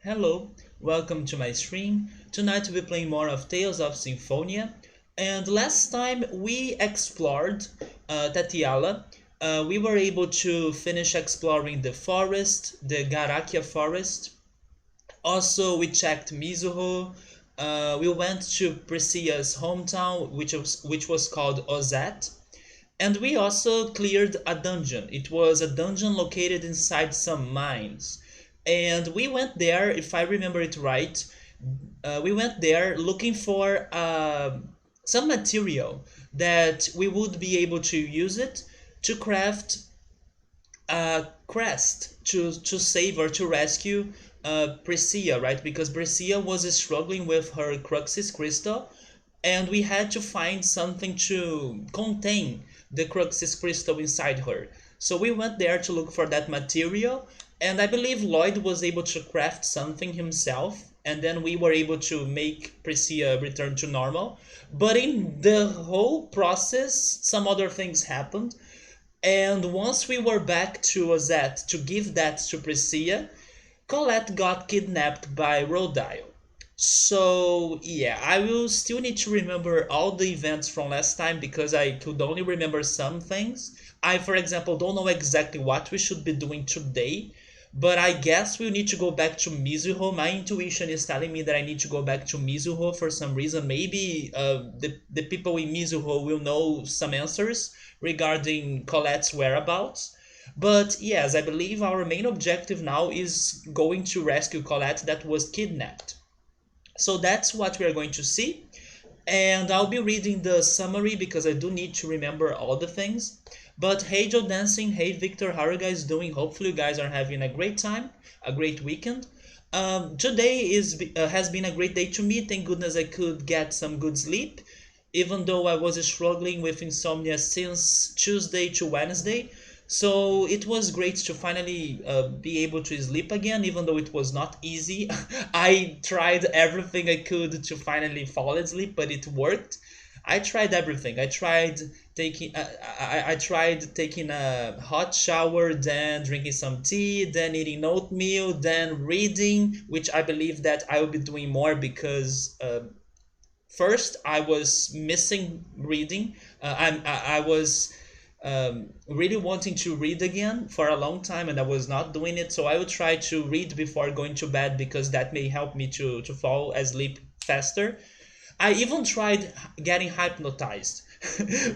Hello, welcome to my stream. Tonight we'll be playing more of Tales of Symphonia. And last time we explored Tatiala. We were able to finish exploring the forest, the Garakia forest. Also, we checked Mizuho. We went to Priscilla's hometown, which was called Ozat. And we also cleared a dungeon. It was a dungeon located inside some mines. And we went there, if I remember it right, we went there looking for some material that we would be able to use it to craft a crest to save or to rescue Priscilla, right? Because Priscilla was struggling with her Cruxis crystal, and we had to find something to contain the Cruxis crystal inside her. So we went there to look for that material, and I believe Lloyd was able to craft something himself, and then we were able to make Priscilla return to normal. But in the whole process, some other things happened, and once we were back to Ozette to give that to Priscilla, Colette got kidnapped by Rodile. So yeah, I will still need to remember all the events from last time because I could only remember some things. I, for example, don't know exactly what we should be doing today, but I guess we'll need to go back to Mizuho. My intuition is telling me that I need to go back to Mizuho for some reason. Maybe the people in Mizuho will know some answers regarding Colette's whereabouts. But yes, I believe our main objective now is going to rescue Colette that was kidnapped. So that's what we are going to see. And I'll be reading the summary because I do need to remember all the things. But hey Joe Dancing, hey Victor, how are you guys doing? Hopefully you guys are having a great time, a great weekend. Today has been a great day to me. Thank goodness I could get some good sleep, even though I was struggling with insomnia since Tuesday to Wednesday. So it was great to finally be able to sleep again, even though it was not easy. I tried everything I could to finally fall asleep, but it worked. I tried everything. I tried taking a hot shower, then drinking some tea, then eating oatmeal, then reading, which I believe that I will be doing more because first I was missing reading. I was really wanting to read again for a long time and I was not doing it. So I will try to read before going to bed because that may help me to fall asleep faster. I even tried getting hypnotized,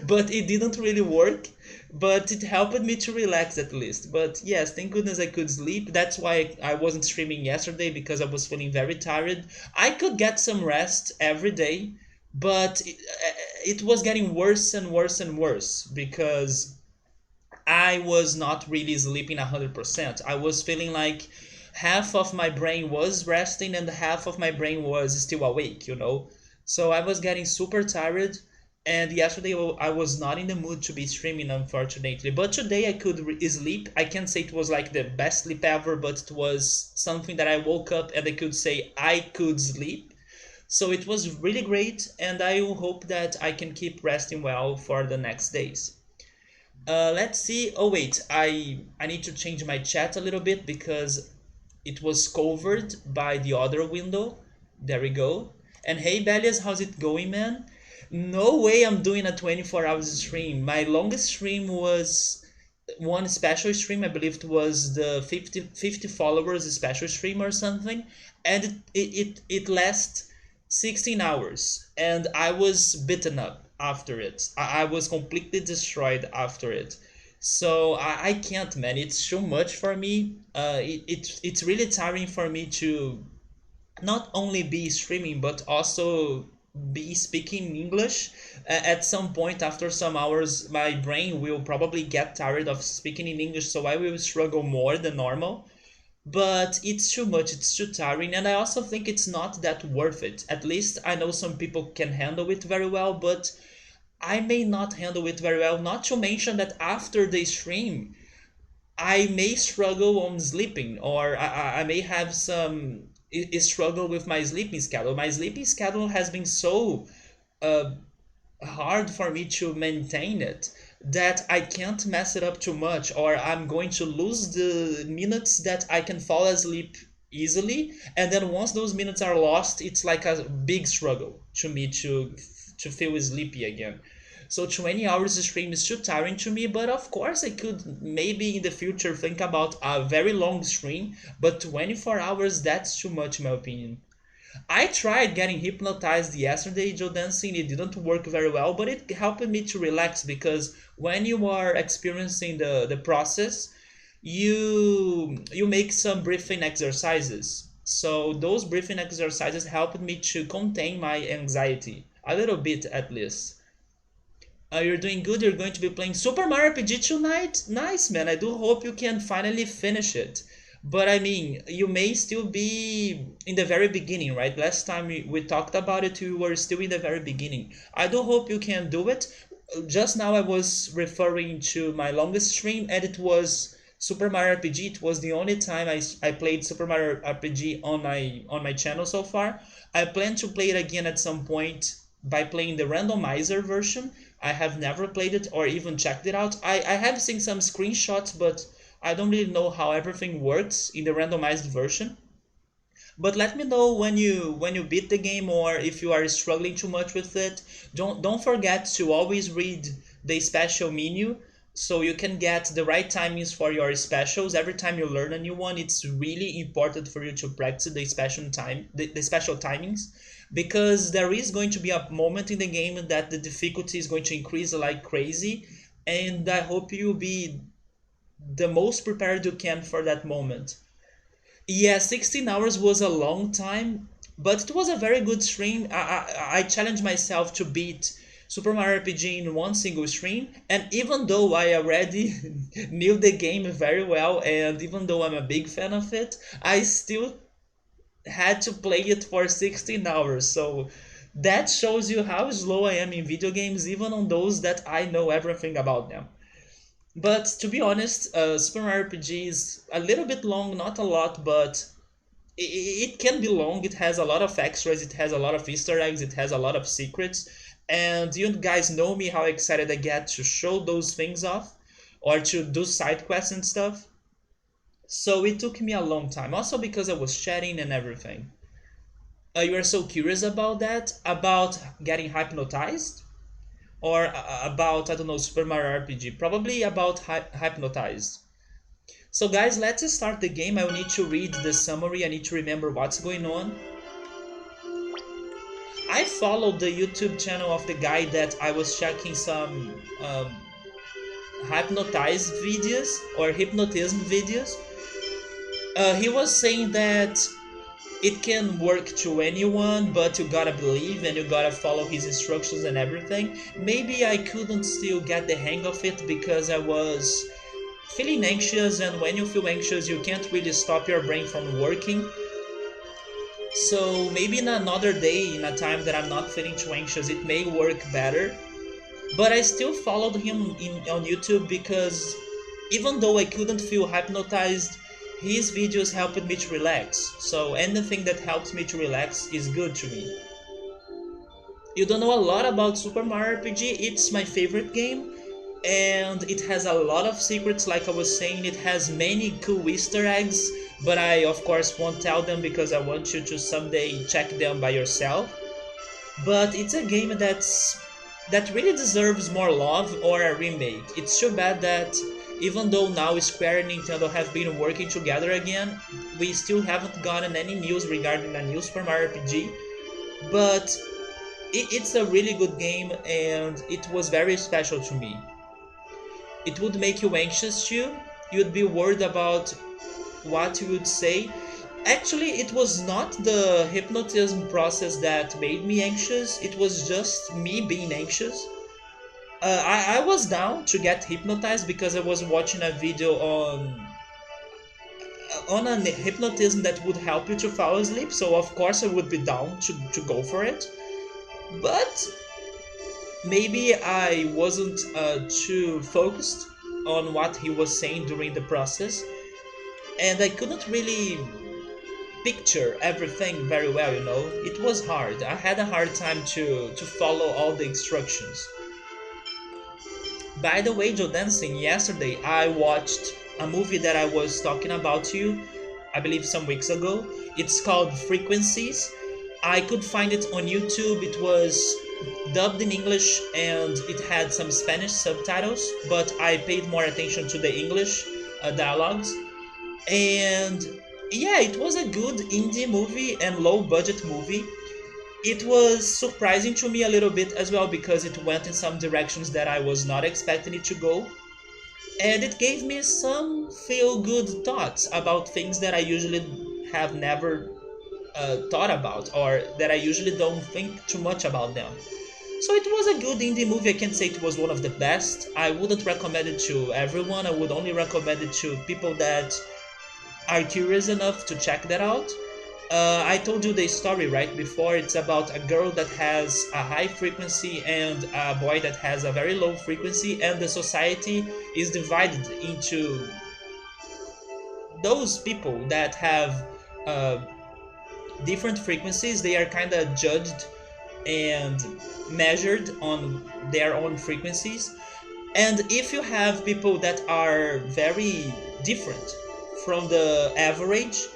but it didn't really work. But it helped me to relax at least. But yes, thank goodness I could sleep. That's why I wasn't streaming yesterday because I was feeling very tired. I could get some rest every day, but it was getting worse and worse and worse because I was not really sleeping 100%. I was feeling like half of my brain was resting and half of my brain was still awake. So I was getting super tired, and yesterday I was not in the mood to be streaming, unfortunately. But today I could sleep. I can't say it was like the best sleep ever, but it was something that I woke up and I could say I could sleep. So it was really great, and I hope that I can keep resting well for the next days. Let's see. Oh wait, I need to change my chat a little bit because it was covered by the other window. There we go. And hey Belias, how's it going, man? No way I'm doing a 24 hours stream. My longest stream was one special stream. I believe it was the 50 followers special stream or something. And it lasts 16 hours. And I was beaten up after it. I was completely destroyed after it. So I can't, man. It's too much for me. It's really tiring for me to not only be streaming but also be speaking English. At some point, after some hours, my brain will probably get tired of speaking in English, so I will struggle more than normal. But it's too much, it's too tiring, and I also think it's not that worth it. At least I know some people can handle it very well, but I may not handle it very well. Not to mention that after the stream, I may struggle on sleeping, or I may have some struggle with my sleeping schedule. My sleeping schedule has been so uh, hard for me to maintain it that I can't mess it up too much, or I'm going to lose the minutes that I can fall asleep easily, and then once those minutes are lost, it's like a big struggle to me to feel sleepy again. So 20 hours stream is too tiring to me, but of course I could maybe in the future think about a very long stream, but 24 hours, that's too much in my opinion. I tried getting hypnotized yesterday, Joe dancing. It didn't work very well, but it helped me to relax because when you are experiencing the process, you make some breathing exercises. So those breathing exercises helped me to contain my anxiety a little bit at least. You're doing good. You're going to be playing Super Mario RPG tonight. Nice, man. I do hope you can finally finish it. But I mean, you may still be in the very beginning, right? Last time we talked about it, you were still in the very beginning. I do hope you can do it. Just now I was referring to my longest stream, and it was Super Mario RPG. It was the only time I played Super Mario RPG on my channel so far. I plan to play it again at some point by playing the randomizer version. I have never played it or even checked it out. I have seen some screenshots, but I don't really know how everything works in the randomized version. But let me know when you beat the game or if you are struggling too much with it. Don't forget to always read the special menu so you can get the right timings for your specials. Every time you learn a new one, it's really important for you to practice the special timings, because there is going to be a moment in the game that the difficulty is going to increase like crazy, and I hope you'll be the most prepared you can for that moment. Yeah, 16 hours was a long time, but it was a very good stream. I challenged myself to beat Super Mario RPG in one single stream, and even though I already knew the game very well, and even though I'm a big fan of it, I still had to play it for 16 hours. So that shows you how slow I am in video games, even on those that I know everything about them. But to be honest, Super Mario RPG is a little bit long, not a lot, but it can be long. It has a lot of extras, it has a lot of Easter eggs, it has a lot of secrets. And you guys know me how excited I get to show those things off or to do side quests and stuff. So it took me a long time, also because I was chatting and everything. You are so curious about that? About getting hypnotized? Or about, I don't know, Super Mario RPG? Probably about hypnotized. So guys, let's start the game. I will need to read the summary. I need to remember what's going on. I followed the YouTube channel of the guy that I was checking some hypnotized videos or hypnotism videos. He was saying that it can work to anyone, but you gotta believe and you gotta follow his instructions and everything. Maybe I couldn't still get the hang of it because I was feeling anxious, and when you feel anxious you can't really stop your brain from working. So maybe in another day, in a time that I'm not feeling too anxious, it may work better. But I still followed him on YouTube because even though I couldn't feel hypnotized, his videos helped me to relax. So anything that helps me to relax is good to me. You don't know a lot about Super Mario RPG, it's my favorite game, and it has a lot of secrets. Like I was saying, it has many cool Easter eggs, but I of course won't tell them because I want you to someday check them by yourself. But it's a game that really deserves more love or a remake. It's too bad that even though now Square and Nintendo have been working together again, we still haven't gotten any news regarding a new Super Mario RPG. But it's a really good game and it was very special to me. It would make you anxious too. You'd be worried about what you would say. Actually, it was not the hypnotism process that made me anxious, it was just me being anxious. I was down to get hypnotized because I was watching a video on a hypnotism that would help you to fall asleep, so of course I would be down to go for it. But maybe I wasn't too focused on what he was saying during the process, and I couldn't really picture everything very well, you know. It was hard. I had a hard time to follow all the instructions. By the way, Joe Dancing, yesterday I watched a movie that I was talking about to you. I believe some weeks ago. It's called Frequencies. I could find it on YouTube. It was dubbed in English and it had some Spanish subtitles, but I paid more attention to the English dialogues. And yeah, it was a good indie movie and low budget movie. It was surprising to me a little bit as well because it went in some directions that I was not expecting it to go. And it gave me some feel good thoughts about things that I usually have never thought about, or that I usually don't think too much about them. So it was a good indie movie. I can't say it was one of the best. I wouldn't recommend it to everyone. I would only recommend it to people that are curious enough to check that out. I told you the story right before. It's about a girl that has a high frequency and a boy that has a very low frequency, and the society is divided into those people that have uh, different frequencies. They are kind of judged and measured on their own frequencies. And if you have people that are very different from the average,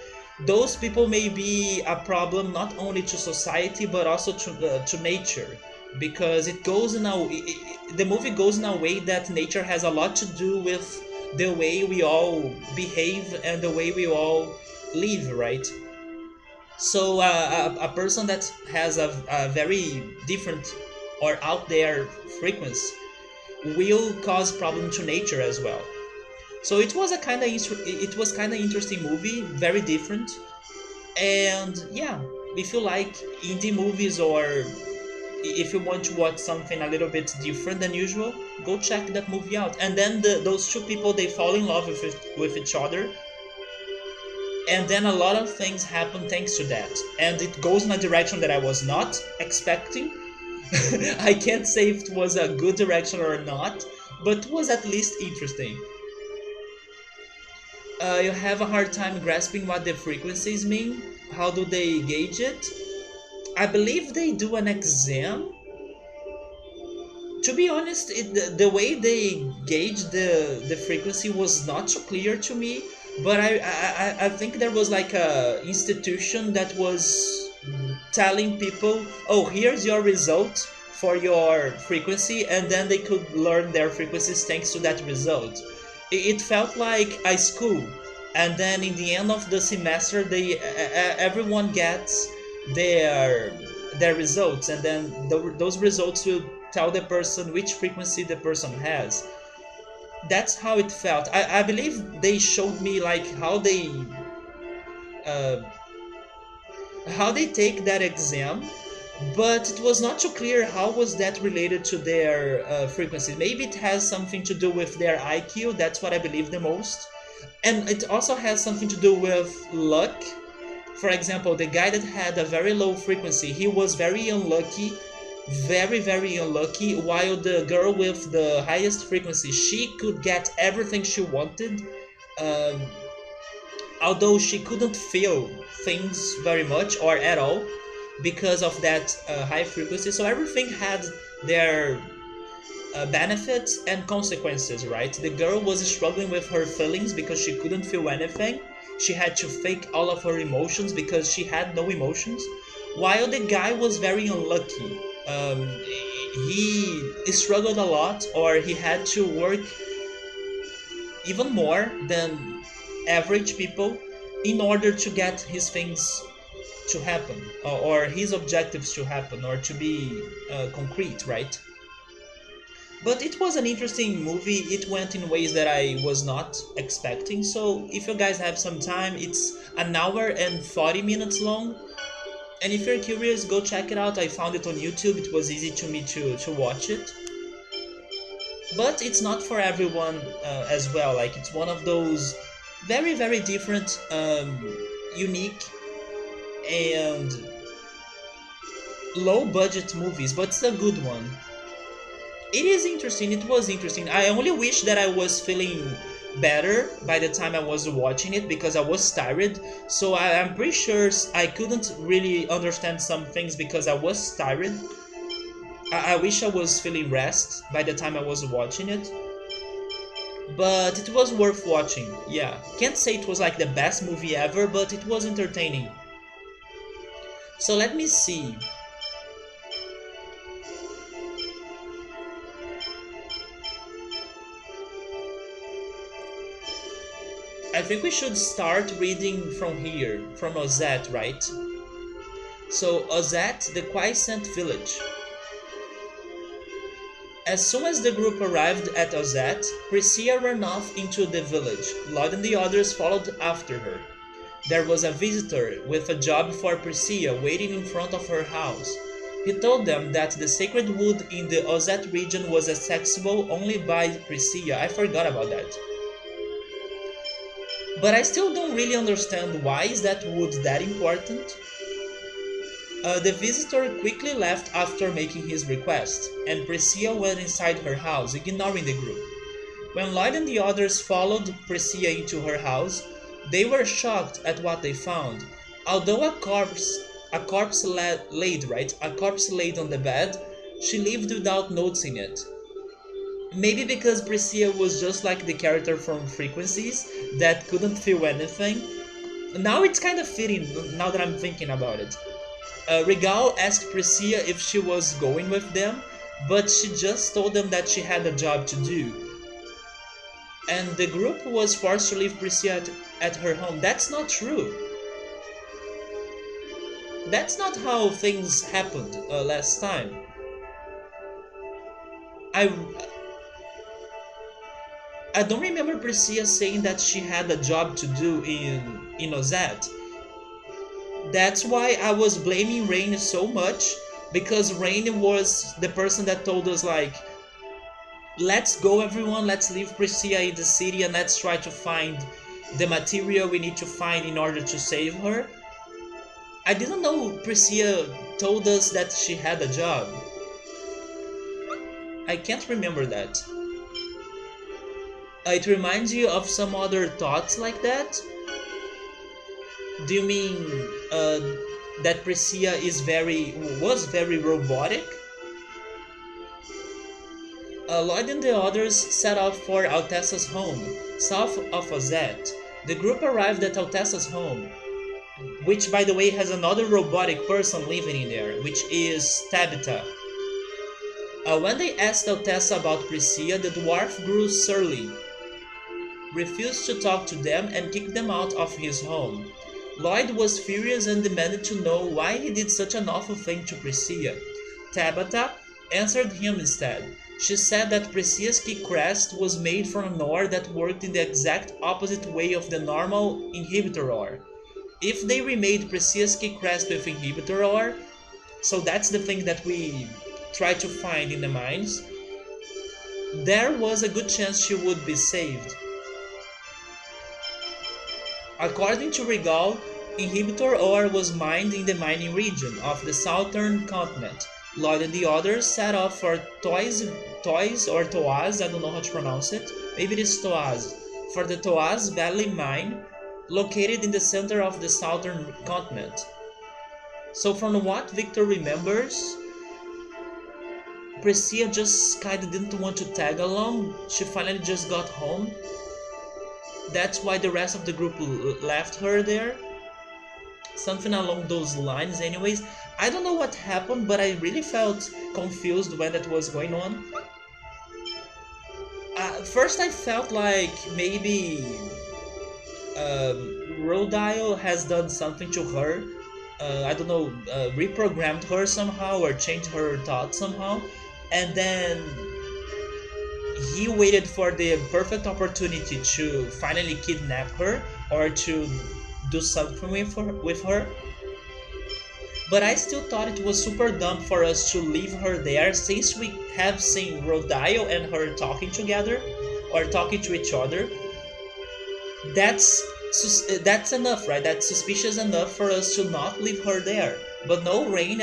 those people may be a problem not only to society but also to nature, because it goes in the movie goes in a way that nature has a lot to do with the way we all behave and the way we all live, right? So a person that has a very different or out there frequency will cause problem to nature as well. So it was a it was kind of interesting movie, very different. And yeah, if you like indie movies, or if you want to watch something a little bit different than usual, go check that movie out. And then those two people, they fall in love with each other, and then a lot of things happen thanks to that, and it goes in a direction that I was not expecting. I can't say if it was a good direction or not, but it was at least interesting. You have a hard time grasping what the frequencies mean. How do they gauge it? I believe they do an exam. To be honest, the way they gauge the frequency was not so clear to me. But I think there was like a institution that was telling people, oh, here's your result for your frequency, and then they could learn their frequencies thanks to that result. It felt like a school, and then in the end of the semester, everyone gets their their results, and then those results will tell the person which frequency the person has. That's how it felt. I believe they showed me like uh, how they take that exam, but it was not too clear how was that related to their frequency. Maybe it has something to do with their IQ. That's what I believe the most, and it also has something to do with luck. For example, the guy that had a very low frequency, he was very unlucky, very unlucky, while the girl with the highest frequency, she could get everything she wanted, um, although she couldn't feel things very much or at all because of that high frequency. So everything had their benefits and consequences, right? The girl was struggling with her feelings because she couldn't feel anything. She had to fake all of her emotions because she had no emotions, while the guy was very unlucky. He struggled a lot, or he had to work even more than average people in order to get his things to happen, or his objectives to happen, or to be concrete, right? But it was an interesting movie. It went in ways that I was not expecting. So if you guys have some time, it's an hour and 40 minutes long. And if you're curious, go check it out. I found it on YouTube. It was easy to me to watch it. But it's not for everyone as well. Like, it's one of those very different, unique, and low budget movies, but it's a good one. It is interesting. It was interesting. I only wish that I was feeling better by the time I was watching it, because I was tired. So I'm pretty sure I couldn't really understand some things because I was tired. I wish I was feeling rest by the time I was watching it. but it was worth watching. Yeah, can't say it was like the best movie ever, but it was entertaining. So let me see. I think we should start reading from here, from Ozette, right? So, Ozette, the quiescent village. As soon as the group arrived at Ozette, Priscilla ran off into the village. Lloyd and the others followed after her. There was a visitor with a job for Priscilla waiting in front of her house. He told them that the sacred wood in the Ozette region was accessible only by Priscilla. I forgot about that. But I still don't really understand why is that wood that important. The visitor quickly left after making his request, and Priscilla went inside her house, ignoring the group. When Lloyd and the others followed Priscilla into her house, they were shocked at what they found. Although a corpse laid on the bed, she lived without noticing it. Maybe because Priscilla was just like the character from Frequencies that couldn't feel anything. Now it's kind of fitting now that I'm thinking about it. Regal asked Priscilla if she was going with them, but she just told them that she had a job to do. And the group was forced to leave Priscilla at her home. That's not true. That's not how things happened last time. I I don't remember Priscilla saying that she had a job to do in Ozette. That's why I was blaming Rain so much, because Rain was the person that told us like, let's go everyone, let's leave Priscilla in the city and let's try to find the material we need to find in order to save her. I didn't know Priscilla told us that she had a job. I can't remember that. It reminds you of some other thoughts like that? Do you mean that Priscilla was very robotic? Lloyd and the others set off for Altessa's home, south of Ozette. The group arrived at Altessa's home, which by the way has another robotic person living in there, which is Tabitha. When they asked Altessa about Priscilla, the dwarf grew surly, refused to talk to them, and kicked them out of his home. Lloyd was furious and demanded to know why he did such an awful thing to Priscilla. Tabitha answered him instead. She said that Priscilla's key crest was made from an ore that worked in the exact opposite way of the normal inhibitor ore. If they remade Priscilla's key crest with inhibitor ore, so that's the thing that we try to find in the mines, there was a good chance she would be saved. According to Regal, inhibitor ore was mined in the mining region of the southern continent. Lloyd and the others set off for Toise or Toaz, I don't know how to pronounce it. Maybe it is Toaz. For the Toaz Valley mine, located in the center of the southern continent. So from what Victor remembers, Priscilla just kinda didn't want to tag along. She finally just got home. That's why the rest of the group left her there. Something along those lines anyways. I don't know what happened, but I really felt confused when that was going on. First I felt like maybe Rodile has done something to her. I don't know, reprogrammed her somehow or changed her thoughts somehow. And then he waited for the perfect opportunity to finally kidnap her or to do something with her. But I still thought it was super dumb for us to leave her there, since we have seen Rodile and her talking together or talking to each other. That's enough, right? That's suspicious enough for us to not leave her there. But no, Rain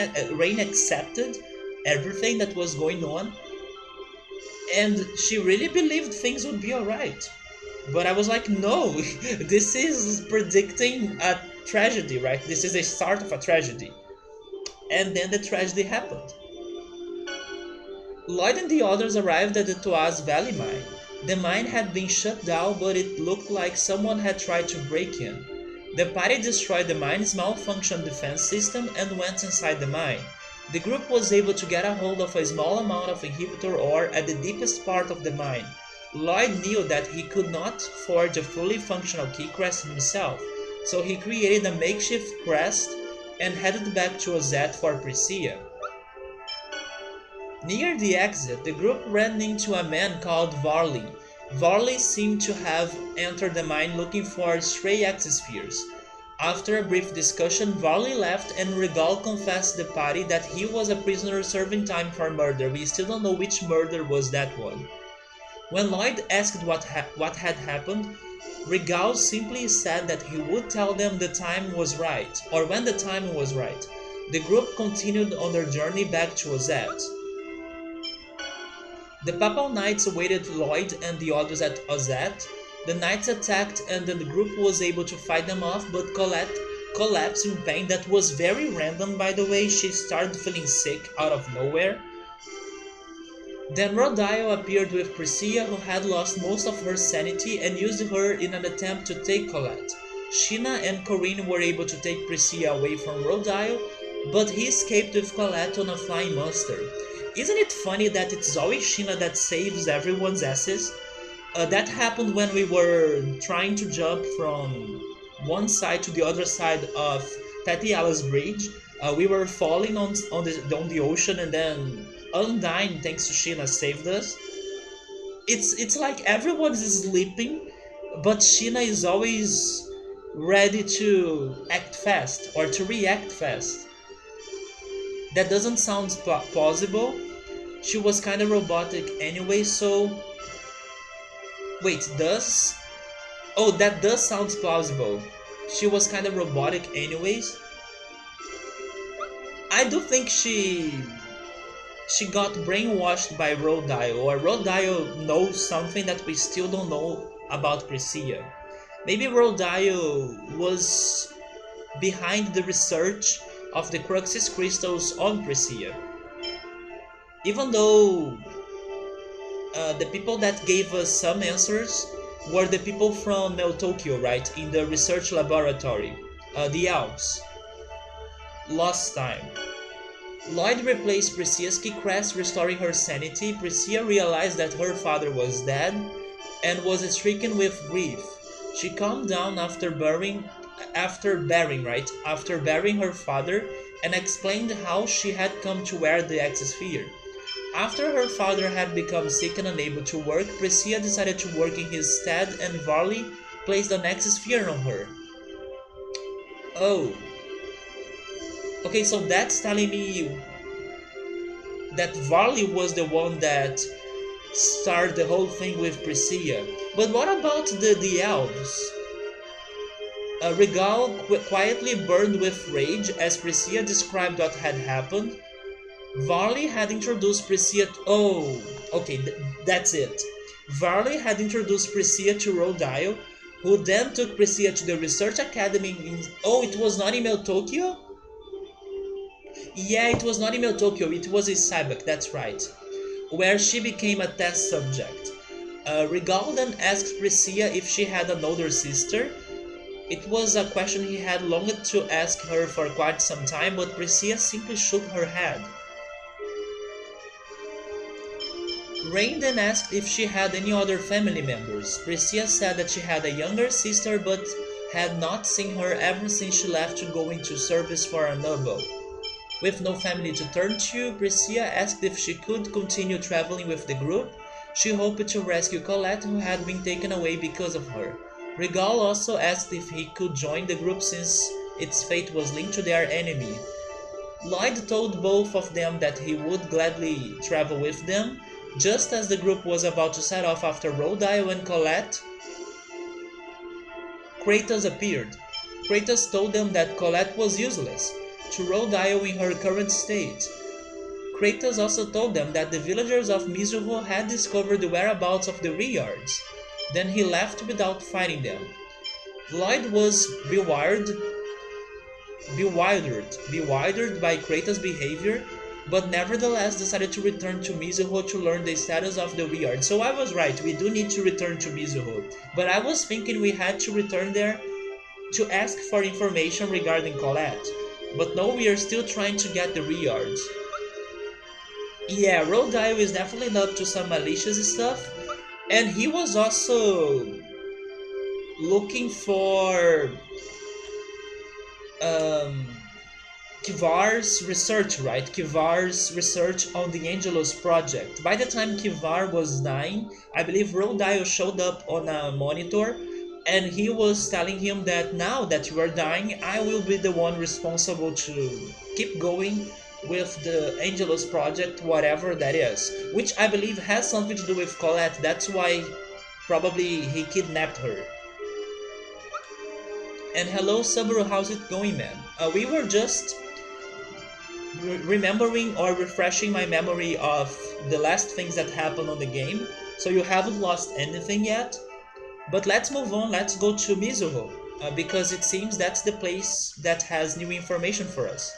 accepted everything that was going on, and she really believed things would be alright. But I was like, no, this is predicting a tragedy, right? This is the start of a tragedy. And then the tragedy happened. Lloyd and the others arrived at the Toaz Valley mine. The mine had been shut down, but it looked like someone had tried to break in. The party destroyed the mine's malfunctioned defense system and went inside the mine. The group was able to get a hold of a small amount of inhibitor ore at the deepest part of the mine. Lloyd knew that he could not forge a fully functional key crest himself, so he created a makeshift crest and headed back to Ozette for Priscilla. Near the exit, the group ran into a man called Varley. Varley seemed to have entered the mine looking for stray X-spheres. After a brief discussion, Varley left and Regal confessed to the party that he was a prisoner serving time for murder. We still don't know which murder was that one. When Lloyd asked what had happened, Regal simply said that he would tell them the time was right, or when the time was right. The group continued on their journey back to Ozette. The Papal Knights awaited Lloyd and the others at Ozette. The Knights attacked and then the group was able to fight them off, but Colette collapsed in pain. That was very random, by the way. She started feeling sick out of nowhere. Then Rodile appeared with Priscilla, who had lost most of her sanity, and used her in an attempt to take Colette. Sheena and Corinne were able to take Priscilla away from Rodile, but he escaped with Colette on a flying monster. Isn't it funny that it's always Sheena that saves everyone's asses? That happened when we were trying to jump from one side to the other side of Tatiala's bridge. We were falling on the ocean, and then Undyne, thanks to Sheena, saved us. It's like everyone is sleeping, but Sheena is always ready to act fast or to react fast. That doesn't sound plausible. She was kind of robotic anyway, so... Wait, does... Oh, that does sound plausible. She was kind of robotic anyways. I do think she got brainwashed by Rodile, or Rodile knows something that we still don't know about Priscilla. Maybe Rodile was behind the research of the Cruxis crystals on Priscilla. Even though the people that gave us some answers were the people from Tokyo, right? In the research laboratory. The elves. Lost time. Lloyd replaced Priscilla's key crest, restoring her sanity. Priscilla realized that her father was dead and was stricken with grief. She calmed down after burying her father and explained how she had come to wear the X-sphere. After her father had become sick and unable to work, Priscilla decided to work in his stead and Varley placed an X-sphere on her. Oh. Okay, so that's telling me that Varley was the one that started the whole thing with Priscilla. But what about the elves? Regal quietly burned with rage as Priscilla described what had happened. Varley had introduced Priscilla that's it. Varley had introduced Priscilla to Rodile, who then took Priscilla to the research academy it was not in Tokyo? Yeah, it was not in Tokyo, it was in Cybec, that's right. Where she became a test subject. Regal then asked Priscilla if she had an older sister. It was a question he had longed to ask her for quite some time, but Priscilla simply shook her head. Rain then asked if she had any other family members. Priscilla said that she had a younger sister but had not seen her ever since she left to go into service for a noble. With no family to turn to, Priscilla asked if she could continue traveling with the group. She hoped to rescue Colette, who had been taken away because of her. Regal also asked if he could join the group since its fate was linked to their enemy. Lloyd told both of them that he would gladly travel with them. Just as the group was about to set off after Rodile and Colette, Kratos appeared. Kratos told them that Colette was useless to Rodile in her current state. Kratos also told them that the villagers of Mizuho had discovered the whereabouts of the Riyards. Then he left without fighting them. Lloyd was bewildered by Kratos' behavior, but nevertheless decided to return to Mizuho to learn the status of the Weird. So I was right, we do need to return to Mizuho. But I was thinking we had to return there to ask for information regarding Colette. But no, we are still trying to get the Weirds. Yeah, Rodile is definitely up to some malicious stuff. And he was also looking for um, Kivar's research, right? Kivar's research on the Angelus project. By the time Kivar was dying, I believe Rodile showed up on a monitor and he was telling him that now that you are dying, I will be the one responsible to keep going with the Angelus project, whatever that is. Which I believe has something to do with Colette. That's why probably he kidnapped her. And hello, Subaru, how's it going, man? We were just remembering or refreshing my memory of the last things that happened on the game. So you haven't lost anything yet. But let's move on, let's go to Mizuho. Because it seems that's the place that has new information for us.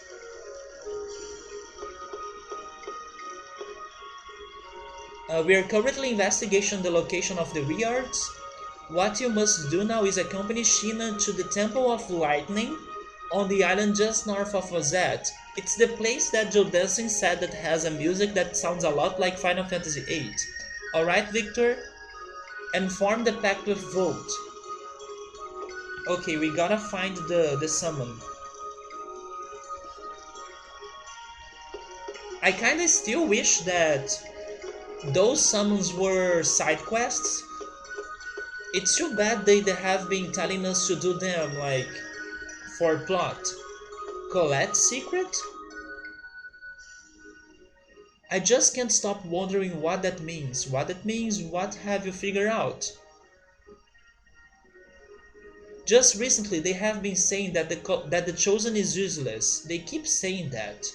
We are currently investigating the location of the Weirds. What you must do now is accompany Sheena to the Temple of Lightning on the island just north of Ozette. It's the place that Joe Dancing said that has a music that sounds a lot like Final Fantasy VIII. Alright, Victor? And form the pact with Volt. Okay, we gotta find the summon. I kinda still wish that those summons were side quests. It's too bad they have been telling us to do them, like, for plot. Colette's secret? I just can't stop wondering what that means. What that means, what have you figured out? Just recently they have been saying that the Chosen is useless. They keep saying that.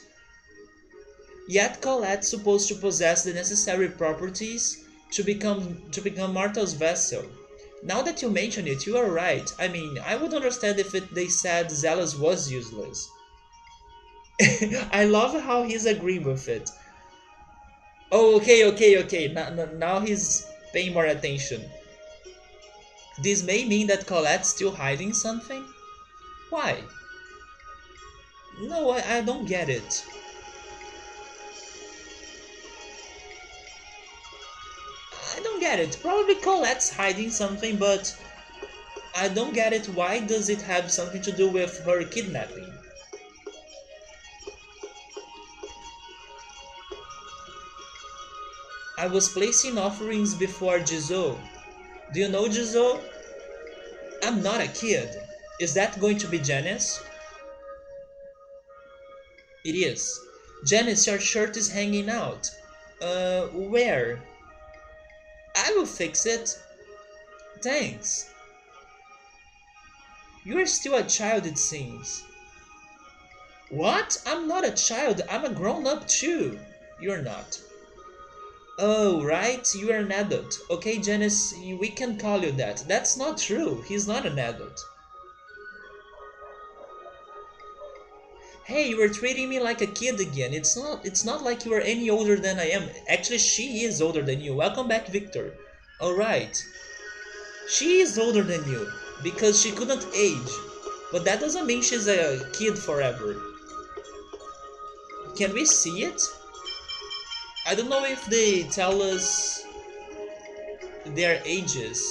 Yet Colette's supposed to possess the necessary properties to become Martha's vessel. Now that you mention it, you are right. I mean, I would understand if they said Zealous was useless. I love how he's agreeing with it. Oh, okay. Now he's paying more attention. This may mean that Colette's still hiding something? Why? No, I don't get it. I don't get it. Probably Colette's hiding something, but I don't get it. Why does it have something to do with her kidnapping? I was placing offerings before Jizo. Do you know Jizo? I'm not a kid. Is that going to be Janice? It is. Janice, your shirt is hanging out. Where? I will fix it. Thanks. You are still a child, it seems. What? I'm not a child. I'm a grown-up too. You're not. Oh, right, you are an adult. Okay, Janice, we can call you that. That's not true. He's not an adult. Hey, you are treating me like a kid again. It's not like you are any older than I am. Actually, she is older than you. Welcome back, Victor. Alright. She is older than you because she couldn't age. But that doesn't mean she's a kid forever. Can we see it? I don't know if they tell us their ages.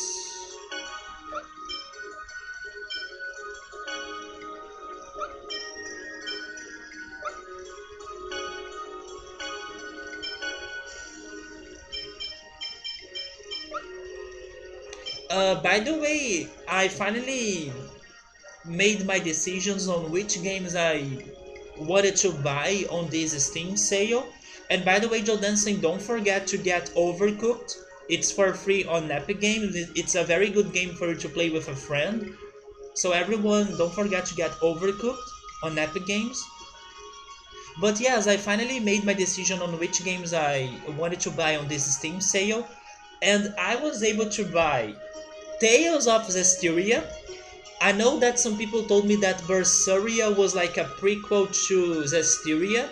By the way, I finally made my decisions on which games I wanted to buy on this Steam sale. And by the way, Joe Dancing, don't forget to get Overcooked. It's for free on Epic Games. It's a very good game for you to play with a friend. So everyone, don't forget to get Overcooked on Epic Games. But yes, I finally made my decision on which games I wanted to buy on this Steam sale. And I was able to buy Tales of Zestiria. I know that some people told me that Berseria was like a prequel to Zestiria.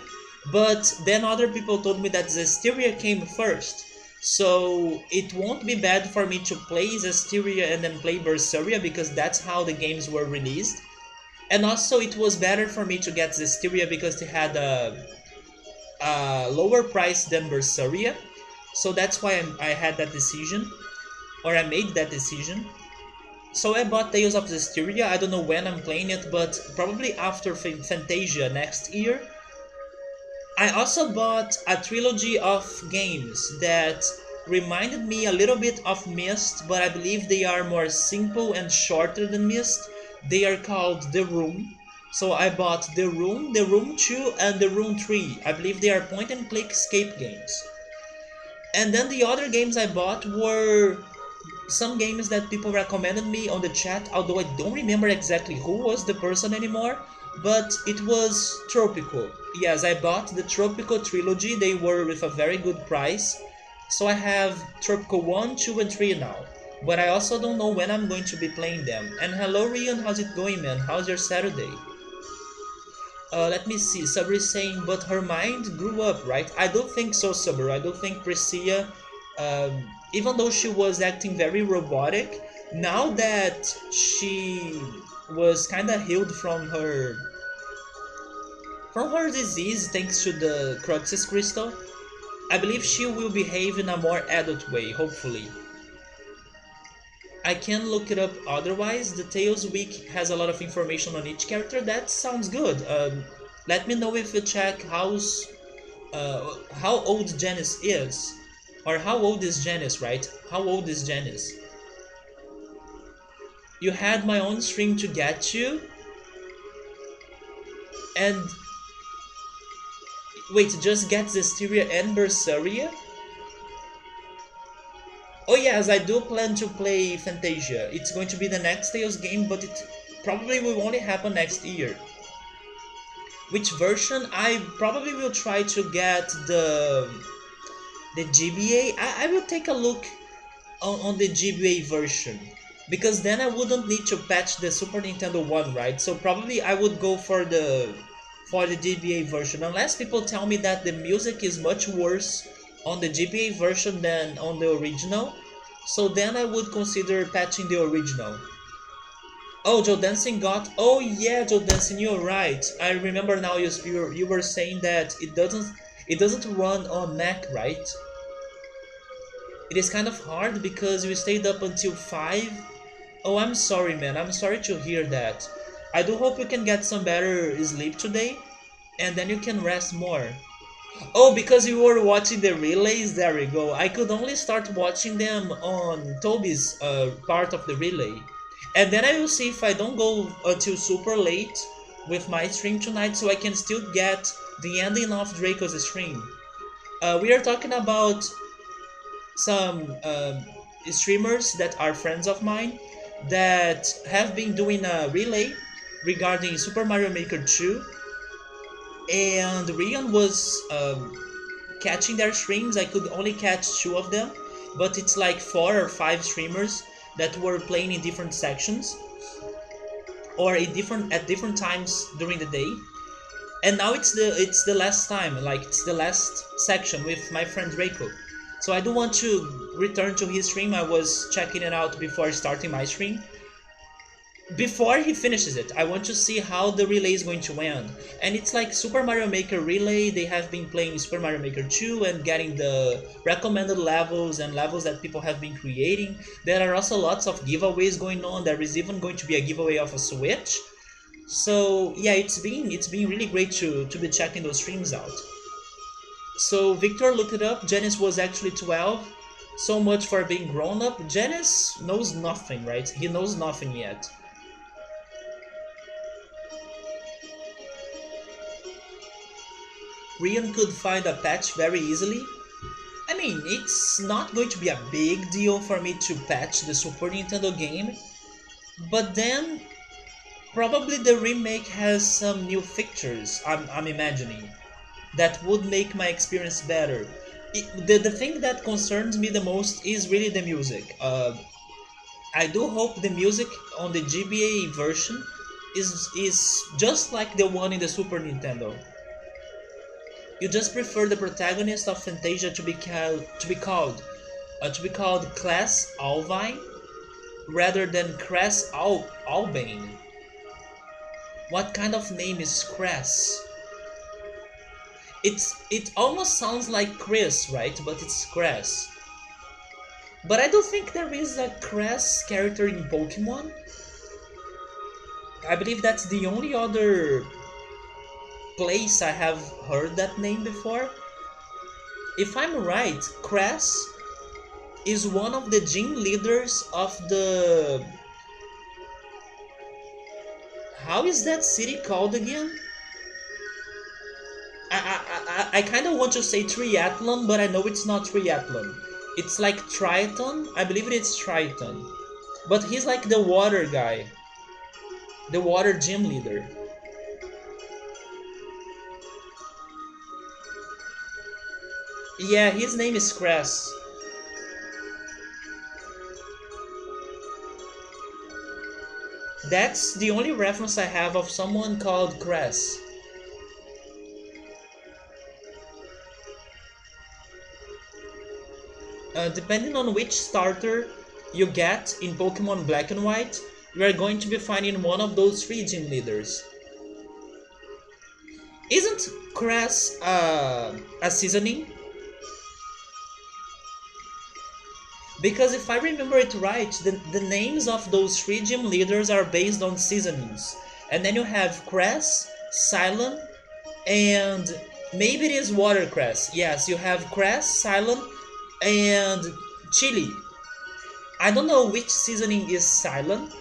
But then other people told me that Zestiria came first. So it won't be bad for me to play Zestiria and then play Berseria because that's how the games were released. And also it was better for me to get Zestiria because it had a lower price than Berseria. So that's why I had that decision, or I made that decision. So I bought Tales of Zestiria. I don't know when I'm playing it, but probably after Fantasia next year. I also bought a trilogy of games that reminded me a little bit of Myst, but I believe they are more simple and shorter than Myst. They are called The Room. So I bought The Room 2, and The Room 3. I believe they are point and click escape games. And then the other games I bought were some games that people recommended me on the chat, although I don't remember exactly who was the person anymore, but it was Tropico. Yes, I bought the Tropico trilogy, they were with a very good price. So I have Tropico 1, 2, and 3 now. But I also don't know when I'm going to be playing them. And hello Rian, how's it going, man? How's your Saturday? Let me see. Sabri is saying, but her mind grew up, right? I don't think so, Sabri. I don't think Priscilla, even though she was acting very robotic, now that she was kind of healed from her disease thanks to the Cruxis crystal, I believe she will behave in a more adult way, hopefully. I can look it up otherwise. The Tales Week has a lot of information on each character. That sounds good. Let me know if you check how old Janice is. Or how old is Janice, right? How old is Janice? You had my own stream to get you. And wait, just get Zestiria and Berseria? Oh yes, I do plan to play Fantasia. It's going to be the next Tales game, but it probably will only happen next year. Which version? I probably will try to get the GBA. I will take a look on the GBA version because then I wouldn't need to patch the Super Nintendo one, right? So probably I would go for the GBA version unless people tell me that the music is much worse on the GBA version than on the original. So then I would consider patching the original. Oh, Joe Dancing got. Oh yeah, Joe Dancing, you're right. I remember now. You were saying that it doesn't run on Mac, right? It is kind of hard because you stayed up until 5. Oh, I'm sorry, man. I'm sorry to hear that. I do hope you can get some better sleep today, and then you can rest more. Oh, because you were watching the relays? There we go. I could only start watching them on Toby's part of the relay. And then I will see if I don't go until super late with my stream tonight so I can still get the ending of Draco's stream. We are talking about some streamers that are friends of mine that have been doing a relay regarding Super Mario Maker 2, and Rion was catching their streams. I could only catch 2 of them, but it's like 4 or 5 streamers that were playing in different sections or at different times during the day. And now it's the last time, like it's the last section with my friend Draco. So I do want to return to his stream. I was checking it out before starting my stream. Before he finishes it, I want to see how the relay is going to end. And it's like Super Mario Maker Relay. They have been playing Super Mario Maker 2 and getting the recommended levels and levels that people have been creating. There are also lots of giveaways going on. There is even going to be a giveaway of a Switch. So yeah, it's been really great to be checking those streams out. So Victor looked it up. Janice was actually 12. So much for being grown up. Janice knows nothing, right? He knows nothing yet. Rian could find a patch very easily. I mean, it's not going to be a big deal for me to patch the Super Nintendo game, but then probably the remake has some new features, I'm imagining, that would make my experience better. The thing that concerns me the most is really the music. I do hope the music on the GBA version is just like the one in the Super Nintendo. You just prefer the protagonist of Fantasia to be called Class Alvine rather than Albane. What kind of name is Cress? It almost sounds like Chris, right? But it's Cress. But I don't think there is a Cress character in Pokemon. I believe that's the only other place I have heard that name before. If I'm right, Cress is one of the gym leaders of the... How is that city called again? I kind of want to say triathlon, but I know it's not triathlon. It's like Triton. I believe it's Triton. But he's like the water guy. The water gym leader. Yeah, his name is Cress. That's the only reference I have of someone called Cress. Depending on which starter you get in Pokemon Black and White, you are going to be finding one of those three gym leaders. Isn't Cress a seasoning? Because if I remember it right, the names of those three gym leaders are based on seasonings. And then you have Cress, Silent, and maybe it is Watercress. Yes, you have Cress, Silent, and Chili. I don't know which seasoning is Silent,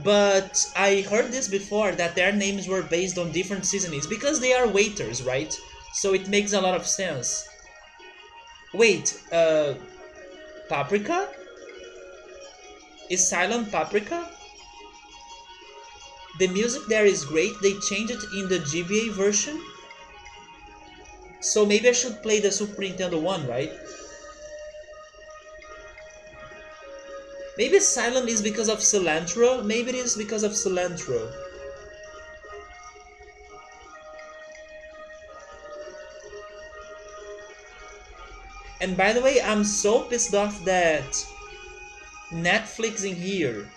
but I heard this before that their names were based on different seasonings because they are waiters, right? So it makes a lot of sense. Wait, Paprika? Is Silent Paprika? The music there is great. They changed it in the GBA version. So maybe I should play the Super Nintendo one, right? Maybe Silent is because of cilantro. Maybe it is because of cilantro. And by the way, I'm so pissed off that Netflix in here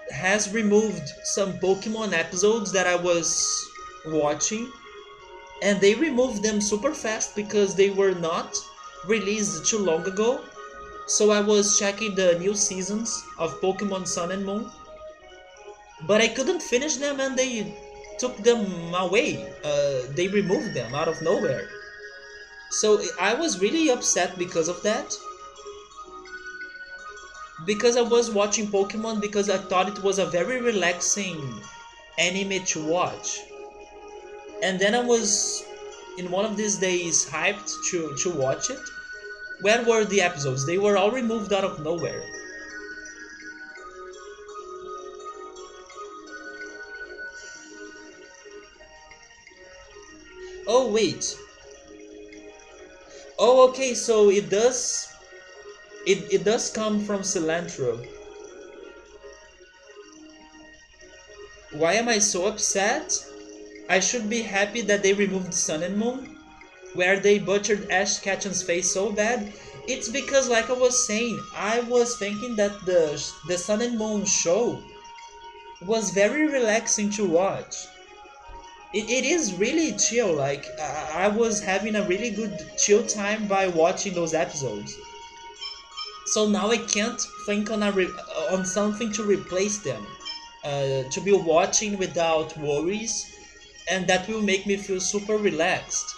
has removed some Pokemon episodes that I was watching, and they removed them super fast because they were not released too long ago. So I was checking the new seasons of Pokemon Sun and Moon, but I couldn't finish them and they took them away. They removed them out of nowhere. So I was really upset because of that. Because I was watching Pokemon because I thought it was a very relaxing anime to watch. And then I was in one of these days hyped to watch it. Where were the episodes? They were all removed out of nowhere. Oh wait. Oh okay, so it does come from cilantro. Why am I so upset? I should be happy that they removed Sun and Moon, where they butchered Ash Ketchum's face so bad. It's because, like I was saying, I was thinking that the Sun and Moon show was very relaxing to watch. It is really chill. Like I was having a really good chill time by watching those episodes. So now I can't think on something to replace them. To be watching without worries, and that will make me feel super relaxed.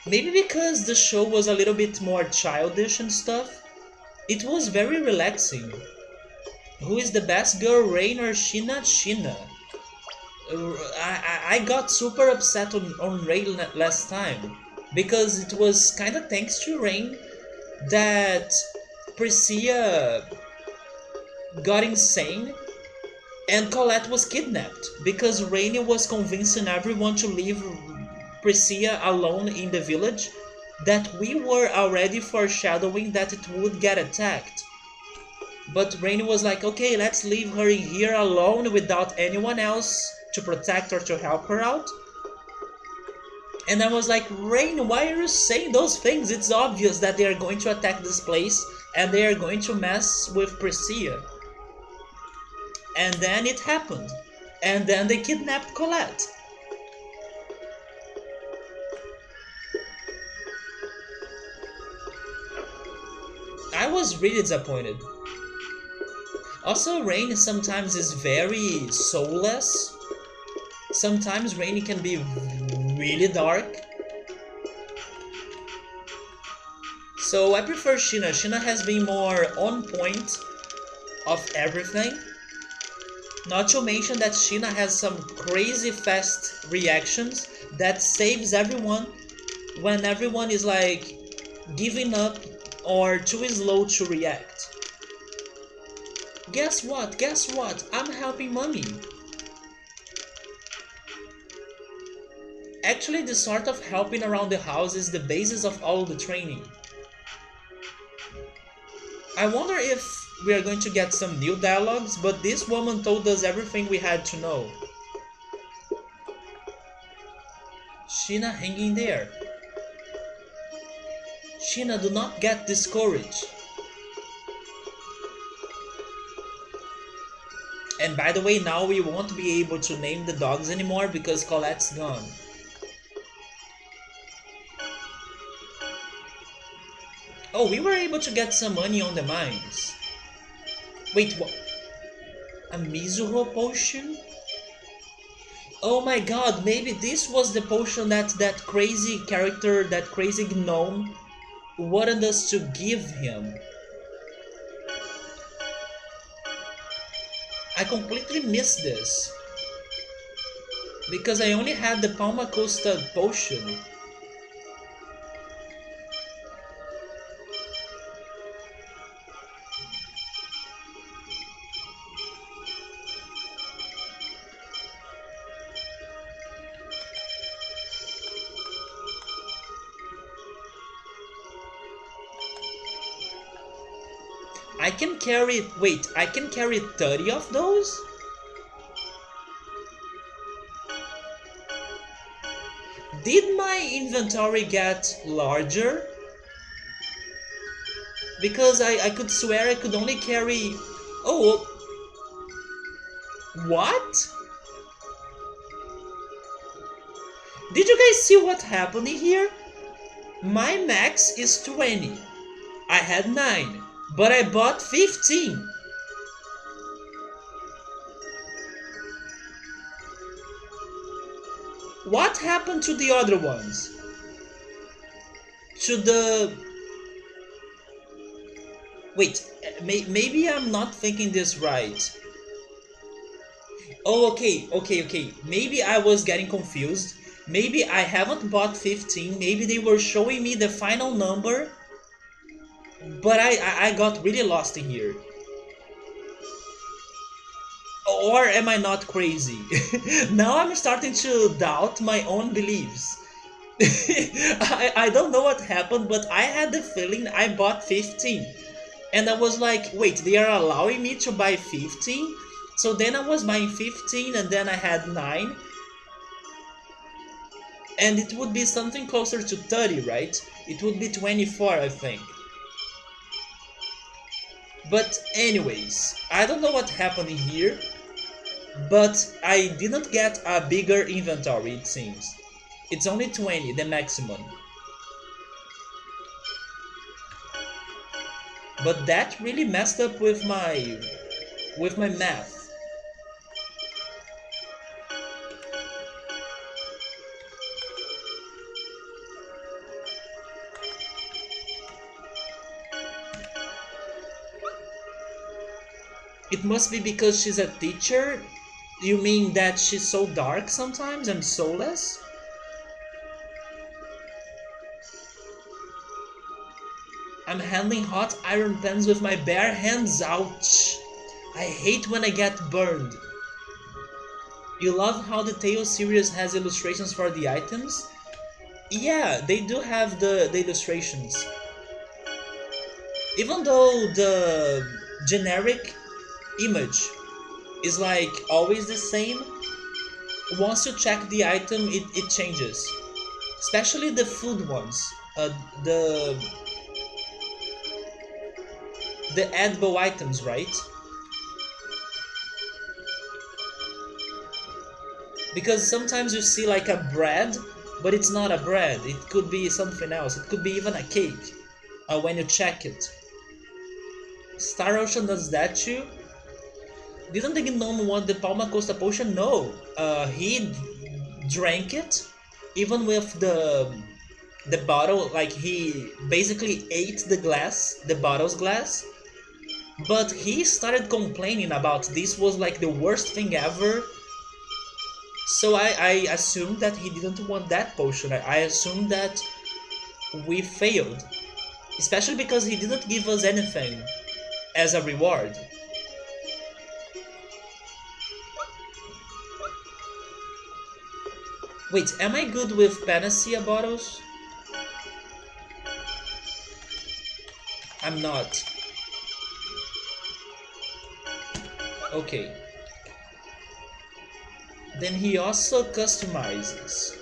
Maybe because the show was a little bit more childish and stuff, it was very relaxing. Who is the best girl, Rain or Sheena? Sheena. I got super upset on Rain last time, because it was kind of thanks to Rain that Priscilla got insane and Colette was kidnapped, because Rainy was convincing everyone to leave Priscilla alone in the village, that we were already foreshadowing that it would get attacked. But Rainy was like, okay, let's leave her in here alone without anyone else to protect or to help her out. And I was like, Rain, why are you saying those things? It's obvious that they are going to attack this place and they are going to mess with Priscilla. And then it happened. And then they kidnapped Colette. I was really disappointed. Also, Rain sometimes is very soulless. Sometimes Rain can be really dark. So I prefer Sheena. Sheena has been more on point of everything. Not to mention that Sheena has some crazy fast reactions that saves everyone when everyone is like giving up or too slow to react. Guess what? Guess what? I'm helping mommy. Actually, the sort of helping around the house is the basis of all the training. I wonder if we are going to get some new dialogues, but this woman told us everything we had to know. Sheena hanging there. Sheena, do not get discouraged. And by the way, now we won't be able to name the dogs anymore because Colette's gone. Oh, we were able to get some money on the mines. Wait, what? A Mizuho potion? Oh my god, maybe this was the potion that that crazy character, that crazy gnome, wanted us to give him. I completely missed this. Because I only had the Palma Costa potion. I can carry, wait, I can carry 30 of those? Did my inventory get larger? Because I could swear I could only carry... Oh, what? Did you guys see what happened here? My max is 20. I had 9, but I bought 15. What happened to the other ones? To the... Wait, maybe I'm not thinking this right. Oh, okay. Maybe I was getting confused. Maybe I haven't bought 15. Maybe they were showing me the final number. But I got really lost in here. Or am I not crazy? Now I'm starting to doubt my own beliefs. I don't know what happened, but I had the feeling I bought 15. And I was like, wait, they are allowing me to buy 15? So then I was buying 15 and then I had 9. And it would be something closer to 30, right? It would be 24, I think. But anyways, I don't know what happened here. But I didn't get a bigger inventory, it seems. It's only 20, the maximum. But that really messed up with my math. It must be because she's a teacher. You mean that she's so dark sometimes and soulless? I'm handling hot iron pans with my bare hands. Ouch! I hate when I get burned. You love how the Tales series has illustrations for the items? Yeah, they do have the illustrations. Even though the generic image is like always the same, once you check the item, it changes. especially the food ones. The edible items, right? Because sometimes you see like a bread, but it's not a bread. It could be something else. It could be even a cake. When you check it, Star Ocean does that too. Didn't the gnome want the Palma Costa potion? No. He drank it, even with the bottle. Like he basically ate the glass, the bottle's glass. But he started complaining about this was like the worst thing ever. So I assumed that he didn't want that potion. I assumed that we failed. Especially because he didn't give us anything as a reward. Wait, am I good with panacea bottles? I'm not. Okay. Then he also customizes.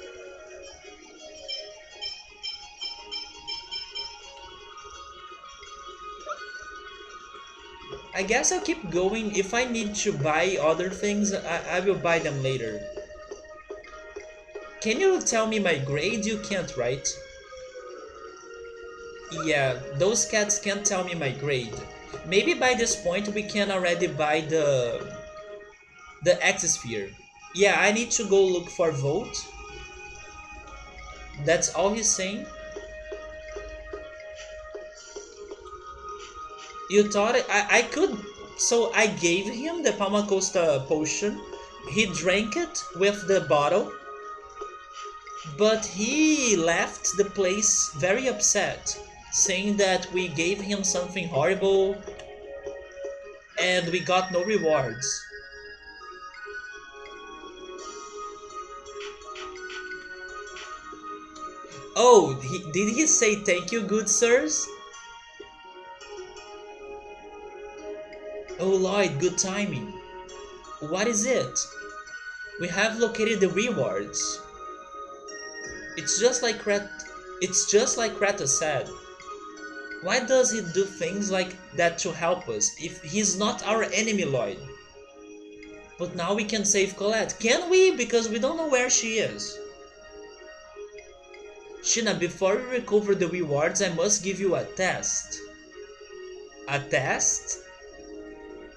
I guess I'll keep going. If I need to buy other things, I will buy them later. Can you tell me my grade? You can't, right? Yeah, those cats can't tell me my grade. Maybe by this point we can already buy the Exosphere. Yeah, I need to go look for Volt. That's all he's saying. You thought I could. So I gave him the Palma Costa potion. He drank it with the bottle. But he left the place very upset, saying that we gave him something horrible and we got no rewards. Oh, did he say thank you, good sirs? Oh Lloyd, good timing. What is it? We have located the rewards. It's just like Kreta said. Why does he do things like that to help us if he's not our enemy, Lloyd? But now we can save Colette. Can we? Because we don't know where she is. Sheena, before we recover the rewards, I must give you a test. A test?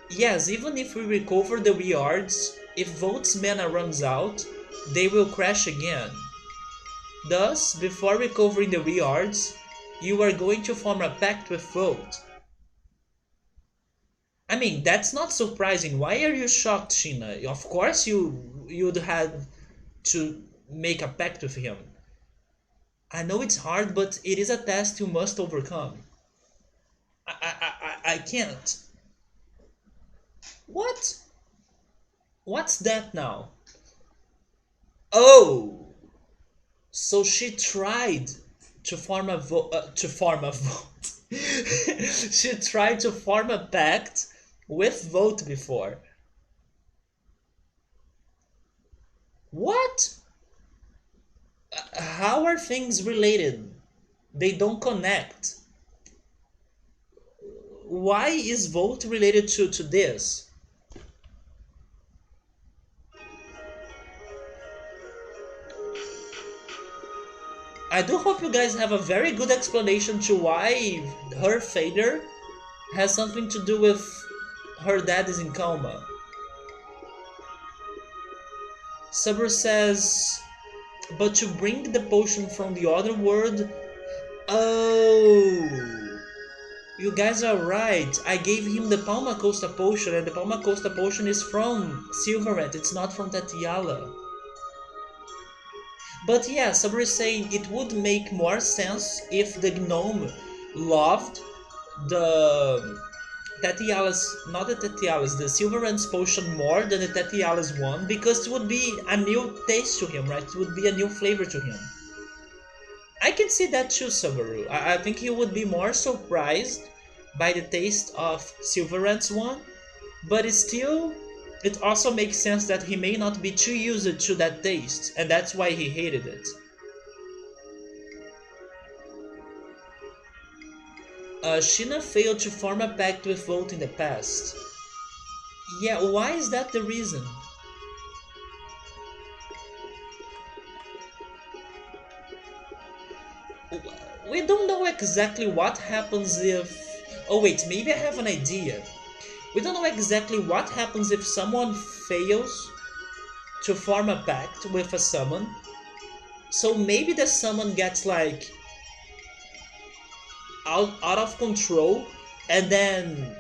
Yes, even if we recover the rewards, if Volt's mana runs out, they will crash again. Thus, before recovering the rewards, you are going to form a pact with Volt. I mean, that's not surprising. Why are you shocked, Sheena? Of course you'd have to make a pact with him. I know it's hard, but it is a test you must overcome. I can't. What? What's that now? Oh, so she tried to form a vote. She tried to form a pact with Vote before. What? How are things related? They don't connect. Why is Volt related to this? I do hope you guys have a very good explanation to why her failure has something to do with her dad is in coma. Sabr says, but to bring the potion from the other world. Oh, you guys are right. I gave him the Palma Costa potion, and the Palma Costa potion is from Silverant. It's not from Tatiala. But yeah, Sabr is saying it would make more sense if the gnome loved the not the Tatiala's, the Silverant's potion more than the Tatiala's one, because it would be a new taste to him, right? It would be a new flavor to him. I can see that too, Subaru. I think he would be more surprised by the taste of Silverant's one, but it also makes sense that he may not be too used to that taste, and that's why he hated it. Sheena failed to form a pact with Volt in the past. Yeah, why is that the reason? We don't know exactly what happens if. Oh, wait, maybe I have an idea. We don't know exactly what happens if someone fails to form a pact with a summon. So maybe the summon gets like out of control and then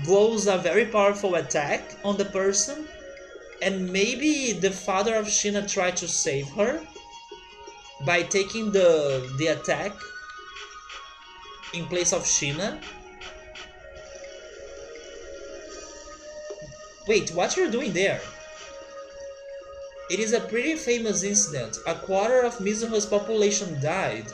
blows a very powerful attack on the person, and maybe the father of Sheena tried to save her by taking the attack in place of Sheena. Wait, what you're doing there? It is a pretty famous incident. A quarter of Mizuho's population died.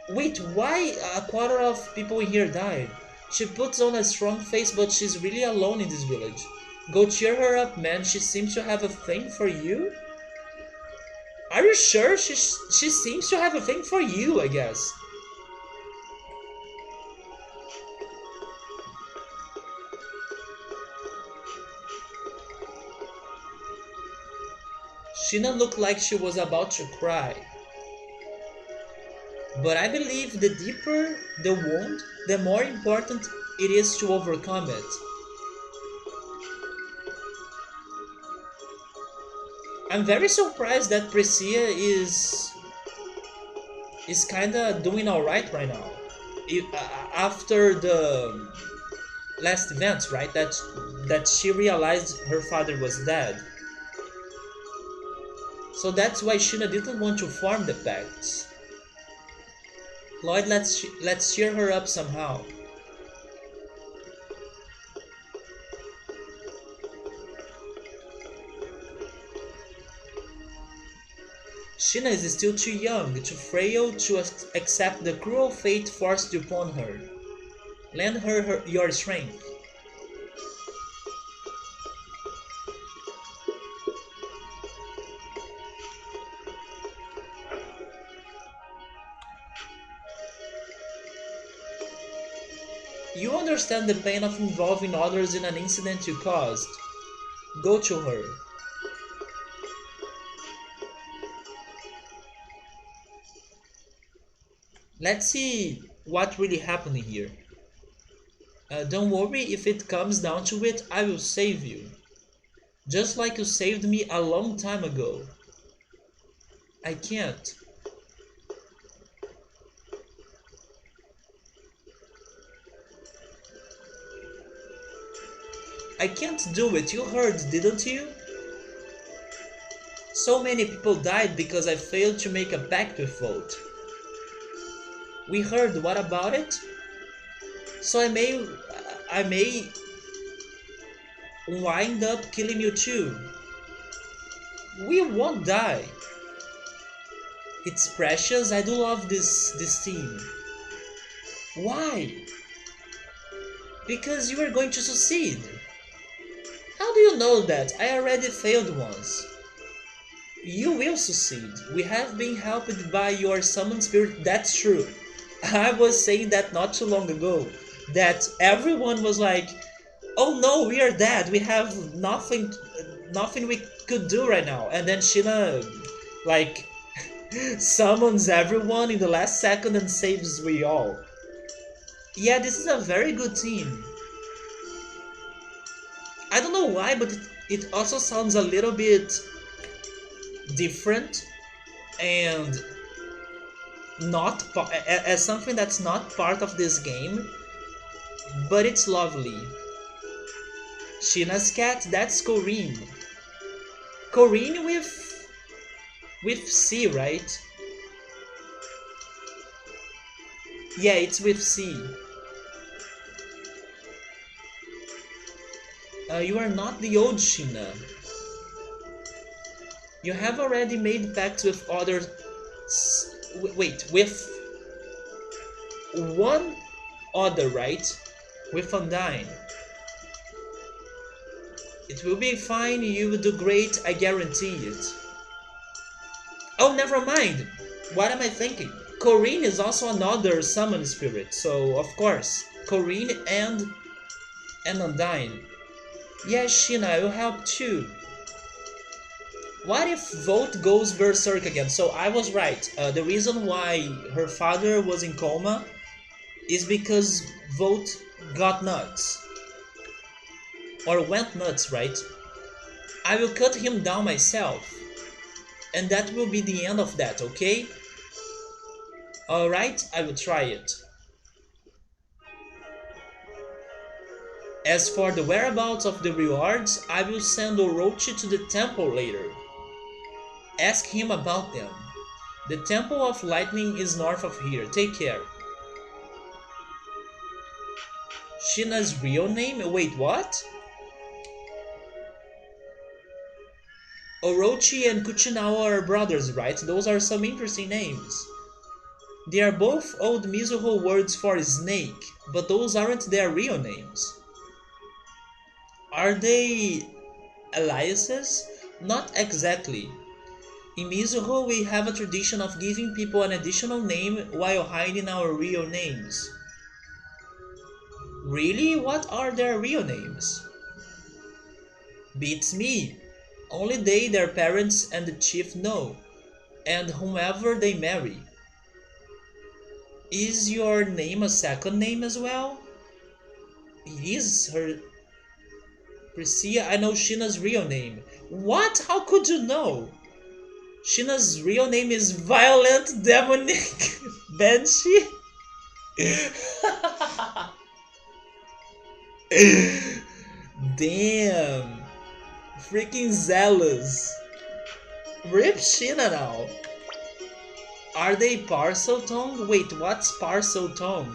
Wait, why a quarter of people here died? She puts on a strong face, but she's really alone in this village. Go cheer her up, man. She seems to have a thing for you? Are you sure? She seems to have a thing for you, I guess. Sheena looked like she was about to cry. But I believe the deeper the wound, the more important it is to overcome it. I'm very surprised that Priscilla is kinda doing alright right now. After the last event, right? That she realized her father was dead. So that's why Sheena didn't want to form the pacts. Lloyd, let's cheer her up somehow. Sheena is still too young, too frail to accept the cruel fate forced upon her. Lend her your strength. You understand the pain of involving others in an incident you caused. Go to her. Let's see what really happened here. Don't worry, if it comes down to it, I will save you. Just like you saved me a long time ago. I can't. I can't do it, you heard, didn't you? So many people died because I failed to make a pact with Volt. We heard, what about it? So I may wind up killing you too. We won't die. It's precious, I do love this team. Why? Because you are going to succeed. How do you know that? I already failed once. You will succeed. We have been helped by your summoned spirit, that's true. I was saying that not too long ago. That everyone was like, oh no, we are dead. We have nothing we could do right now. And then Sheena, like, summons everyone in the last second and saves we all. Yeah, this is a very good team. I don't know why, but it also sounds a little bit different and not as something that's not part of this game, but it's lovely. Sheena's cat, that's Corinne. Corinne with C, right? Yeah, it's with C. You are not the old Sheena. You have already made pacts with others. Wait, with one other, right? With Undyne. It will be fine, you will do great, I guarantee it. Oh, never mind! What am I thinking? Corinne is also another summon spirit, so of course, Corinne and Undyne. Yes, Sheena, I will help too. What if Volt goes berserk again? So I was right. The reason why her father was in coma is because Volt got nuts. Or went nuts, right? I will cut him down myself. And that will be the end of that, okay? Alright, I will try it. As for the whereabouts of the rewards, I will send Orochi to the temple later. Ask him about them. The Temple of Lightning is north of here. Take care. Shina's real name? Wait, what? Orochi and Kuchinawa are brothers, right? Those are some interesting names. They are both old Mizuho words for snake, but those aren't their real names. Are they aliases? Not exactly. In Mizuho, we have a tradition of giving people an additional name while hiding our real names. Really? What are their real names? Beats me. Only they, their parents, and the chief know, and whomever they marry. Is your name a second name as well? It is her. Priscilla, I know Shina's real name. What? How could you know? Shina's real name is Violent Demonic Banshee? Damn. Freaking zealous. Rip Shina now. Are they parcel tongue? Wait, what's parcel tongue?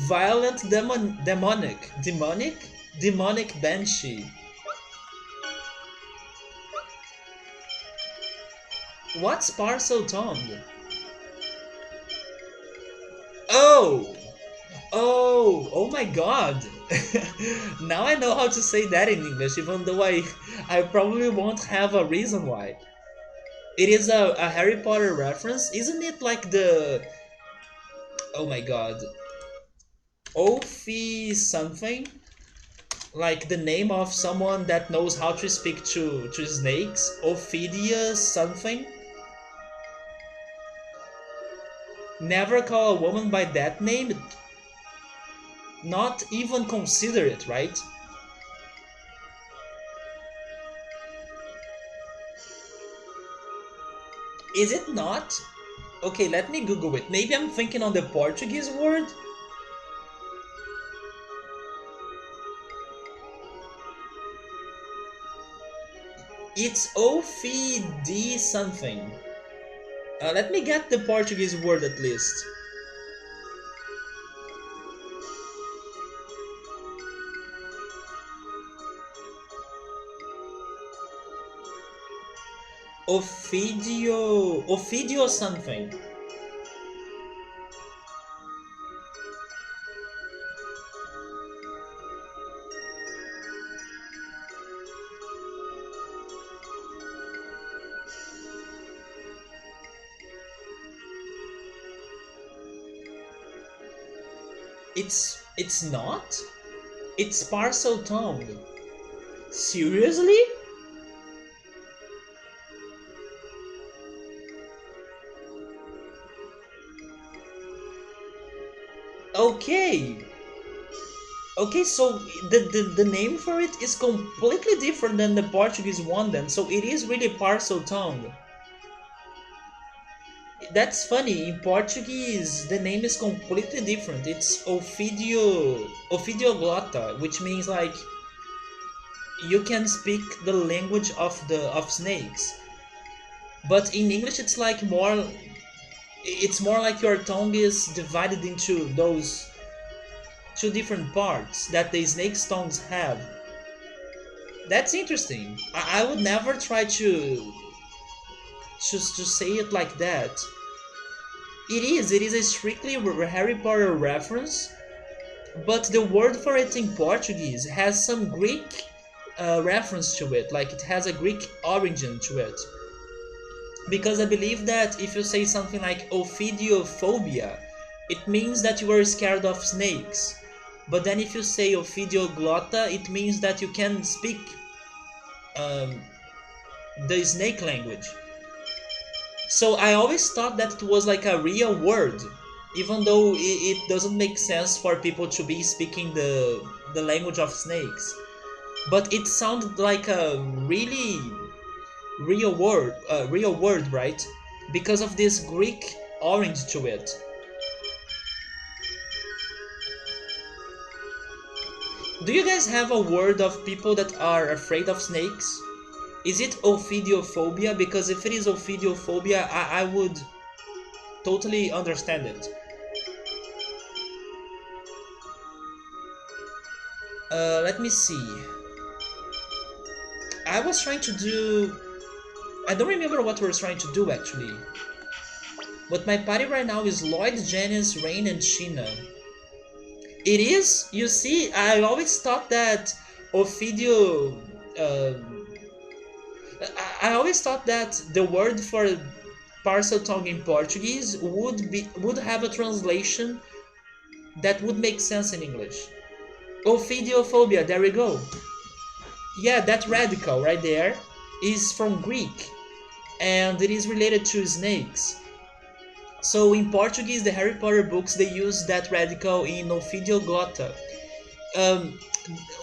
Violent demonic banshee. What's parcel tongue? Oh my god. Now I know how to say that in English, even though I probably won't have a reason why. It is a Harry Potter reference, isn't it? Like the, oh my god, Ophi something, like the name of someone that knows how to speak to snakes. Ophidia something. Never call a woman by that name. Not even consider it, right? Is it not? Okay, let me Google it. Maybe I'm thinking on the Portuguese word. It's OFD something. Let me get the Portuguese word at least. Ophidio something. It's not? It's parcel tongue. Seriously? Okay. Okay, so the name for it is completely different than the Portuguese one then. So it is really parcel tongue. That's funny. In Portuguese, the name is completely different. It's Ophidioglota, which means like you can speak the language of snakes. But in English, it's more like your tongue is divided into those two different parts that the snake's tongues have. That's interesting. I would never try to say it like that. It is a strictly Harry Potter reference, but the word for it in Portuguese has some Greek reference to it, like it has a Greek origin to it. Because I believe that if you say something like ophidiophobia, it means that you are scared of snakes. But then if you say ophidioglota, it means that you can speak um, the snake language. So I always thought that it was like a real word, even though it doesn't make sense for people to be speaking the language of snakes. But it sounded like a really real word, right? Because of this Greek orange to it. Do you guys have a word of people that are afraid of snakes? Is it ophidiophobia? Because if it is ophidiophobia, I would totally understand it. Let me see. I was trying to do. I don't remember what we were trying to do actually. But my party right now is Lloyd, Janice, Rain, and Sheena. It is. You see, I always thought that Ophidio. I always thought that the word for parcel tongue in Portuguese would have a translation that would make sense in English. Ophidiophobia. There we go. Yeah, that radical right there is from Greek, and it is related to snakes. So in Portuguese, the Harry Potter books they use that radical in Ophidioglota. Um,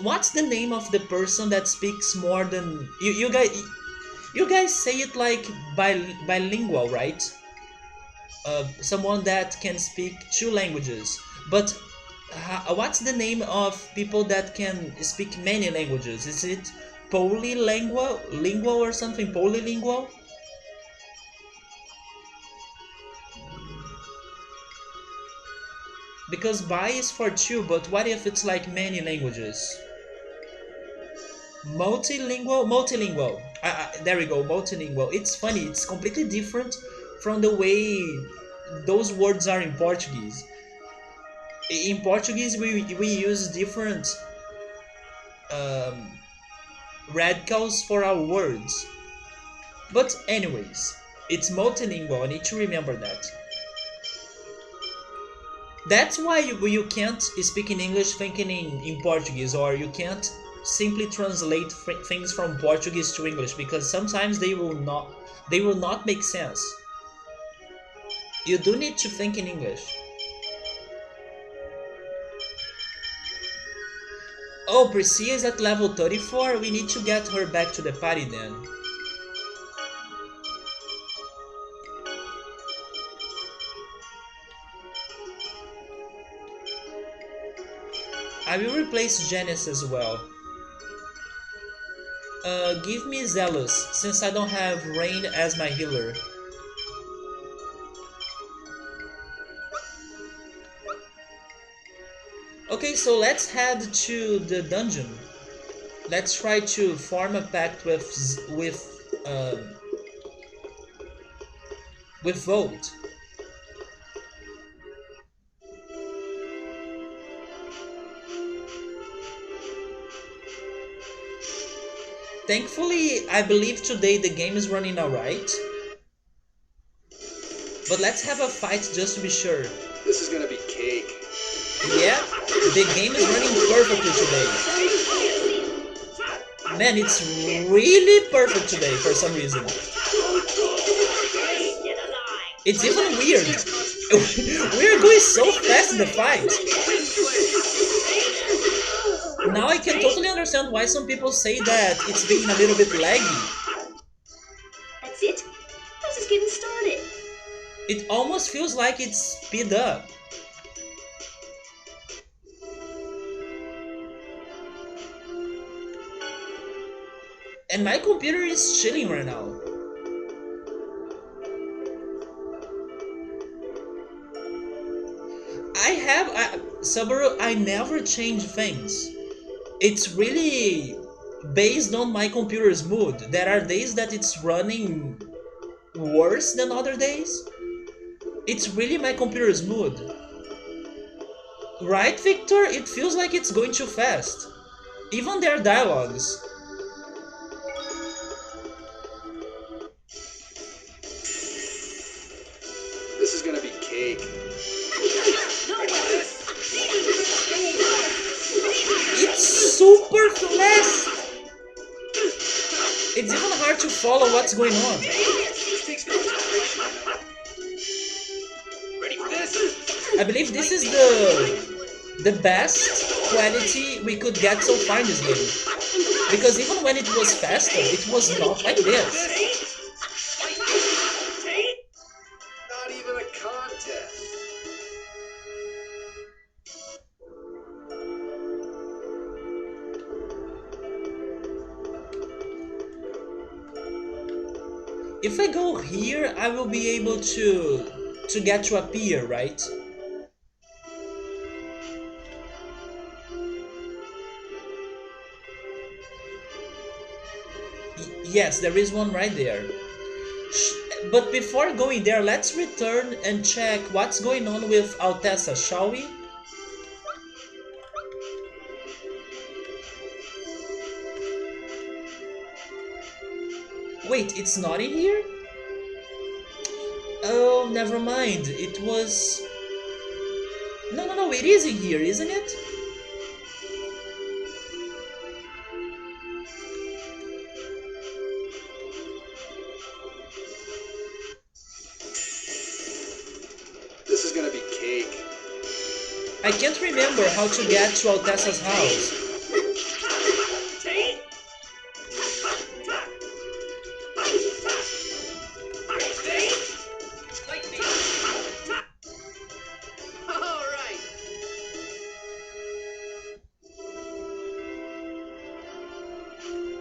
what's the name of the person that speaks more than you guys? You guys say it like bilingual, right? Someone that can speak two languages. But what's the name of people that can speak many languages? Is it lingual or something? Polylingual? Because bi is for two, but what if it's like many languages? Multilingual. There we go, multilingual. It's funny, it's completely different from the way those words are in Portuguese. In Portuguese, we use different um, radicals for our words. But anyways, it's multilingual. I need to remember that. That's why you can't speak in English thinking in Portuguese, or you can't simply translate things from Portuguese to English, because sometimes they will not make sense. You do need to think in English. Oh, Priscilla is at level 34. We need to get her back to the party then. I will replace Janice as well. Give me Zealous, since I don't have Rain as my healer. Okay, so let's head to the dungeon. Let's try to form a pact with Volt. Thankfully, I believe today the game is running alright. But let's have a fight just to be sure. This is gonna be cake. Yeah, the game is running perfectly today. Man, it's really perfect today for some reason. It's even weird. We're going so fast in the fight. Now I can totally understand why some people say that it's being a little bit laggy. That's it? How's this getting started? It almost feels like it's speed up. And my computer is chilling right now. Subaru, I never change things. It's really based on my computer's mood. There are days that it's running worse than other days. It's really my computer's mood. Right, Victor? It feels like it's going too fast. Even their dialogues. cake. It's super fast! It's even hard to follow what's going on. Ready for this? I believe this is the best quality we could get so far in this game. Because even when it was faster, it was not like this. Not even a contest. If I go here, I will be able to get to appear, right? Yes, there is one right there. But before going there, let's return and check what's going on with Altessa, shall we? Wait, it's not in here? Oh, never mind. It was... No, no, no, it is in here, isn't it? This is gonna be cake. I can't remember how to get to Altessa's house.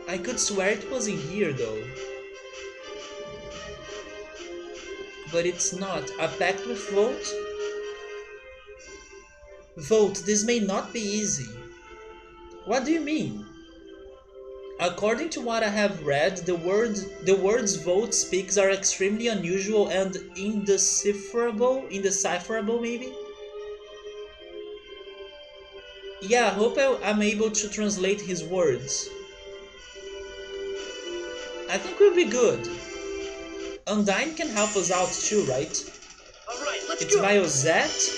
I could swear it was in here though. But it's not. A pact with Vote? Vote, this may not be easy. What do you mean? According to what I have read, the words Vote speaks are extremely unusual and indecipherable maybe? Yeah, I hope I'm able to translate his words. I think we'll be good. Undyne can help us out too, right? Alright, let's It's go. by Ozette?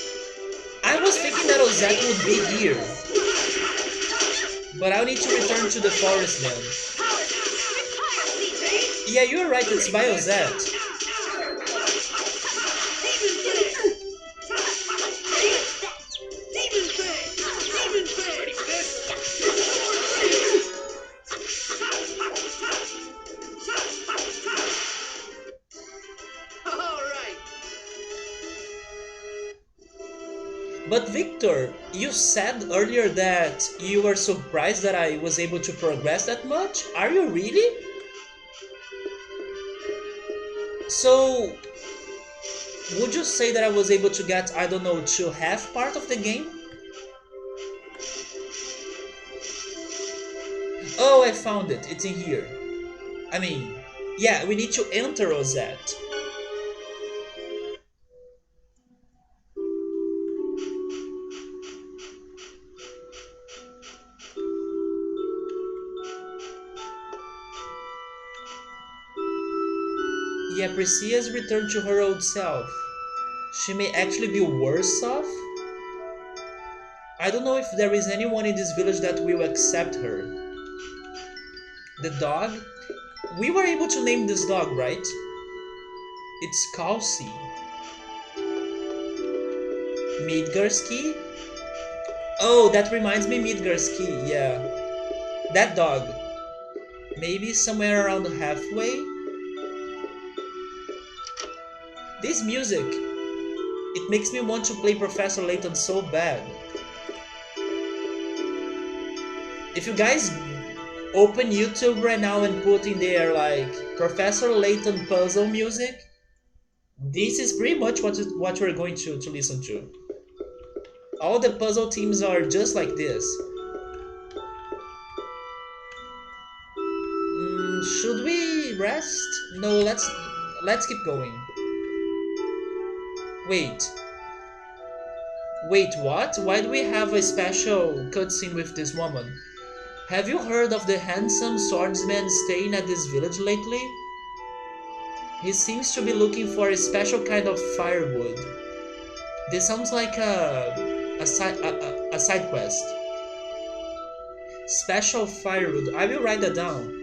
I was thinking that Ozette would be here. But I'll need to return to the forest then. Yeah, you're right, it's by Ozette. But Victor, you said earlier that you were surprised that I was able to progress that much? Are you really? So, would you say that I was able to get, I don't know, to half part of the game? Oh, I found it. It's in here. I mean, yeah, we need to enter Ozette. Yeah, Priscilla's returned to her old self. She may actually be worse off? I don't know if there is anyone in this village that will accept her. The dog? We were able to name this dog, right? It's Kalsi. Midgarski? Oh, that reminds me Midgarski, yeah. That dog. Maybe somewhere around halfway? This music, it makes me want to play Professor Layton so bad. If you guys open YouTube right now and put in there like Professor Layton puzzle music, this is pretty much what we're going to listen to. All the puzzle teams are just like this. Should we rest? No, let's keep going. Wait, what? Why do we have a special cutscene with this woman? Have you heard of the handsome swordsman staying at this village lately? He seems to be looking for a special kind of firewood. This sounds like a side quest. Special firewood. I will write that down.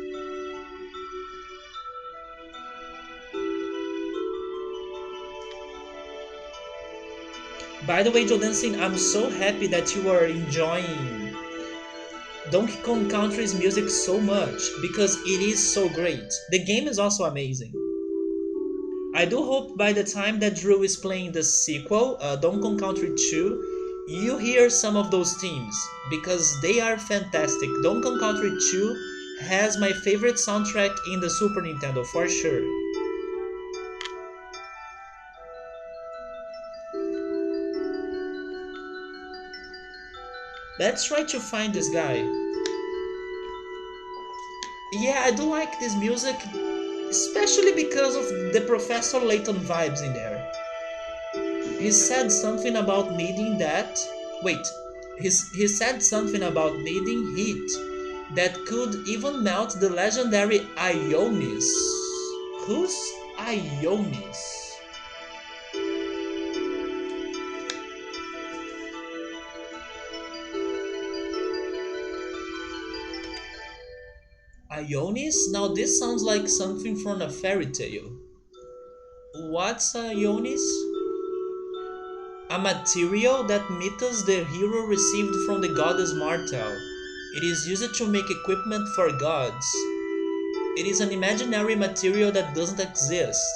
By the way, Joe Dancing, I'm so happy that you are enjoying Donkey Kong Country's music so much because it is so great. The game is also amazing. I do hope by the time that Drew is playing the sequel, Donkey Kong Country 2, you hear some of those themes because they are fantastic. Donkey Kong Country 2 has my favorite soundtrack in the Super Nintendo for sure. Let's try to find this guy. Yeah, I do like this music, especially because of the Professor Layton vibes in there. He said something about needing that. Wait, he said something about needing heat that could even melt the legendary Ionis. Who's Ionis? Ionis? Now this sounds like something from a fairy tale. What's Ionis? A material that Mythos the hero received from the goddess Martel. It is used to make equipment for gods. It is an imaginary material that doesn't exist.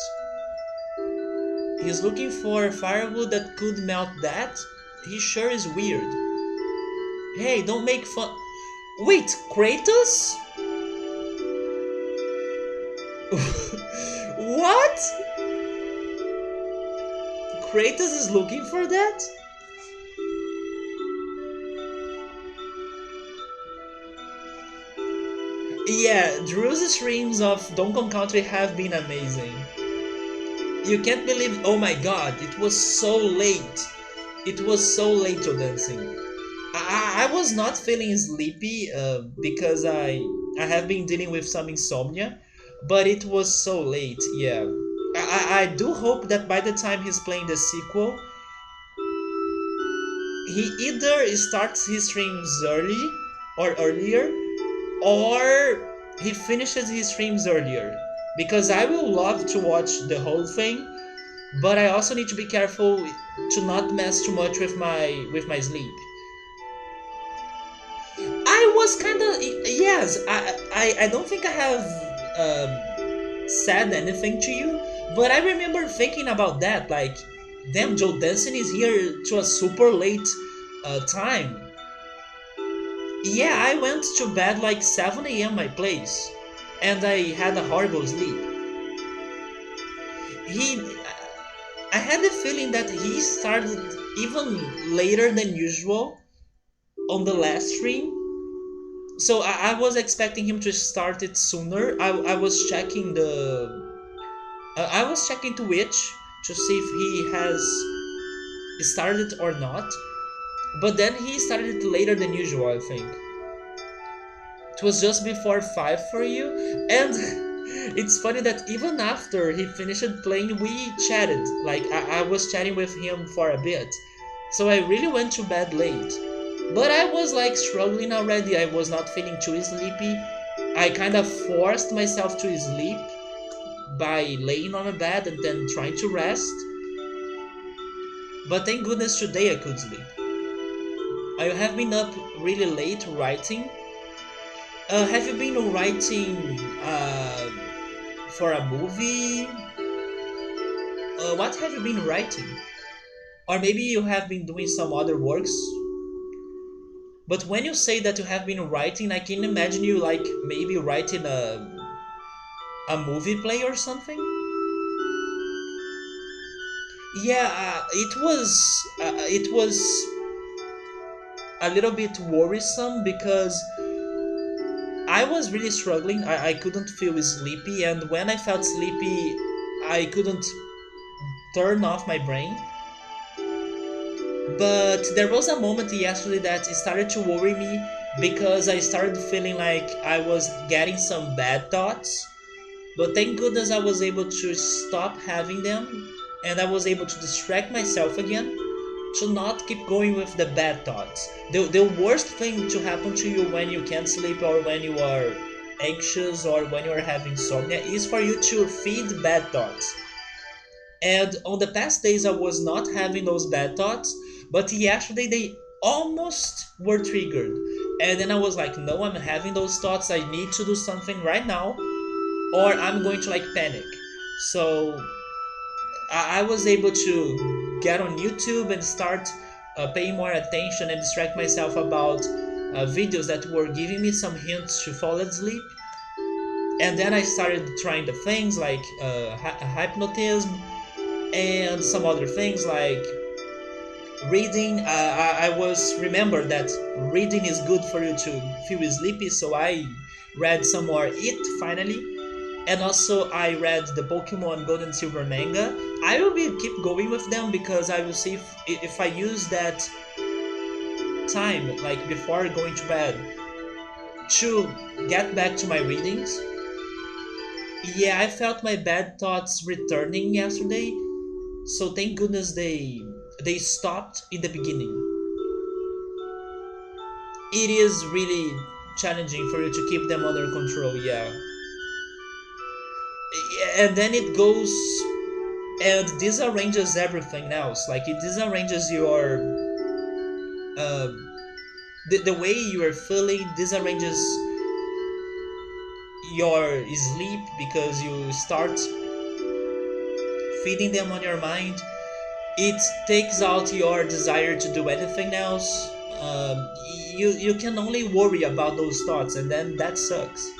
He's looking for firewood that could melt that? He sure is weird. Hey, don't make fun. Wait, Kratos? What? Kratos is looking for that? Yeah, Drew's streams of Donkey Kong Country have been amazing. You can't believe, oh my god, it was so late. It was so late to dancing. I was not feeling sleepy because I have been dealing with some insomnia, but it was so late, yeah. I do hope that by the time he's playing the sequel, he either starts his streams early or earlier, or he finishes his streams earlier. Because I will love to watch the whole thing, but I also need to be careful to not mess too much with my sleep. I was kind of yes. I don't think I have said anything to you, but I remember thinking about that. Like, damn, Joe Danson is here to a super late time. Yeah, I went to bed like 7 a.m. my place, and I had a horrible sleep. He, I had the feeling that he started even later than usual on the last stream. So I was expecting him to start it sooner. I was checking I was checking Twitch to see if he has started or not. But then he started it later than usual, I think. It was just before 5 for you. And it's funny that even after he finished playing, we chatted. Like, I was chatting with him for a bit. So I really went to bed late. But I was like struggling already. I was not feeling too sleepy. I kind of forced myself to sleep by laying on a bed and then trying to rest. But thank goodness today I could sleep. I have been up really late writing. Have you been writing for a movie? What have you been writing? Or maybe you have been doing some other works. But when you say that you have been writing, I can imagine you like maybe writing a movie play or something. Yeah, it was a little bit worrisome because I was really struggling. I couldn't feel sleepy, and when I felt sleepy, I couldn't turn off my brain. But there was a moment yesterday that it started to worry me because I started feeling like I was getting some bad thoughts. But thank goodness I was able to stop having them and I was able to distract myself again. to not keep going with the bad thoughts. The worst thing to happen to you when you can't sleep or when you are anxious or when you are having insomnia is for you to feed bad thoughts. And on the past days, I was not having those bad thoughts, but yesterday they almost were triggered. And then I was like, no, I'm having those thoughts. I need to do something right now, or I'm going to like panic. So I was able to get on YouTube and start paying more attention and distract myself about videos that were giving me some hints to fall asleep. And then I started trying the things like hypnotism and some other things like reading. I was remembered that reading is good for you to feel sleepy, so I read some more It finally, and also I read the Pokemon Gold and Silver manga. I will be keep going with them because I will see if I use that time like before going to bed to get back to my readings. Yeah, I felt my bad thoughts returning yesterday, so thank goodness they stopped in the beginning. It is really challenging for you to keep them under control, yeah. And then it goes and disarranges everything else. Like it disarranges your uh, the way you are feeling, disarranges your sleep because you start feeding them on your mind. It takes out your desire to do anything else. You can only worry about those thoughts, and then that sucks.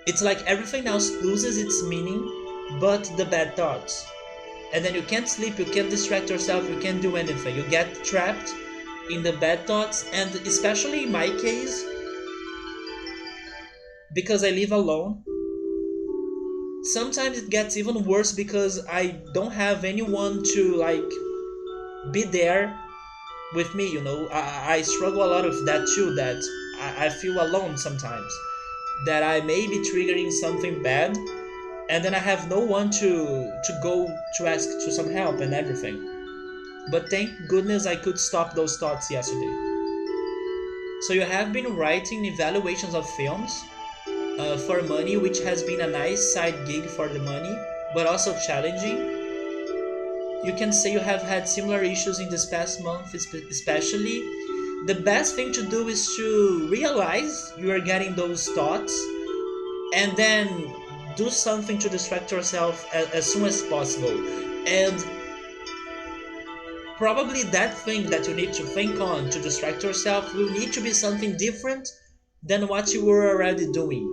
It's like everything else loses its meaning, but the bad thoughts. And then you can't sleep, you can't distract yourself, you can't do anything. You get trapped in the bad thoughts, and especially in my case, because I live alone, sometimes it gets even worse because I don't have anyone to like be there with me. I struggle a lot with that too, that I feel alone sometimes, that I may be triggering something bad, and then I have no one to go to ask to some help and everything. But thank goodness I could stop those thoughts yesterday. So you have been writing evaluations of films for money, which has been a nice side gig for the money, but also challenging. You can say you have had similar issues in this past month, especially. The best thing to do is to realize you are getting those thoughts and then do something to distract yourself as soon as possible. And probably that thing that you need to think on to distract yourself will need to be something different than what you were already doing.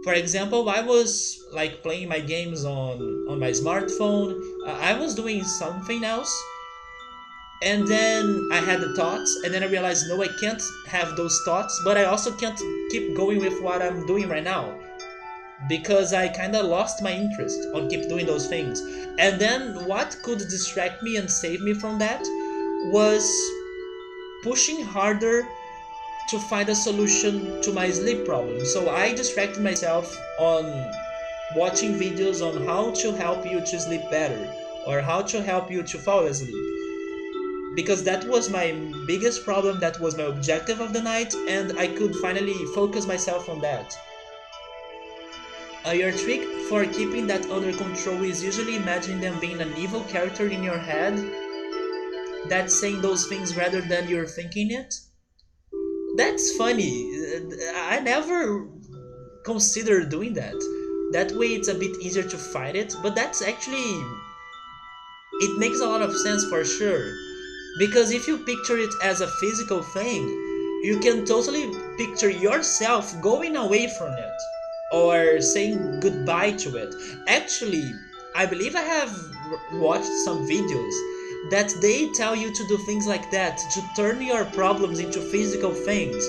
For example, I was like playing my games on my smartphone. I was doing something else, and then I had the thoughts, and then I realized no, I can't have those thoughts, but I also can't keep going with what I'm doing right now because I kind of lost my interest on keep doing those things. And then what could distract me and save me from that was pushing harder to find a solution to my sleep problem. So I distracted myself on watching videos on how to help you to sleep better or how to help you to fall asleep. Because that was my biggest problem, that was my objective of the night, and I could finally focus myself on that. Your trick for keeping that under control is usually imagining them being an evil character in your head that's saying those things rather than you're thinking it. That's funny. I never considered doing that. That way it's a bit easier to fight it, but that's actually, it makes a lot of sense for sure. Because if you picture it as a physical thing, you can totally picture yourself going away from it or saying goodbye to it. Actually, I believe I have watched some videos that they tell you to do things like that, to turn your problems into physical things.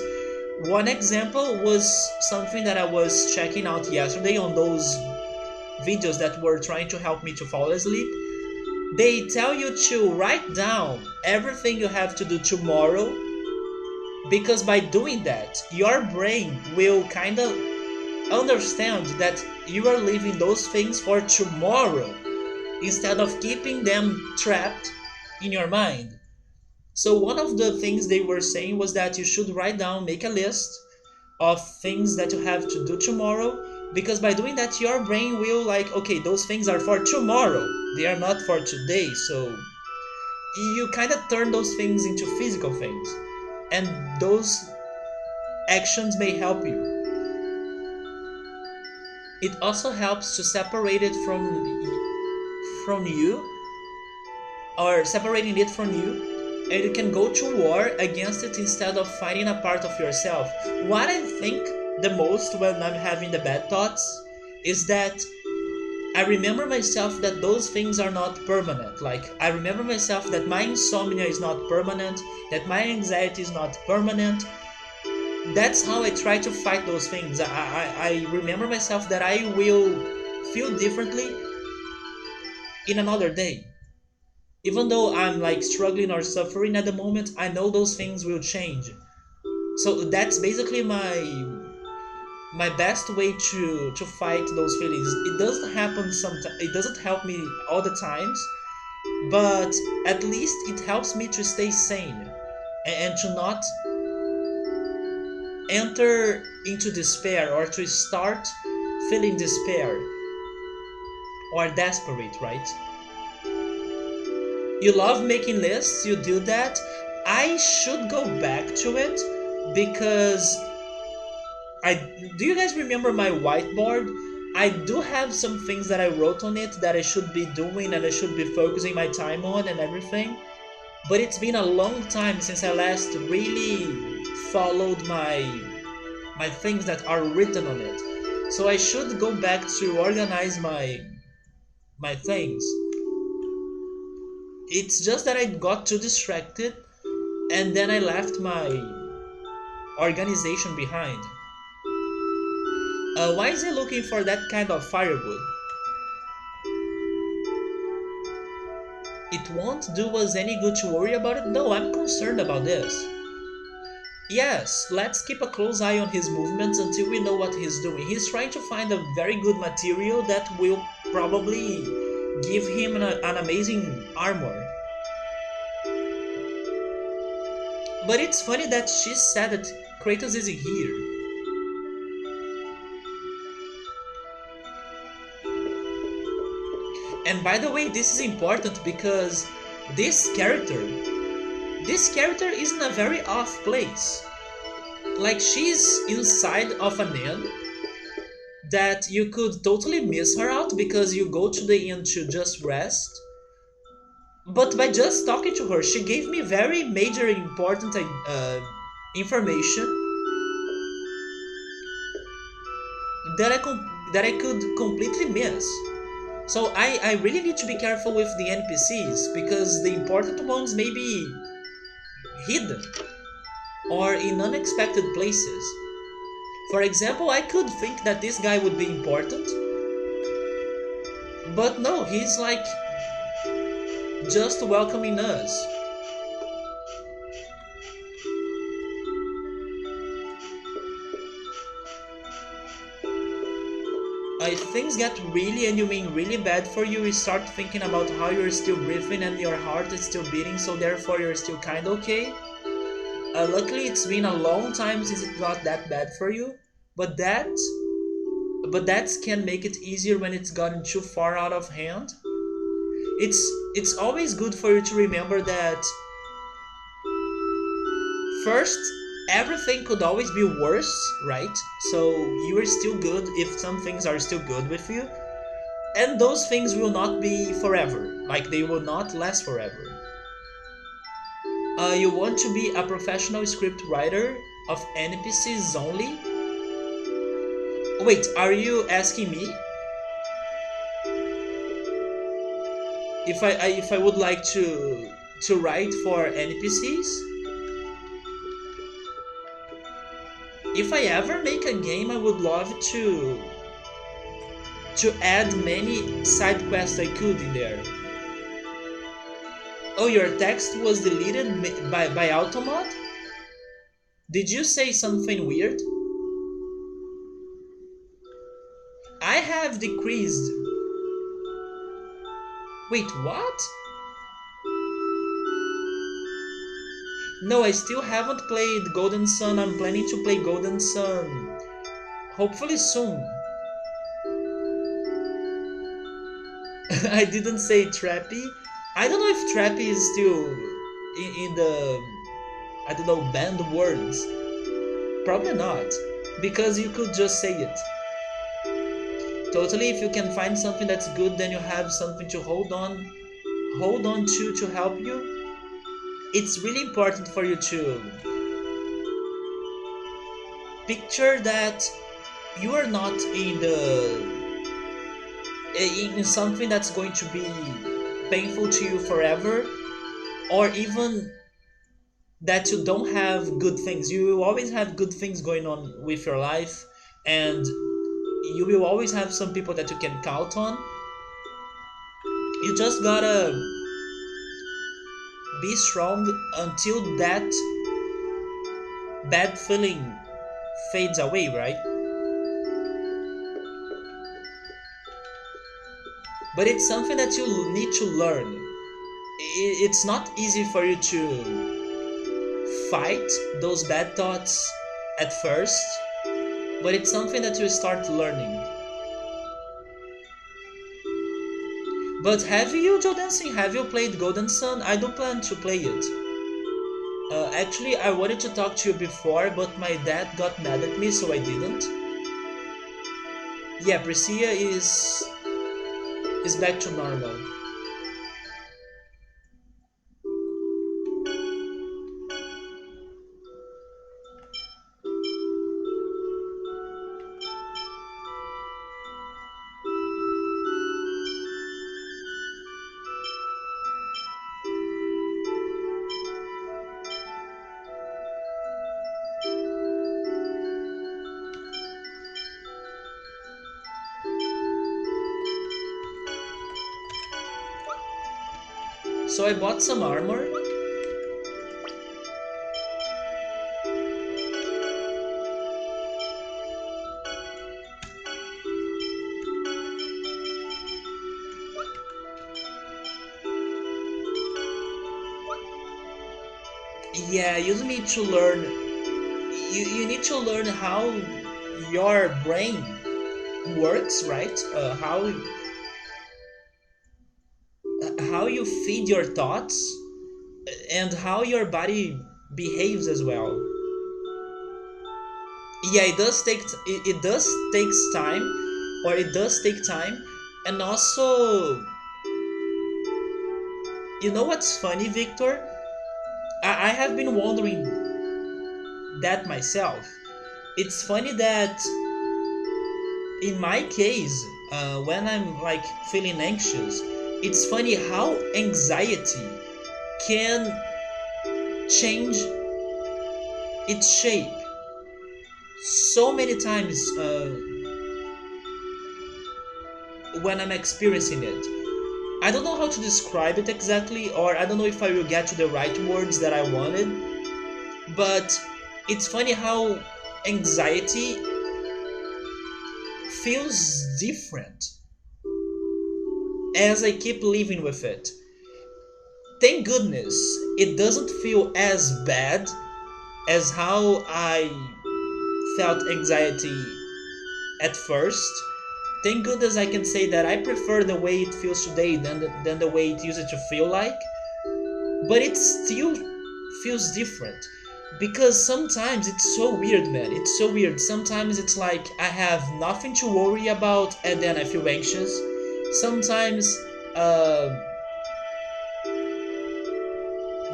One example was something that I was checking out yesterday on those videos that were trying to help me to fall asleep. They tell you to write down everything you have to do tomorrow, because by doing that, your brain will kind of understand that you are leaving those things for tomorrow instead of keeping them trapped in your mind. So one of the things they were saying was that you should write down, make a list of things that you have to do tomorrow, because by doing that your brain will like, okay, those things are for tomorrow, they are not for today. So you kind of turn those things into physical things, and those actions may help you. It also helps to separate it from you, or separating it from you, and you can go to war against it instead of fighting a part of yourself. What I think the most when I'm having the bad thoughts is that I remember myself that those things are not permanent. Like, I remember myself that my insomnia is not permanent, that my anxiety is not permanent. That's how I try to fight those things. I remember myself that I will feel differently in another day. Even though I'm like struggling or suffering at the moment, I know those things will change. So that's basically my best way to fight those feelings. It doesn't happen sometimes. It doesn't help me all the times, but at least it helps me to stay sane and to not enter into despair or to start feeling despair or desperate, right? You love making lists, you do that. I should go back to it because I do you guys remember my whiteboard? I do have some things that I wrote on it that I should be doing and I should be focusing my time on and everything. But it's been a long time since I last really followed my things that are written on it. So I should go back to organize my things. It's just that I got too distracted and then I left my organization behind. Why is he looking for that kind of firewood? It won't do us any good to worry about it? No, I'm concerned about this. Yes, let's keep a close eye on his movements until we know what he's doing. He's trying to find a very good material that will probably give him an amazing armor. But it's funny that she said that Kratos isn't here. And by the way, this is important because this character, this character is in a very off place. Like, she's inside of an inn that you could totally miss her out because you go to the inn to just rest. But by just talking to her, she gave me very major important information that I could completely miss. So I really need to be careful with the NPCs because the important ones may be hidden or in unexpected places. For example, I could think that this guy would be important, but no, he's like just welcoming us. If things get really and you mean really bad for you, you start thinking about how you're still breathing and your heart is still beating, so therefore you're still kinda okay. Luckily, it's been a long time since it got that bad for you, but that can make it easier when it's gotten too far out of hand. It's always good for you to remember that first, everything could always be worse, right? So you are still good if some things are still good with you, and those things will not be forever. Like, they will not last forever. You want to be a professional script writer of NPCs only? Wait, are you asking me if I would like to write for NPCs? If I ever make a game, I would love to add many side quests I could in there. Oh, your text was deleted by Automod? Did you say something weird? I have decreased. Wait, what? No, I still haven't played Golden Sun. I'm planning to play Golden Sun hopefully soon. I didn't say Trappy. I don't know if Trappy is still in the, I don't know, banned words. Probably not, because you could just say it. Totally, if you can find something that's good, then you have something to hold on to help you. It's really important for you to picture that you are not in something that's going to be painful to you forever, or even that you don't have good things. You will always have good things going on with your life, and you will always have some people that you can count on. You just gotta be strong until that bad feeling fades away, right? But it's something that you need to learn. It's not easy for you to fight those bad thoughts at first, but it's something that you start learning. But have you, Joe Dancing, have you played Golden Sun? I do plan to play it. Actually, I wanted to talk to you before, but my dad got mad at me, so I didn't. Yeah, Priscilla is back to normal. So I bought some armor. Yeah, you need to learn. You need to learn how your brain works, right? How you feed your thoughts and how your body behaves as well. Yeah, it does takes time, or it does take time, and also, you know what's funny, Victor? I have been wondering that myself. It's funny that in my case, when I'm like feeling anxious, it's funny how anxiety can change its shape so many times when I'm experiencing it. I don't know how to describe it exactly, or I don't know if I will get to the right words that I wanted, but it's funny how anxiety feels different as I keep living with it. Thank goodness it doesn't feel as bad as how I felt anxiety at first. Thank goodness I can say that I prefer the way it feels today than the way it used to feel like. But it still feels different. Because sometimes it's so weird, man. It's so weird. Sometimes it's like I have nothing to worry about and then I feel anxious. Sometimes uh,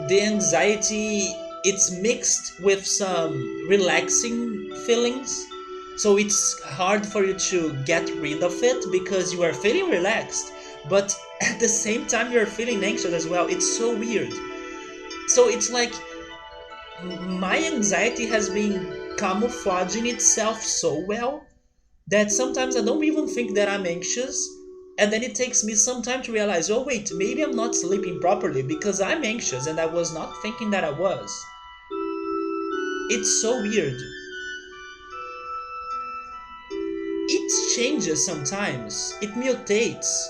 the anxiety it's mixed with some relaxing feelings, so it's hard for you to get rid of it because you are feeling relaxed, but at the same time you're feeling anxious as well. It's so weird. So it's like my anxiety has been camouflaging itself so well that sometimes I don't even think that I'm anxious. And then it takes me some time to realize, oh wait, maybe I'm not sleeping properly because I'm anxious and I was not thinking that I was. It's so weird. It changes sometimes, it mutates,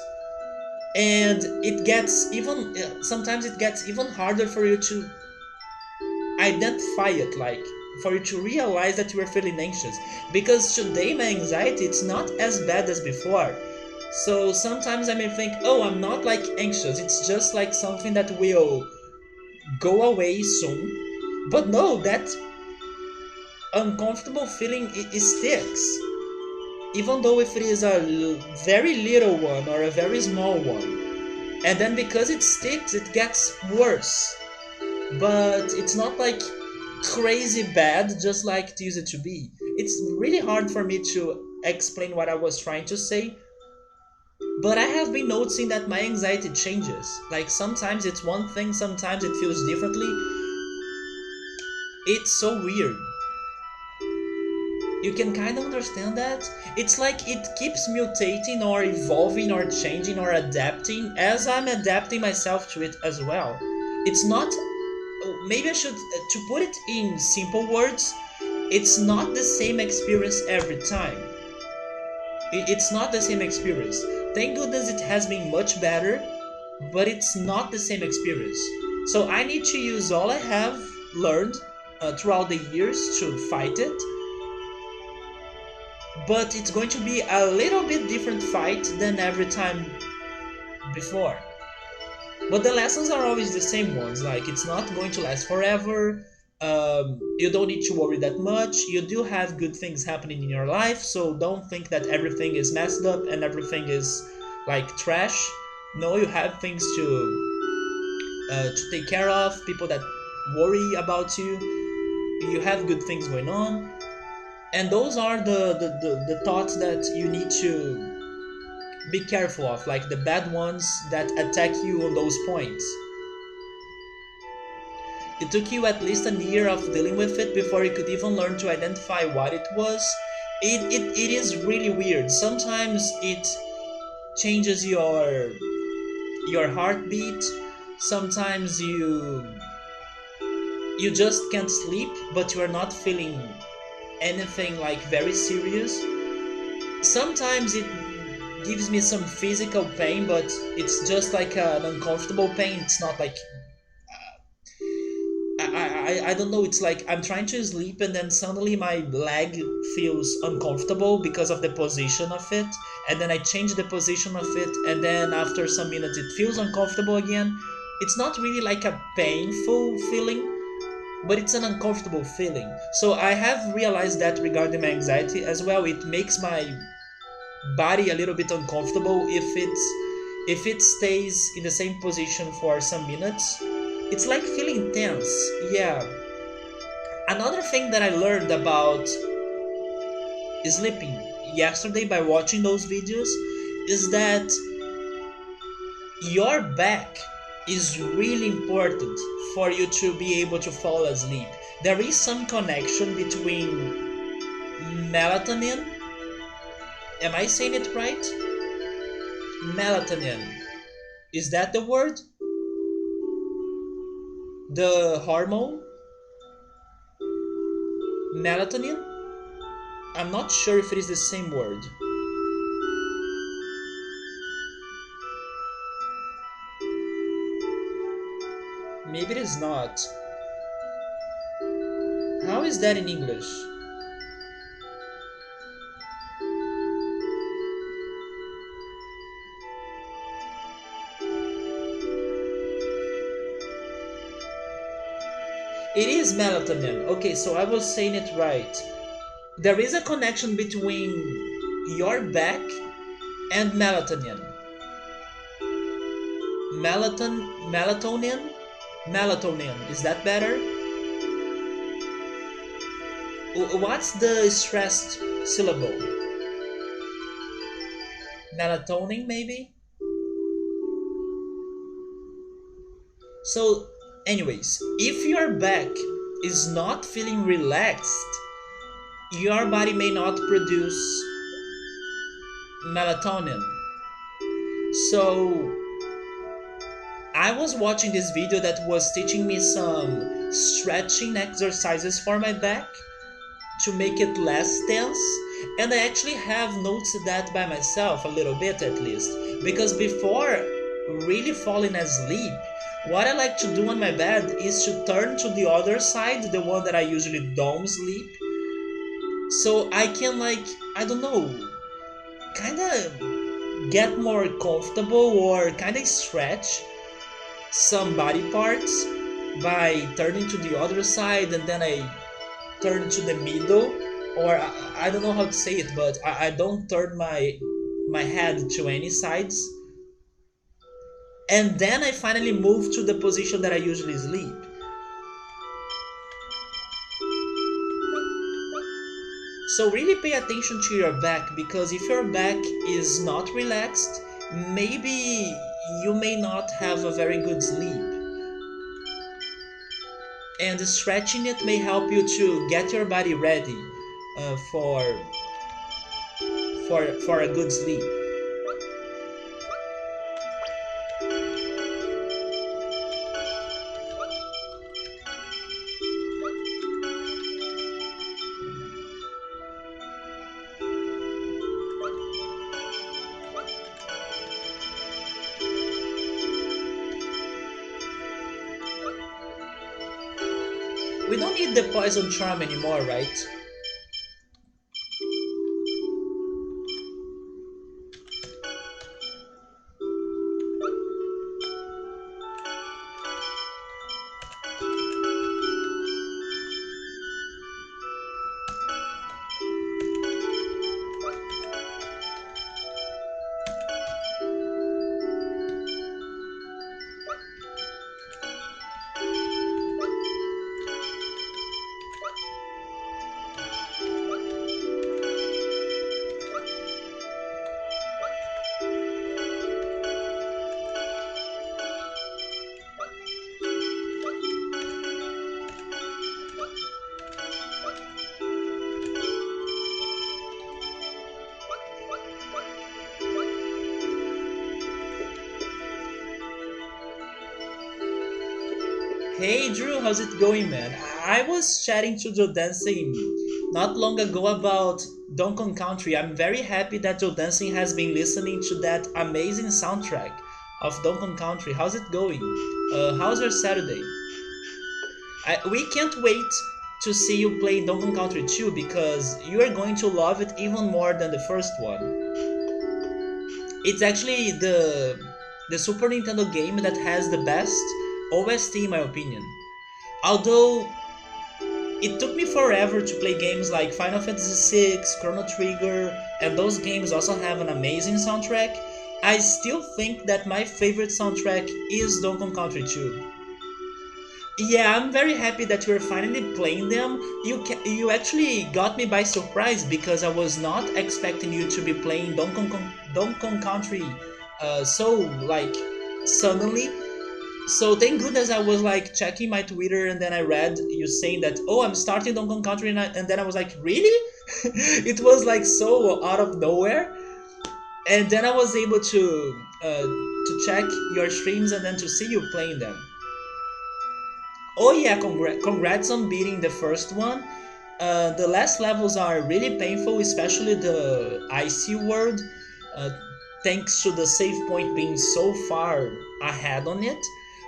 and it gets even, sometimes it gets even harder for you to identify it, like for you to realize that you are feeling anxious. Because today my anxiety it's not as bad as before. So sometimes I may think, oh, I'm not like anxious, it's just like something that will go away soon. But no, that uncomfortable feeling it sticks. Even though if it is a very little one or a very small one. And then because it sticks, it gets worse. But it's not like crazy bad, just like it used to be. It's really hard for me to explain what I was trying to say, but I have been noticing that my anxiety changes. Like sometimes it's one thing, sometimes it feels differently. It's so weird. You can kind of understand that. It's like it keeps mutating or evolving or changing or adapting as I'm adapting myself to it as well. It's not. Maybe I should. To put it in simple words, it's not the same experience every time. It's not the same experience. Thank goodness it has been much better, but it's not the same experience. So I need to use all I have learned throughout the years to fight it, but it's going to be a little bit different fight than every time before. But the lessons are always the same ones. Like it's not going to last forever. You don't need to worry that much. You do have good things happening in your life, so don't think that everything is messed up and everything is like trash. No, you have things to take care of. People that worry about you. You have good things going on, and those are the thoughts that you need to be careful of, like the bad ones that attack you on those points. It took you at least a year of dealing with it before you could even learn to identify what it was. It is really weird. Sometimes it changes your heartbeat. Sometimes you just can't sleep, but you are not feeling anything like very serious. Sometimes it gives me some physical pain, but it's just like an uncomfortable pain. It's not like I don't know. It's like I'm trying to sleep and then suddenly my leg feels uncomfortable because of the position of it, and then I change the position of it, and then after some minutes it feels uncomfortable again. It's not really like a painful feeling, but it's an uncomfortable feeling. So I have realized that regarding my anxiety as well. It makes my body a little bit uncomfortable if it stays in the same position for some minutes. It's like feeling tense. Yeah. Another thing that I learned about sleeping yesterday by watching those videos is that your back is really important for you to be able to fall asleep. There is some connection between melatonin. Am I saying it right? Melatonin. Is that the word? The hormone? Melatonin? I'm not sure if it is the same word. Maybe it is not. How is that in English? It is melatonin. Okay, so I was saying it right. There is a connection between your back and melatonin. Melatonin? Melatonin. Is that better? What's the stressed syllable? Melatonin, maybe? So, anyways, if your back is not feeling relaxed, your body may not produce melatonin. So, I was watching this video that was teaching me some stretching exercises for my back to make it less tense, and I actually have noticed that by myself a little bit at least, because before really falling asleep, What I like to do on my bed is to turn to the other side, the one that I usually don't sleep, so I can like, I don't know, kind of get more comfortable or kind of stretch some body parts by turning to the other side, and then I turn to the middle, or I don't know how to say it, but I don't turn my head to any sides, and then I finally move to the position that I usually sleep. So really pay attention to your back, because if your back is not relaxed, maybe you may not have a very good sleep. And stretching it may help you to get your body ready uh, for for a good sleep. We don't need the poison charm anymore, right? Hey Drew, how's it going, man? I was chatting to Joe Dancing not long ago about Donkey Kong Country. I'm very happy that Joe Dancing has been listening to that amazing soundtrack of Donkey Kong Country. How's it going? How's your Saturday? We can't wait to see you play Donkey Kong Country 2, because you are going to love it even more than the first one. It's actually the Super Nintendo game that has the best OST in my opinion. Although it took me forever to play games like Final Fantasy VI, Chrono Trigger, and those games also have an amazing soundtrack, I still think that my favorite soundtrack is Donkey Kong Country 2. Yeah, I'm very happy that you're finally playing them. You actually got me by surprise, because I was not expecting you to be playing Donkey Kong Country so like suddenly. So thank goodness I was like checking my Twitter, and then I read you saying that, oh, I'm starting Donkey Kong Country, and then I was like, really? It was like so out of nowhere, and then I was able to check your streams and then to see you playing them. Oh yeah, congrats on beating the first one. The last levels are really painful, especially the icy world, uh, thanks to the save point being so far ahead on it.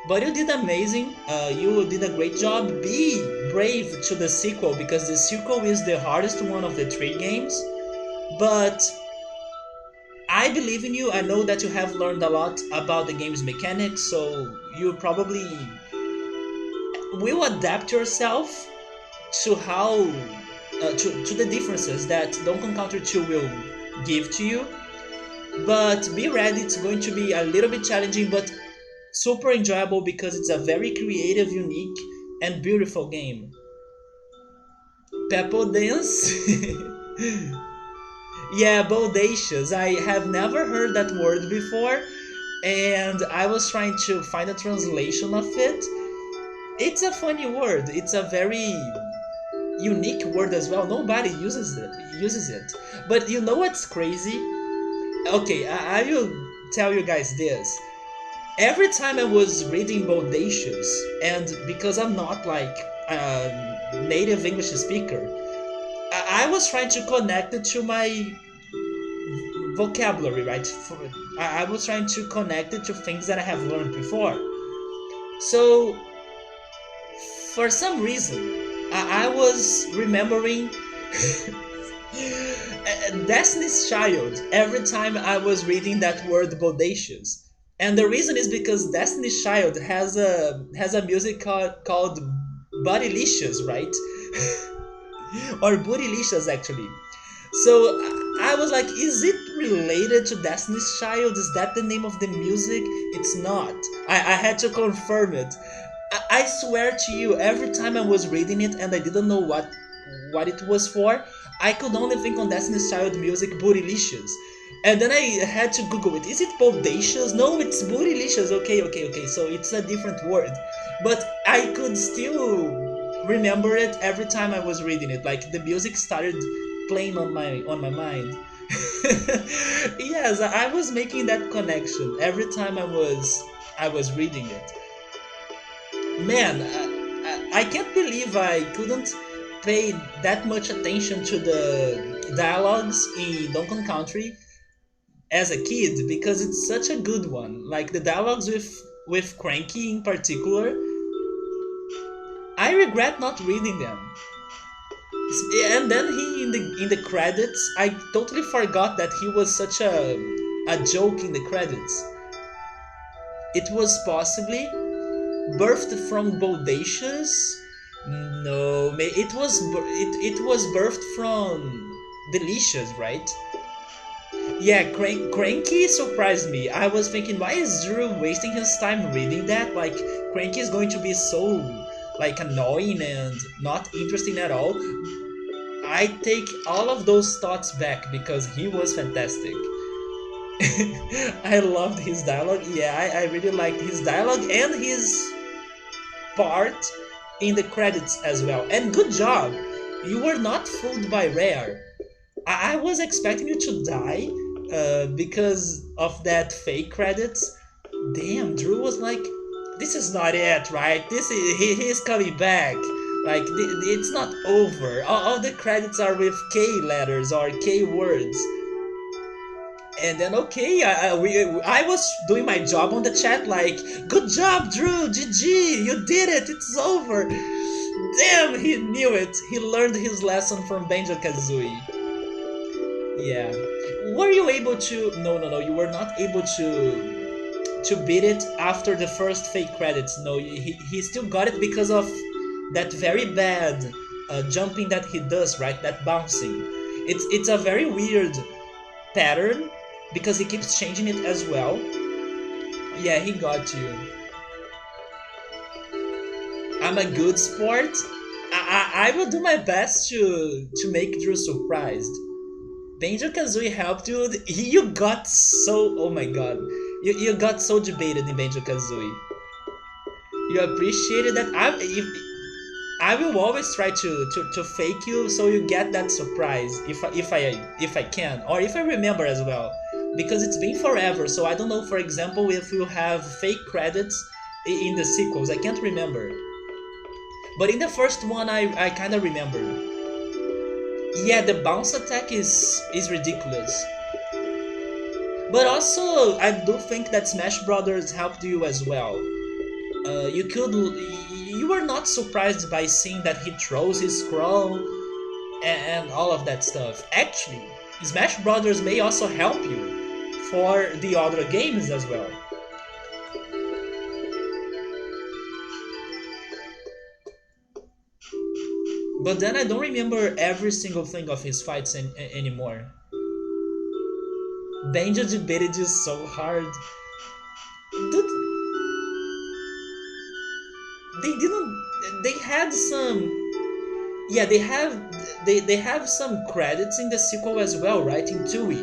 But you did amazing. You did a great job. Be brave to the sequel, because the sequel is the hardest one of the three games. But I believe in you. I know that you have learned a lot about the game's mechanics, so you probably will adapt yourself to how to the differences that Donkey Kong Country 2 will give to you. But be ready, it's going to be a little bit challenging, but super enjoyable, because it's a very creative, unique, and beautiful game. Peppo Dance? Yeah, bodacious. I have never heard that word before, and I was trying to find a translation of it. It's a funny word. It's a very unique word as well. Nobody uses it. But you know what's crazy? Okay, I will tell you guys this. Every time I was reading Bodacious, and because I'm not like a native English speaker, I was trying to connect it to my vocabulary, right? I was trying to connect it to things that I have learned before. So for some reason, I was remembering Destiny's Child every time I was reading that word bodacious. And the reason is because Destiny's Child has a music called Bodylicious, right? Or Bootylicious actually. So I was like, is it related to Destiny's Child? Is that the name of the music? It's not. I had to confirm it. I swear to you, every time I was reading it and I didn't know what it was for, I could only think on Destiny's Child music Bootylicious. And then I had to Google it. Is it bodacious? No, it's bootylicious. Okay. So it's a different word. But I could still remember it every time I was reading it. Like the music started playing on my mind. Yes, I was making that connection every time I was reading it. Man, I can't believe I couldn't pay that much attention to the dialogues in Donkey Kong Country as a kid because it's such a good one. Like the dialogues with Cranky in particular, I regret not reading them. And then he in the credits, I totally forgot that he was such a joke in the credits. It was possibly birthed from Bodacious. No, it was birthed from Delicious, right? Yeah, Cranky surprised me. I was thinking, why is Drew wasting his time reading that? Like, Cranky is going to be so like annoying and not interesting at all. I take all of those thoughts back because he was fantastic. I loved his dialogue. Yeah, I really liked his dialogue and his part in the credits as well. And good job! You were not fooled by Rare. I was expecting you to die because of that fake credits. Damn, Drew was like, this is not it, right? He's coming back. Like, it's not over. All the credits are with K letters or K words. And then okay, I was doing my job on the chat like, good job, Drew, GG, you did it, it's over. Damn, he knew it. He learned his lesson from Banjo-Kazooie. Yeah. Were you able to? No. You were not able to beat it after the first fake credits. No, he still got it because of that very bad jumping that he does, right? That bouncing. It's a very weird pattern because he keeps changing it as well. Yeah, he got you. I'm a good sport. I will do my best to make Drew surprised. Banjo-Kazooie helped you. You got so... Oh my god. You got so debated in Banjo-Kazooie. You appreciated that. I will always try to fake you so you get that surprise if I can. Or if I remember as well. Because it's been forever, so I don't know, for example, if you have fake credits in the sequels. I can't remember. But in the first one, I kind of remember. Yeah, the bounce attack is ridiculous. But also, I do think that Smash Brothers helped you as well. You were not surprised by seeing that he throws his scroll and all of that stuff. Actually, Smash Brothers may also help you for the other games as well. But then I don't remember every single thing of his fights anymore. Banjo debated you so hard. Dude, they didn't. They had some. Yeah, they have some credits in the sequel as well, right? In Tui.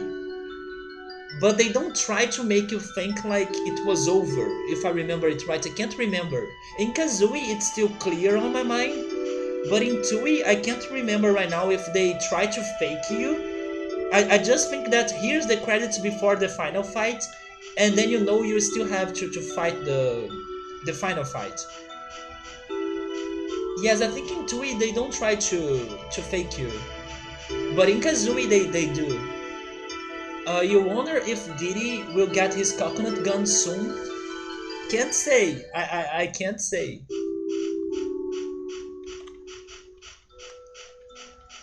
But they don't try to make you think like it was over, if I remember it right. I can't remember. In Kazooie, it's still clear on my mind. But in Tui, I can't remember right now if they try to fake you. I just think that here's the credits before the final fight, and then you know you still have to fight the final fight. Yes, I think in Tui they don't try to fake you. But in Kazooie they do. You wonder if Diddy will get his coconut gun soon? Can't say. I can't say.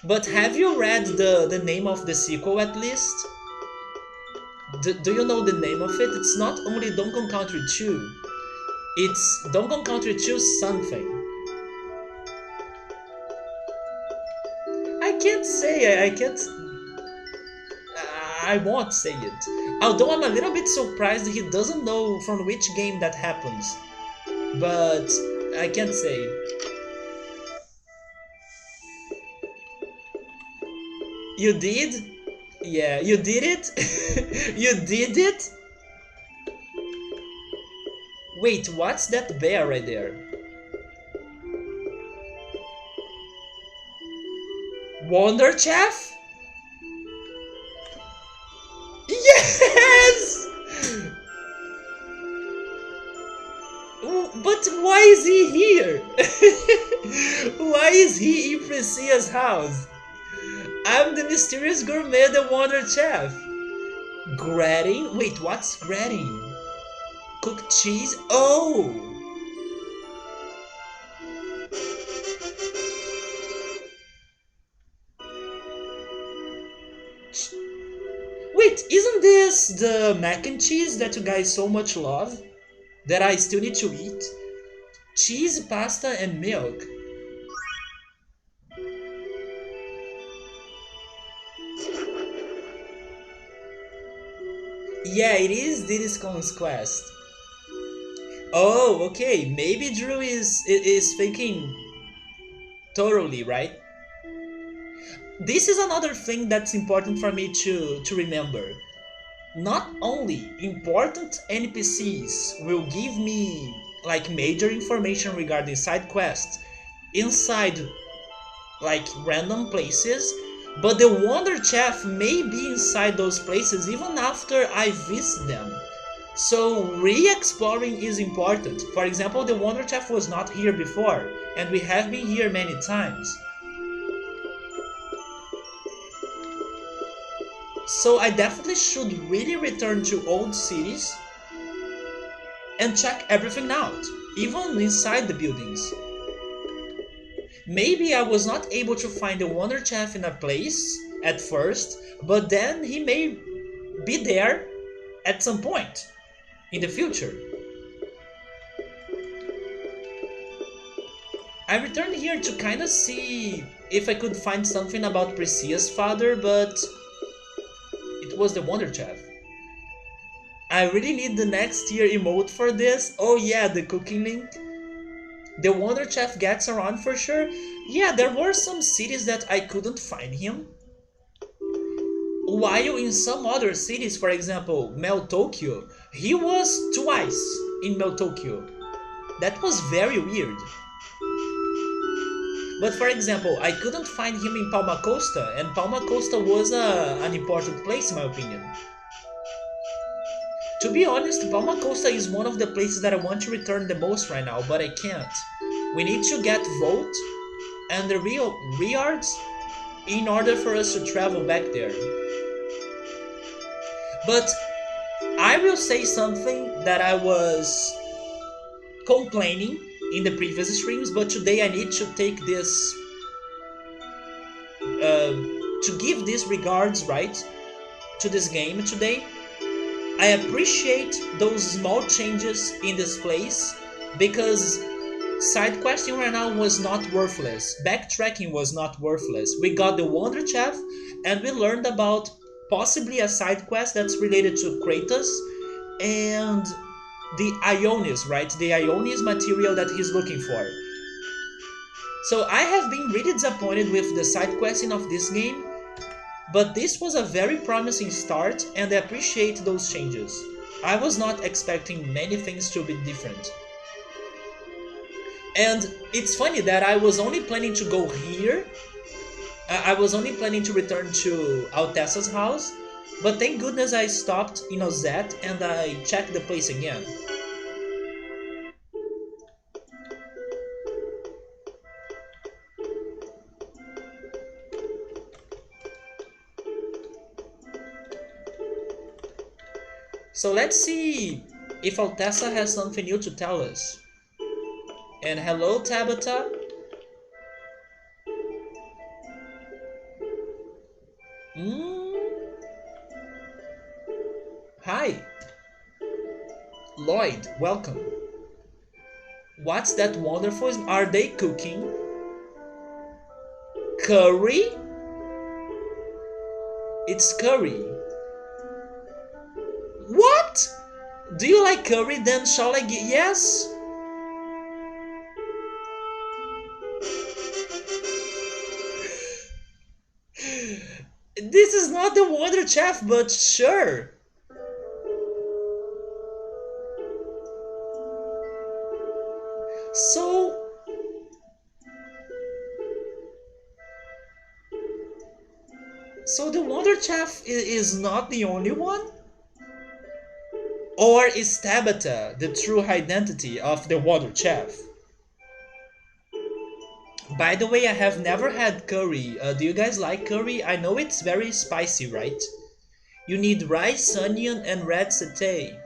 But have you read the name of the sequel at least? Do you know the name of it? It's not only Donkey Kong Country 2. It's Donkey Kong Country 2 something. I can't say. I can't. I won't say it. Although I'm a little bit surprised he doesn't know from which game that happens. But I can't say. You did? Yeah, you did it? You did it? Wait, what's that bear right there? Wonder Chef? Yes! But why is he here? Why is he in Priscilla's house? I'm the mysterious gourmet, the Wonder Chef. Grating? Wait, what's grating? Cooked cheese? Oh! Wait, isn't this the mac and cheese that you guys so much love? That I still need to eat? Cheese, pasta, and milk. Yeah, it is Diddy's Kong's quest. Oh, okay. Maybe Drew is thinking thoroughly, right? This is another thing that's important for me to remember. Not only important NPCs will give me like major information regarding side quests inside like random places, but the Wonder Chef may be inside those places even after I visit them. So re-exploring is important. For example, the Wonder Chef was not here before, and we have been here many times. So I definitely should really return to old cities and check everything out, even inside the buildings. Maybe I was not able to find the Wonder Chef in a place at first, but then he may be there at some point in the future. I returned here to kinda see if I could find something about Priscilla's father, but it was the Wonder Chef. I really need the next year emote for this. Oh yeah, the cooking link. The Wonder Chef gets around for sure. Yeah, there were some cities that I couldn't find him. While in some other cities, for example, Mel Tokyo, he was twice in Mel Tokyo. That was very weird. But for example, I couldn't find him in Palma Costa, and Palma Costa was an important place in my opinion. To be honest, Palma Costa is one of the places that I want to return the most right now, but I can't. We need to get Volt and the real Riards in order for us to travel back there. But I will say something that I was complaining in the previous streams, but today I need to take this, to give these regards, right, to this game today. I appreciate those small changes in this place because side questing right now was not worthless. Backtracking was not worthless. We got the Wonder Chef and we learned about possibly a side quest that's related to Kratos and the Ionis, right? The Ionis material that he's looking for. So I have been really disappointed with the side questing of this game, but this was a very promising start and I appreciate those changes. I was not expecting many things to be different. And it's funny that I was only planning to go here. I was only planning to return to Altessa's house, but thank goodness I stopped in Ozette and I checked the place again. So let's see if Altessa has something new to tell us. And hello, Tabitha. Mm, hi, Lloyd. Welcome. What's that wonderful? Are they cooking curry? It's curry. What? Do you like curry? Then shall I get yes? This is not the Wonder Chef, but sure. So, so the Wonder Chef is not the only one? Or is Tabitha the true identity of the Wonder Chef? By the way, I have never had curry. Do you guys like curry? I know it's very spicy, right? You need rice, onion, and red satay.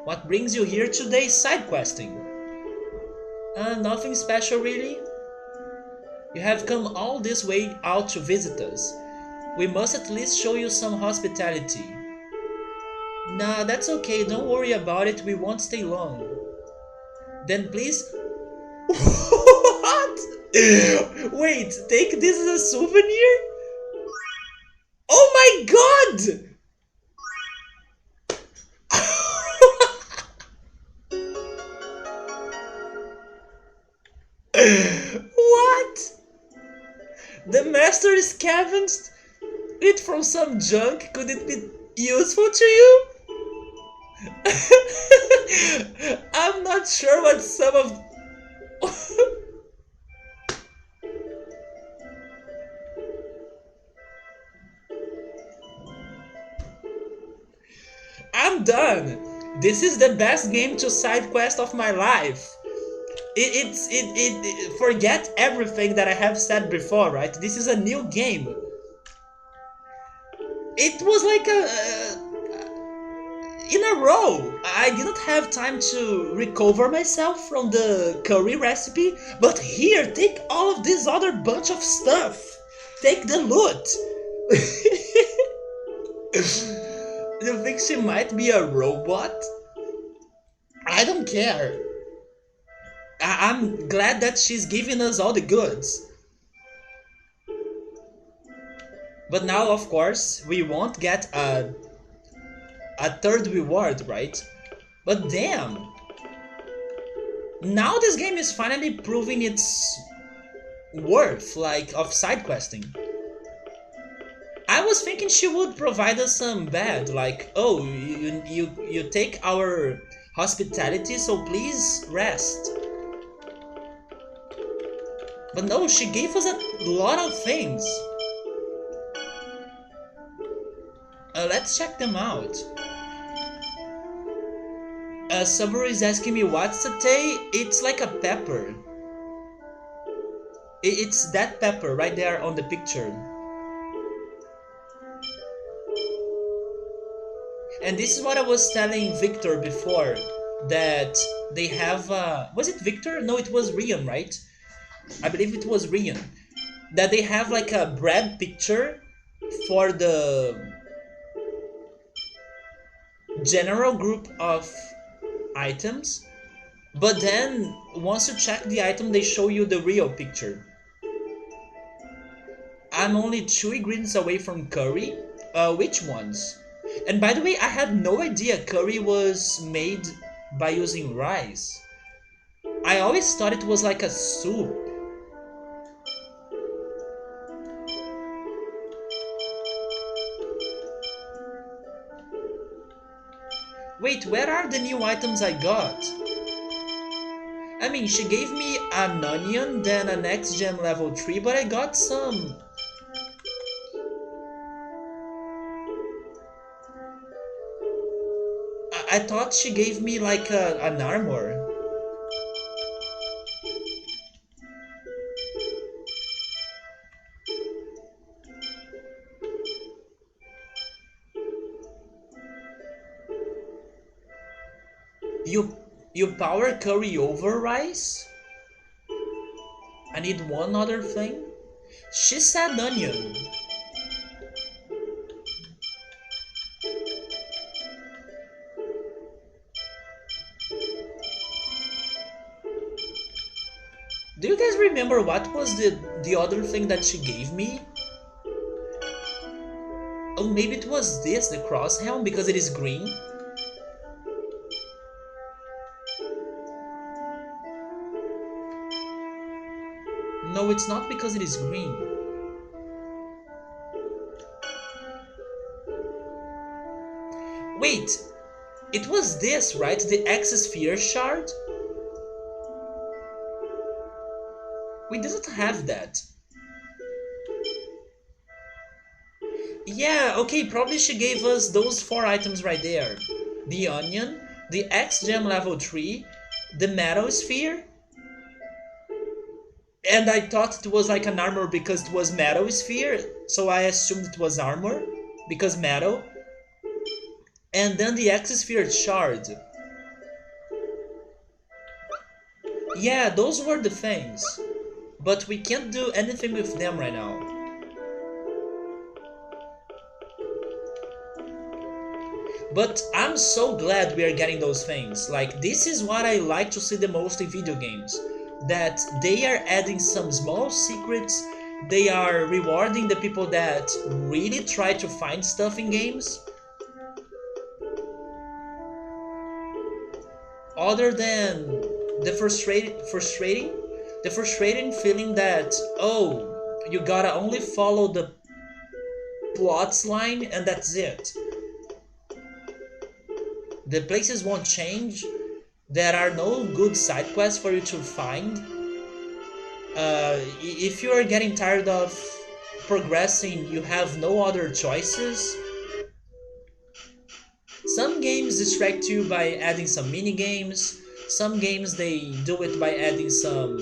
What brings you here today? Side questing. Nothing special really. You have come all this way out to visit us. We must at least show you some hospitality. Nah, that's okay. Don't worry about it. We won't stay long. Then please. What? Wait, take this as a souvenir? Oh my god! What? The master scavenged it from some junk? Could it be useful to you? I'm not sure what some of. I'm done. This is the best game to side quest of my life. Forget everything that I have said before, right? This is a new game. It was like in a row. I didn't have time to recover myself from the curry recipe, but here, take all of this other bunch of stuff. Take the loot. You think she might be a robot? I don't care. I'm glad that she's giving us all the goods. But now, of course, we won't get a third reward, right? But damn! Now this game is finally proving its worth, like, of side questing. I was thinking she would provide us some bad, like, oh, you take our hospitality, so please rest. But no, she gave us a lot of things. Let's check them out. Subaru is asking me what's satay? It's like a pepper. It's that pepper right there on the picture. And this is what I was telling Victor before, that they have was it Victor? No, it was Rian, right? I believe it was Rian. That they have like a bread picture for the general group of items, but then once you check the item, they show you the real picture. I'm only 2 ingredients away from curry. Which ones? And by the way, I had no idea curry was made by using rice. I always thought it was like a soup. Wait, where are the new items I got? I mean, she gave me an onion, then an X-Gem level 3, but I got some. I thought she gave me like an armor. You you power curry over rice? I need one other thing. She said onion. Do you guys remember what was the other thing that she gave me? Oh, maybe it was this, the cross helm, because it is green. No, it's not because it is green. Wait, it was this, right? The X-Sphere shard? We didn't have that. Yeah, okay, probably she gave us those four items right there. The onion, the X-Gem level 3, the metal sphere, and I thought it was like an armor because it was metal sphere, so I assumed it was armor, because metal. And then the X-Sphere shard. Yeah, those were the things. But we can't do anything with them right now. But I'm so glad we are getting those things. Like, this is what I like to see the most in video games. That they are adding some small secrets, they are rewarding the people that really try to find stuff in games. Other than the frustrating feeling that, oh, you gotta only follow the plots line and that's it. The places won't change. There are no good side quests for you to find. If you are getting tired of progressing, you have no other choices. Some games distract you by adding some mini games. Some games they do it by adding some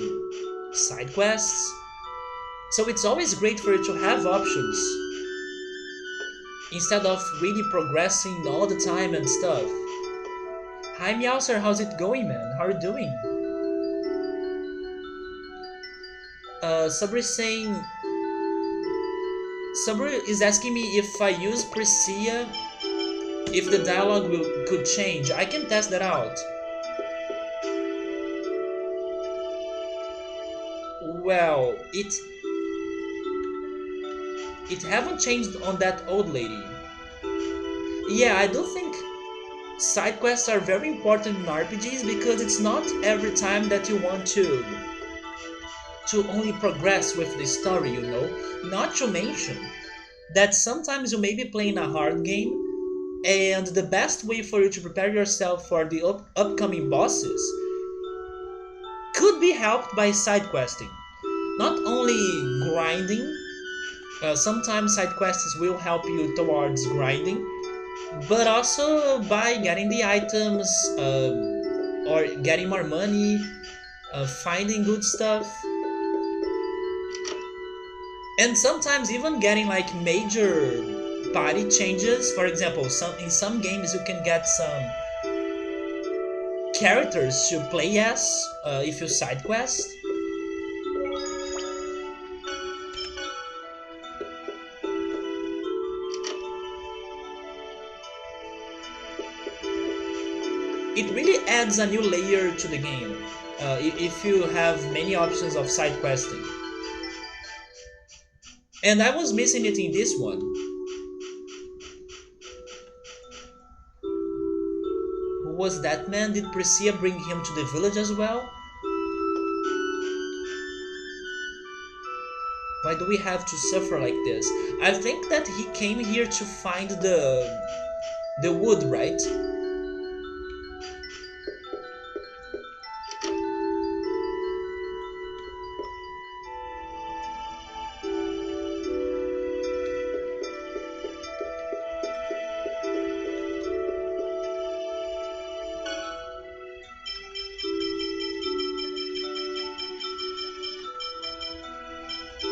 side quests. So it's always great for you to have options instead of really progressing all the time and stuff. Hi Meowser, how's it going, man? How are you doing? Sabri is saying, Sabri is asking me if I use Priscilla, if the dialogue could change. I can test that out. Well, it haven't changed on that old lady. Yeah, I do think side quests are very important in RPGs because it's not every time that you want to only progress with the story, you know. Not to mention that sometimes you may be playing a hard game and the best way for you to prepare yourself for the upcoming bosses could be helped by side questing. Not only grinding, sometimes side quests will help you towards grinding, but also by getting the items, or getting more money, finding good stuff, and sometimes even getting like major party changes. For example, in some games you can get some characters to play as if you side quest. It really adds a new layer to the game if you have many options of side questing. And I was missing it in this one. Who was that man? Did Priscilla bring him to the village as well? Why do we have to suffer like this? I think that he came here to find the wood, right?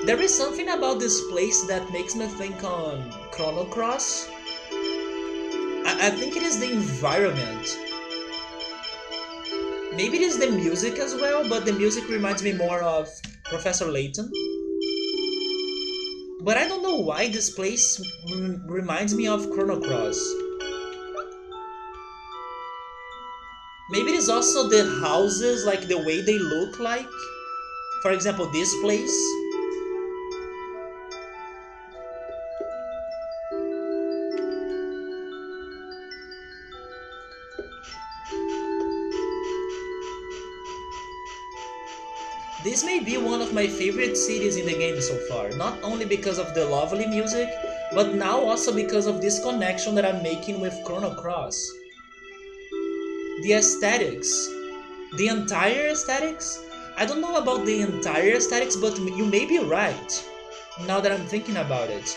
There is something about this place that makes me think on Chrono Cross. I think it is the environment. Maybe it is the music as well, but the music reminds me more of Professor Layton. But I don't know why this place reminds me of Chrono Cross. Maybe it is also the houses, like the way they look like. For example, this place. This may be one of my favorite cities in the game so far, not only because of the lovely music, but now also because of this connection that I'm making with Chrono Cross. The aesthetics, the entire aesthetics. I don't know about the entire aesthetics, but you may be right now that I'm thinking about it.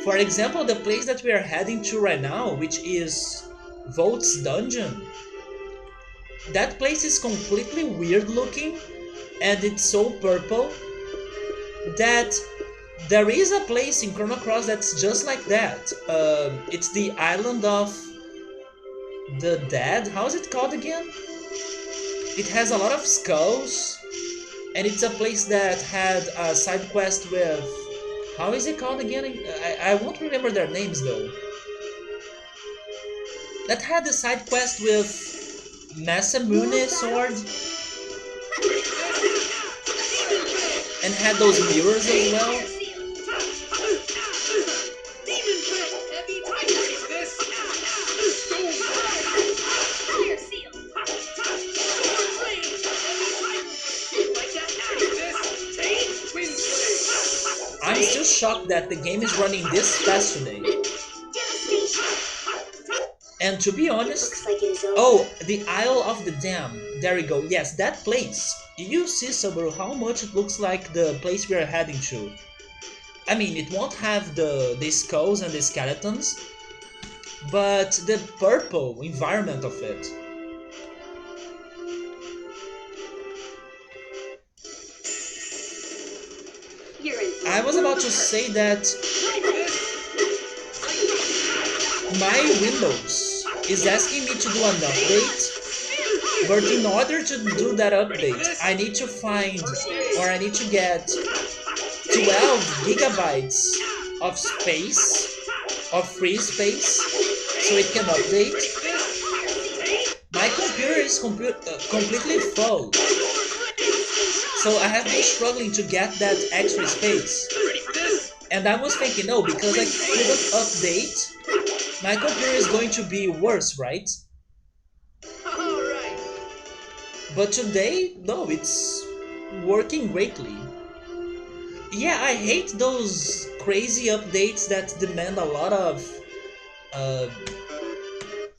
For example, the place that we are heading to right now, which is Volt's Dungeon, that place is completely weird looking and it's so purple that there is a place in Chrono Cross that's just like that. It's the island of the dead. How is it called again? It has a lot of skulls, and it's a place that had a side quest with. How is it called again? I won't remember their names though. That had the side quest with Masamune sword and had those mirrors as well. I'm still shocked that the game is running this fast today. And to be honest, oh, the Isle of the Dam. There we go. Yes, that place. You see, Subaru, how much it looks like the place we are heading to. I mean, it won't have the skulls and the skeletons, but the purple environment of it. I was about to say that my Windows is asking me to do an update, but in order to do that update, I need to find, or I need to get 12 gigabytes of space, of free space, so it can update. My computer is completely full, so I have been struggling to get that extra space. And I was thinking, no, because I couldn't update, my computer is going to be worse, right? But today, no, it's working greatly. Yeah, I hate those crazy updates that demand a lot of uh,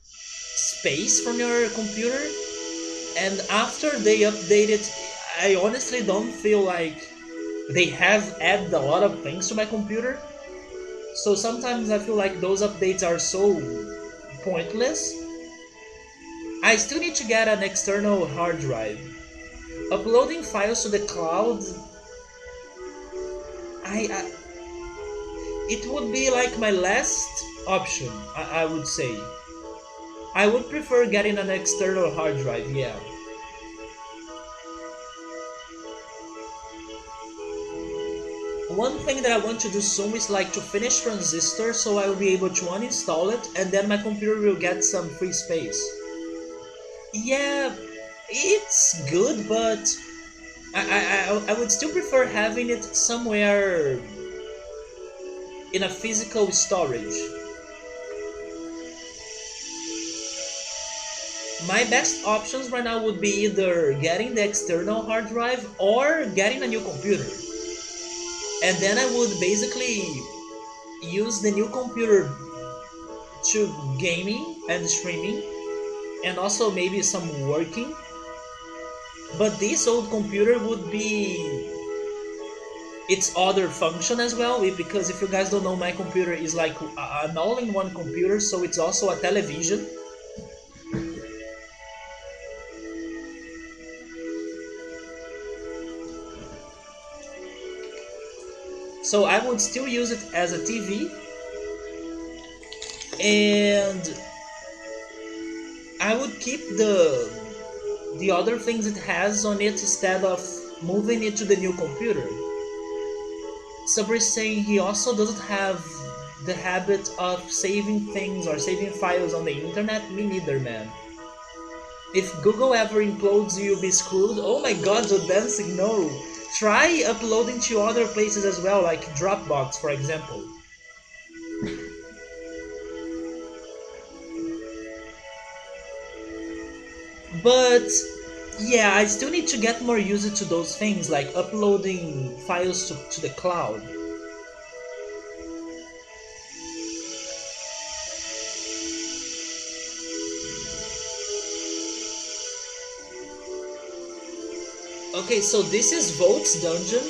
space from your computer. And after they update it, I honestly don't feel like they have added a lot of things to my computer. So sometimes I feel like those updates are so pointless. I still need to get an external hard drive. Uploading files to the cloud, I it would be like my last option, I would say. I would prefer getting an external hard drive, yeah. One thing that I want to do soon is like to finish Transistor so I will be able to uninstall it and then my computer will get some free space. Yeah, it's good, but I would still prefer having it somewhere in a physical storage. My best options right now would be either getting the external hard drive or getting a new computer. And then I would basically use the new computer to gaming and streaming and also maybe some working. But this old computer would be its other function as well, because if you guys don't know, my computer is like an all-in-one computer, so it's also a television. So I would still use it as a TV, and I would keep the other things it has on it instead of moving it to the new computer. Sabri's saying he also doesn't have the habit of saving things or saving files on the internet. Me neither, man. If Google ever implodes, you'll be screwed. Oh my god, you're dancing, no. Try uploading to other places as well, like Dropbox, for example. But yeah, I still need to get more used to those things, like uploading files to the cloud. Okay, so this is Volt's dungeon.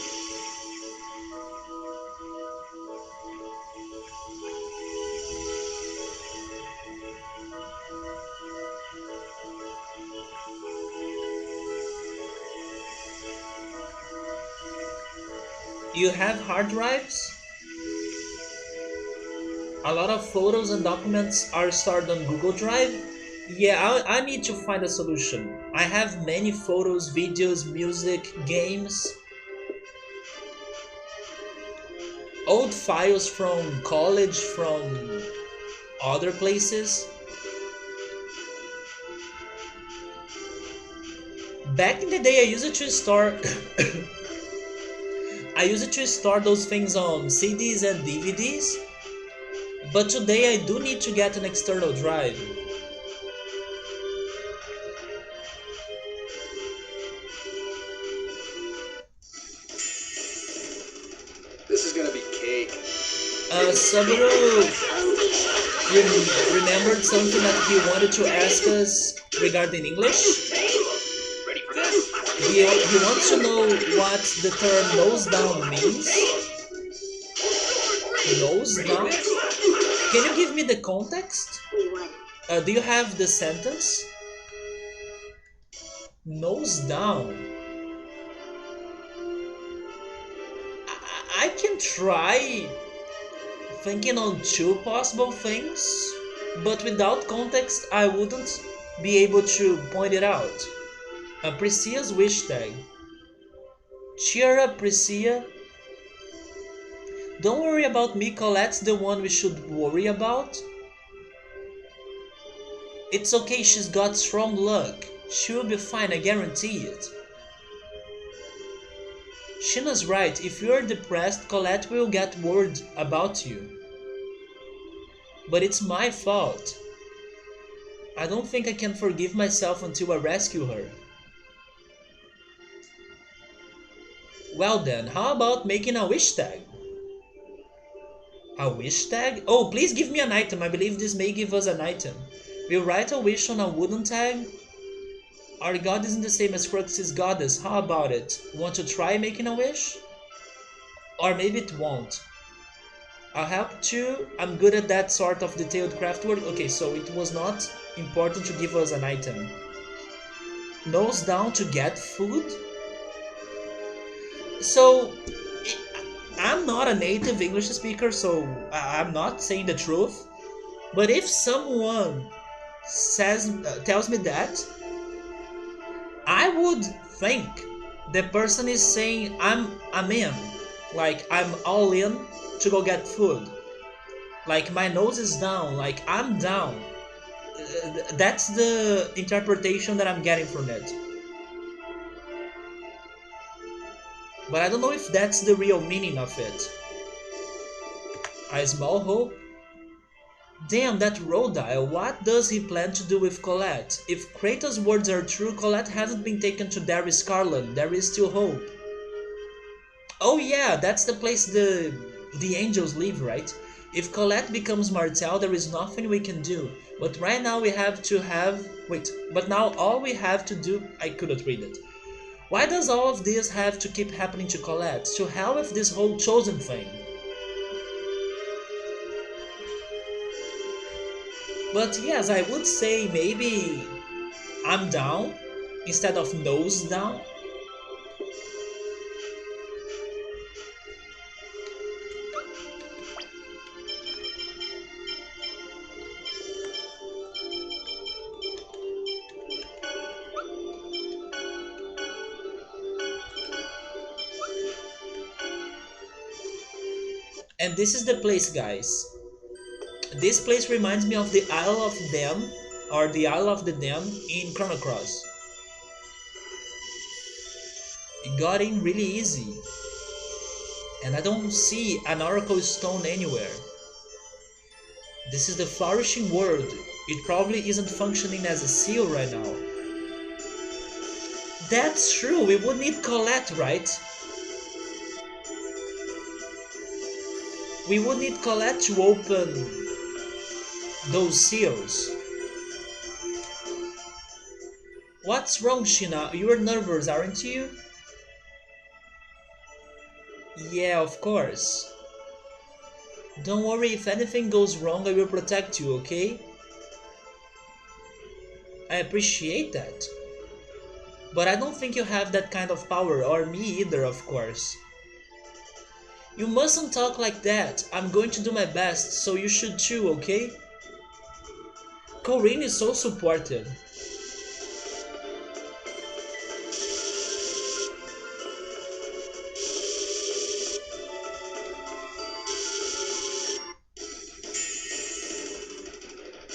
You have hard drives. A lot of photos and documents are stored on Google Drive. Yeah, I need to find a solution. I have many photos, videos, music, games, old files from college, from other places. Back in the day, I used to store those things on CDs and DVDs, but today I do need to get an external drive. This is gonna be cake. Saburo remembered something that he wanted to ask us regarding English. Ready for this? He wants to know what the term nose down means. Nose down? Can you give me the context? We won. Do you have the sentence? Nose down. I can try thinking on two possible things, but without context, I wouldn't be able to point it out. Priscilla's wish tag. Cheer up, Priscilla. Don't worry about me, Colette's the one we should worry about. It's okay, she's got strong luck. She'll be fine, I guarantee it. Sheena's right, if you're depressed, Colette will get word about you. But it's my fault. I don't think I can forgive myself until I rescue her. Well then, how about making a wish tag? A wish tag? Oh, please give me an item. I believe this may give us an item. We'll write a wish on a wooden tag. Our god isn't the same as Crux's goddess. How about it? Want to try making a wish? Or maybe it won't. I'll help too. I'm good at that sort of detailed craft work. Okay, so it was not important to give us an item. Nose down to get food? So, I'm not a native English speaker, so I'm not saying the truth. But if someone tells me that, I would think the person is saying I'm in, like I'm all in to go get food. Like my nose is down, like I'm down. That's the interpretation that I'm getting from it. But I don't know if that's the real meaning of it. A small hope? Damn, that Rodile, what does he plan to do with Colette? If Kratos' words are true, Colette hasn't been taken to Darius Carlin. There is still hope. Oh yeah, that's the place the angels live, right? If Colette becomes Martel, there is nothing we can do. But right now we have to have... Wait, but now all we have to do... I couldn't read it. Why does all of this have to keep happening to Colette? To hell with this whole chosen thing. But yes, I would say maybe I'm down instead of nose down. And this is the place, guys. This place reminds me of the Isle of Them, or the Isle of the Dam in Chrono Cross. It got in really easy, and I don't see an Oracle Stone anywhere. This is the flourishing world. It probably isn't functioning as a seal right now. That's true, we would need Colette, right? We would need Colette to open those seals. What's wrong, Shina? You're nervous, aren't you? Yeah, of course. Don't worry, if anything goes wrong, I will protect you, okay? I appreciate that. But I don't think you have that kind of power, or me either, of course. You mustn't talk like that. I'm going to do my best, so you should too, okay? Corinne is so supportive.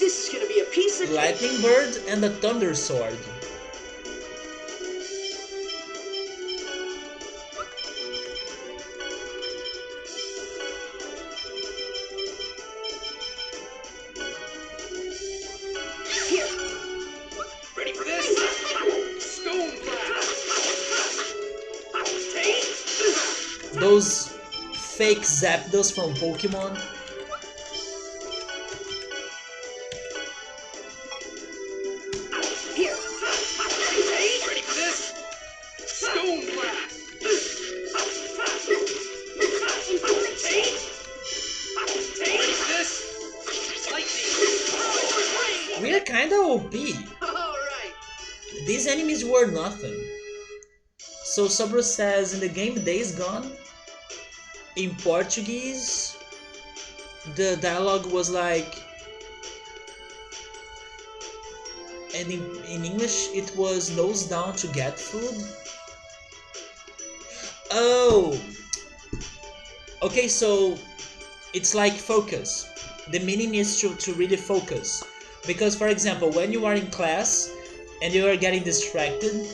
This is gonna be a piece of cake. Lightning Bird and a Thunder Sword. Here. Ready for this? Stone blast. Take. Those fake Zapdos from Pokemon. Here. Take. Ready for this? Stone blast. Take. Ready for this? Lightning. We're kinda OP. Alright. These enemies were nothing. So Sabro says in the game Days Gone, in Portuguese, the dialogue was like, and in English it was nose down to get food. Oh, okay, so it's like focus. The meaning is to really focus. Because, for example, when you are in class and you are getting distracted,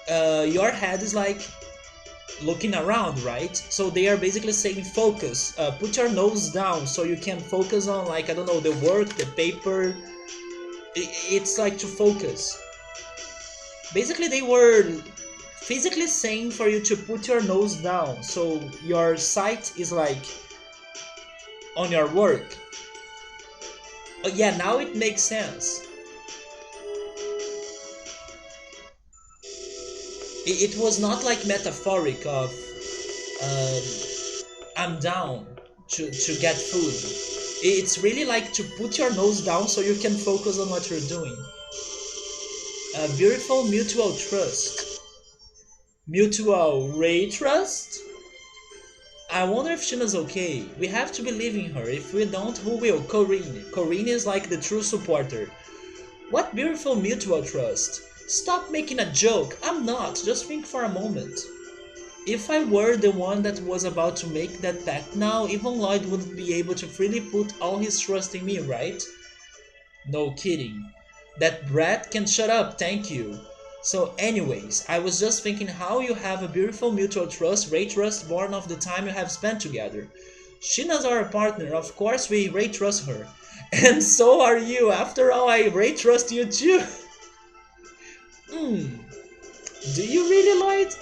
your head is like looking around, right? So they are basically saying focus. Put your nose down so you can focus on, like, I don't know, the work, the paper. It's like to focus. Basically, they were physically saying for you to put your nose down so your sight is like on your work. Oh yeah, now it makes sense. It was not like metaphoric of um, I'm down to get food. It's really like to put your nose down so you can focus on what you're doing. Beautiful mutual trust. Mutual ray trust? I wonder if Shina's okay. We have to believe in her. If we don't, who will? Corinne. Corinne is like the true supporter. What beautiful mutual trust. Stop making a joke. I'm not. Just think for a moment. If I were the one that was about to make that pact now, even Lloyd wouldn't be able to freely put all his trust in me, right? No kidding. That brat can shut up, thank you. So anyways, I was just thinking how you have a beautiful mutual trust, Ray trust, born of the time you have spent together. Shina's our partner, of course we Ray trust her. And so are you, after all I Ray trust you too. Do you really, Lloyd?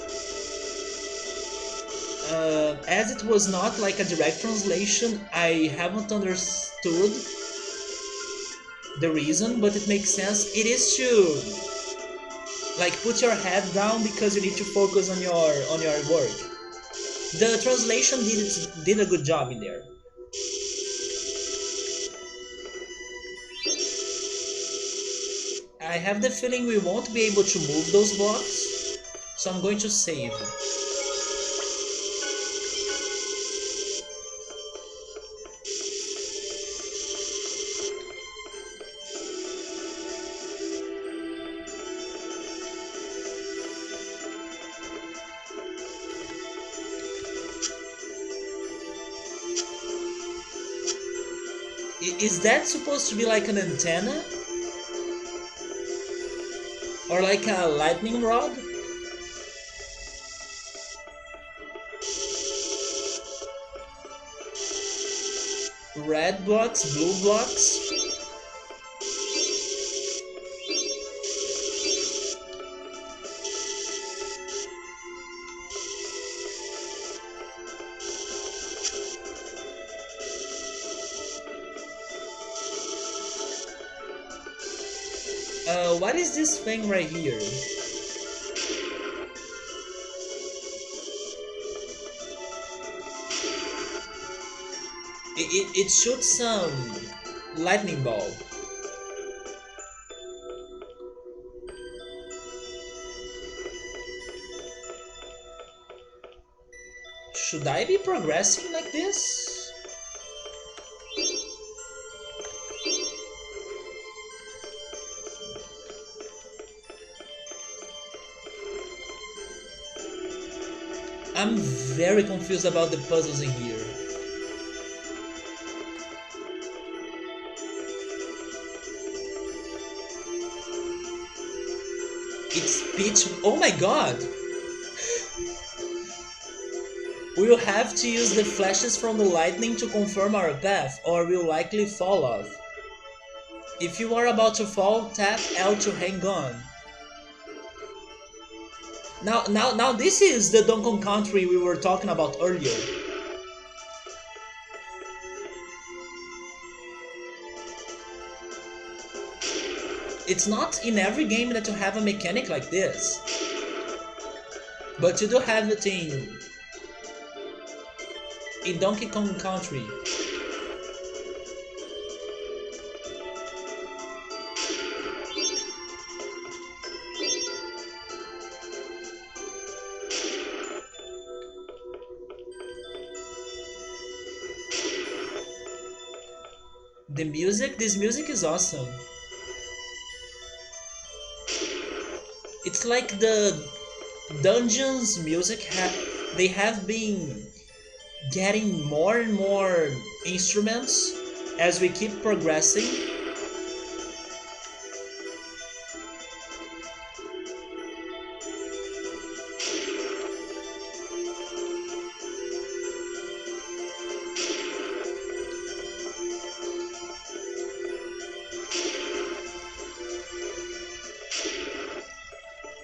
As it was not like a direct translation, I haven't understood the reason, but it makes sense. It is to like put your head down because you need to focus on your work. The translation did a good job in there. I have the feeling we won't be able to move those blocks, so I'm going to save. Is that supposed to be like an antenna? Or like a lightning rod? Red blocks, blue blocks. What is this thing right here? It shoots some lightning ball. Should I be progressing like this? I'm very confused about the puzzles in here. It's pitch. Oh my god! We'll have to use the flashes from the lightning to confirm our path, or we'll likely fall off. If you are about to fall, tap L to hang on. Now this is the Donkey Kong Country we were talking about earlier. It's not in every game that you have a mechanic like this. But you do have it in Donkey Kong Country. This music is awesome. It's like the dungeons music they have been getting more and more instruments as we keep progressing.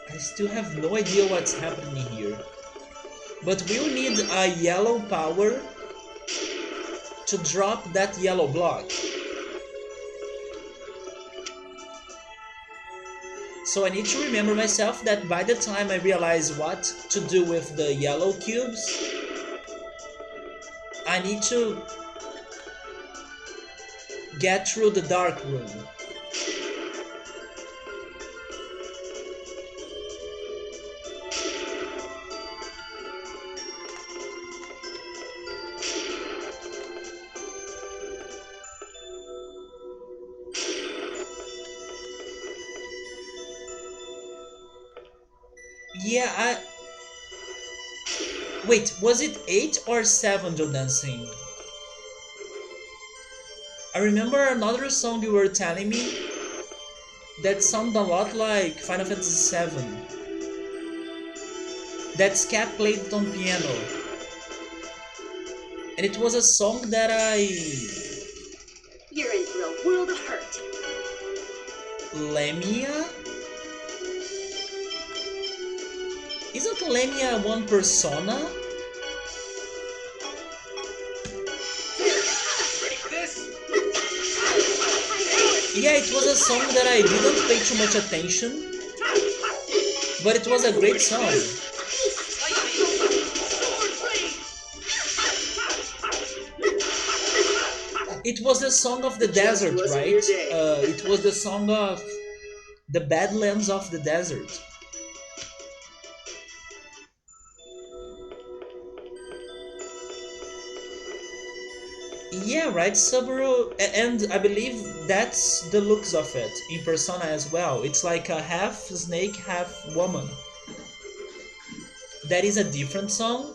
I still have no idea what's happening here. But we'll need a yellow power to drop that yellow block. So I need to remember myself that by the time I realize what to do with the yellow cubes, I need to get through the dark room. Yeah, Wait, was it 8 or 7 Joe dancing? I remember another song you were telling me that sounded a lot like Final Fantasy VII. That Scat played on piano. And it was a song that You're in for a world of hurt. Lemia? Isn't Lemia one persona? Ready for this? Yeah, it was a song that I didn't pay too much attention, but it was a great song. It was the song of the desert, right? It was the song of the Badlands of the Desert. Yeah, right, Subaru, and I believe that's the looks of it in Persona as well. It's like a half snake, half woman. That is a different song.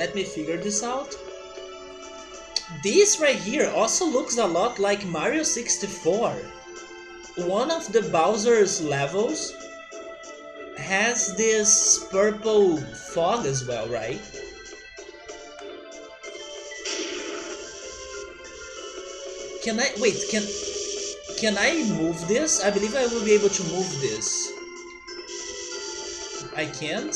Let me figure this out. This right here also looks a lot like Mario 64. One of the Bowser's levels has this purple fog as well, right? Can I wait? Can I move this? I believe I will be able to move this. I can't.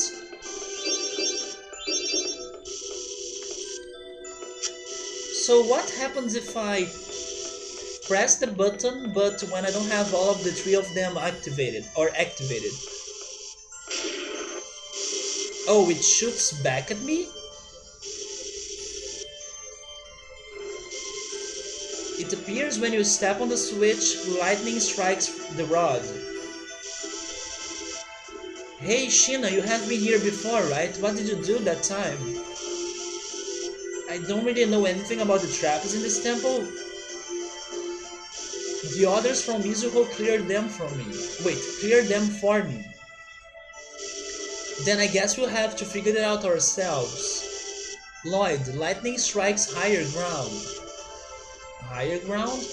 So what happens if I press the button, but when I don't have all of the three of them activated or activated? Oh, it shoots back at me? It appears when you step on the switch, lightning strikes the rod. Hey Sheena, you have been here before, right? What did you do that time? I don't really know anything about the traps in this temple. The others from Mizuho cleared them for me. Wait, cleared them for me. Then I guess we'll have to figure it out ourselves. Lloyd, lightning strikes higher ground. Higher ground?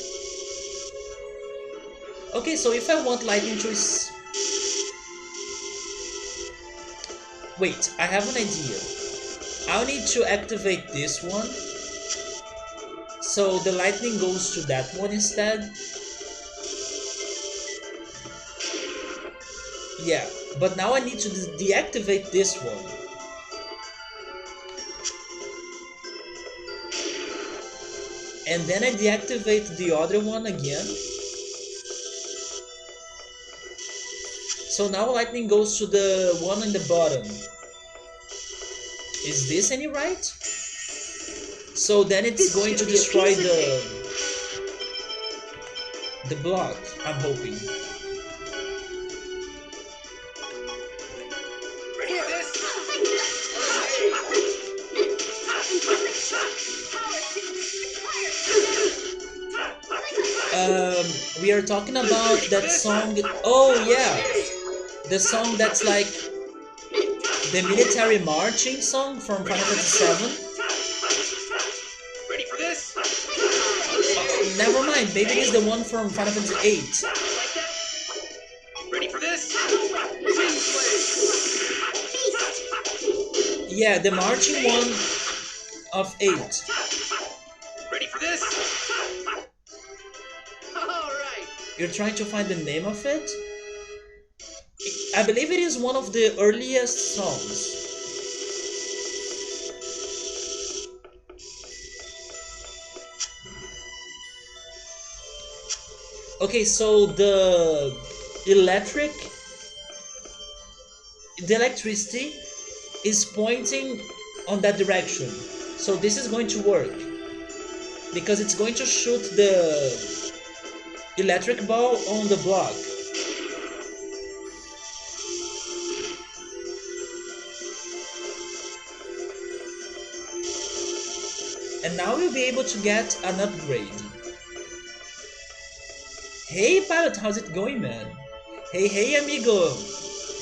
Okay, so if I want lightning to... Wait, I have an idea. I'll need to activate this one. So the lightning goes to that one instead. Yeah, but now I need to deactivate this one. And then I deactivate the other one again. So now lightning goes to the one in the bottom. Is this any right? So then it's going to destroy the block, I'm hoping. Ready for this? We are talking about that song. Oh yeah, the song that's like the military marching song from Final Fantasy VII. Ready for this? Never mind, maybe it is the one from Final Fantasy VIII. Like that? Ready for this? Wind blade. Yeah, the marching one of 8. Ready for this? All right. You're trying to find the name of it? I believe it is one of the earliest songs. Okay, so the electricity is pointing on that direction. So this is going to work because it's going to shoot the electric ball on the block. And now we'll be able to get an upgrade. Hey Pilot, how's it going, man? Hey amigo,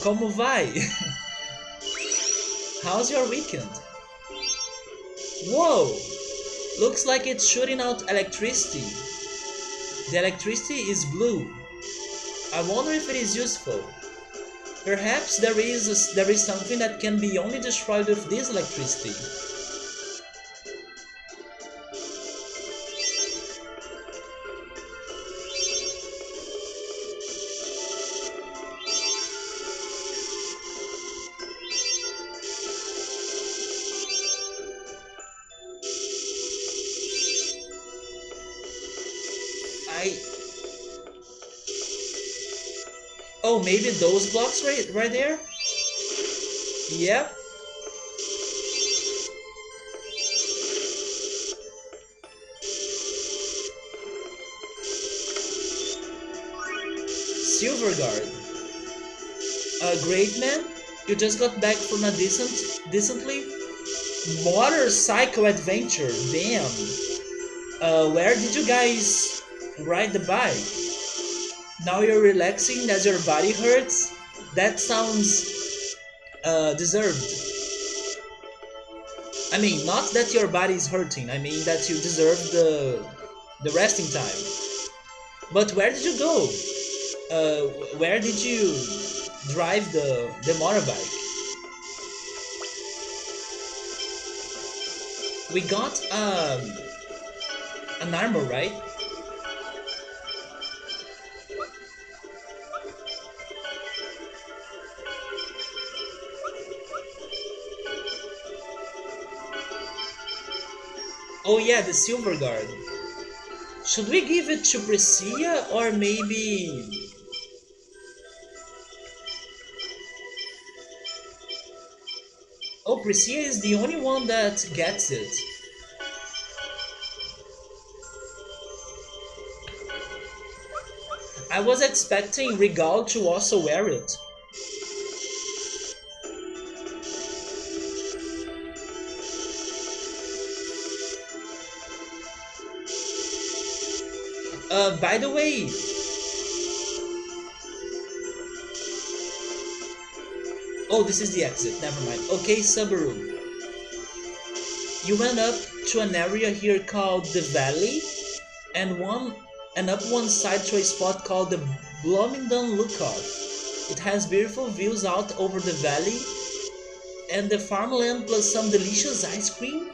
como vai? How's your weekend? Whoa, looks like it's shooting out electricity. The electricity is blue. I wonder if it is useful. Perhaps there is something that can be only destroyed with this electricity. Oh, maybe those blocks right there? Yep. Silverguard. Great man, you just got back from a decently motorcycle adventure. Damn. Where did you guys ride the bike? Now you're relaxing as your body hurts? That sounds deserved. I mean, not that your body is hurting. I mean that you deserve the resting time. But where did you go? Where did you drive the motorbike? We got an armor, right? Oh yeah, the silver guard. Should we give it to Priscilla or maybe? Oh, Priscilla is the only one that gets it. I was expecting Regal to also wear it. By the way, oh, this is the exit. Never mind. Okay, Subaru, you went up to an area here called the Valley, and up one side to a spot called the Bloomington Lookout. It has beautiful views out over the valley and the farmland plus some delicious ice cream.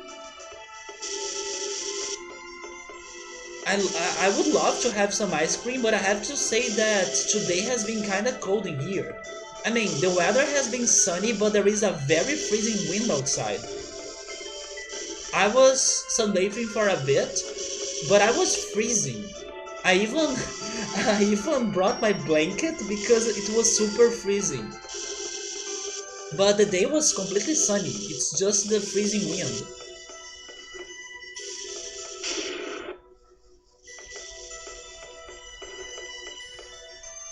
I would love to have some ice cream, but I have to say that today has been kinda cold in here. I mean, the weather has been sunny, but there is a very freezing wind outside. I was sunbathing for a bit, but I was freezing. I even I even brought my blanket because it was super freezing. But the day was completely sunny. It's just the freezing wind.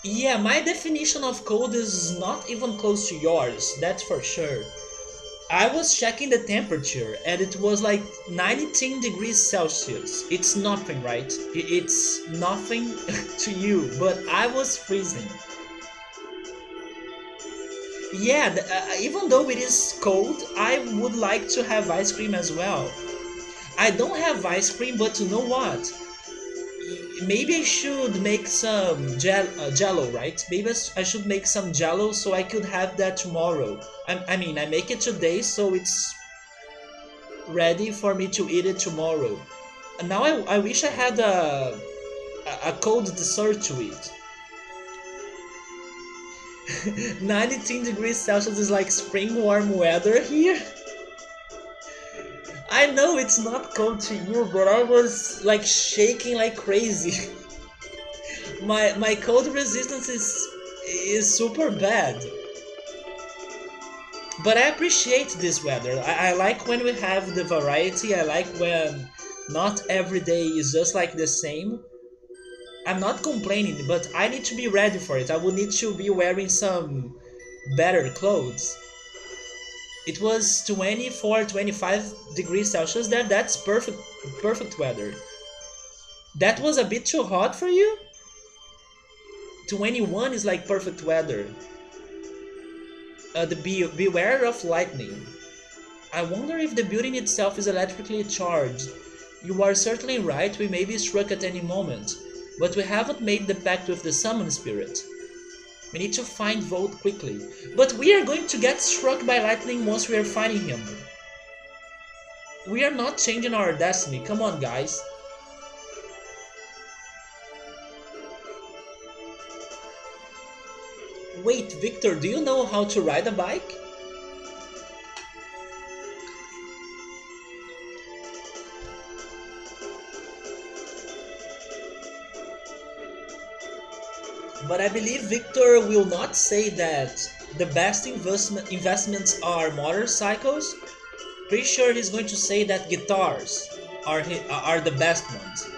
Yeah, my definition of cold is not even close to yours, that's for sure. I was checking the temperature and it was like 19 degrees Celsius. It's nothing, right? It's nothing to you, but I was freezing. Yeah, even though it is cold, I would like to have ice cream as well. I don't have ice cream, but you know what? Maybe I should make some jello, right? Maybe I should make some jello so I could have that tomorrow. I mean, I make it today so it's ready for me to eat it tomorrow. And now I wish I had a cold dessert to eat. 19 degrees Celsius is like spring warm weather here. I know it's not cold to you, but I was like shaking like crazy. My cold resistance is super bad. But I appreciate this weather. I like when we have the variety. I like when not every day is just like the same. I'm not complaining, but I need to be ready for it. I would need to be wearing some better clothes. It was 24, 25 degrees Celsius there. That's perfect weather. That was a bit too hot for you? 21 is like perfect weather. Beware of lightning. I wonder if the building itself is electrically charged. You are certainly right, we may be struck at any moment. But we haven't made the pact with the summon spirit. We need to find Volt quickly. But we are going to get struck by lightning once we are fighting him. We are not changing our destiny. Come on, guys. Wait, Victor, do you know how to ride a bike? But I believe Victor will not say that the best investments are motorcycles. Pretty sure he's going to say that guitars are the best ones.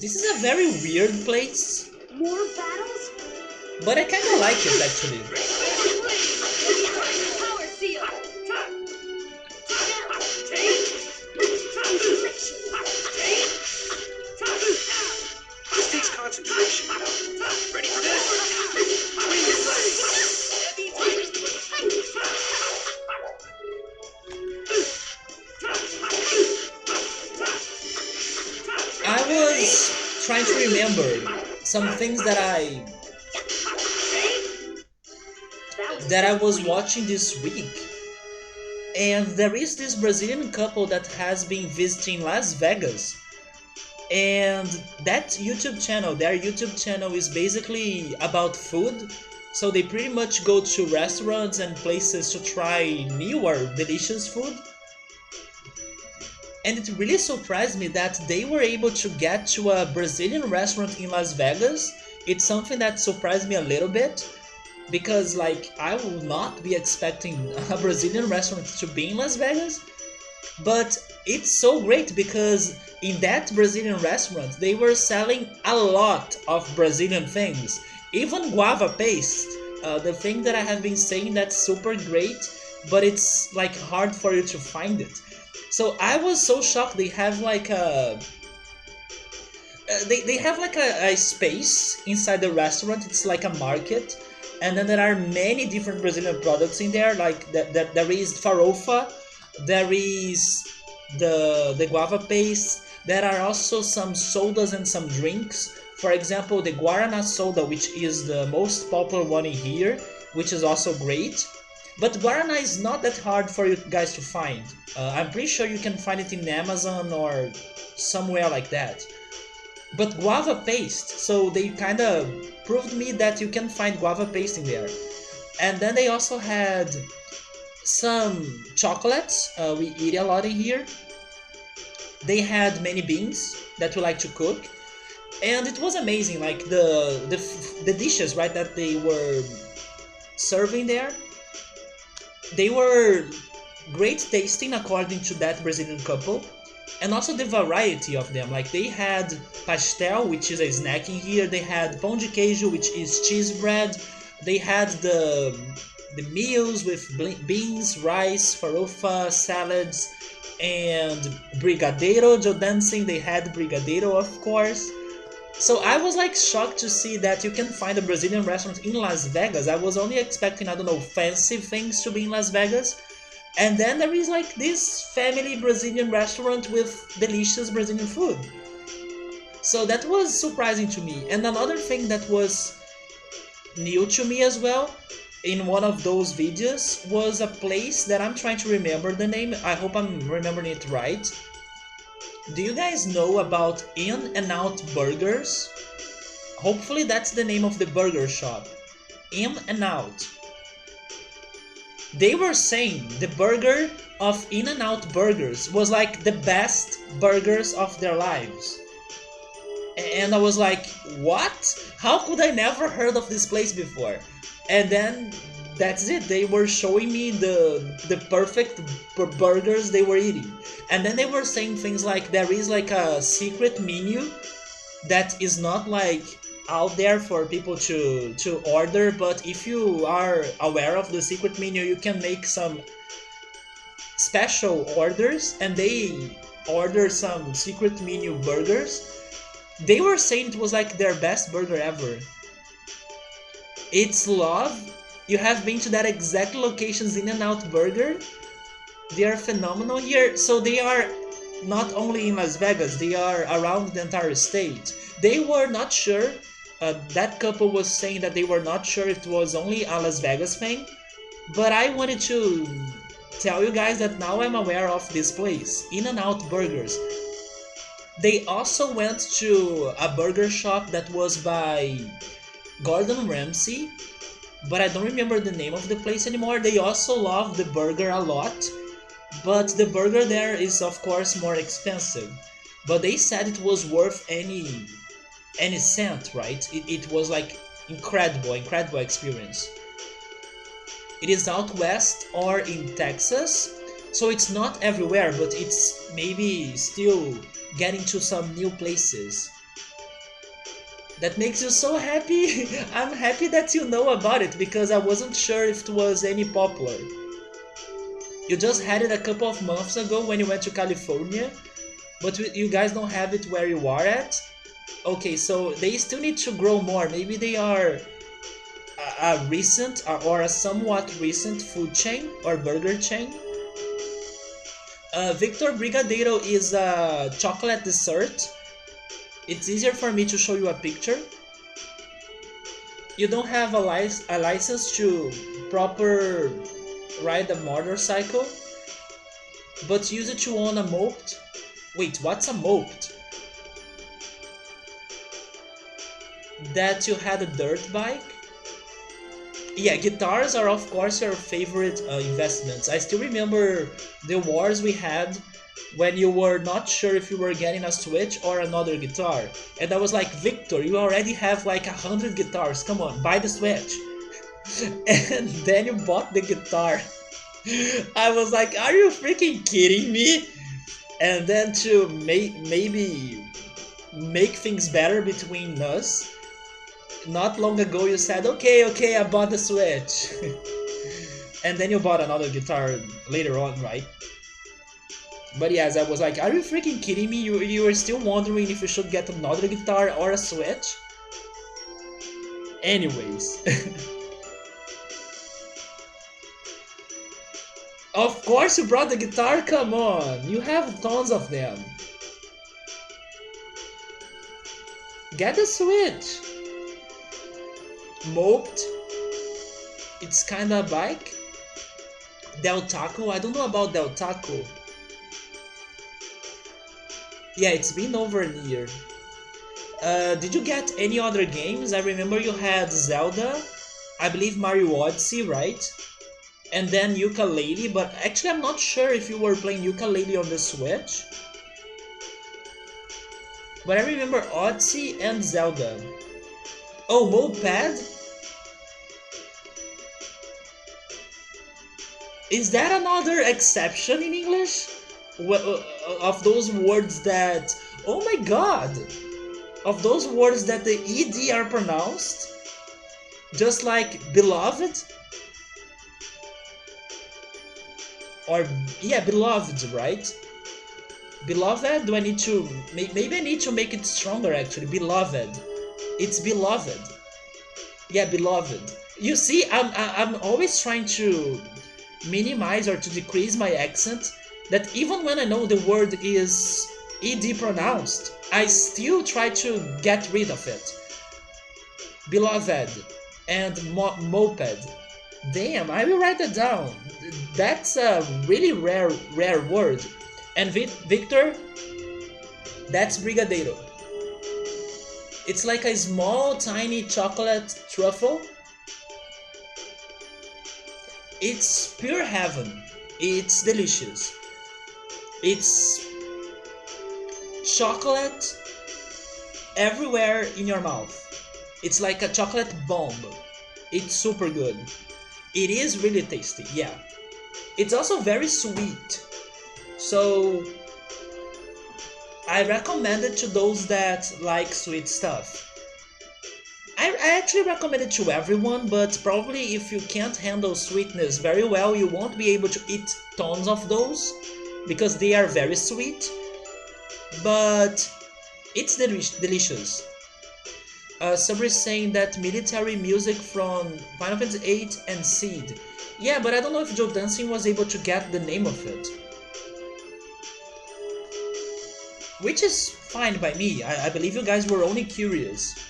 This is a very weird place, More battles? but I kinda like it actually. was trying to remember some things that I was watching this week, and there is this Brazilian couple that has been visiting Las Vegas, and that YouTube channel, their YouTube channel is basically about food. So they pretty much go to restaurants and places to try new or delicious food. And it really surprised me that they were able to get to a Brazilian restaurant in Las Vegas. It's something that surprised me a little bit because like I would not be expecting a Brazilian restaurant to be in Las Vegas. But it's so great because in that Brazilian restaurant they were selling a lot of Brazilian things, even guava paste. The thing that I have been saying that's super great, but it's like hard for you to find it. So I was so shocked. They have like they have like a space inside the restaurant. It's like a market, and then there are many different Brazilian products in there. Like there is farofa, there is the guava paste. There are also some sodas and some drinks. For example, the Guaraná soda, which is the most popular one in here, which is also great. But Guaraná is not that hard for you guys to find. I'm pretty sure you can find it in Amazon or somewhere like that. But guava paste, so they kind of proved me that you can find guava paste in there. And then they also had some chocolates. We eat a lot in here. They had many beans that we like to cook, and it was amazing. Like the dishes, right, that they were serving there, they were great tasting according to that Brazilian couple, and also the variety of them. Like they had pastel, which is a snack in here. They had pão de queijo, which is cheese bread. They had the meals with beans, rice, farofa, salads, and brigadeiro de dancing. They had brigadeiro, of course. So I was like shocked to see that you can find a Brazilian restaurant in Las Vegas. I was only expecting, I don't know, fancy things to be in Las Vegas. And then there is like this family Brazilian restaurant with delicious Brazilian food. So that was surprising to me. And another thing that was new to me as well in one of those videos was a place that I'm trying to remember the name. I hope I'm remembering it right. Do you guys know about In and Out Burgers? Hopefully that's the name of the burger shop. In and Out. They were saying the burger of In and Out Burgers was like the best burgers of their lives. And I was like, what? How could I never heard of this place before? And then that's it. They were showing me the perfect burgers they were eating. And then they were saying things like there is like a secret menu that is not like out there for people to order, but if you are aware of the secret menu, you can make some special orders, and they order some secret menu burgers. They were saying it was like their best burger ever. It's love. You have been to that exact locations In and Out Burger. They are phenomenal here. So they are not only in Las Vegas, they are around the entire state. They were not sure. That couple was saying that they were not sure it was only a Las Vegas thing. But I wanted to tell you guys that now I'm aware of this place, In and Out Burgers. They also went to a burger shop that was by Gordon Ramsay, but I don't remember the name of the place anymore. They also love the burger a lot, but the burger there is of course more expensive. But they said it was worth any cent, right? It was like incredible experience. It is out west or in Texas, so it's not everywhere, but it's maybe still getting to some new places. That makes you so happy. I'm happy that you know about it because I wasn't sure if it was any popular. You just had it a couple of months ago when you went to California, but you guys don't have it where you are at. Okay, so they still need to grow more. Maybe they are a recent or a somewhat recent food chain or burger chain. Victor Brigadeiro is a chocolate dessert. it's easier for me to show you a picture. You don't have a license to proper ride a motorcycle, but use it to own a moped. Wait, what's a moped? That you had a dirt bike? Yeah, guitars are of course your favorite investments. I still remember the wars we had when you were not sure if you were getting a Switch or another guitar. And I was like, Victor, you already have like 100 guitars. Come on, buy the Switch. And then you bought the guitar. I was like, are you freaking kidding me? And then to maybe make things better between us, not long ago you said, okay, I bought the Switch. And then you bought another guitar later on, right? But yes, I was like, are you freaking kidding me? You were still wondering if you should get another guitar or a Switch? Anyways. Of course you brought the guitar, come on! You have tons of them. Get the Switch! Moped. It's kinda a bike. Del Taco, I don't know about Del Taco. Yeah, it's been over a year. Did you get any other games? I remember you had Zelda, I believe Mario Odyssey, right? And then Ukulele, but actually I'm not sure if you were playing Ukulele on the Switch. But I remember Odyssey and Zelda. Oh, Moped? Is that another exception in English? Of those words that... Oh my god! Of those words that the ED are pronounced? Just like beloved? Or, yeah, beloved, right? Beloved? Do I need to... Maybe I need to make it stronger, actually. Beloved. It's beloved. Yeah, beloved. You see, I'm always trying to minimize or to decrease my accent, that even when I know the word is ED pronounced, I still try to get rid of it. Beloved and moped. Damn, I will write that down. That's a really rare word. And Victor, that's Brigadeiro. It's like a small, tiny chocolate truffle. It's pure heaven. It's delicious. It's chocolate everywhere in your mouth. It's like a chocolate bomb. It's super good. It is really tasty, yeah. It's also very sweet. So I recommend it to those that like sweet stuff. I actually recommend it to everyone, but probably if you can't handle sweetness very well, you won't be able to eat tons of those, because they are very sweet, but it's delicious. Sabri is saying that military music from Final Fantasy VIII and Seed. Yeah, but I don't know if Joe Dancing was able to get the name of it. Which is fine by me, I believe you guys were only curious.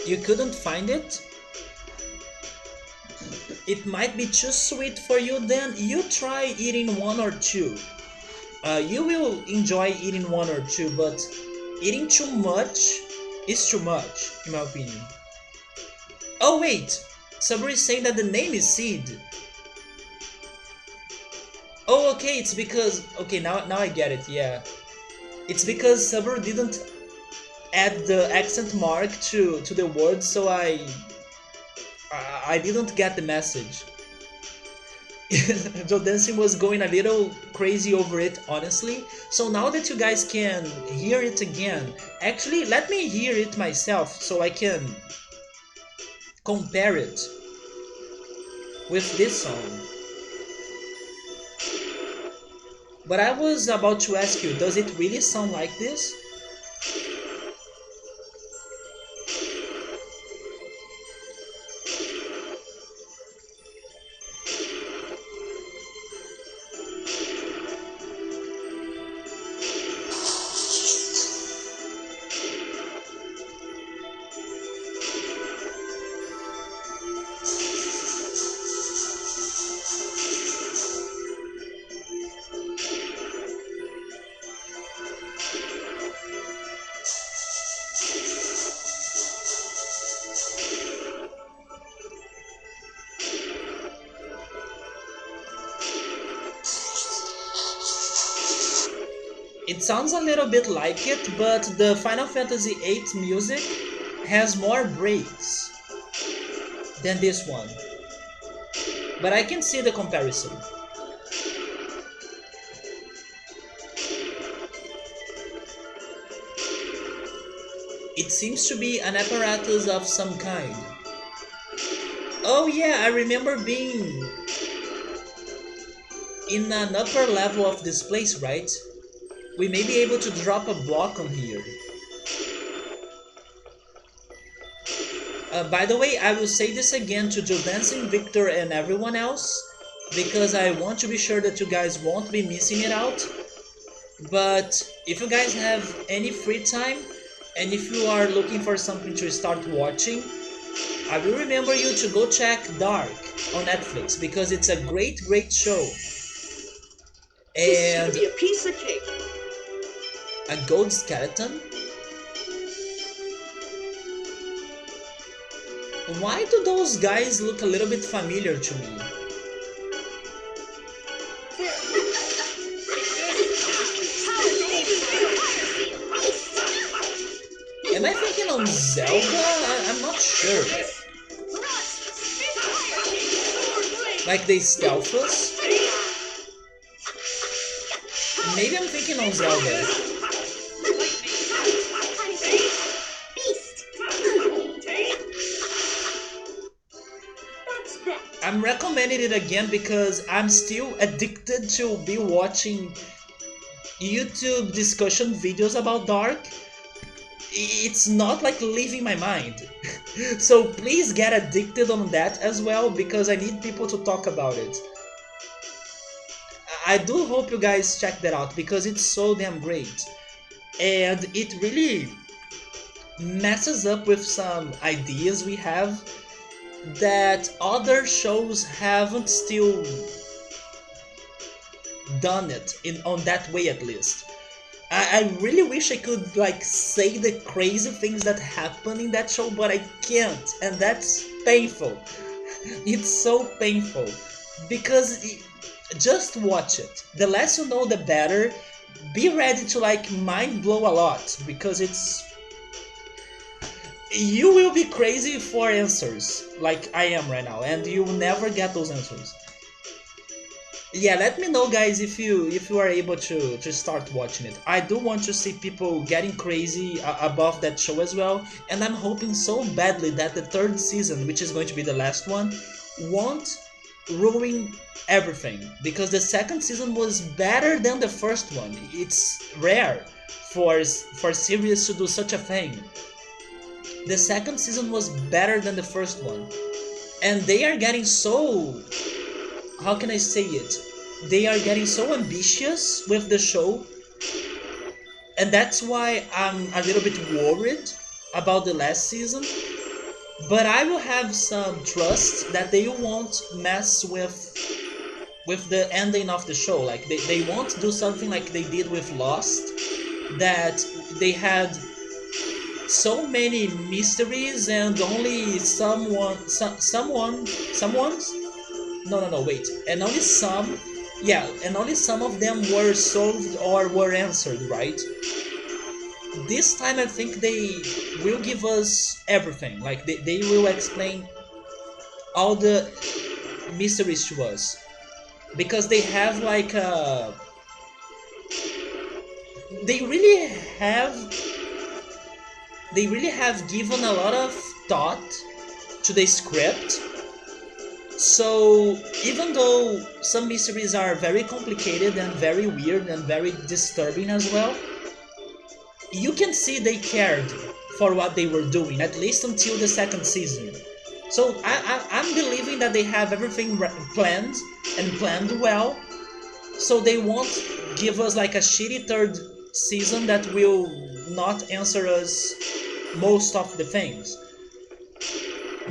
You couldn't find it? It might be too sweet for you, then you try eating one or two. You will enjoy eating one or two, but eating too much is too much, in my opinion. Oh wait, Sabri is saying that the name is Seed. Oh okay, it's because... Okay, now I get it, yeah. It's because Sabri didn't add the accent mark to the word, so I didn't get the message. Joe Dancing was going a little crazy over it, honestly. So now that you guys can hear it again, actually let me hear it myself so I can compare it. with this song. But I was about to ask you, does it really sound like this? It sounds a little bit like it, but the Final Fantasy VIII music has more breaks than this one. But I can see the comparison. It seems to be an apparatus of some kind. Oh yeah, I remember being in an upper level of this place, right? We may be able to drop a block on here. By the way, I will say this again to Joe Dancing, Victor, and everyone else, because I want to be sure that you guys won't be missing it out. But if you guys have any free time, and if you are looking for something to start watching, I will remember you to go check Dark on Netflix, because it's a great, great show. This And should be a piece of cake. a gold skeleton? Why do those guys look a little bit familiar to me? Am I thinking on Zelda? I'm not sure. Like they stealth us? Maybe I'm thinking on Zelda. Beast. That's that. I'm recommending it again because I'm still addicted to be watching YouTube discussion videos about Dark. It's not like leaving my mind. So please get addicted on that as well, because I need people to talk about it. I do hope you guys check that out because it's so damn great. And it really messes up with some ideas we have that other shows haven't still done it in on that way, at least. I really wish I could like say the crazy things that happen in that show, but I can't, and that's painful. It's so painful because just watch it. The less you know, the better. Be ready to like mind blow a lot because it's you will be crazy for answers like I am right now, and you will never get those answers. Yeah, let me know, guys, if you are able to start watching it. I do want to see people getting crazy above that show as well, and I'm hoping so badly that the third season, which is going to be the last one, won't ruin everything, because the second season was better than the first one. It's rare for series to do such a thing. The second season was better than the first one, and they are getting so, how can I say it? They are getting so ambitious with the show, and that's why I'm a little bit worried about the last season. But I will have some trust that they won't mess with the ending of the show. Like they won't do something like they did with Lost, that they had so many mysteries and only someone's no wait, and only some, yeah, and only some of them were solved or were answered, right? This time I think they will give us everything, like they will explain all the mysteries to us, because they have like they really have they really have given a lot of thought to the script, So even though some mysteries are very complicated and very weird and very disturbing as well, you can see they cared for what they were doing, at least until the second season. So I'm believing that they have everything planned and planned well, so they won't give us like a shitty third season that will not answer us most of the things.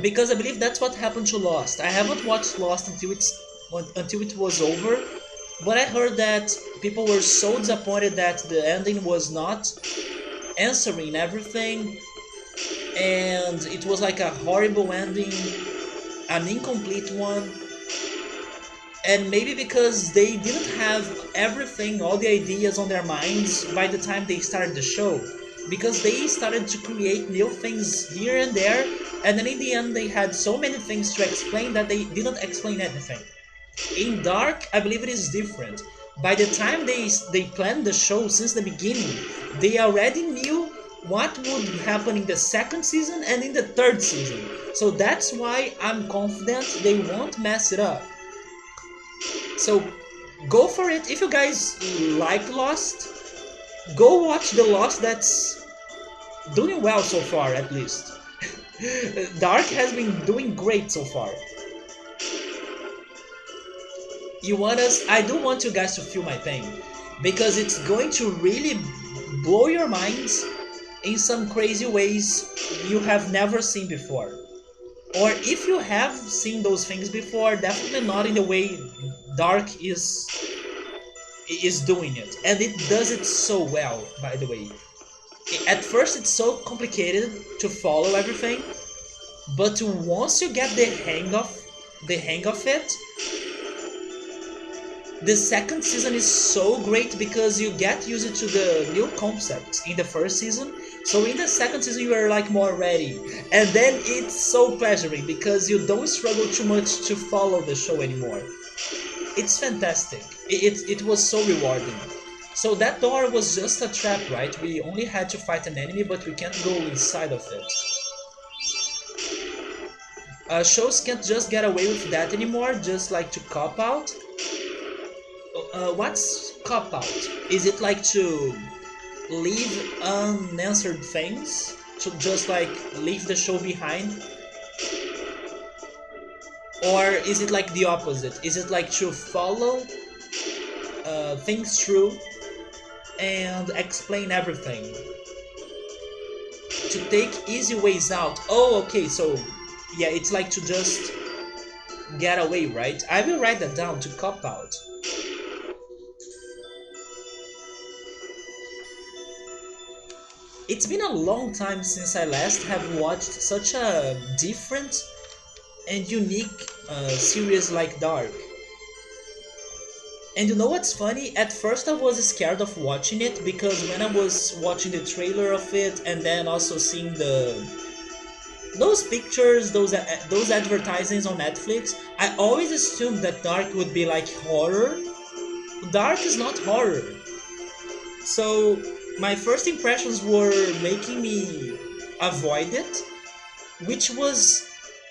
Because I believe that's what happened to Lost. I haven't watched Lost until it was over, but I heard that people were so disappointed that the ending was not answering everything, and it was like a horrible ending, an incomplete one. And maybe because they didn't have everything, all the ideas on their minds by the time they started the show, because they started to create new things here and there, and then in the end they had so many things to explain that they didn't explain anything. In Dark, I believe it is different. By the time they planned the show since the beginning, they already knew what would happen in the second season and in the third season. So that's why I'm confident they won't mess it up. So go for it. If you guys like Lost, go watch the Lost that's doing well so far, at least. Dark has been doing great so far. You want us? I do want you guys to feel my pain, because it's going to really blow your minds in some crazy ways you have never seen before. Or if you have seen those things before, definitely not in the way Dark is doing it. And it does it so well, by the way. At first it's so complicated to follow everything, but once you get the hang of it, the second season is so great because you get used to the new concepts in the first season. So in the second season you are like more ready, and then it's so pleasuring because you don't struggle too much to follow the show anymore. It's fantastic. It was so rewarding. So that door was just a trap, right? We only had to fight an enemy, but we can't go inside of it. Shows can't just get away with that anymore, just like to cop out. What's cop out? Is it like to leave unanswered things? To just like leave the show behind? Or is it like the opposite? Is it like to follow things through and explain everything? To take easy ways out? Oh, okay, so yeah, it's like to just get away, right? I will write that down, to cop out. It's been a long time since I last have watched such a different and unique series like Dark. And you know what's funny? At first I was scared of watching it because when I was watching the trailer of it and then also seeing those pictures, those advertisements on Netflix, I always assumed that Dark would be like horror. Dark is not horror. So my first impressions were making me avoid it, which was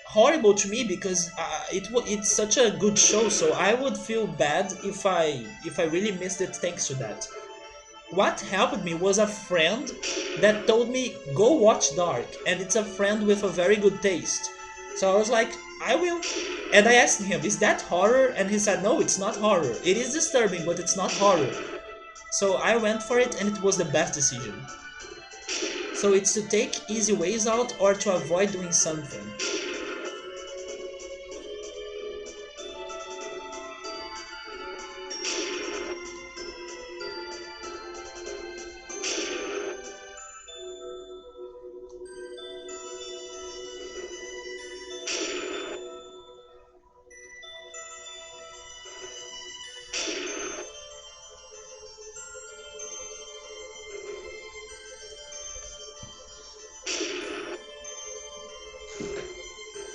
horrible to me because it's such a good show. So I would feel bad if I really missed it thanks to that. What helped me was a friend that told me go watch Dark, and it's a friend with a very good taste. So I was like, I will. And I asked him, is that horror? And he said, no, it's not horror. It is disturbing, but it's not horror. So I went for it, and it was the best decision. So it's to take easy ways out or to avoid doing something.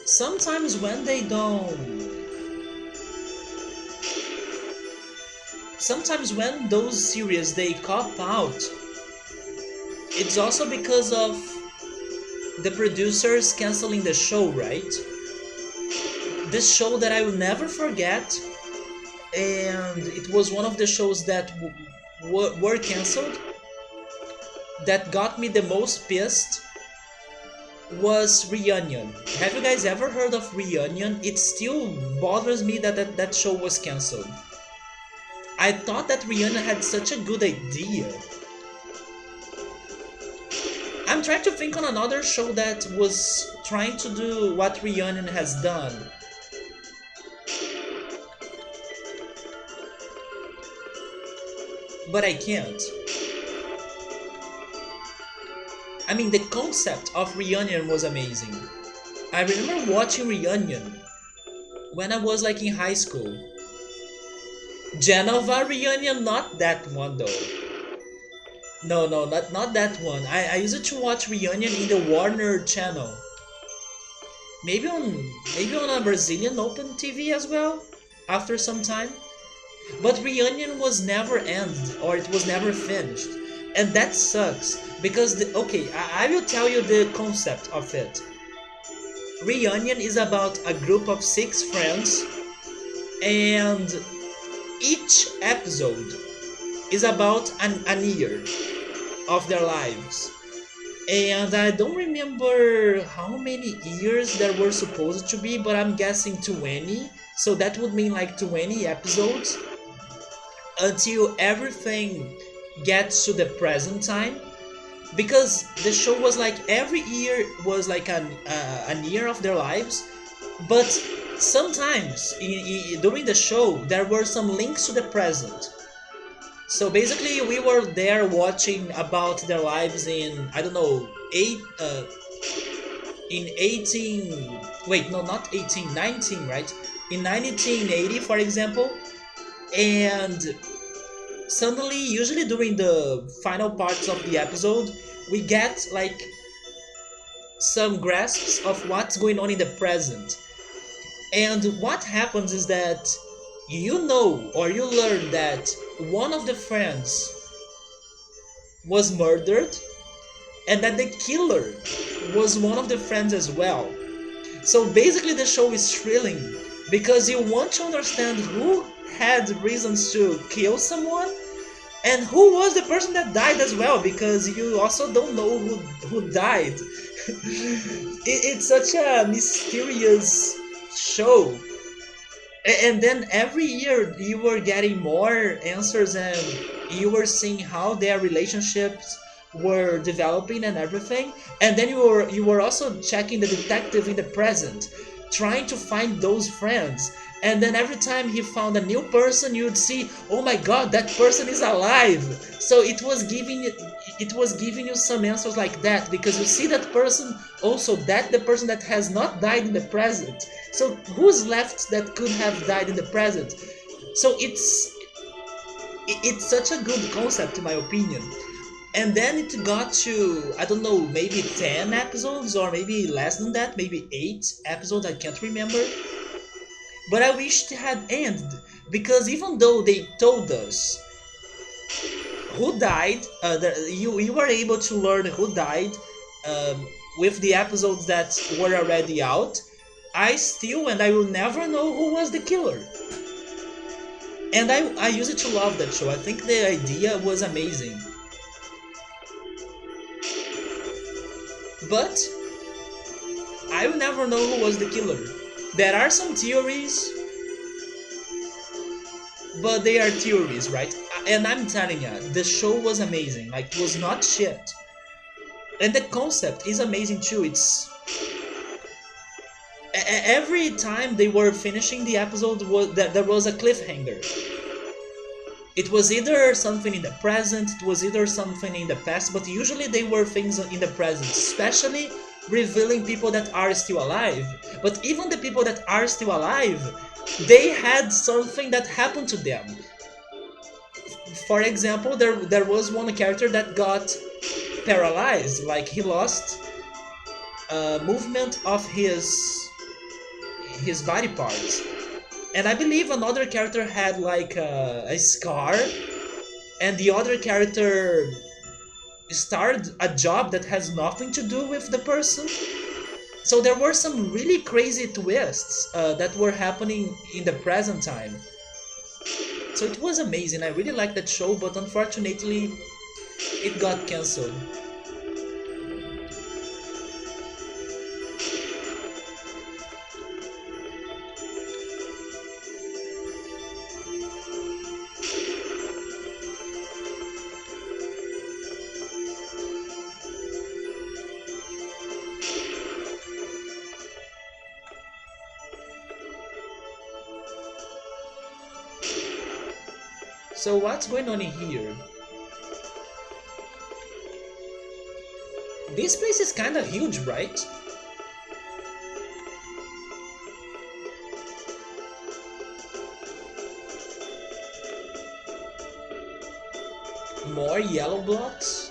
Sometimes when they don't... Sometimes when those series they cop out, it's also because of the producers canceling the show, right? this show that I will never forget, and it was one of the shows that were cancelled, that got me the most pissed, was Reunion. Have you guys ever heard of Reunion? It still bothers me that show was cancelled. I thought that Reunion had such a good idea. I'm trying to think on another show that was trying to do what Reunion has done. But I can't. I mean, the concept of Reunion was amazing. I remember watching Reunion when I was like in high school. Genova Reunion, not that one though. No, no, not that one. I used to watch Reunion in the Warner channel. Maybe on a Brazilian Open TV as well, after some time. But Reunion was never ended, or it was never finished. And that sucks, because, okay, I will tell you the concept of it. Reunion is about a group of 6 friends, and each episode is about a year of their lives. And I don't remember how many years there were supposed to be, but I'm guessing 20. So that would mean like 20 episodes until everything gets to the present time. Because the show was like every year was like a year of their lives, but sometimes during the show there were some links to the present. So basically, we were there watching about their lives in, I don't know, in 18. Wait, no, not 18, 19, right? In 1980, for example, and suddenly, usually during the final parts of the episode, we get like some grasps of what's going on in the present. And what happens is that you know, or you learn that one of the friends was murdered, and that the killer was one of the friends as well. So basically the show is thrilling because you want to understand who had reasons to kill someone and who was the person that died as well, because you also don't know who died. It's such a mysterious show. And then every year you were getting more answers, and you were seeing how their relationships were developing and everything. And then you were also checking the detective in the present, trying to find those friends. And then every time he found a new person, you'd see, oh my god, that person is alive. So it was giving you some answers like that, because you see that person, also that the person that has not died in the present. So who's left that could have died in the present? So it's such a good concept in my opinion. And then it got to, I don't know, maybe 10 episodes, or maybe less than that, maybe 8 episodes, I can't remember. But I wished it had ended, because even though they told us who died, you were able to learn who died with the episodes that were already out. I still, and I will never know who was the killer. And I used to love that show. I think the idea was amazing. But I will never know who was the killer. There are some theories, but they are theories, right? And I'm telling you, the show was amazing. Like, it was not shit. And the concept is amazing too. It's every time they were finishing the episode, there was a cliffhanger. It was either something in the present, it was either something in the past, but usually they were things in the present, especially revealing people that are still alive. But even the people that are still alive, they had something that happened to them. For example, there was one character that got paralyzed, like he lost movement of his body parts. And I believe another character had like a scar, and the other character started a job that has nothing to do with the person. So there were some really crazy twists that were happening in the present time. So it was amazing. I really liked that show, but unfortunately, it got cancelled. So what's going on in here? This place is kinda huge, right? More yellow blocks?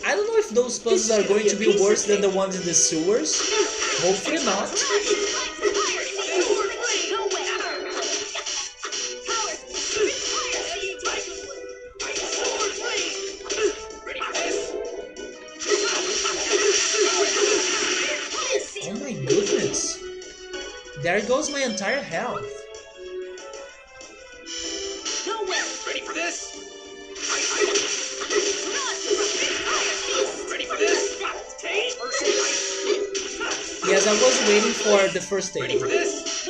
I don't know if those puzzles are going to be worse than the ones in the sewers. Hopefully not. Oh my goodness. There goes my entire health. Ready for this? Ready for this? Yes, I was waiting for the first Ready aid. for this?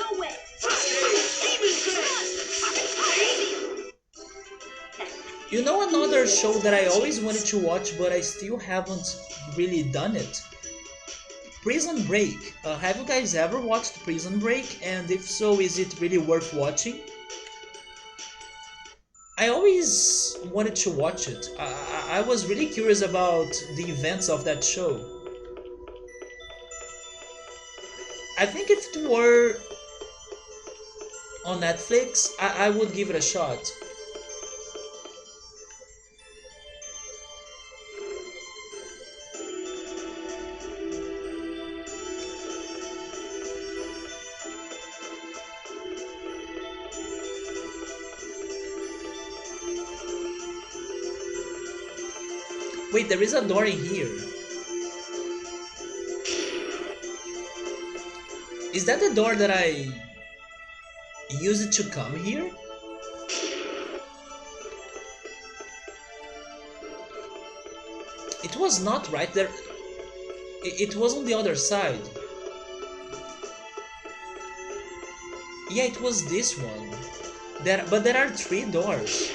You know another show that I always wanted to watch but I still haven't really done it? Prison Break. Have you guys ever watched Prison Break? And if so, is it really worth watching? I always wanted to watch it. I was really curious about the events of that show. I think if it were on Netflix, I would give it a shot. Wait, there is a door in here. Is that the door that I used to come here? It was not right there. It was on the other side. Yeah, it was this one. But there are three doors.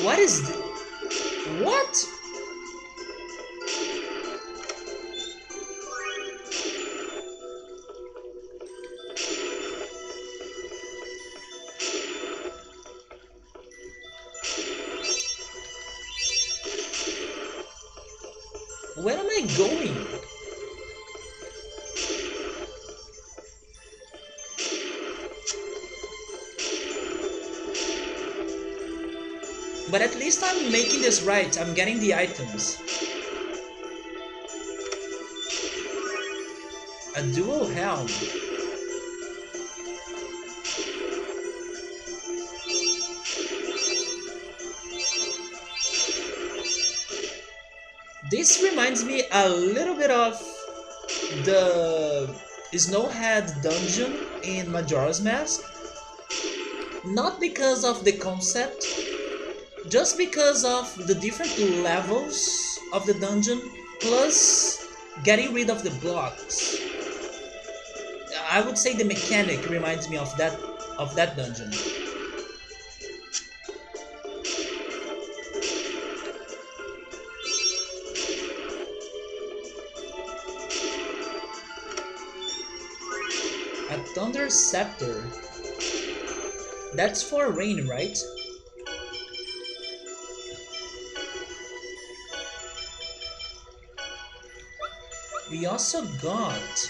What is what? Where am I going? But at least I'm making this right. I'm getting the items. A dual helm. This reminds me a little bit of the Snowhead dungeon in Majora's Mask. Not because of the concept, just because of the different levels of the dungeon, plus getting rid of the blocks. I would say the mechanic reminds me of that dungeon. A Thunder Scepter. That's for rain, right? We also got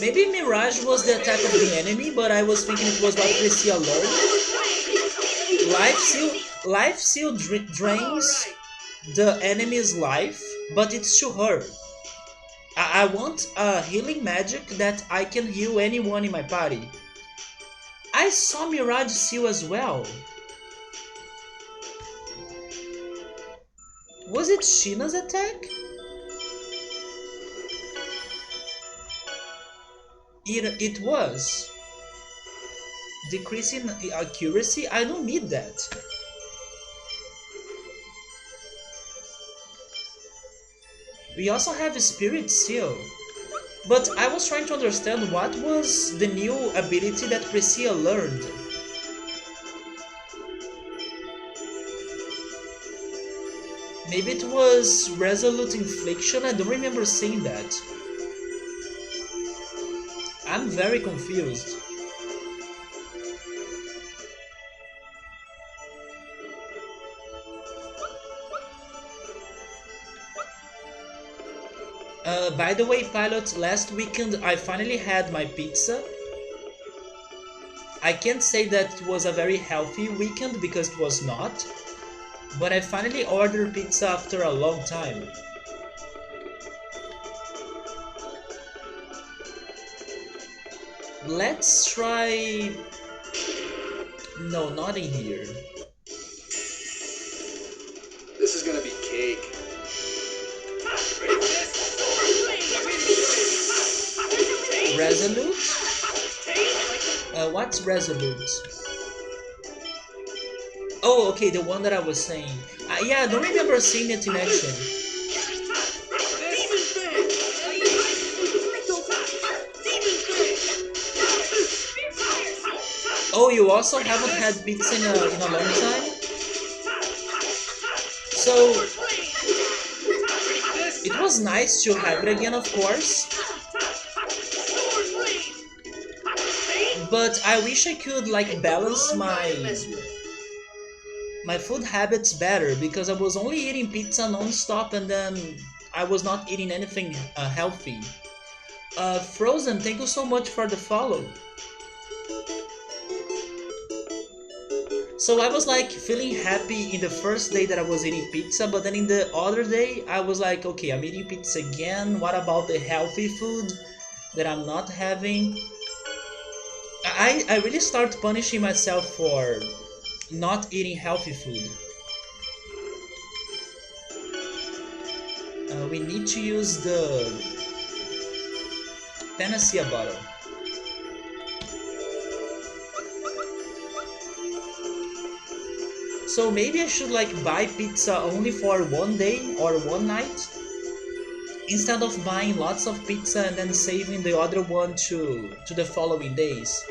Maybe Mirage was the attack of the enemy, but I was thinking it was what Priscilla learned. Life seal, life seal drains the enemy's life, but it's to her. I want a healing magic that I can heal anyone in my party. I saw Mirage Seal as well. Was it Sheena's attack? It was. Decreasing accuracy? I don't need that. We also have Spirit Seal. But I was trying to understand what was the new ability that Priscilla learned. Maybe it was Resolute Infliction? I don't remember seeing that. I'm very confused. By the way, Pilot, last weekend I finally had my pizza. I can't say that it was a very healthy weekend because it was not, but I finally ordered pizza after a long time. Let's try... No, not in here. This is gonna be cake. Resolute? What's Resolute? Oh, okay, the one that I was saying. Yeah, I don't remember seeing it in action. Oh, you also haven't had pizza in a long time? So, it was nice to have it again, of course. But I wish I could like balance my food habits better because I was only eating pizza non-stop and then I was not eating anything healthy. Frozen, thank you so much for the follow. So I was like feeling happy in the first day that I was eating pizza, but then in the other day I was like, okay, I'm eating pizza again. What about the healthy food that I'm not having? I really start punishing myself for not eating healthy food. We need to use the Panacea bottle. So maybe I should like buy pizza only for one day or one night instead of buying lots of pizza and then saving the other one to the following days.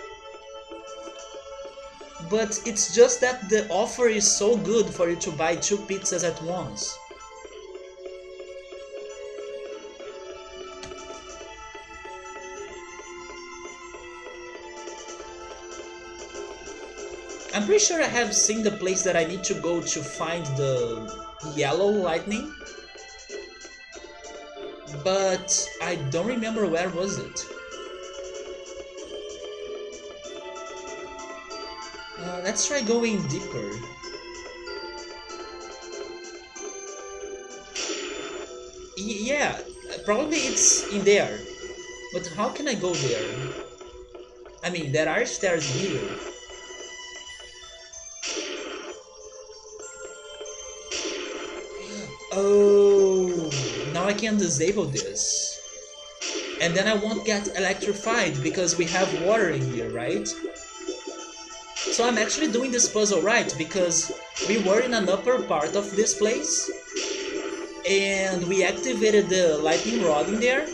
But it's just that the offer is so good for you to buy 2 pizzas at once. I'm pretty sure I have seen the place that I need to go to find the yellow lightning, but I don't remember where was it. Let's try going deeper. Yeah, probably it's in there. But how can I go there? I mean, there are stairs here. Oh, now I can disable this. And then I won't get electrified because we have water in here, right? So I'm actually doing this puzzle right because we were in an upper part of this place and we activated the lightning rod in there.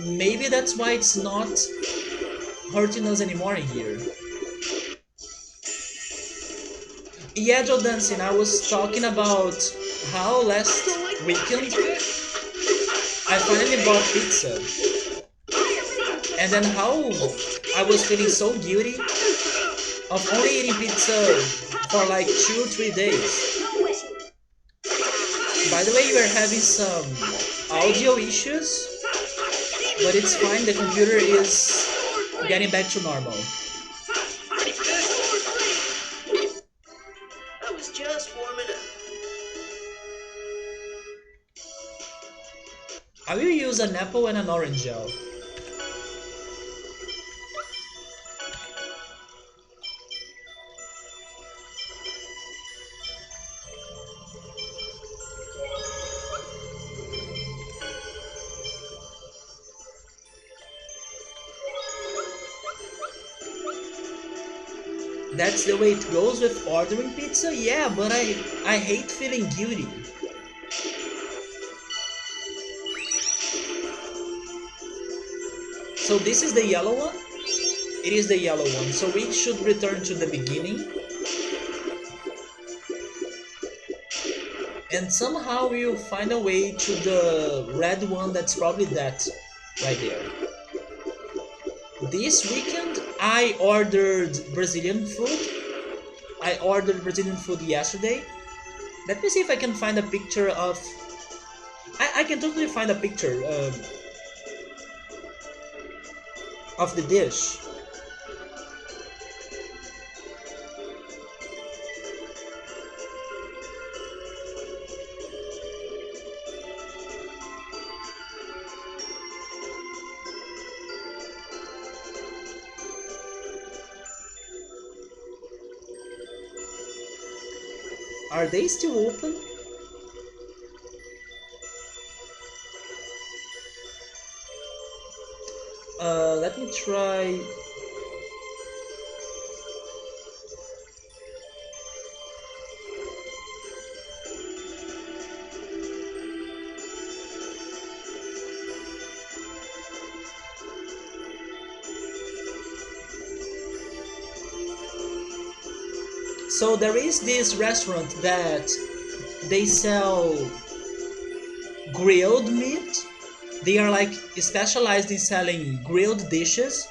Maybe that's why it's not hurting us anymore in here. Yeah, Joe Dancing, I was talking about how last weekend I finally bought pizza. And then how I was feeling so guilty of only eating pizza for like 2-3 days. By the way, we are having some audio issues. But it's fine, the computer is getting back to normal. Ready for this? I was just warming up. I will use an apple and an orange gel. That's the way it goes with ordering pizza? Yeah, but I hate feeling guilty. So this is the yellow one? It is the yellow one, so we should return to the beginning. And somehow we'll find a way to the red one, that's probably that right there. This weekend I ordered Brazilian food. I ordered Brazilian food yesterday. Let me see if I can find a picture of... I can totally find a picture of the dish. Are they still open? Let me try. So there is this restaurant that they sell grilled meat. They are like specialized in selling grilled dishes.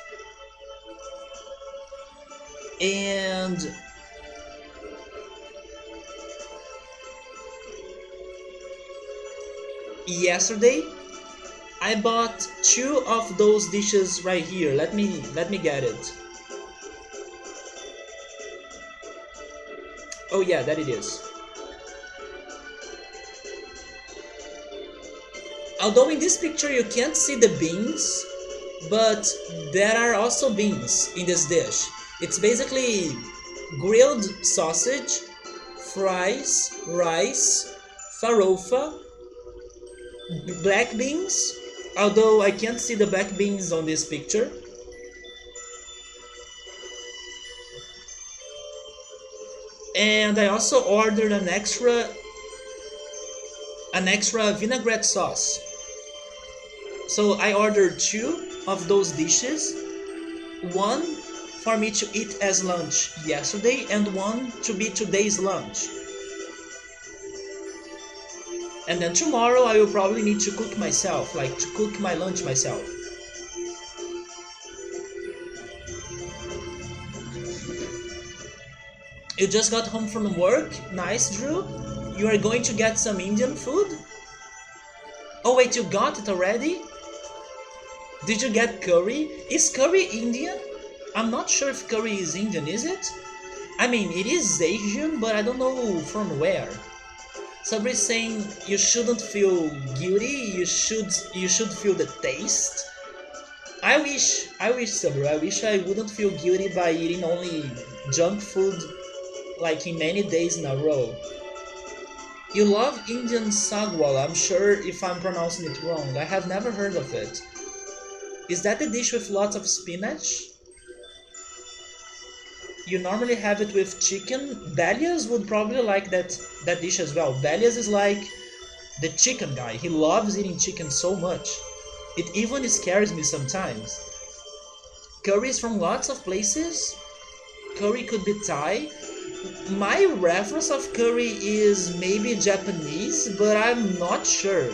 And yesterday I bought 2 of those dishes right here. Let me get it. Oh yeah, that it is. Although in this picture you can't see the beans, but there are also beans in this dish. It's basically grilled sausage, fries, rice, farofa, black beans, although I can't see the black beans on this picture. And I also ordered an extra vinaigrette sauce. So I ordered 2 of those dishes, one for me to eat as lunch yesterday and one to be today's lunch. And then tomorrow I will probably need to cook myself, like to cook my lunch myself. You just got home from work? Nice, Drew. You are going to get some Indian food? Oh wait, you got it already? Did you get curry? Is curry Indian? I'm not sure if curry is Indian, is it? I mean, it is Asian, but I don't know from where. Sabri is saying you shouldn't feel guilty, you should feel the taste. I wish, Sabri, I wish I wouldn't feel guilty by eating only junk food like in many days in a row. You love Indian sagwal, I'm sure if I'm pronouncing it wrong. I have never heard of it. Is that the dish with lots of spinach? You normally have it with chicken. Belias would probably like that dish as well. Belias is like the chicken guy. He loves eating chicken so much. It even scares me sometimes. Curry is from lots of places. Curry could be Thai. My reference of curry is maybe Japanese, but I'm not sure.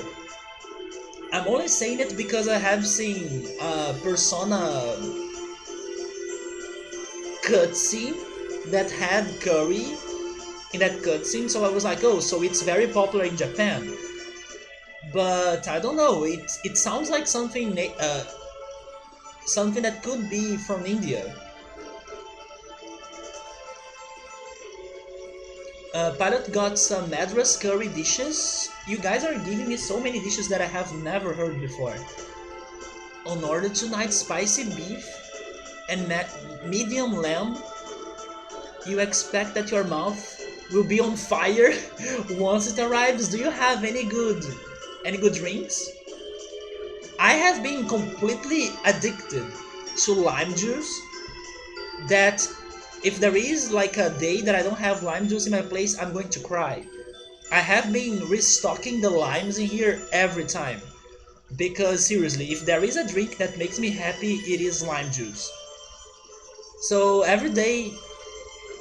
I'm only saying it because I have seen Persona cutscene that had curry in that cutscene, so I was like, oh, so it's very popular in Japan. but I don't know. It sounds like something that could be from India. Pilot got some Madras curry dishes. You guys are giving me so many dishes that I have never heard before. On order tonight, spicy beef and medium lamb. You expect that your mouth will be on fire once it arrives. Do you have any good drinks? I have been completely addicted to lime juice. That if there is like a day that I don't have lime juice in my place, I'm going to cry. I have been restocking the limes in here every time. Because seriously, if there is a drink that makes me happy, it is lime juice. So every day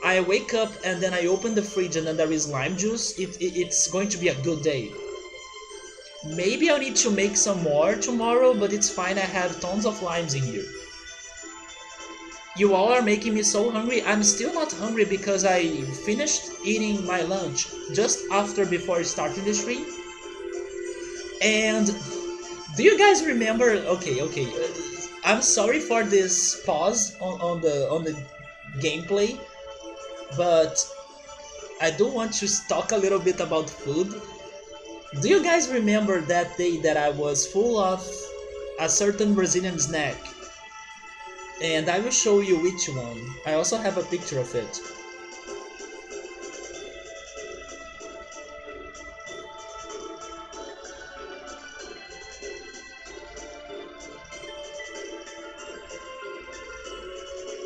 I wake up and then I open the fridge and then there is lime juice, it's going to be a good day. Maybe I'll need to make some more tomorrow, but it's fine, I have tons of limes in here. You all are making me so hungry. I'm still not hungry because I finished eating my lunch just before starting the stream. And do you guys remember? Okay. I'm sorry for this pause on the gameplay, but I do want to talk a little bit about food. Do you guys remember that day that I was full of a certain Brazilian snack? And I will show you which one. I also have a picture of it.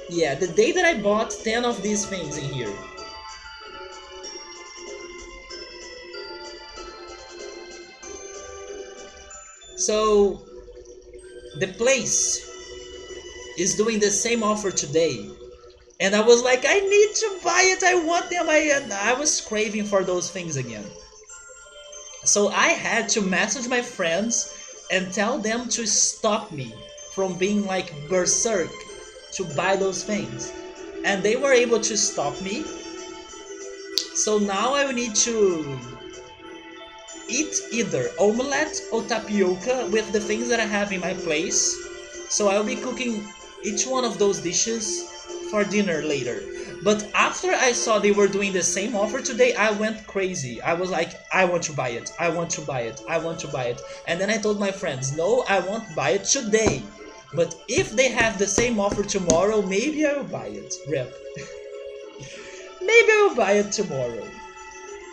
Yeah, the day that I bought 10 of these things in here. So, the place is doing the same offer today. And I was like, I need to buy it, I want them. I was craving for those things again. So I had to message my friends and tell them to stop me from being like berserk to buy those things. And they were able to stop me. So now I will need to eat either omelette or tapioca with the things that I have in my place. So I'll be cooking each one of those dishes for dinner later. But after I saw they were doing the same offer today, I went crazy. I was like, I want to buy it. I want to buy it. I want to buy it. And then I told my friends, no, I won't buy it today. But if they have the same offer tomorrow, maybe I will buy it. Rip. Maybe I will buy it tomorrow.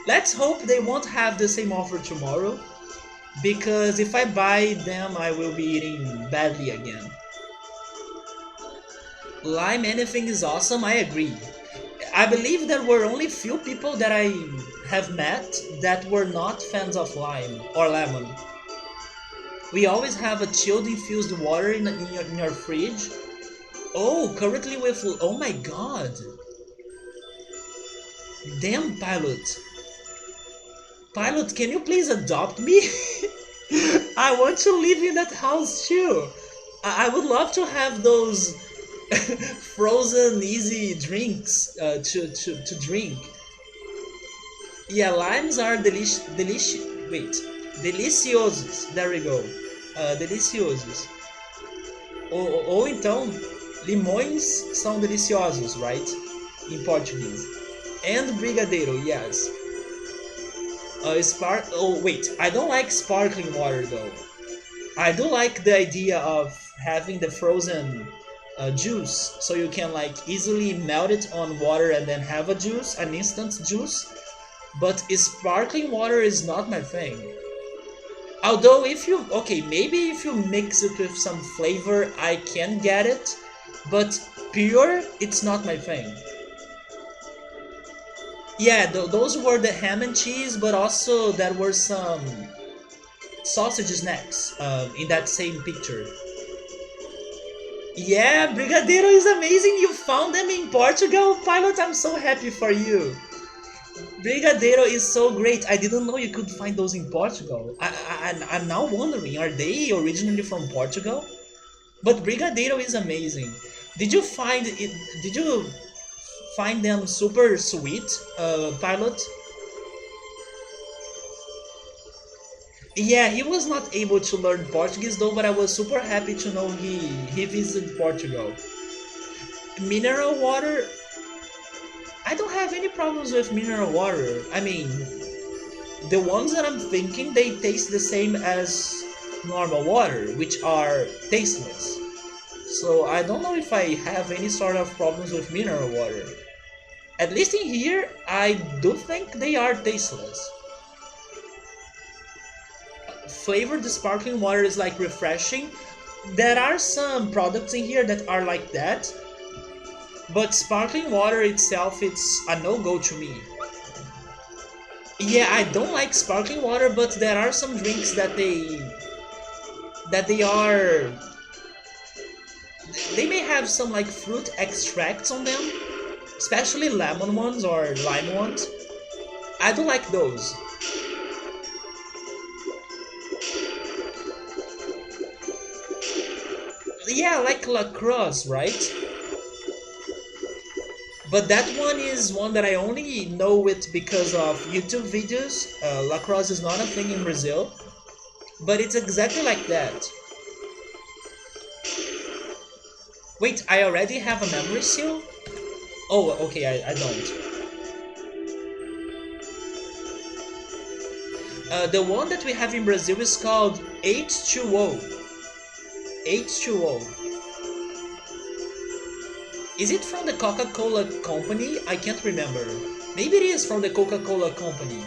Let's hope they won't have the same offer tomorrow, because if I buy them, I will be eating badly again. Lime anything is awesome, I agree. I believe there were only few people that I have met that were not fans of lime or lemon. We always have a chilled infused water in your fridge. Oh, currently with... Oh my god. Damn, Pilot. Pilot, can you please adopt me? I want to live in that house too. I would love to have those frozen easy drinks to drink. Yeah, limes are deliciosos. There we go. Deliciosos. Ou então, limões são deliciosos, right? In Portuguese. And brigadeiro, yes. Oh wait, I don't like sparkling water though. I do like the idea of having the frozen juice, so you can like easily melt it on water and then have a juice, an instant juice. But sparkling water is not my thing. Although maybe if you mix it with some flavor, I can get it, but pure, it's not my thing. Yeah, those were the ham and cheese, but also there were some sausage snacks in that same picture. Yeah, Brigadeiro is amazing. You found them in Portugal, Pilot. I'm so happy for you. Brigadeiro is so great. I didn't know you could find those in Portugal. I'm now wondering, are they originally from Portugal? But Brigadeiro is amazing. Did you find it? Did you find them super sweet, Pilot? Yeah, he was not able to learn Portuguese though, but I was super happy to know he visited Portugal. Mineral water, I don't have any problems with mineral water. I mean, the ones that I'm thinking, they taste the same as normal water, which are tasteless. So I don't know if I have any sort of problems with mineral water. At least in here, I do think they are tasteless. Flavored sparkling water is like refreshing. There are some products in here that are like that, but sparkling water itself, it's a no-go to me. Yeah, I don't like sparkling water, but there are some drinks that they may have some like fruit extracts on them, especially lemon ones or lime ones. I don't like those. Yeah, like lacrosse, right? But that one is one that I only know it because of YouTube videos. Lacrosse is not a thing in Brazil, but it's exactly like that. Wait, I already have a memory seal? Oh, okay, I don't. The one that we have in Brazil is called H2O. H2O. Is it from the Coca-Cola company? I can't remember. Maybe it is from the Coca-Cola company.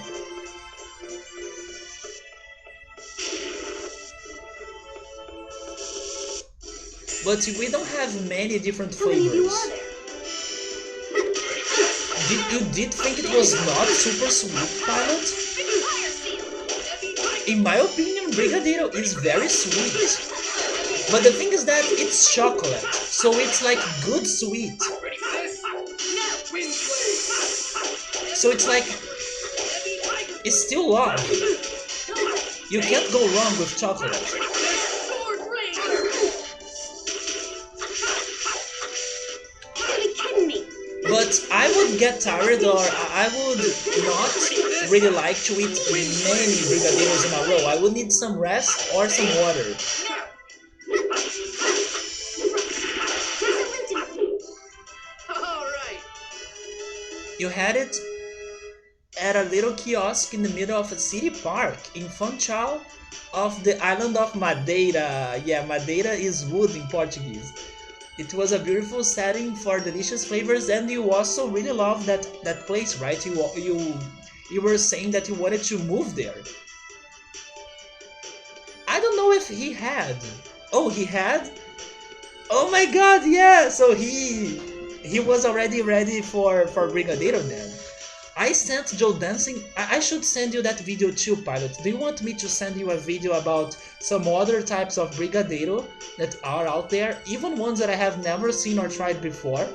But we don't have many different How many of you flavors. are there? You did think it was not super sweet, Pilot? In my opinion, Brigadeiro is very sweet. But the thing is that it's chocolate, so it's like good sweet. Ready for this? Wind blade. So it's like, it's still love. You can't go wrong with chocolate. Sword rain. You gotta be kidding me. But I would get tired, or I would not really like to eat many brigadeiros in a row. I would need some rest or some water. All right. You had it at a little kiosk in the middle of a city park in Funchal of the island of Madeira. Yeah, Madeira is wood in Portuguese. It was a beautiful setting for delicious flavors, and you also really love that place, right? You were saying that you wanted to move there. I don't know if he had. Oh, he had. Oh my God! Yeah. So he was already ready for Brigadeiro then. I sent Joe dancing. I should send you that video too, Pilot. Do you want me to send you a video about some other types of Brigadeiro that are out there, even ones that I have never seen or tried before?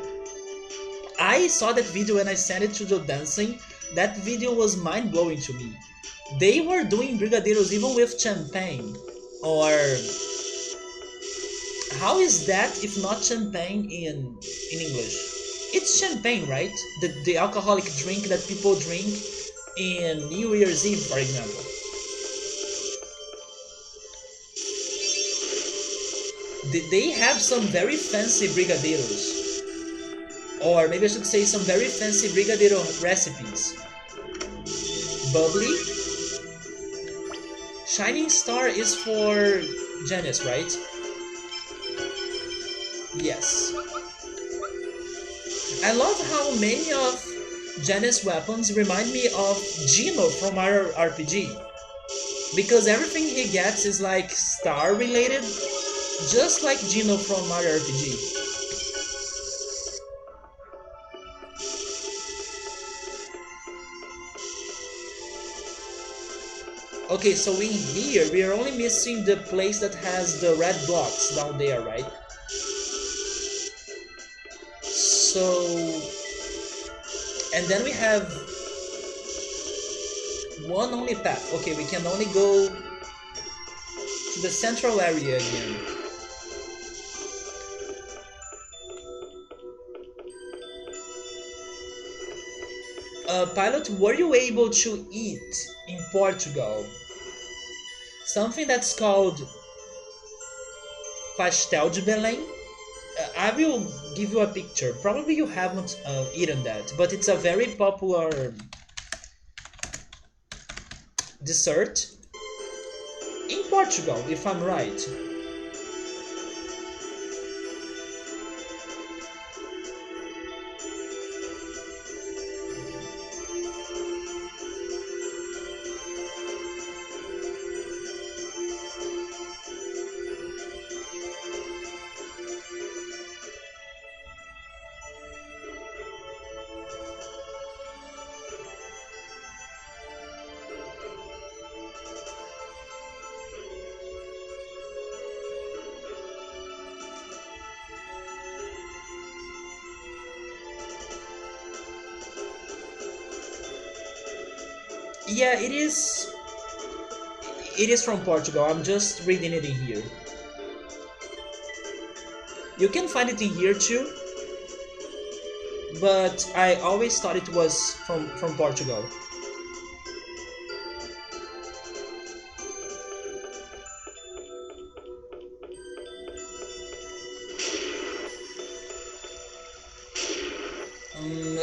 I saw that video and I sent it to Joe dancing. That video was mind blowing to me. They were doing Brigadeiros even with champagne. Or how is that if not champagne in English? It's champagne, right? The alcoholic drink that people drink in New Year's Eve, for example. They have some very fancy brigadeiros, or maybe I should say some very fancy brigadeiro recipes. Bubbly. Shining Star is for Janice, right? Yes. I love how many of Janice's weapons remind me of Gino from our RPG. Because everything he gets is like star related, just like Gino from Mario RPG. Okay, so in here we are only missing the place that has the red blocks down there, right? So, and then we have one only path. Okay, we can only go to the central area again. Pilot, were you able to eat in Portugal? something that's called pastel de Belém. I will give you a picture. Probably you haven't eaten that, but it's a very popular dessert in Portugal, if I'm right. Yeah, it is. It is from Portugal. I'm just reading it in here. You can find it in here too, but I always thought it was from Portugal.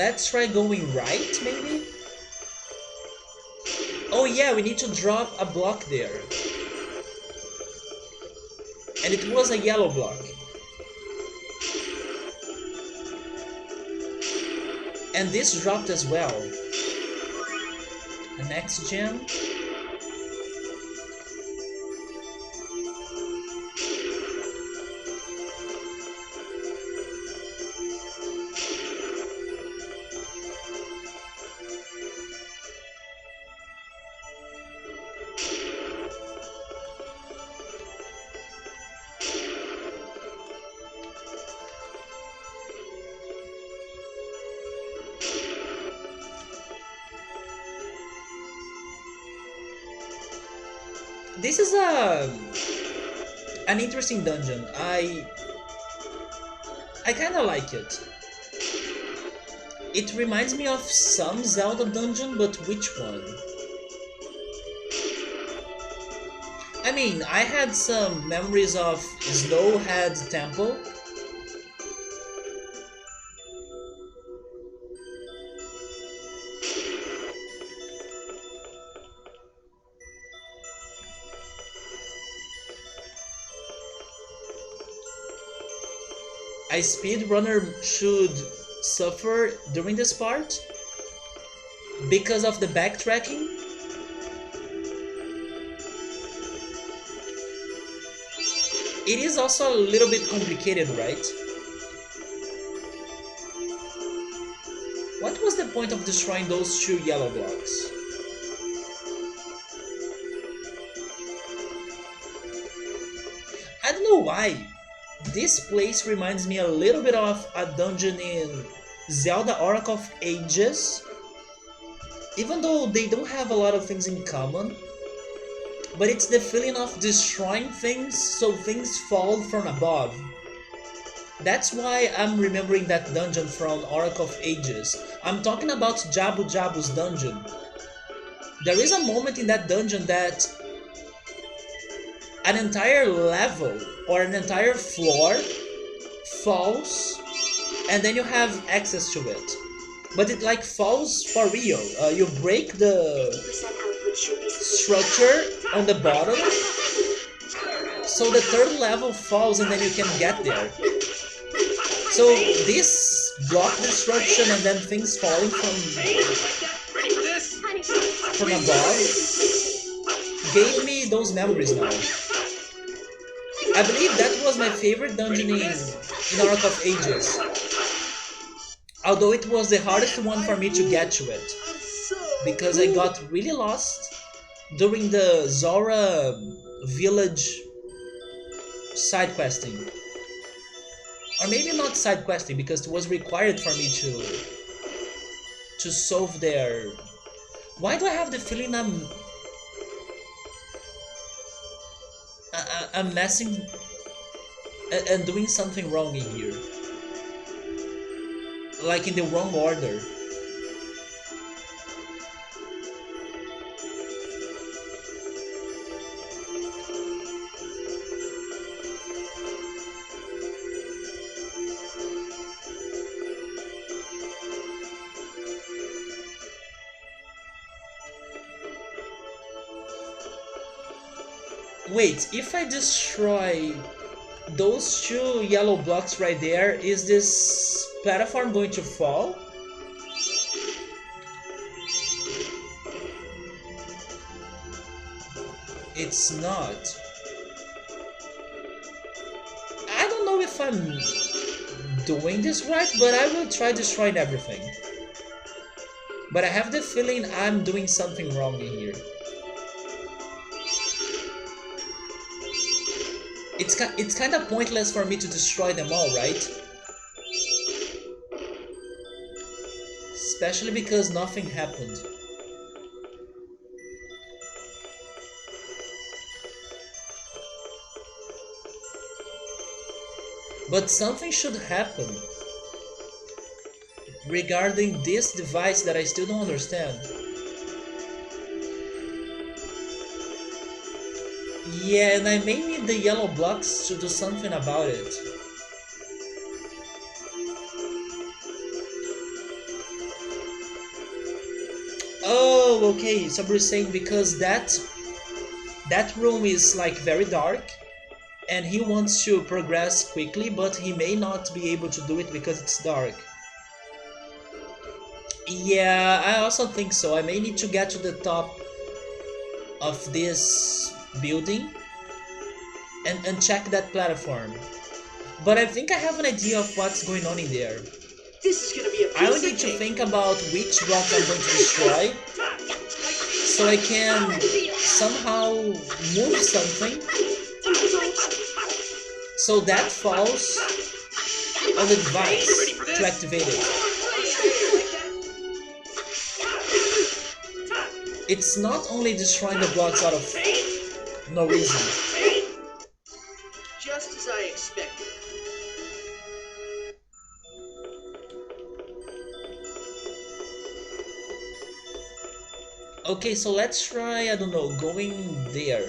Let's try going right, maybe? Oh yeah, we need to drop a block there. And it was a yellow block. And this dropped as well. The next gem. This is an interesting dungeon. I kind of like it. It reminds me of some Zelda dungeon, but which one? I mean, I had some memories of Snowhead Temple. A speedrunner should suffer during this part because of the backtracking. It is also a little bit complicated, right? What was the point of destroying those two yellow blocks? I don't know why. This place reminds me a little bit of a dungeon in Zelda Oracle of Ages, even though they don't have a lot of things in common. But it's the feeling of destroying things so things fall from above. That's why I'm remembering that dungeon from Oracle of Ages. I'm talking about Jabu Jabu's dungeon. There is a moment in that dungeon that an entire level or an entire floor falls and then you have access to it. But it like falls for real. You break the structure on the bottom, so the third level falls and then you can get there. So this block destruction and then things falling from above gave me those memories now. I believe that was my favorite dungeon in Oracle of Ages. Although it was the hardest one for me to get to it, because I got really lost during the Zora village side questing. Or maybe not side questing, because it was required for me to solve their... Why do I have the feeling I'm messing and doing something wrong in here? Like in the wrong order. Wait, if I destroy those two yellow blocks right there, is this platform going to fall? It's not. I don't know if I'm doing this right, but I will try destroying everything. But I have the feeling I'm doing something wrong in here. It's kind of pointless for me to destroy them all, right? Especially because nothing happened. But something should happen regarding this device that I still don't understand. Yeah, and I may need the yellow blocks to do something about it. Oh, okay, so we're saying because that room is like very dark and he wants to progress quickly, but he may not be able to do it because it's dark. Yeah, I also think so. I may need to get to the top of this building and check that platform. But I think I have an idea of what's going on in there. This is gonna be a piece I will of need to cake. think about which block I'm going to destroy so I can somehow move something so that falls on the device to activate it. It's not only destroying the blocks out of no reason. Just as I expected. Okay, so let's try, I don't know, going there.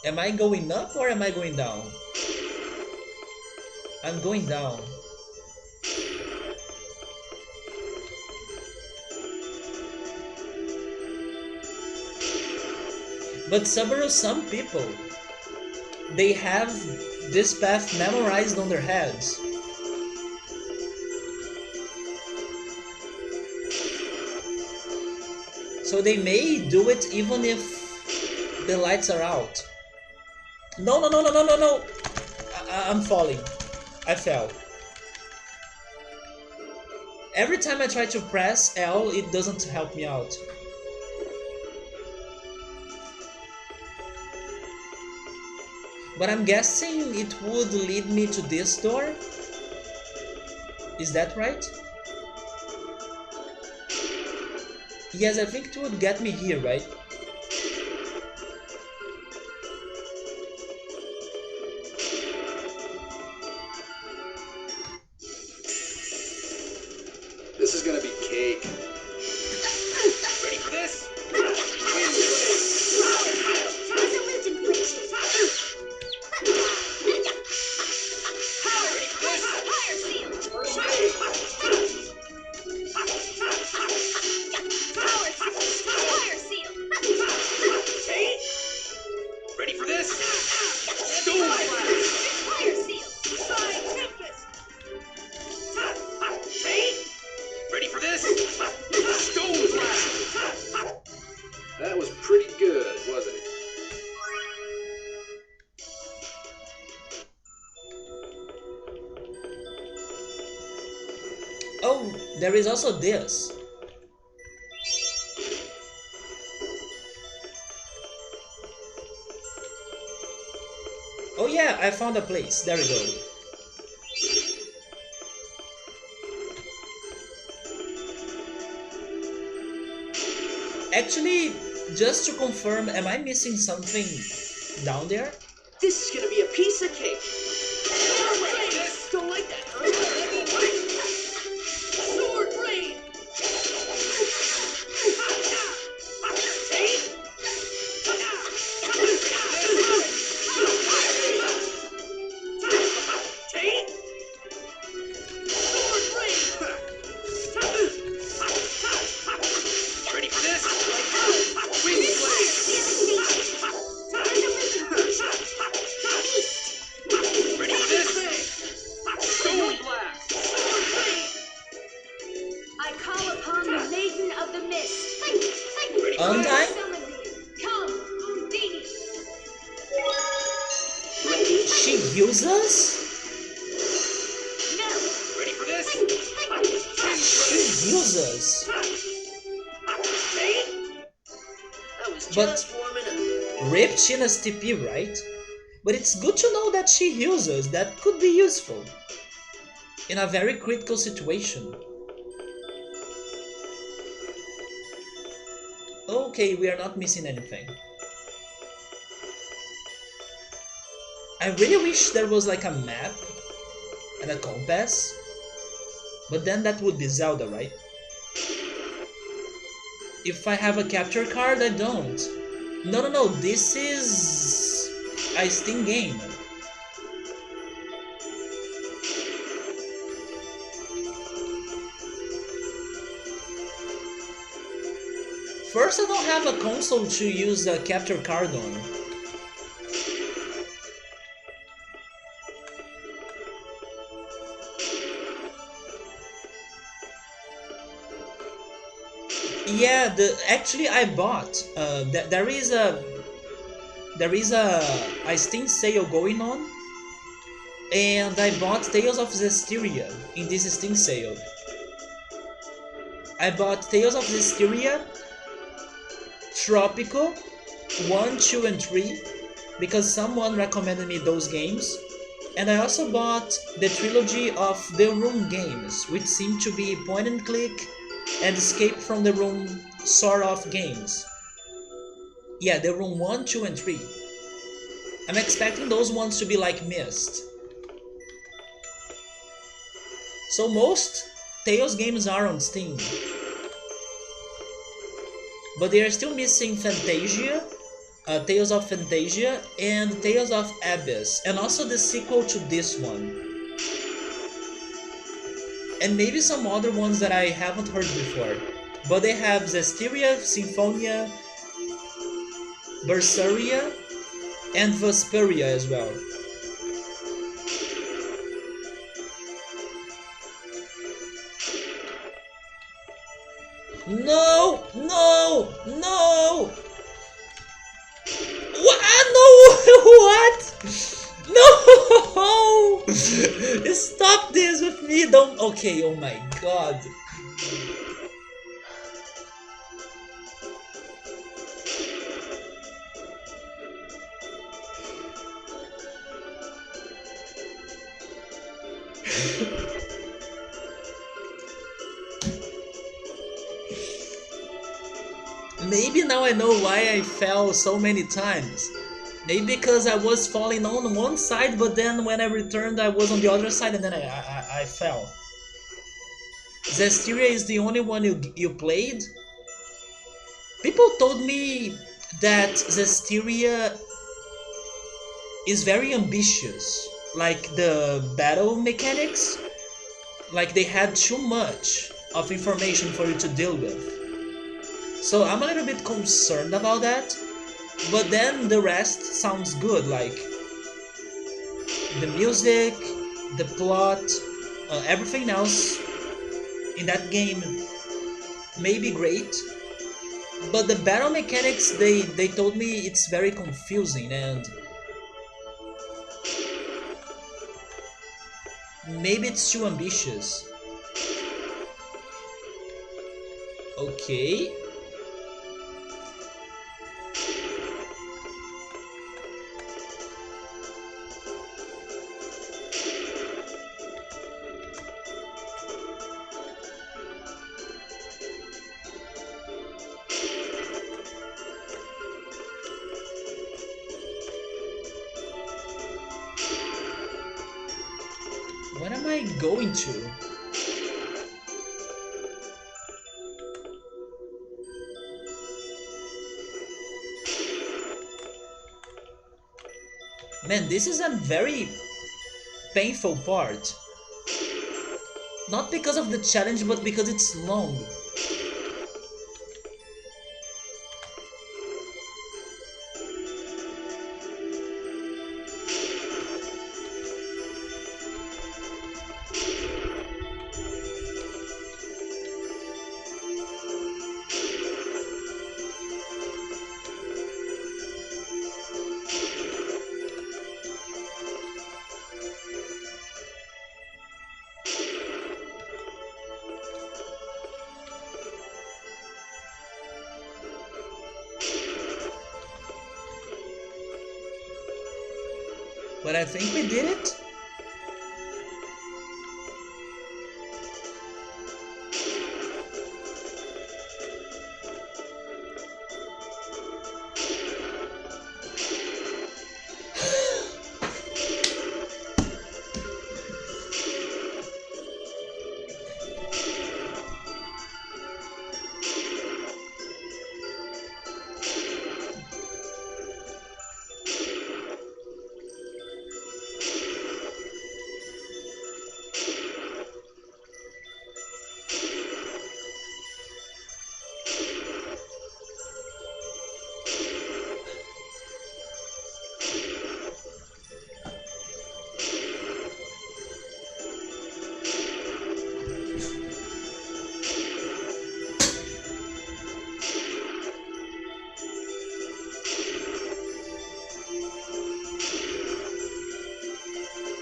Am I going up or am I going down? I'm going down. But some people, they have this path memorized on their heads. So they may do it even if the lights are out. No, no, no, no, no, no, no! I'm falling. I fell. Every time I try to press L, it doesn't help me out. But I'm guessing it would lead me to this door? Is that right? Yes, I think it would get me here, right? This is gonna be cake. Ready for this? There's a wisdom glitch. Fire seal. Fire seal. Ready for this? Fire seal. Ready for this? Stone blast! That was pretty good, wasn't it? Oh, there is also this. Oh yeah, I found a place. There we go. Actually, just to confirm, am I missing something down there? This is gonna be a piece of cake. Don't like that, huh? Sword blade! Ready for this? Wind blade! She heals us? Ready for this? She heals us. That was But just warming up. ripped Sheena's TP, right? But it's good to know that she heals us. That could be useful in a very critical situation. Okay, we are not missing anything. I really wish there was like a map and a compass, but then that would be Zelda, right? If I have a capture card, I don't. No, no, no, this is a Steam game. First, I don't have a console to use a capture card on. Yeah, actually I bought. There is a Steam sale going on, and I bought Tales of Zestiria in this Steam sale. I bought Tales of Zestiria, Tropico, 1, 2, and 3 because someone recommended me those games. And I also bought the trilogy of The Room games, which seem to be point and click and escape from the room sort of games. Yeah, The Room 1, 2, and 3. I'm expecting those ones to be like Myst. So most Tales games are on Steam. But they are still missing Fantasia, Tales of Fantasia, and Tales of Abyss, and also the sequel to this one. And maybe some other ones that I haven't heard before. But they have Zestiria, Symphonia, Berseria, and Vesperia as well. No! No! No! What? No! What? No! Stop this with me! Don't. Okay, oh my god. Maybe now I know why I fell so many times. Maybe because I was falling on one side, but then when I returned, I was on the other side, and then I fell. Zestiria is the only one you played? People told me that Zestiria is very ambitious. Like the battle mechanics, like they had too much of information for you to deal with. So I'm a little bit concerned about that. But then the rest sounds good, like the music, the plot, everything else in that game may be great. But the battle mechanics, they told me it's very confusing and maybe it's too ambitious. Okay. What am I going to? Man, this is a very painful part. Not because of the challenge, but because it's long. but I think we did it.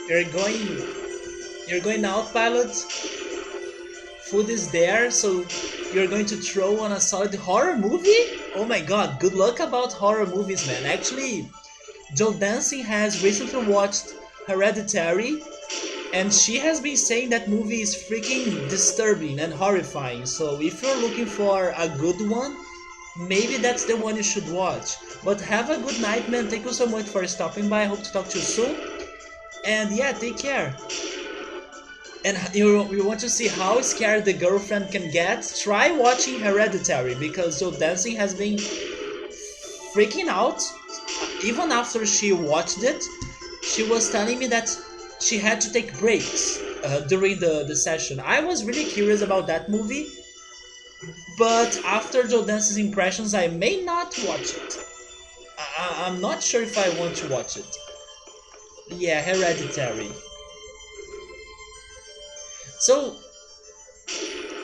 You're going you're going out, pilot. Food is there, so you're going to throw on a solid horror movie? Oh my god, good luck about horror movies, man. Actually, Joe Dancing has recently watched Hereditary, and she has been saying that movie is freaking disturbing and horrifying. So if you're looking for a good one, maybe that's the one you should watch. But have a good night, man. Thank you so much for stopping by. I hope to talk to you soon. And yeah, take care. And you want to see how scared the girlfriend can get? Try watching Hereditary, because Joe Dancing has been freaking out. Even after she watched it, she was telling me that she had to take breaks during the session. I was really curious about that movie, but after Joe Dancing's impressions, I may not watch it. I'm not sure if I want to watch it. Yeah, Hereditary. So,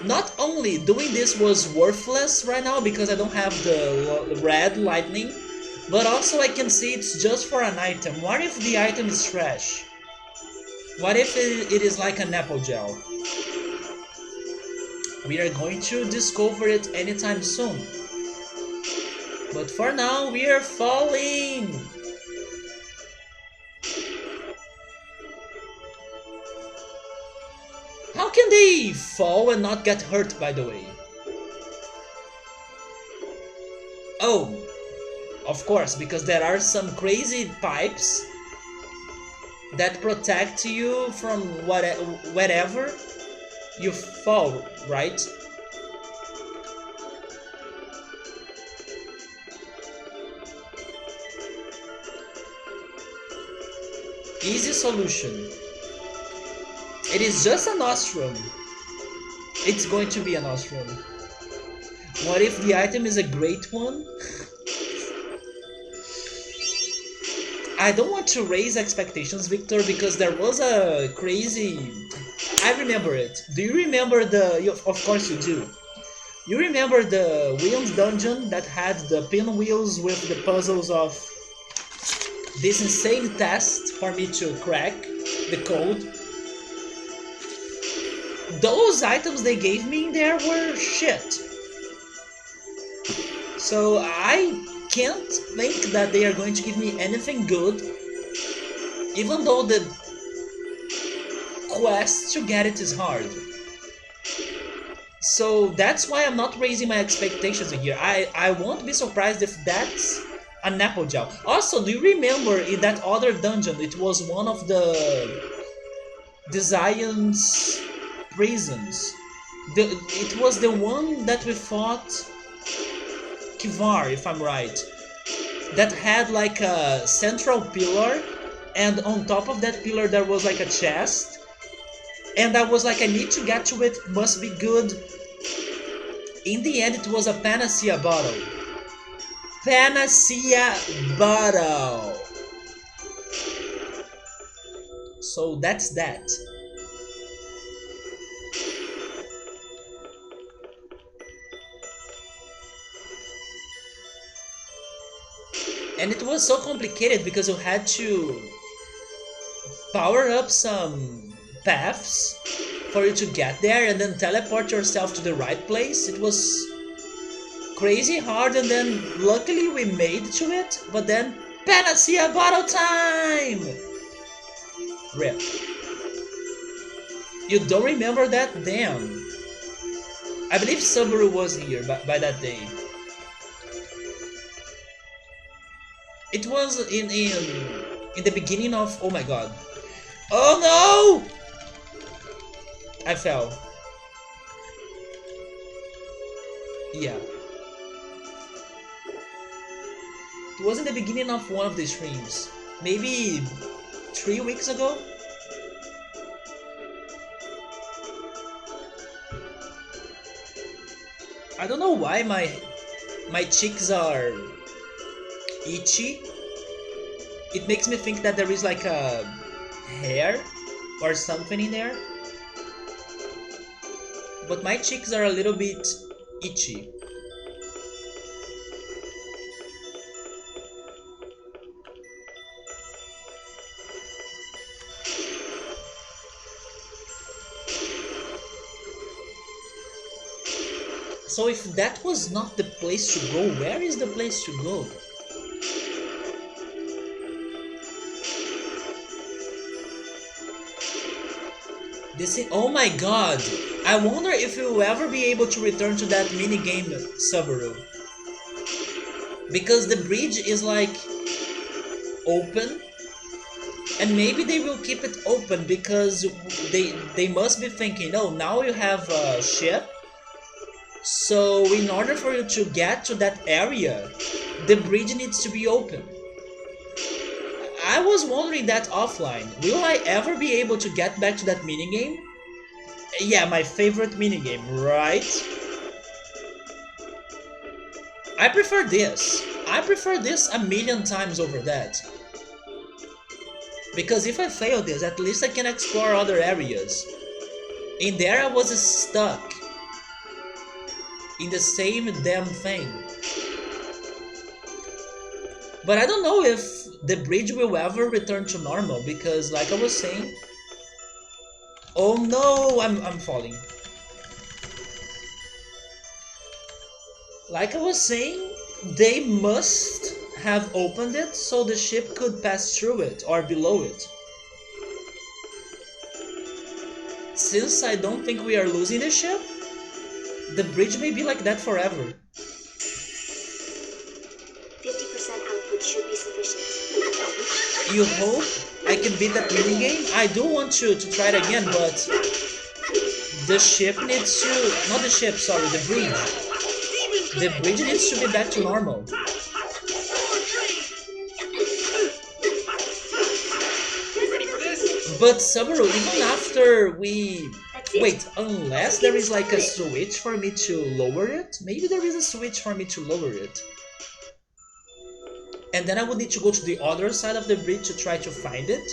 not only doing this was worthless right now because I don't have the red lightning, but also I can see it's just for an item. What if the item is trash? What if it is like an apple gel? We are going to discover it anytime soon. But for now, we are falling! How can they fall and not get hurt, by the way? Oh, of course, because there are some crazy pipes that protect you from wherever you fall, right? Easy solution. It is just a nostrum. It's going to be a nostrum. What if the item is a great one? I don't want to raise expectations, Victor, because there was a crazy... I remember it. Do you remember the... Of course you do. You remember the Williams dungeon that had the pinwheels with the puzzles of this insane test for me to crack the code? Those items they gave me in there were shit. So I can't think that they are going to give me anything good, even though the quest to get it is hard. So that's why I'm not raising my expectations here. I won't be surprised if that's an apple gel. Also, do you remember in that other dungeon, it was one of the Zion's prisons. It was the one that we fought Kivar, if I'm right, that had like a central pillar, and on top of that pillar there was like a chest, and I was like, I need to get to it, must be good. In the end it was a panacea bottle. Panacea bottle. So that's that. And it was so complicated because you had to power up some paths for you to get there and then teleport yourself to the right place. It was crazy hard, and then luckily we made to it, but then panacea bottle time! Rip. You don't remember that? Damn. I believe Subaru was here by that day. It was in the beginning of. Oh my god. Oh no! I fell. Yeah. It was in the beginning of one of the streams. Maybe 3 weeks ago? I don't know why my cheeks are itchy. It makes me think that there is like a hair or something in there. But my cheeks are a little bit itchy. So if that was not the place to go, where is the place to go? Oh my god! I wonder if we'll ever be able to return to that minigame, Subaru. Because the bridge is like open, and maybe they will keep it open because they must be thinking, oh, now you have a ship, so in order for you to get to that area, the bridge needs to be open. I was wondering that offline. Will I ever be able to get back to that minigame? Yeah, my favorite minigame, right? I prefer this. I prefer this a million times over that. Because if I fail this, at least I can explore other areas. In there I was stuck in the same damn thing. But I don't know if the bridge will ever return to normal because, like I was saying... Oh no, I'm falling. Like I was saying, they must have opened it so the ship could pass through it or below it. Since I don't think we are losing the ship, the bridge may be like that forever. 50% output should be sufficient. You hope I can beat that minigame? I do want to try it again, but the ship needs to... Not the ship, sorry, the bridge. The bridge needs to be back to normal. But Subaru, even after we... Wait, unless there is like a switch for me to lower it? Maybe there is a switch for me to lower it. And then I would need to go to the other side of the bridge to try to find it.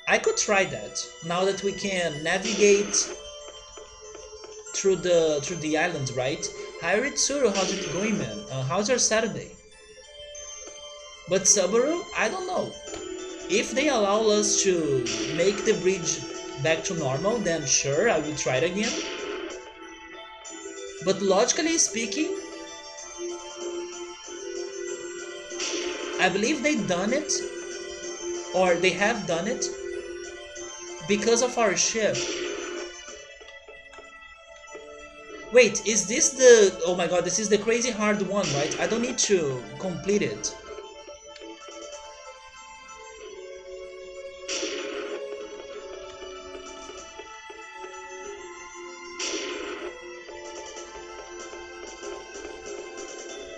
I could try that, now that we can navigate through the islands, right? Hi Ritsuru, how's it going, man? How's your Saturday? But Subaru, I don't know. If they allow us to make the bridge back to normal, then sure, I will try it again. But logically speaking, I believe they've done it, or they have done it, because of our ship. Wait, is this the... Oh my god, this is the crazy hard one, right? I don't need to complete it.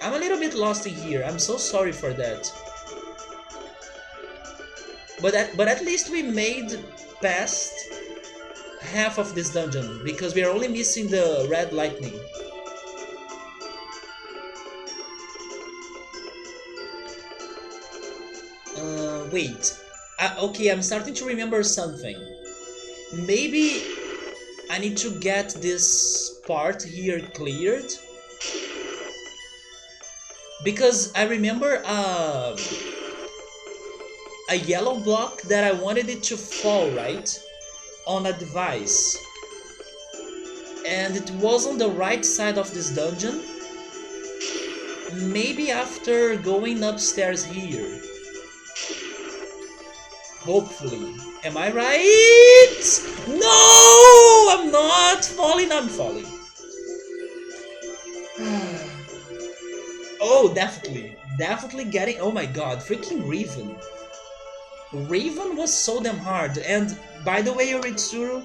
I'm a little bit lost in here. I'm so sorry for that. But at least we made past half of this dungeon because we are only missing the red lightning. Wait. Okay, I'm starting to remember something. Maybe I need to get this part here cleared. Because I remember a yellow block that I wanted it to fall, right? On a device. And it was on the right side of this dungeon. Maybe after going upstairs here. Hopefully. Am I right? No! I'm not falling, I'm falling. Oh, definitely. Definitely getting. Oh my god, freaking Raven. Raven was so damn hard. And by the way, Yoritsuru,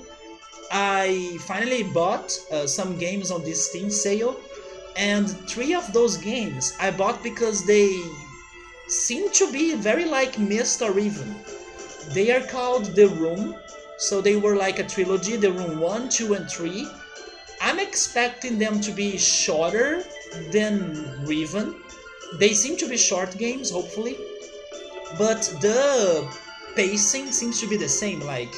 I finally bought some games on this Steam sale. And three of those games I bought because they seem to be very like Myst or Raven. They are called The Room. So they were like a trilogy, The Room 1, 2, and 3. I'm expecting them to be shorter than Riven. They seem to be short games, hopefully, but the pacing seems to be the same. Like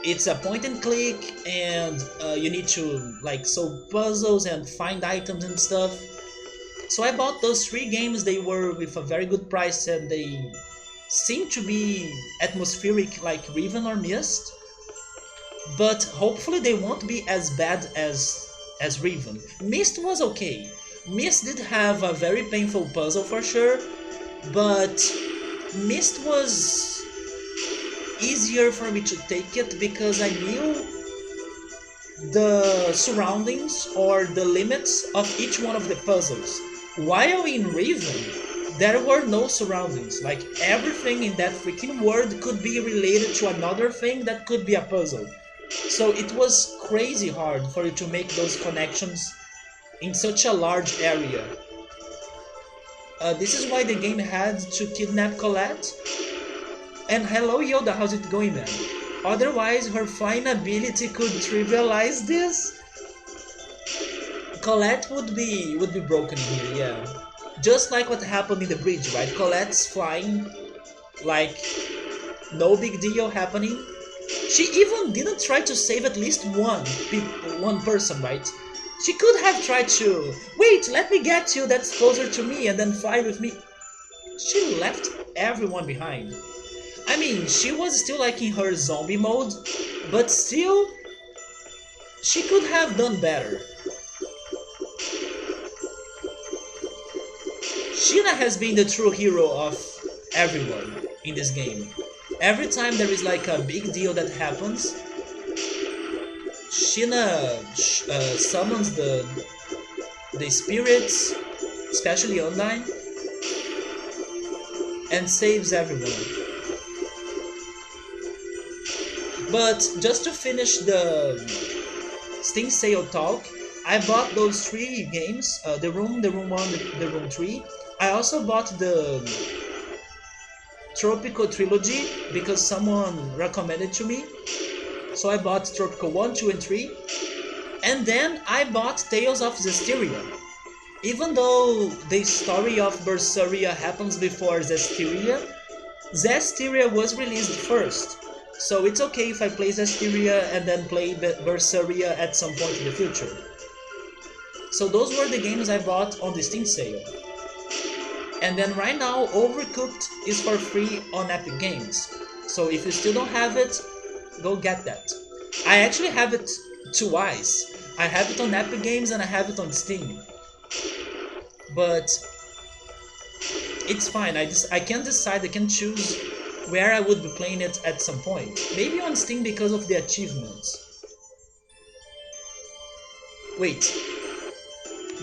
it's a point and click, and you need to like solve puzzles and find items and stuff. So I bought those three games. They were with a very good price, and they seem to be atmospheric like Riven or Mist. But hopefully they won't be as bad as Riven. Mist was okay. Mist did have a very painful puzzle for sure, but Mist was easier for me to take it because I knew the surroundings or the limits of each one of the puzzles. While in Riven, there were no surroundings. Like everything in that freaking world could be related to another thing that could be a puzzle. So it was crazy hard for you to make those connections in such a large area. This is why the game had to kidnap Colette. And hello Yoda, how's it going, man? Otherwise, her flying ability could trivialize this. Colette would be broken here, yeah. Just like what happened in the bridge, right? Colette's flying like no big deal happening. She even didn't try to save at least one person, right? She could have tried to, wait, let me get you that's closer to me and then fly with me. She left everyone behind. I mean, she was still like in her zombie mode, but still, she could have done better. Sheena has been the true hero of everyone in this game. Every time there is like a big deal that happens, Sheena summons the spirits, especially Undyne, and saves everyone. But just to finish the Steam sale talk, I bought those three games: the Room, the Room 1, the Room 3. I also bought the Tropico trilogy because someone recommended to me. So I bought Tropico 1, 2, and 3. And then I bought Tales of Zestiria. Even though the story of Berseria happens before Zestiria, Zestiria was released first. So it's okay if I play Zestiria and then play Berseria at some point in the future. So those were the games I bought on the Steam sale. And then right now, Overcooked is for free on Epic Games. So if you still don't have it, go get that. I actually have it twice. I have it on Epic Games and I have it on Steam. But it's fine. I can decide, I can choose where I would be playing it at some point. Maybe on Steam because of the achievements. Wait.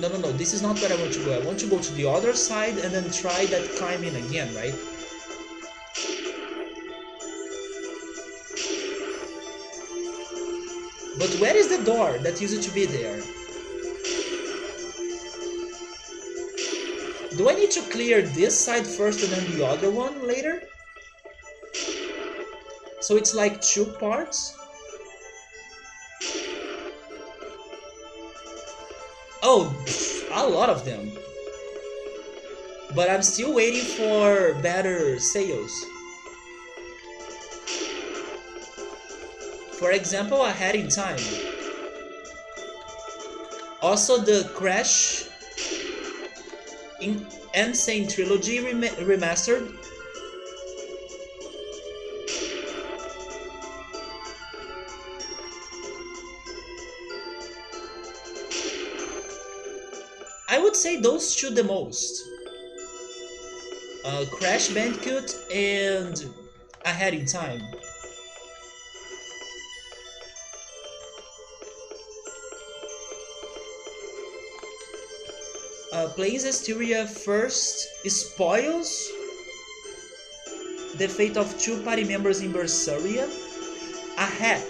No, this is not where I want to go. I want to go to the other side and then try that climbing again, right? But where is the door that used to be there? Do I need to clear this side first and then the other one later? So it's like two parts? Oh, a lot of them. But I'm still waiting for better sales. For example, Ahead in Time. Also the Crash Insane Trilogy Remastered. I would say those two the most. Crash Bandicoot and ahead in time. Playing Zestiria first spoils the fate of two party members in Berseria ahead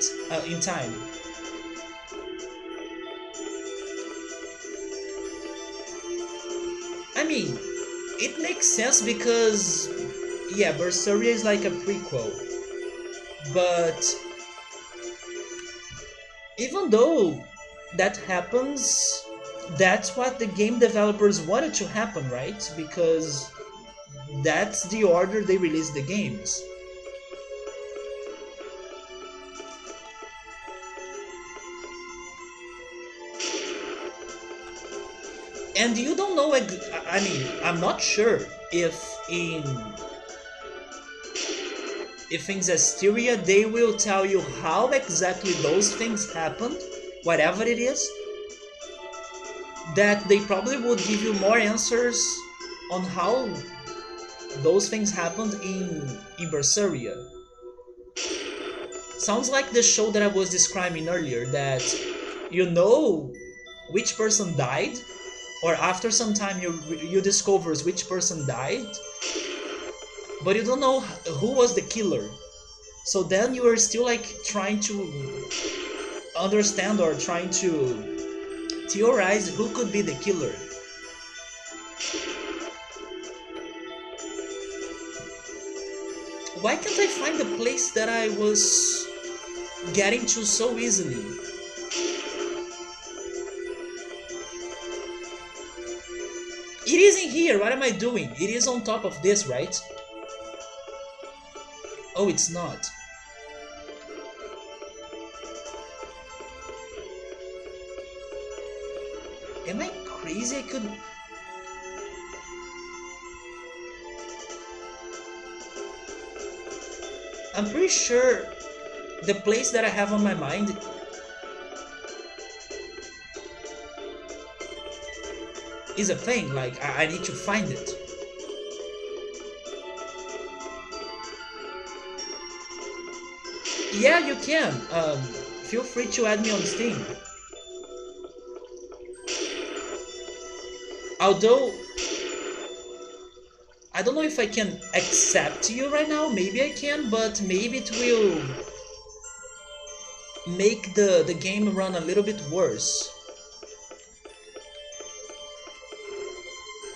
in time. I mean, it makes sense because, yeah, Berseria is like a prequel. But even though that happens, that's what the game developers wanted to happen, right? Because that's the order they released the games. And you don't know, I mean, I'm not sure if in Zestiria they will tell you how exactly those things happened, whatever it is, that they probably would give you more answers on how those things happened in Berseria. Sounds like the show that I was describing earlier, that you know which person died, or after some time you discover which person died, but you don't know who was the killer. So then you are still like trying to understand or trying to theorize who could be the killer. Why can't I find the place that I was getting to so easily? It isn't here. What am I doing? It is on top of this, right? Oh, it's not. Am I crazy? I could... I'm pretty sure the place that I have on my mind is a thing. Like, I need to find it. Yeah, you can. Feel free to add me on Steam. Although, I don't know if I can accept you right now. Maybe I can, but maybe it will make the game run a little bit worse.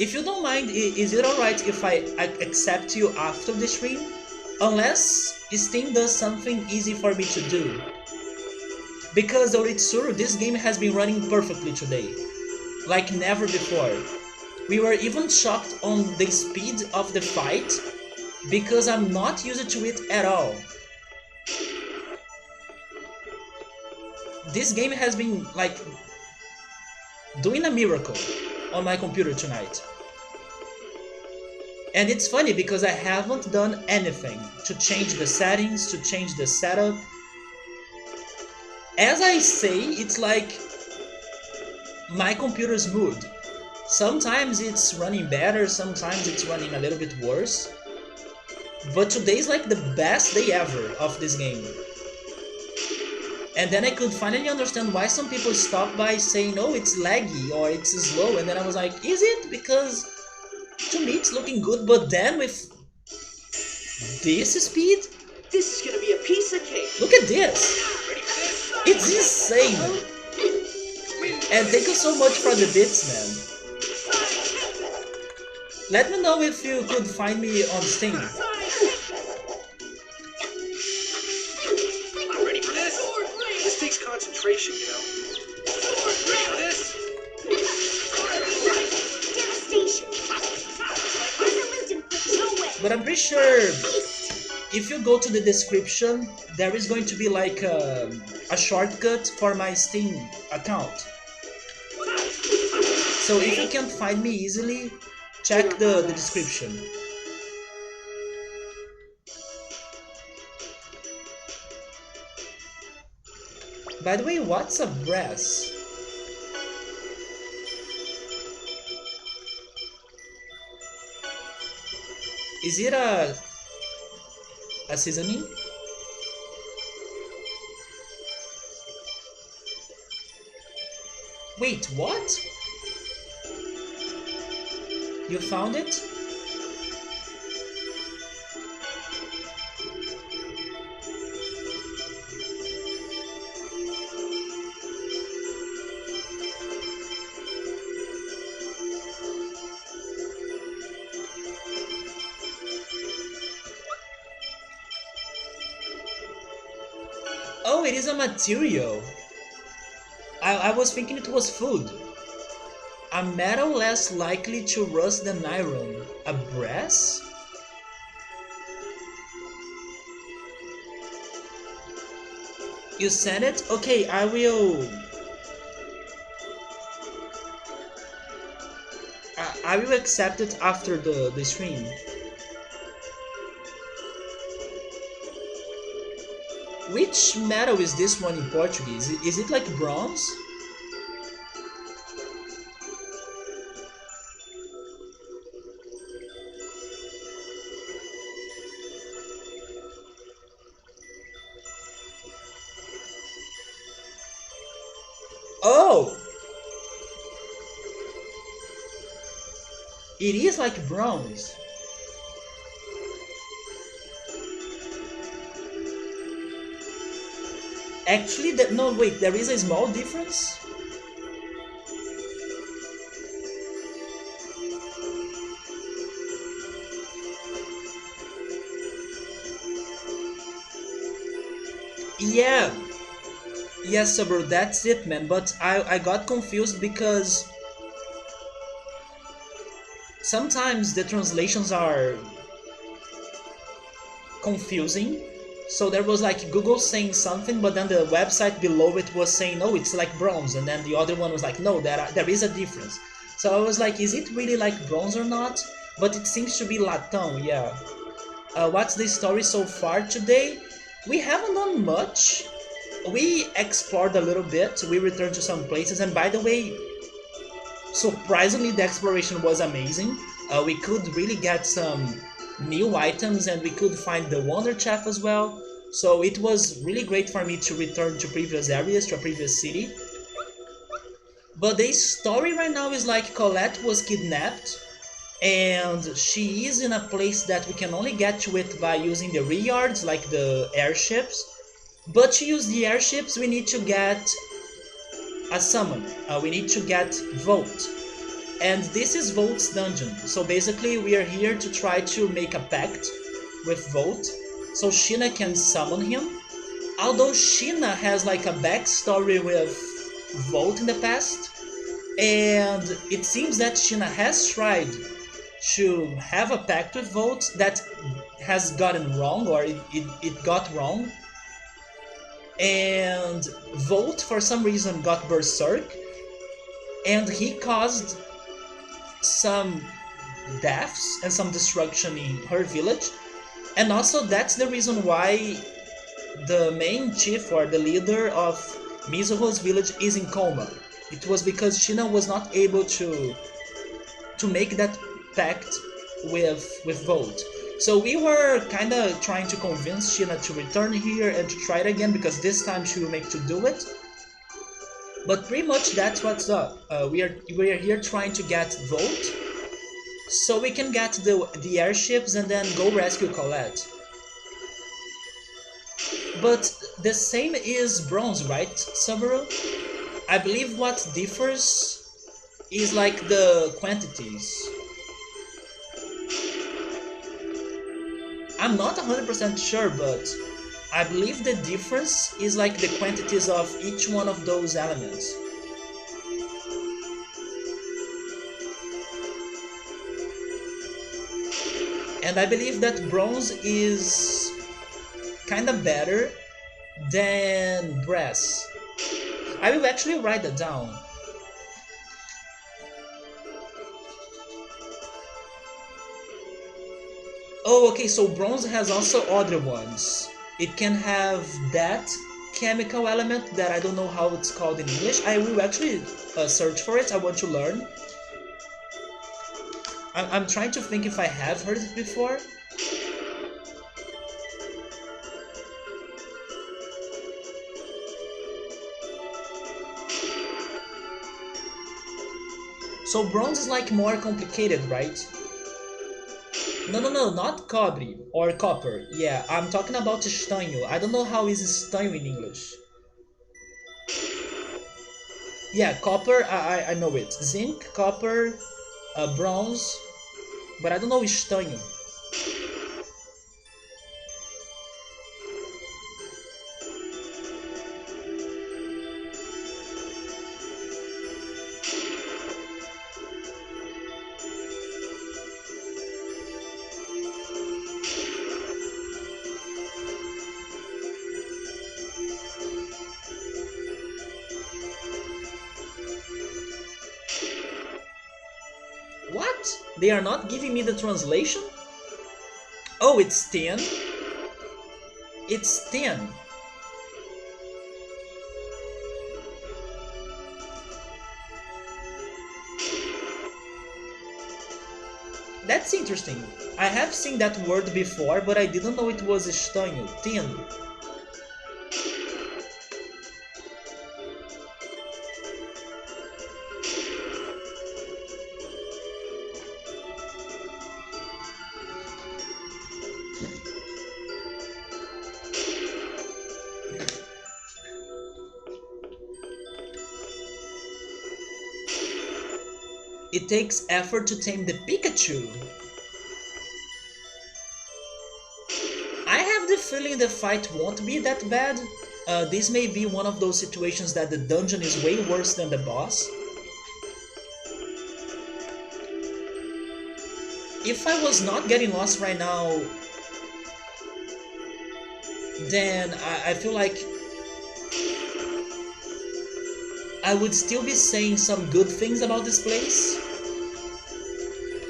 If you don't mind, is it alright if I accept you after the stream? Unless Steam does something easy for me to do. Because Oritsuru, this game has been running perfectly today. Like never before. We were even shocked on the speed of the fight, because I'm not used to it at all. This game has been like doing a miracle on my computer tonight. And it's funny because I haven't done anything to change the settings, to change the setup. As I say, it's like my computer's mood. Sometimes it's running better, sometimes it's running a little bit worse. But today's like the best day ever of this game. And then I could finally understand why some people stop by saying, oh, it's laggy or it's slow. And then I was like, is it? Because to me it's looking good, but then with this speed? This is gonna be a piece of cake. Look at this! It's insane! And thank you so much for the bits, man. Let me know if you could find me on Steam. I'm ready for this. This takes concentration, you know. Ready for this? Devastation. Resolution for no way. But I'm pretty sure if you go to the description, there is going to be like a shortcut for my Steam account. So if you can't find me easily, check the description. By the way, what's a brass? Is it a A seasoning? Wait, what? You found it? Oh, it is a material. I was thinking it was food. A metal less likely to rust than iron. A brass? You said it? Okay, I will. I will accept it after the stream. Which metal is this one in Portuguese? Is it like bronze? Oh! It is like bronze. Actually, that no wait, there is a small difference. Yeah, yes, so bro, that's it, man. But I got confused because sometimes the translations are confusing. So there was like Google saying something, but then the website below it was saying, "Oh, it's like bronze," and then the other one was like, "No, there is a difference." So I was like, "Is it really like bronze or not?" But it seems to be latão, yeah. What's the story so far today? We haven't done much. We explored a little bit. We returned to some places, and by the way, surprisingly, the exploration was amazing. We could really get some new items and we could find the Wonder Chef as well. So it was really great for me to return to previous areas, to a previous city. But the story right now is like Colette was kidnapped and she is in a place that we can only get to it by using the yards, like the airships. But to use the airships, we need to get a summon. We need to get Volt. And this is Volt's dungeon. So basically we are here to try to make a pact with Volt so Sheena can summon him. Although Sheena has like a backstory with Volt in the past, and it seems that Sheena has tried to have a pact with Volt that has gotten wrong, or it got wrong. And Volt for some reason got berserk and he caused some deaths and some destruction in her village. And also that's the reason why the main chief or the leader of Mizuho's village is in coma. It was because Sheena was not able to make that pact with Volt. So we were kind of trying to convince Sheena to return here and to try it again because this time she will make to do it. But pretty much that's what's up. We are here trying to get Volt so we can get the airships and then go rescue Colette. But the same is bronze, right, Subaru? I believe what differs is like the quantities. I'm not 100% sure, but I believe the difference is like the quantities of each one of those elements. And I believe that bronze is kinda better than brass. I will actually write that down. Oh, okay, so bronze has also other ones. It can have that chemical element that I don't know how it's called in English. I will actually search for it. I want to learn. I'm trying to think if I have heard it before. So bronze is like more complicated, right? No, no, no, not cobre or copper. Yeah, I'm talking about estanho. I don't know how is estanho in English. Yeah, copper, I know it. Zinc, copper, bronze, but I don't know estanho. What? They are not giving me the translation? Oh, it's 10? It's 10. That's interesting. I have seen that word before, but I didn't know it was estanho. 10. It takes effort to tame the Pikachu. I have the feeling the fight won't be that bad. This may be one of those situations that the dungeon is way worse than the boss. If I was not getting lost right now, then I feel like I would still be saying some good things about this place.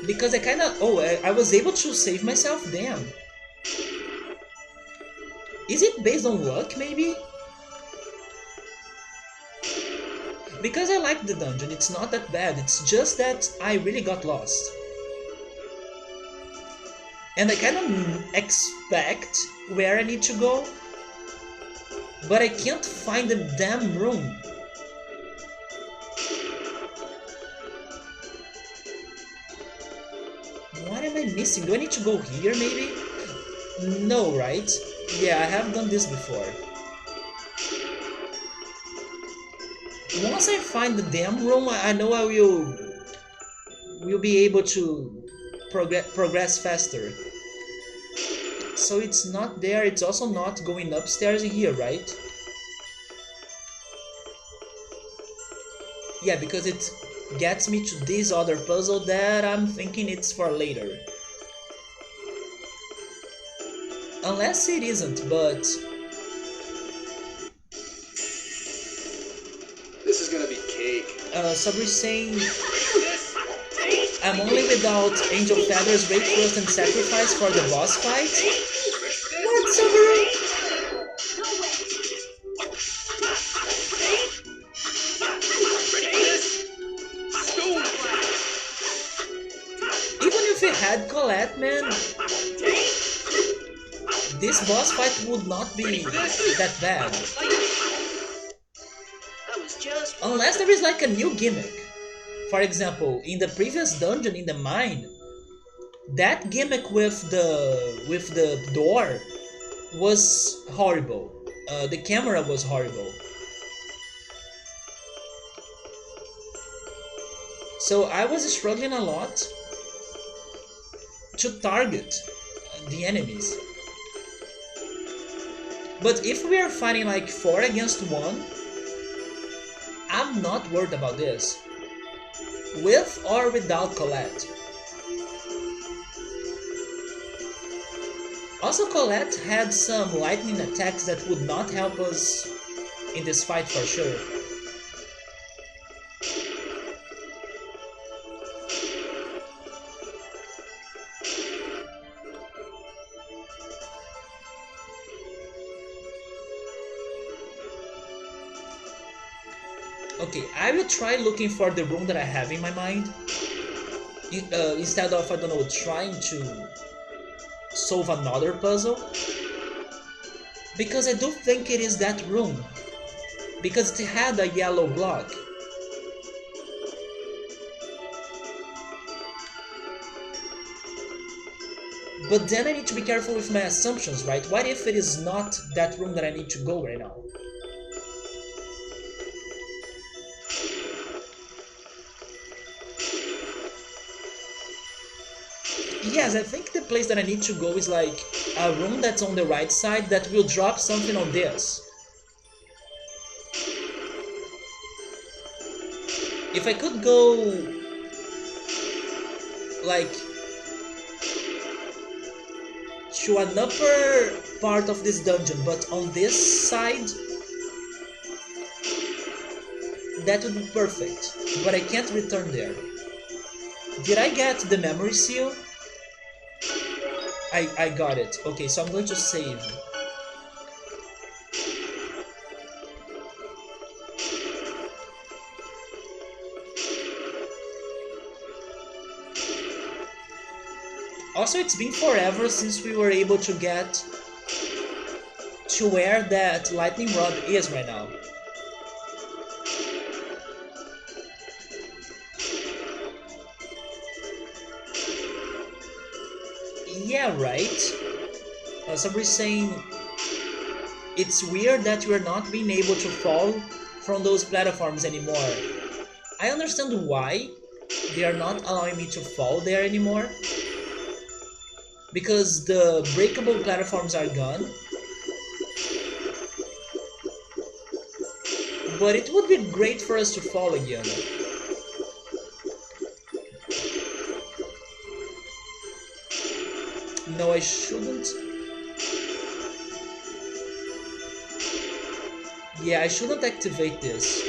Because I kinda... Oh, I was able to save myself? Damn. Is it based on luck, maybe? Because I like the dungeon, it's not that bad. It's just that I really got lost. And I kinda expect where I need to go. But I can't find the damn room. What am I missing? Do I need to go here, maybe? No, right? Yeah, I have done this before. Once I find the damn room, I know I will be able to progress faster. So it's not there, it's also not going upstairs here, right? Yeah, because it gets me to this other puzzle that I'm thinking it's for later. Unless it isn't, but... This is gonna be cake. Sabri's saying... I'm only without Angel Feathers, Great Trust, and Sacrifice for the boss fight? What, Sabri? Even if we had Colette, man, this boss fight would not be that bad. Unless there is like a new gimmick. For example, in the previous dungeon in the mine, that gimmick with the door was horrible. The camera was horrible. So I was struggling a lot to target the enemies. But if we are fighting like 4 against 1, I'm not worried about this. With or without Colette. Also, Colette had some lightning attacks that would not help us in this fight for sure. Okay, I will try looking for the room that I have in my mind. Instead of, I don't know, trying to solve another puzzle. Because I do think it is that room. Because it had a yellow block. But then I need to be careful with my assumptions, right? What if it is not that room that I need to go right now? Yes, I think the place that I need to go is like a room that's on the right side that will drop something on this. If I could go like to an upper part of this dungeon, but on this side, that would be perfect. But I can't return there. Did I get the memory seal? I got it. Okay, so I'm going to save. Also, it's been forever since we were able to get to where that lightning rod is right now. Yeah, right. Somebody's saying it's weird that you are not being able to fall from those platforms anymore. I understand why they are not allowing me to fall there anymore. Because the breakable platforms are gone. But it would be great for us to fall again. No, I shouldn't. Yeah, I shouldn't activate this.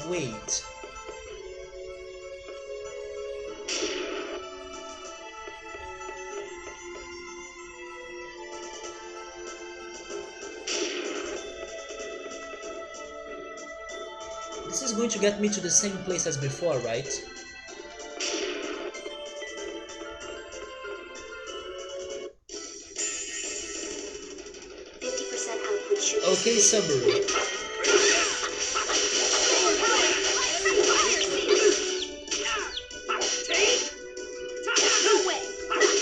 Wait. This is going to get me to the same place as before, right? 50% output should be Okay, Subaru. No way! Punish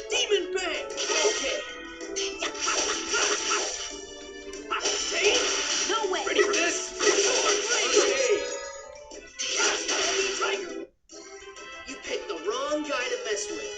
Demon Bang! Okay. No way! Ready for this? Okay. Tiger! You picked the wrong guy to mess with.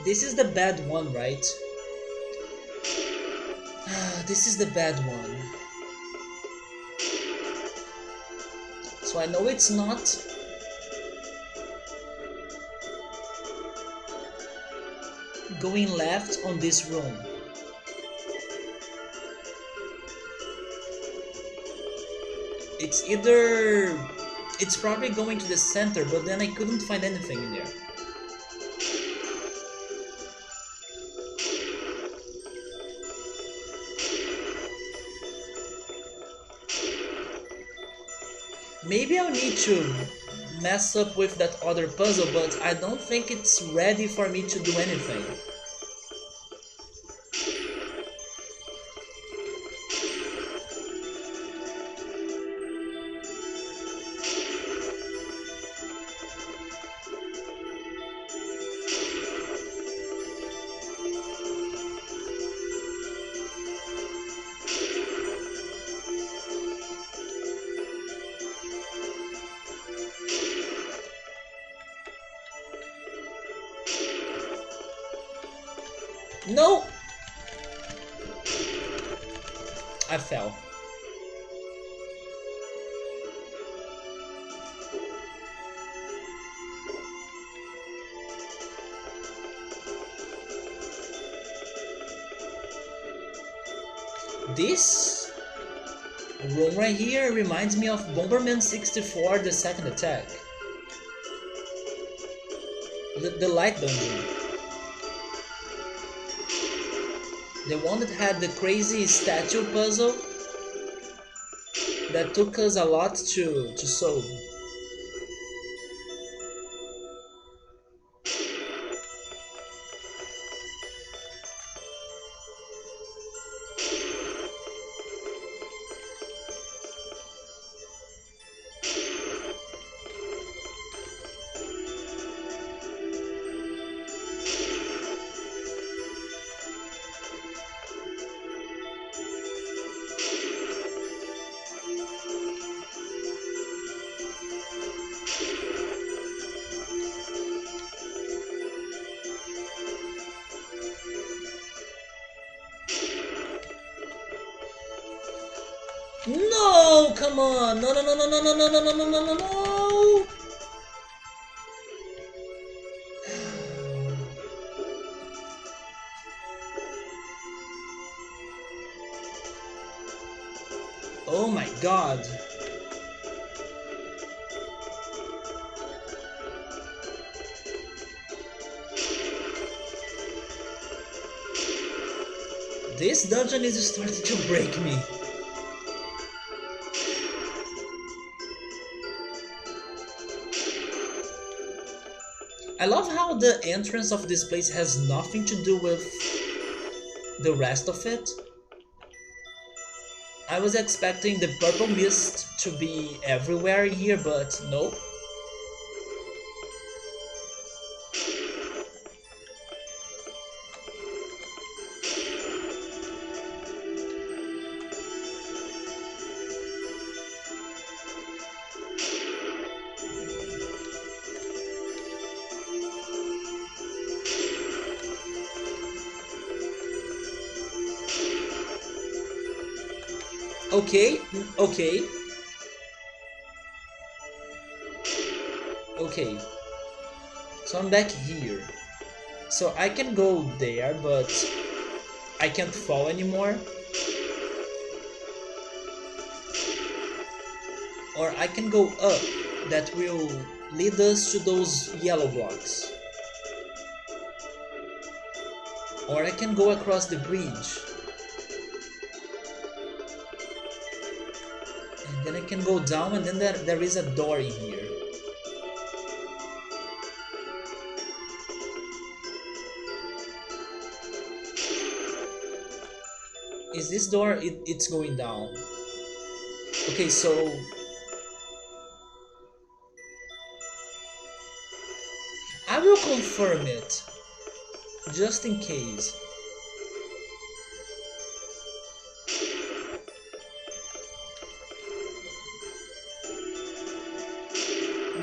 This is the bad one, right? This is the bad one. So I know it's not going left on this room. It's either... It's probably going to the center, but then I couldn't find anything in there. Maybe I'll need to mess up with that other puzzle, but I don't think it's ready for me to do anything. No! I fell. This room right here reminds me of Bomberman 64, the second attack. The light dungeon. The one that had the crazy statue puzzle that took us a lot to solve. No, come on! No, no, no, no, no, no, no, no, no, no, no, no, no! Oh my god! This dungeon is starting to break me. I love how the entrance of this place has nothing to do with the rest of it. I was expecting the purple mist to be everywhere here, but no. Okay, okay. Okay. So I'm back here. So I can go there, but I can't fall anymore. Or I can go up. That will lead us to those yellow blocks. Or I can go across the bridge. And then I can go down, and then there is a door in here. Is this door? It's going down. Okay, so I will confirm it just in case.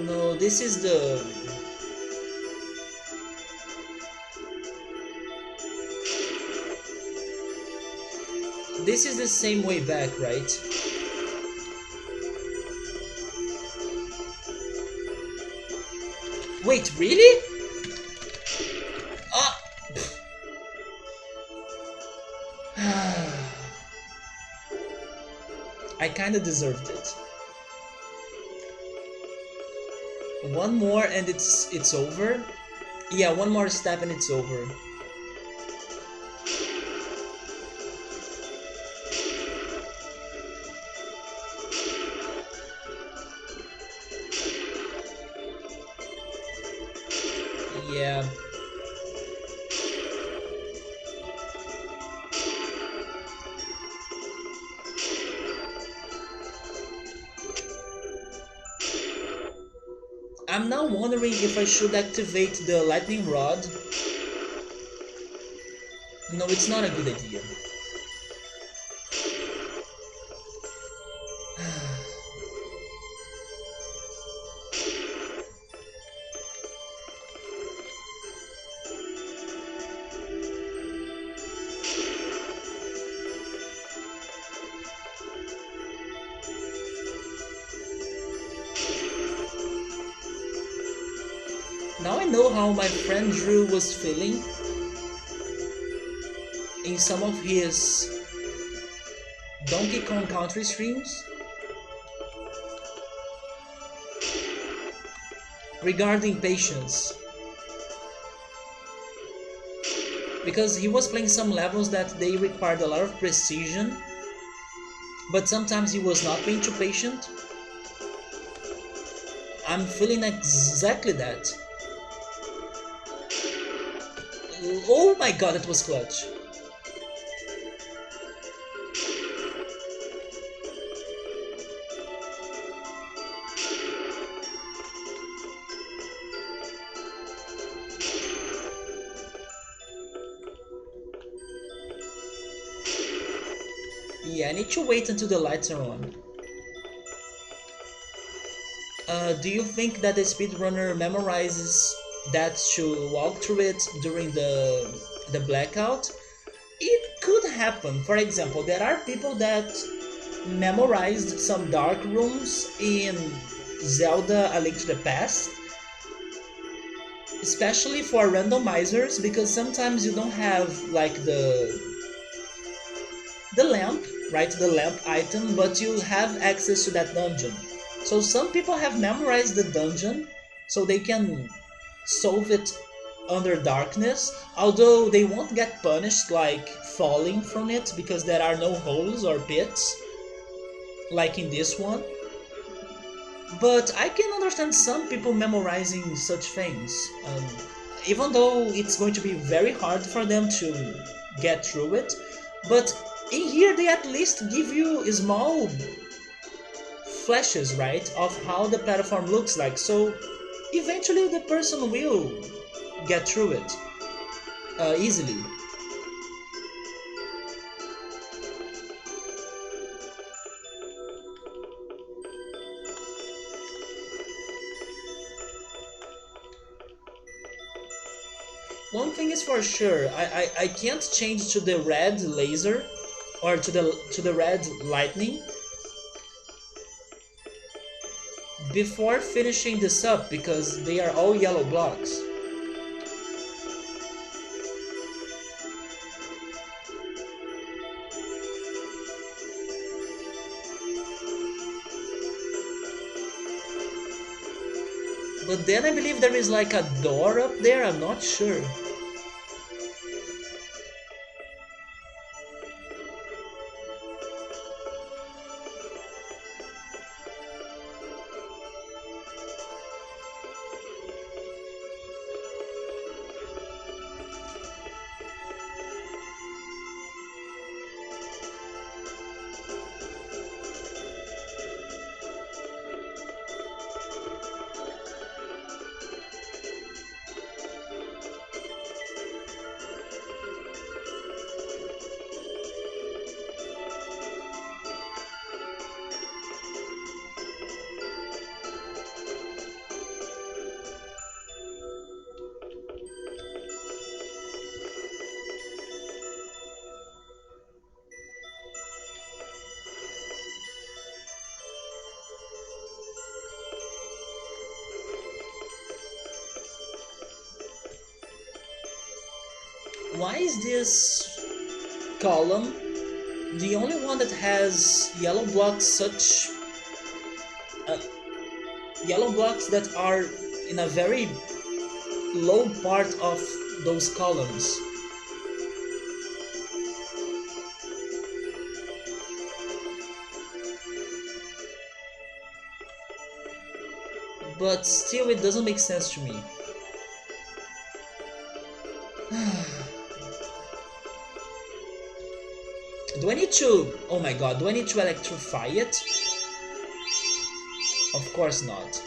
No, this is the... This is the same way back, right? Wait, really? Ah! I kinda deserved it. One more and it's over? Yeah, one more step and it's over. Yeah. I'm now wondering if I should activate the lightning rod. No, it's not a good idea. Now I know how my friend Drew was feeling in some of his Donkey Kong Country streams regarding patience. Because he was playing some levels that they required a lot of precision, but sometimes he was not being too patient. I'm feeling exactly that. Oh my god, it was clutch. Yeah, I need to wait until the lights are on. Do you think that the speedrunner memorizes that to walk through it during the blackout? It could happen. For example, there are people that memorized some dark rooms in Zelda A Link to the Past, especially for randomizers, because sometimes you don't have like the lamp, right? The lamp item, but you have access to that dungeon. So some people have memorized the dungeon so they can solve it under darkness, although they won't get punished like falling from it because there are no holes or pits like in this one. But I can understand some people memorizing such things, even though it's going to be very hard for them to get through it. But in here, they at least give you small flashes, right, of how the platform looks like. So eventually, the person will get through it easily. One thing is for sure, I can't change to the red laser or to the red lightning before finishing this up because they are all yellow blocks. But then I believe there is like a door up there, I'm not sure. Why is this column the only one that has yellow blocks such uh, yellow blocks that are in a very low part of those columns? But still it doesn't make sense to me. Do I need to... Oh my god, do I need to electrify it? Of course not.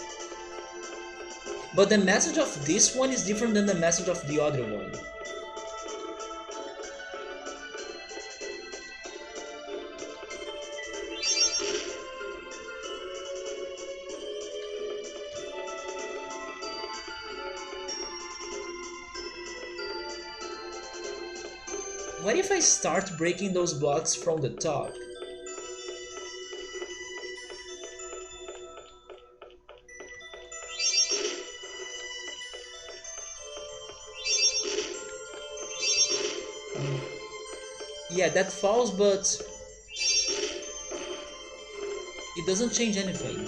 But the message of this one is different than the message of the other one. What if I start breaking those blocks from the top? Yeah, that falls, but it doesn't change anything.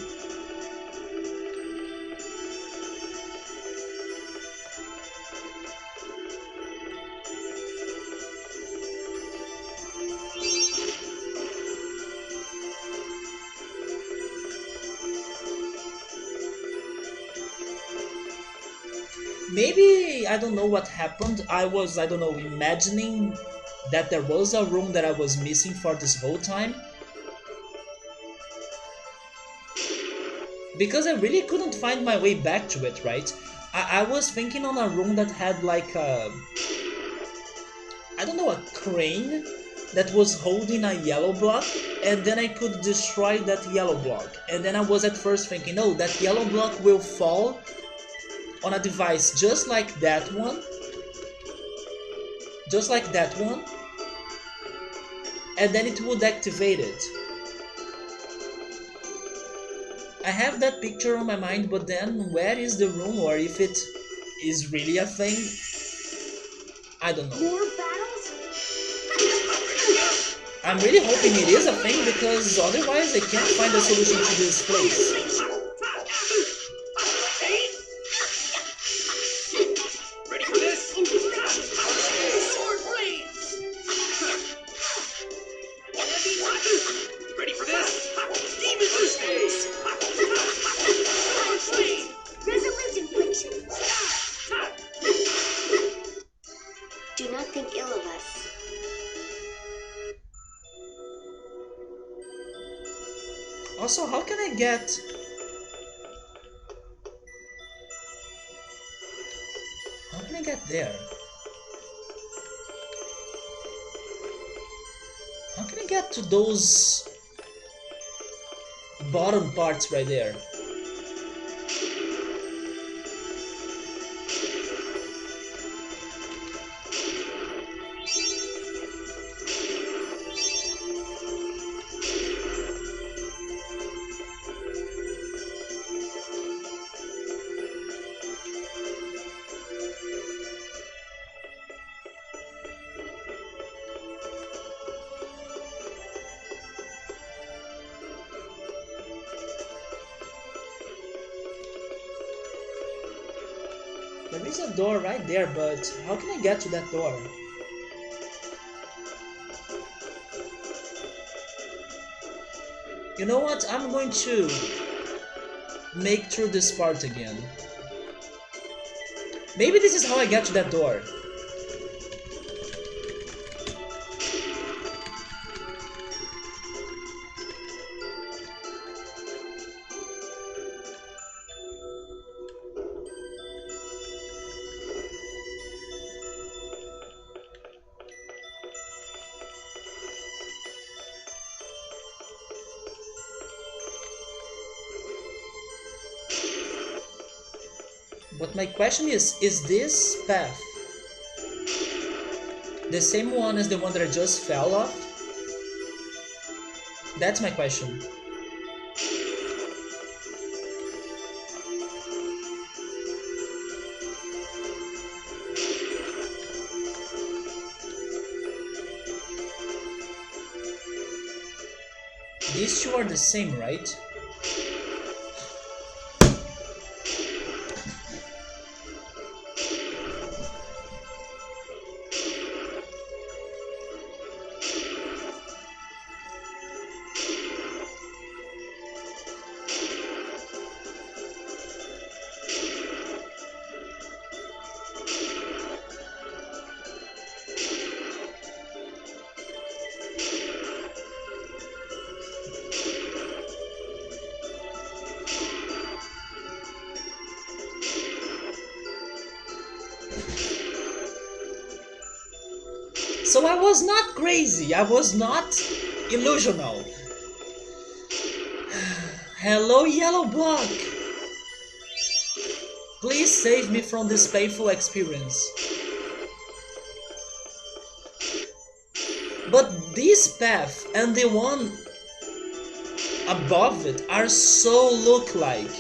Maybe I don't know what happened. I don't know, imagining that there was a room that I was missing for this whole time. Because I really couldn't find my way back to it, right? I was thinking on a room that had like a, I don't know, a crane that was holding a yellow block, and then I could destroy that yellow block. And then I was at first thinking, oh, that yellow block will fall on a device just like that one, and then it would activate it. I have that picture on my mind, but then where is the room, or if it is really a thing, I don't know. More battles? I'm really hoping it is a thing, because otherwise I can't find a solution to this place. Ready for this? Sword blades! Ready for this? Demon blades! Sword blade! Resolute infliction. Do not think ill of us. Also, how can I get... How can I get there? How can I get to those bottom parts right there? There is a door right there, but how can I get to that door? You know what? I'm going to make through this part again. Maybe this is how I get to that door. But my question is this path the same one as the one that I just fell off? That's my question. These two are the same, right? So I was not crazy, I was not illusional. Hello, yellow block! Please save me from this painful experience. But this path and the one above it are so look-like.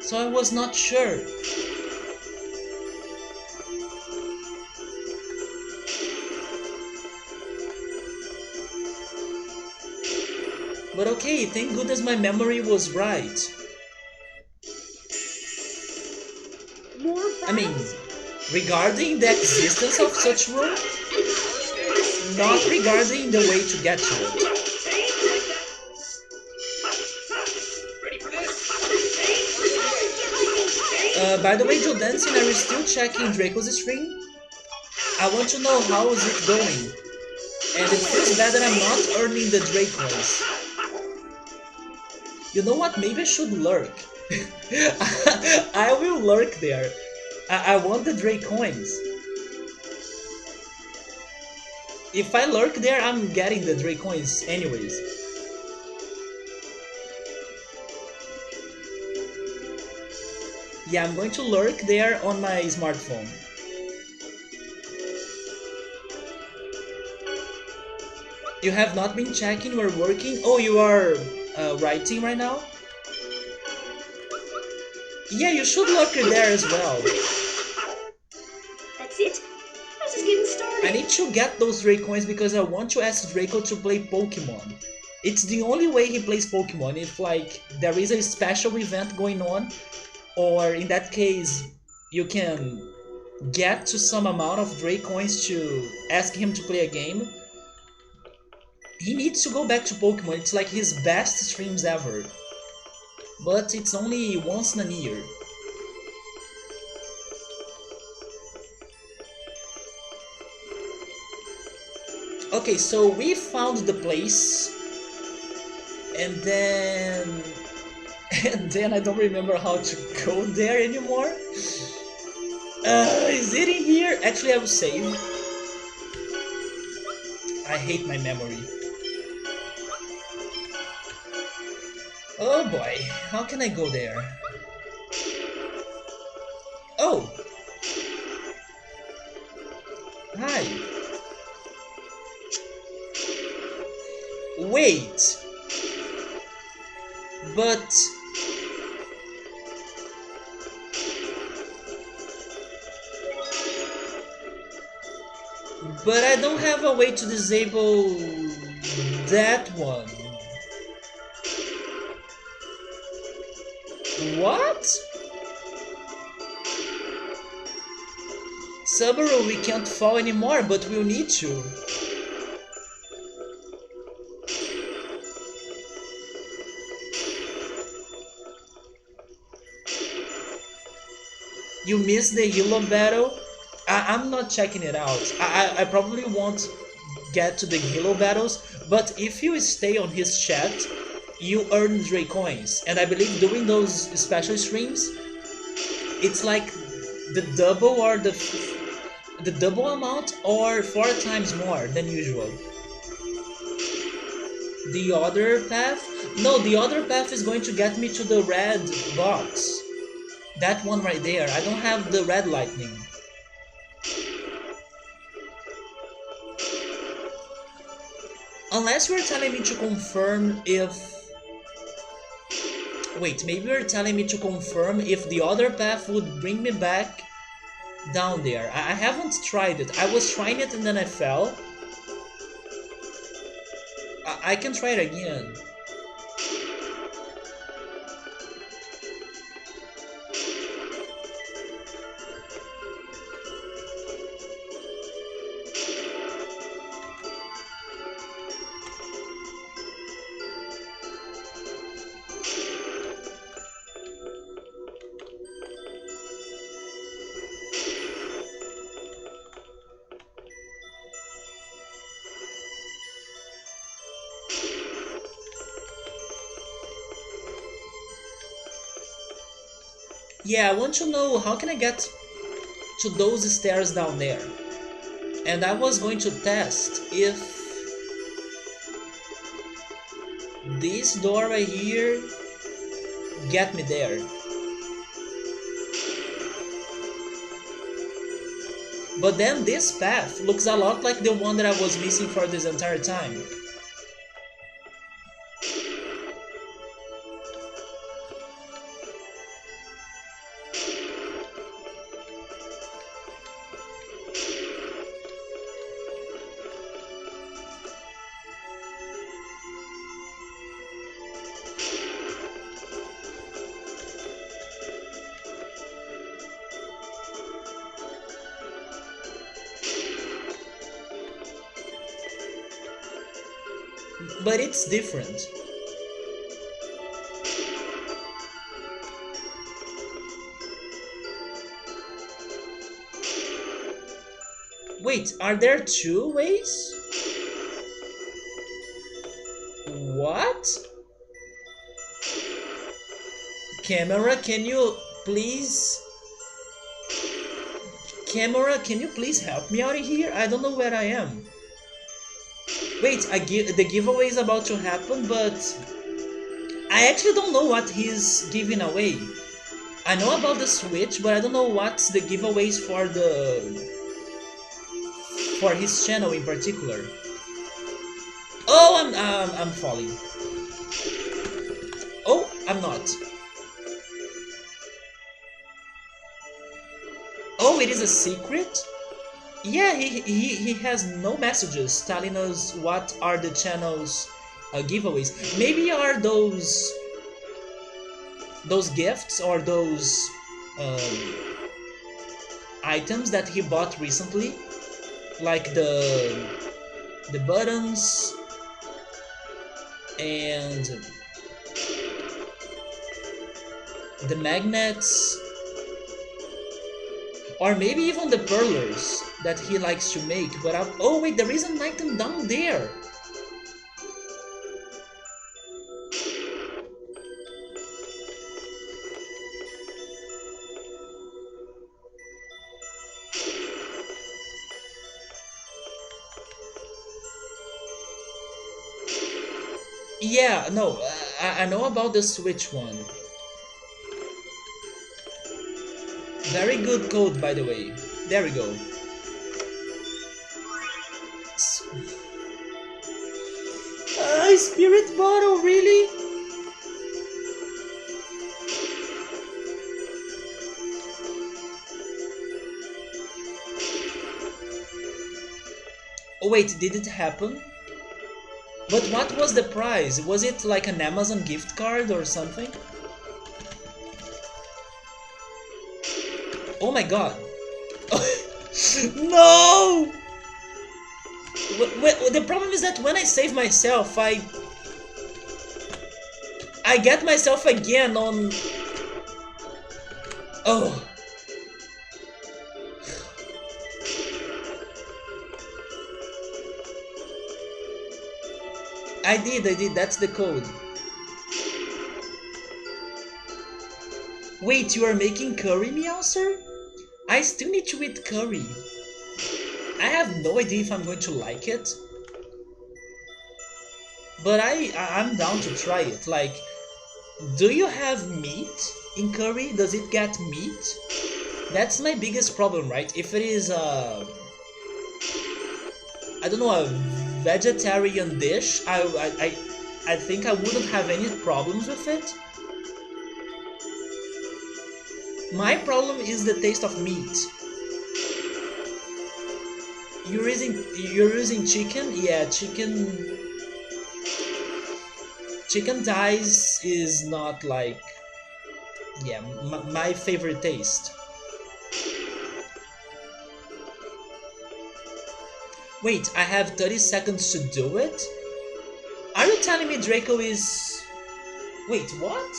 So I was not sure. But okay, thank goodness my memory was right. More I mean, battles? regarding the existence of such room, not regarding the way to get to it. Ready for this? By the way, Joe Dancing, are you still checking Draco's stream? I want to know how is it going. And it feels bad that I'm not earning the Drake coins. You know what? Maybe I should lurk. I will lurk there. I want the Drake coins. If I lurk there, I'm getting the Drake coins anyways. Yeah, I'm going to lurk there on my smartphone. You have not been checking or working? Oh, you are writing right now? Yeah, you should lurk there as well. That's it? I was just getting started. I need to get those Drake coins because I want to ask Draco to play Pokemon. It's the only way he plays Pokemon. If like there is a special event going on, or in that case, you can get to some amount of Drake coins to ask him to play a game. He needs to go back to Pokemon. It's like his best streams ever. But it's only once in a year. Okay, so we found the place, and then and then I don't remember how to go there anymore. Is it in here? Actually, I will save. I hate my memory. Oh boy, how can I go there? Oh! Hi! Wait! But... But I don't have a way to disable that one. What? Subaru, we can't fall anymore, but we'll need to. You missed the Hilo battle? I'm not checking it out. I probably won't get to the Hilo battles, but if you stay on his chat, you earn Drake coins. And I believe doing those special streams, it's like the double or the double amount or 4 times more than usual. The other path? No, the other path is going to get me to the red box. That one right there. I don't have the red lightning. Unless you're telling me to confirm if... Wait, maybe you're telling me to confirm if the other path would bring me back down there. I haven't tried it. I was trying it and then I fell. I can try it again. Yeah, I want to know how can I get to those stairs down there. And I was going to test if this door right here get me there. But then this path looks a lot like the one that I was missing for this entire time. but it's different. Wait, are there two ways? What? Camera, can you please... Camera, can you please help me out of here? I don't know where I am. Wait, the giveaway is about to happen, but I actually don't know what he's giving away. I know about the Switch, but I don't know what's the giveaways for his channel in particular. Oh, I'm falling. Oh, I'm not. Oh, it is a secret? Yeah, he has no messages telling us what are the channel's giveaways. Maybe are those gifts or those items that he bought recently, like the buttons and the magnets, or maybe even the perlers that he likes to make. But oh wait, there is an item down there. Yeah, no, I know about the Switch one. Very good code, by the way. There we go. Spirit bottle, really? Oh wait, did it happen? But what was the prize? Was it like an Amazon gift card or something? Oh my god. No! The problem is that when I save myself, I get myself again on... Oh. I did, that's the code. Wait, you are making curry, Meowser? I still need to eat curry. I have no idea if I'm going to like it. But I'm down to try it. Like, do you have meat in curry? Does it get meat? That's my biggest problem, right? If it is I don't know, a vegetarian dish, I think I wouldn't have any problems with it. My problem is the taste of meat. You're using chicken? Yeah, chicken thighs is not like, yeah, my favorite taste. Wait, I have 30 seconds to do it? Are you telling me Draco is... Wait, what?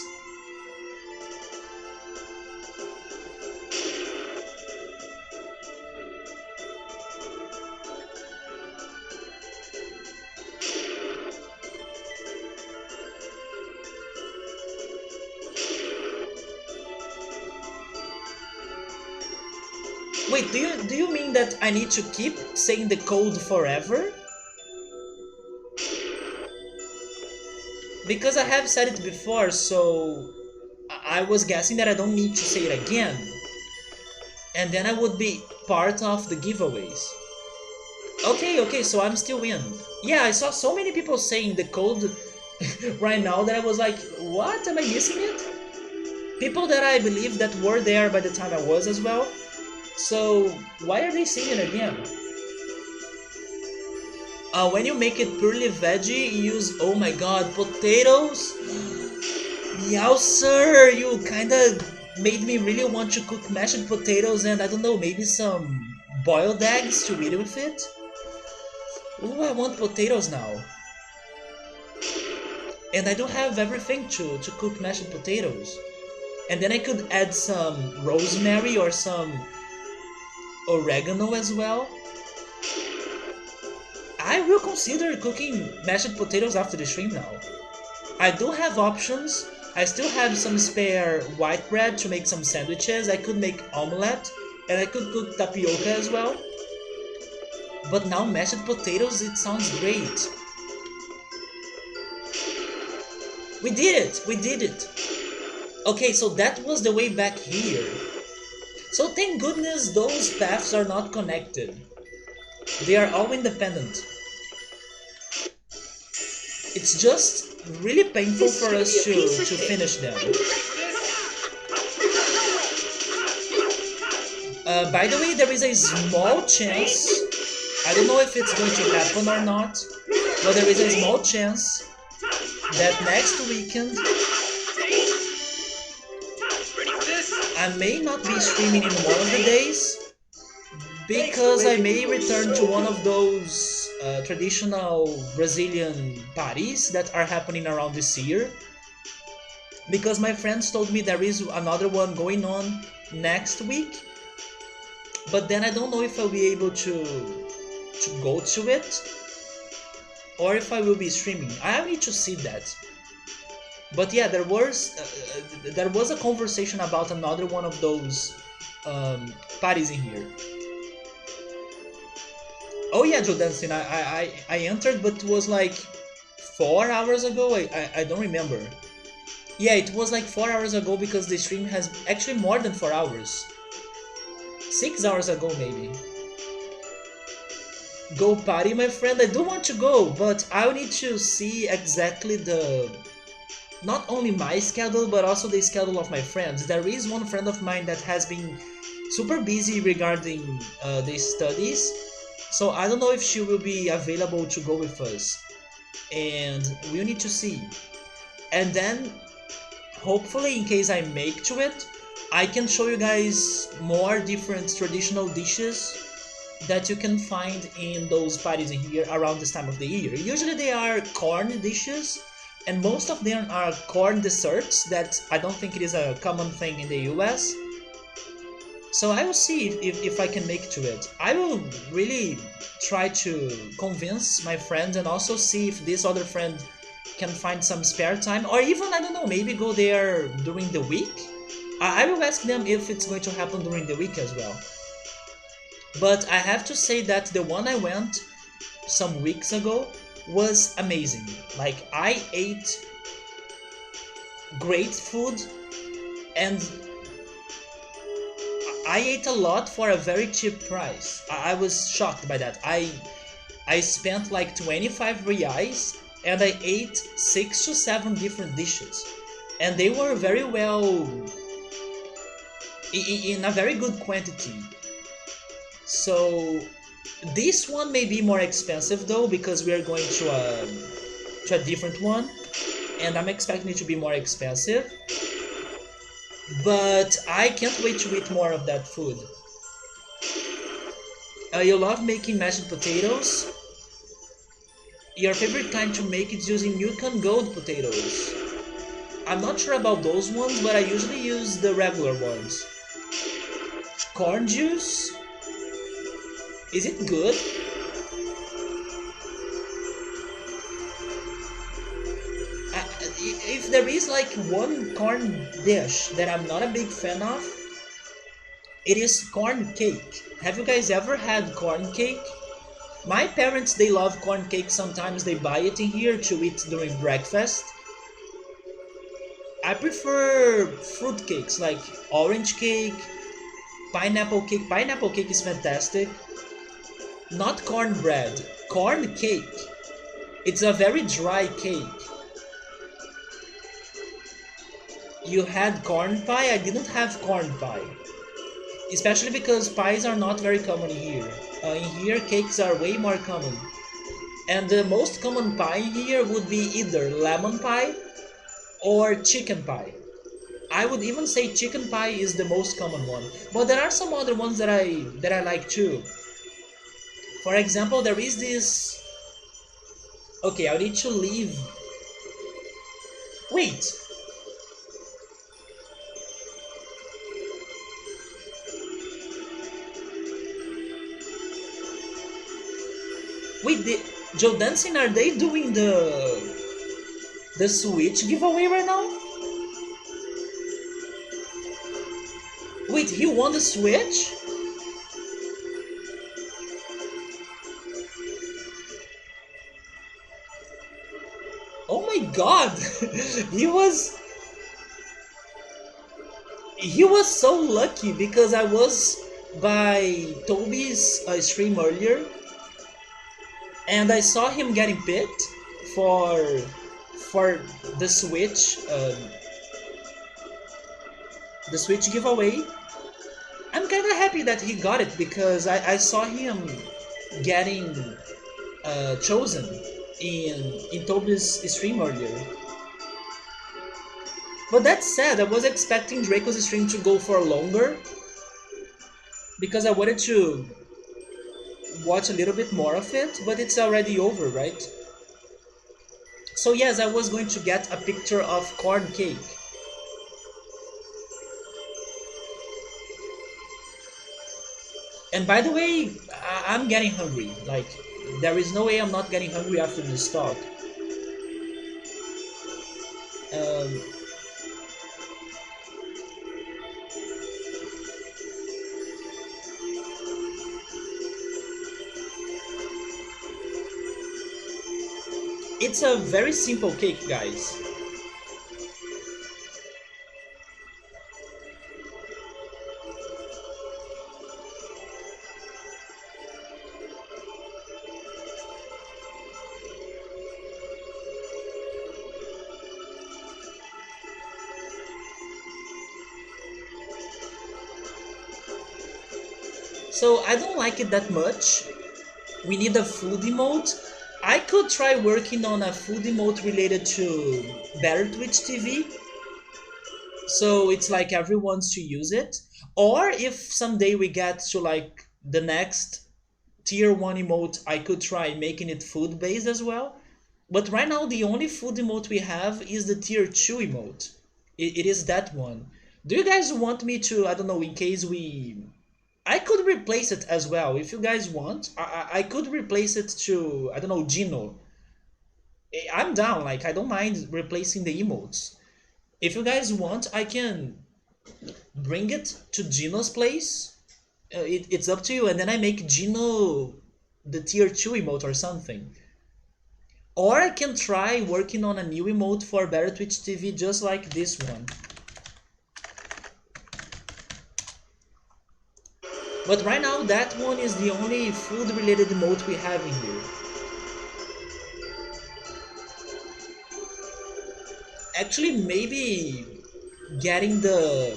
Wait, do you mean that I need to keep saying the code forever? Because I have said it before, so I was guessing that I don't need to say it again. And then I would be part of the giveaways. Okay, so I'm still in. Yeah, I saw so many people saying the code right now that I was like, what? Am I missing it? People that I believe that were there by the time I was as well. So, why are they saying it again? When you make it purely veggie, you use, oh my god, potatoes? Meowser, you kinda made me really want to cook mashed potatoes and I don't know, maybe some boiled eggs to eat with it? Ooh, I want potatoes now. and I don't have everything to cook mashed potatoes. And then I could add some rosemary or some oregano as well. I will consider cooking mashed potatoes after the stream now. I do have options. I still have some spare white bread to make some sandwiches. I could make omelette and I could cook tapioca as well. But now mashed potatoes, it sounds great. We did it! We did it! Okay, so that was the way back here. So thank goodness those paths are not connected. They are all independent. It's just really painful for us to finish them. By the way, there is a small chance, I don't know if it's going to happen or not, but there is a small chance that next weekend I may not be streaming in one of the days because I may return to one of those traditional Brazilian parties that are happening around this year, because my friends told me there is another one going on next week, but then I don't know if I'll be able to go to it or if I will be streaming. I need to see that. But yeah, there was a conversation about another one of those parties in here. Oh yeah, Joe Dancing, I entered, but it was like 4 hours ago. I don't remember. Yeah, it was like 4 hours ago because the stream has actually more than 4 hours. 6 hours ago maybe. Go party, my friend. I do want to go, but I need to see exactly not only my schedule, but also the schedule of my friends. There is one friend of mine that has been super busy regarding the studies, so I don't know if she will be available to go with us, and we'll need to see. And then, hopefully, in case I make to it, I can show you guys more different traditional dishes that you can find in those parties in here around this time of the year. Usually they are corn dishes, and most of them are corn desserts that I don't think it is a common thing in the US. So I will see if I can make to it. I will really try to convince my friend and also see if this other friend can find some spare time, or even, I don't know, maybe go there during the week. I will ask them if it's going to happen during the week as well. But I have to say that the one I went some weeks ago was amazing. Like, I ate great food, and I ate a lot for a very cheap price. I was shocked by that. I spent like 25 reais and I ate 6 to 7 different dishes, and they were very well in a very good quantity. So this one may be more expensive though, because we are going to a different one, and I'm expecting it to be more expensive. But I can't wait to eat more of that food. You love making mashed potatoes? Your favorite kind to make is using Yukon Gold potatoes. I'm not sure about those ones, but I usually use the regular ones. Corn juice? Is it good? If there is like one corn dish that I'm not a big fan of, it is corn cake. Have you guys ever had corn cake? My parents, they love corn cake. Sometimes they buy it in here to eat during breakfast. I prefer fruit cakes like orange cake, pineapple cake. Pineapple cake is fantastic. Not cornbread, corn cake. It's a very dry cake. You had corn pie? I didn't have corn pie. Especially because pies are not very common here. In here, cakes are way more common. And the most common pie here would be either lemon pie or chicken pie. I would even say chicken pie is the most common one. But there are some other ones that I like too. For example, there is this... Okay, I need to leave Wait, wait, Joe Dancing, are they doing the Switch giveaway right now? Wait, he won the Switch? Oh my god! he was he was so lucky because I was by Toby's stream earlier and I saw him getting picked for for the Switch giveaway. I'm kind of happy that he got it because I saw him getting chosen in Toby's stream earlier. But that said, I was expecting Draco's stream to go for longer because I wanted to watch a little bit more of it, but it's already over, right? So yes, I was going to get a picture of corn cake. And by the way, I'm getting hungry. Like, there is no way I'm not getting hungry after this talk. Um, it's a very simple cake, guys. So I don't like it that much. We need a food emote. I could try working on a food emote related to Better Twitch TV, so it's like everyone's to use it. Or if someday we get to like the next tier 1 emote, I could try making it food based as well. But right now the only food emote we have is the tier 2 emote. It is that one. Do you guys want me to, I don't know, in case I could replace it as well if you guys want. I could replace it to, I don't know, Gino. I'm down, like I don't mind replacing the emotes. If you guys want, I can bring it to Gino's place. It's up to you, and then I make Gino the tier 2 emote or something. Or I can try working on a new emote for Better Twitch TV just like this one. But right now that one is the only food related emote we have in here. Actually, maybe getting the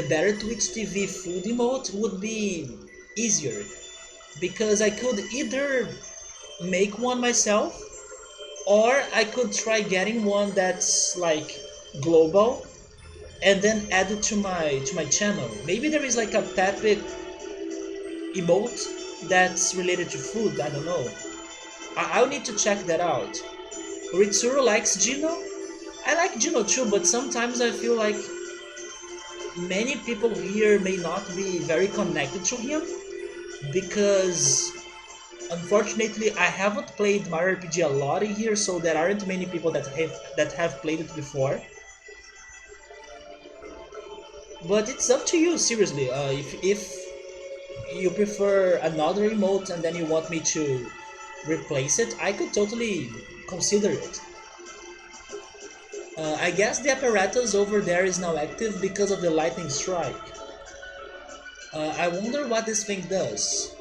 Better Twitch TV food emote would be easier because I could either make one myself or I could try getting one that's like global and then add it to my channel. Maybe there is like a Pepe emote that's related to food. I don't know. I'll need to check that out. Ritsuru likes Gino. I like Gino too, but sometimes I feel like many people here may not be very connected to him because unfortunately I haven't played Mario RPG a lot in here, so there aren't many people that have played it before. But it's up to you, seriously. If you prefer another emote and then you want me to replace it, I could totally consider it. I guess the apparatus over there is now active because of the lightning strike. I wonder what this thing does.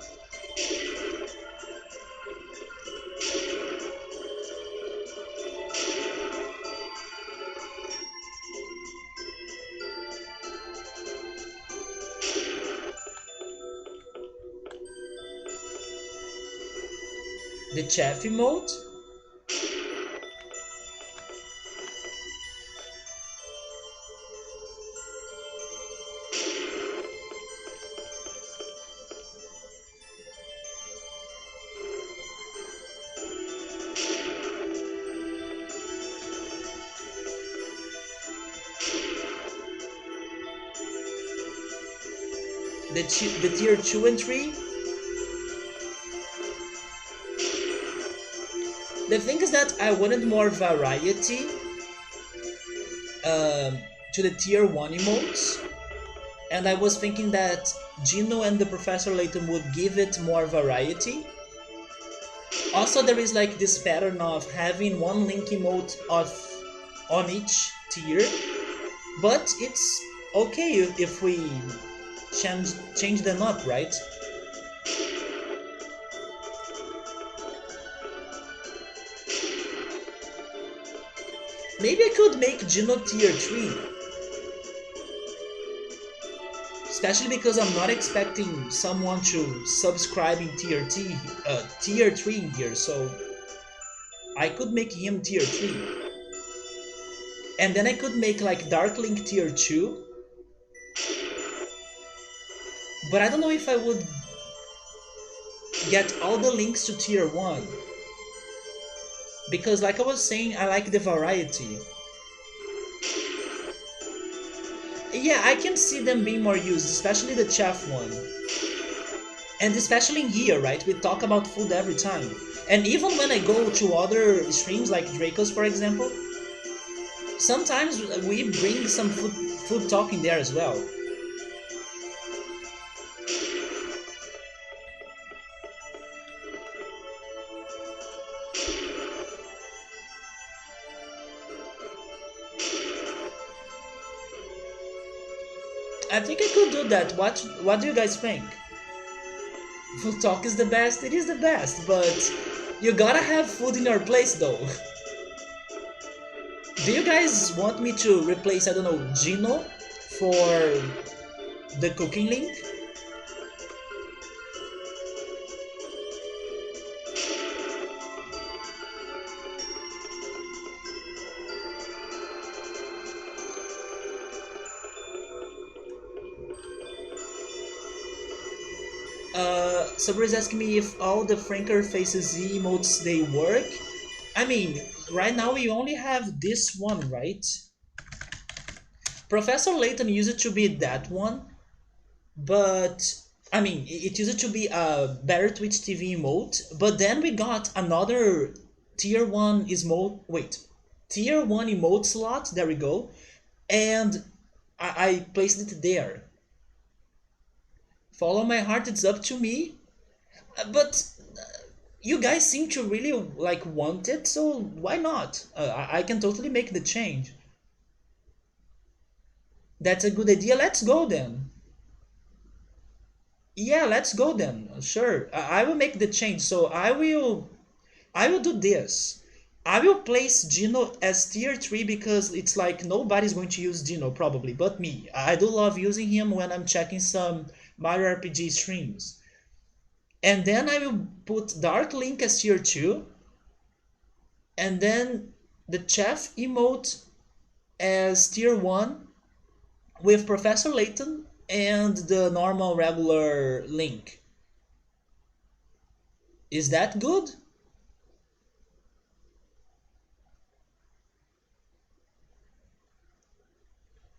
The chef emote? the tier 2 and 3. The thing is that I wanted more variety um, to the tier 1 emotes, and I was thinking that Gino and the Professor Layton would give it more variety. Also, there is like this pattern of having one link emote of on each tier, but it's okay if we change them up, right? Maybe I could make Gino tier 3, especially because I'm not expecting someone to subscribe in tier 3 in here, so I could make him tier 3. And then I could make like Dark Link tier 2, but I don't know if I would get all the links to tier 1. Because like I was saying, I like the variety. Yeah, I can see them being more used, especially the chef one. And especially in here, right? We talk about food every time. And even when I go to other streams like Draco's, for example, sometimes we bring some food talk in there as well. I think I could do that. What do you guys think? Food talk is the best? It is the best, but you gotta have food in your place though. Do you guys want me to replace, I don't know, Gino for the cooking link? Sabri's asking me if all the Franker Faces Z emotes they work. I mean, right now we only have this one, right? Professor Layton used it to be that one, but I mean, it used to be a Better Twitch TV emote, but then we got another tier 1 emote. Wait, tier 1 emote slot, there we go, and I placed it there. Follow my heart, it's up to me. But you guys seem to really like want it, so why not? I can totally make the change. That's a good idea. Let's go then. Yeah, let's go then. Sure, I will make the change. So I will do this. I will place Gino as tier 3 because it's like nobody's going to use Gino probably but me. I do love using him when I'm checking some Mario RPG streams. And then I will put Dark Link as tier 2. And then the chef emote as tier 1 with Professor Layton and the normal regular Link. Is that good?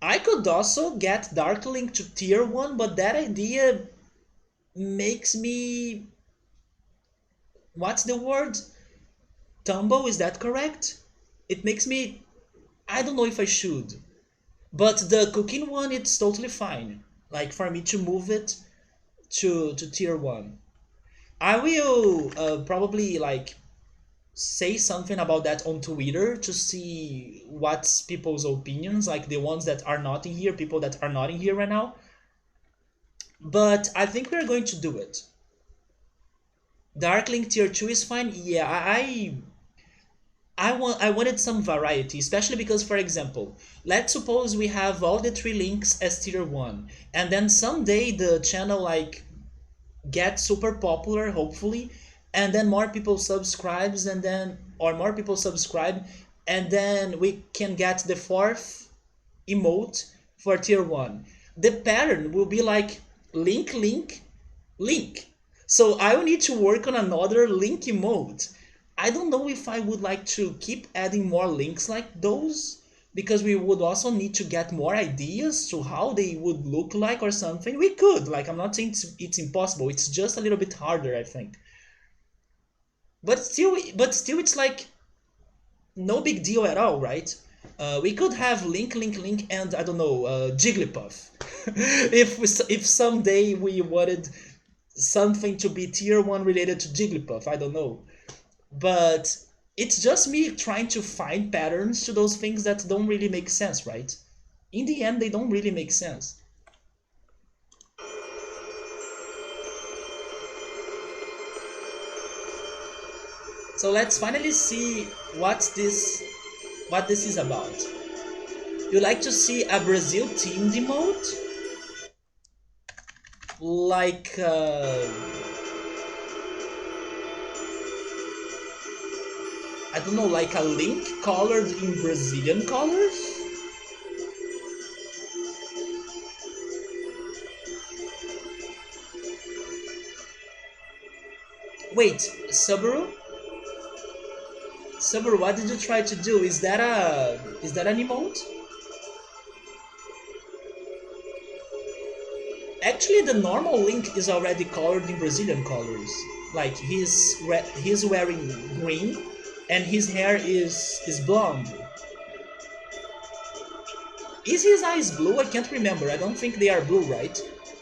I could also get Dark Link to tier 1, but that idea makes me... What's the word? Tumble, is that correct? It makes me... I don't know if I should. But the cooking one, it's totally fine. Like for me to move it to tier 1. I will probably like say something about that on Twitter to see what's people's opinions, like the ones that are not in here, people that are not in here right now. But I think we're going to do it. Dark Link tier 2 is fine. Yeah, I wanted some variety, especially because, for example, let's suppose we have all the 3 links as tier 1, and then someday the channel like gets super popular, hopefully, and then more people subscribes, and then or more people subscribe, and then we can get the 4th emote for tier 1. The pattern will be like link, link, link. So I will need to work on another link emote. I don't know if I would like to keep adding more links like those, because we would also need to get more ideas to how they would look like or something. We could, like, I'm not saying it's impossible. It's just a little bit harder, I think. But still, it's like no big deal at all, right? We could have Link, and I don't know, Jigglypuff. If someday we wanted something to be tier one related to Jigglypuff, I don't know. But it's just me trying to find patterns to those things that don't really make sense, right? In the end, they don't really make sense. So let's finally see what this is about. You like to see a Brazil team emote? Like, I don't know, like a link colored in Brazilian colors? Wait, Subaru? Subaru, what did you try to do? Is that an emote? Actually, the normal Link is already colored in Brazilian colors. Like he's wearing green, and his hair is blonde. Is his eyes blue? I can't remember. I don't think they are blue, right?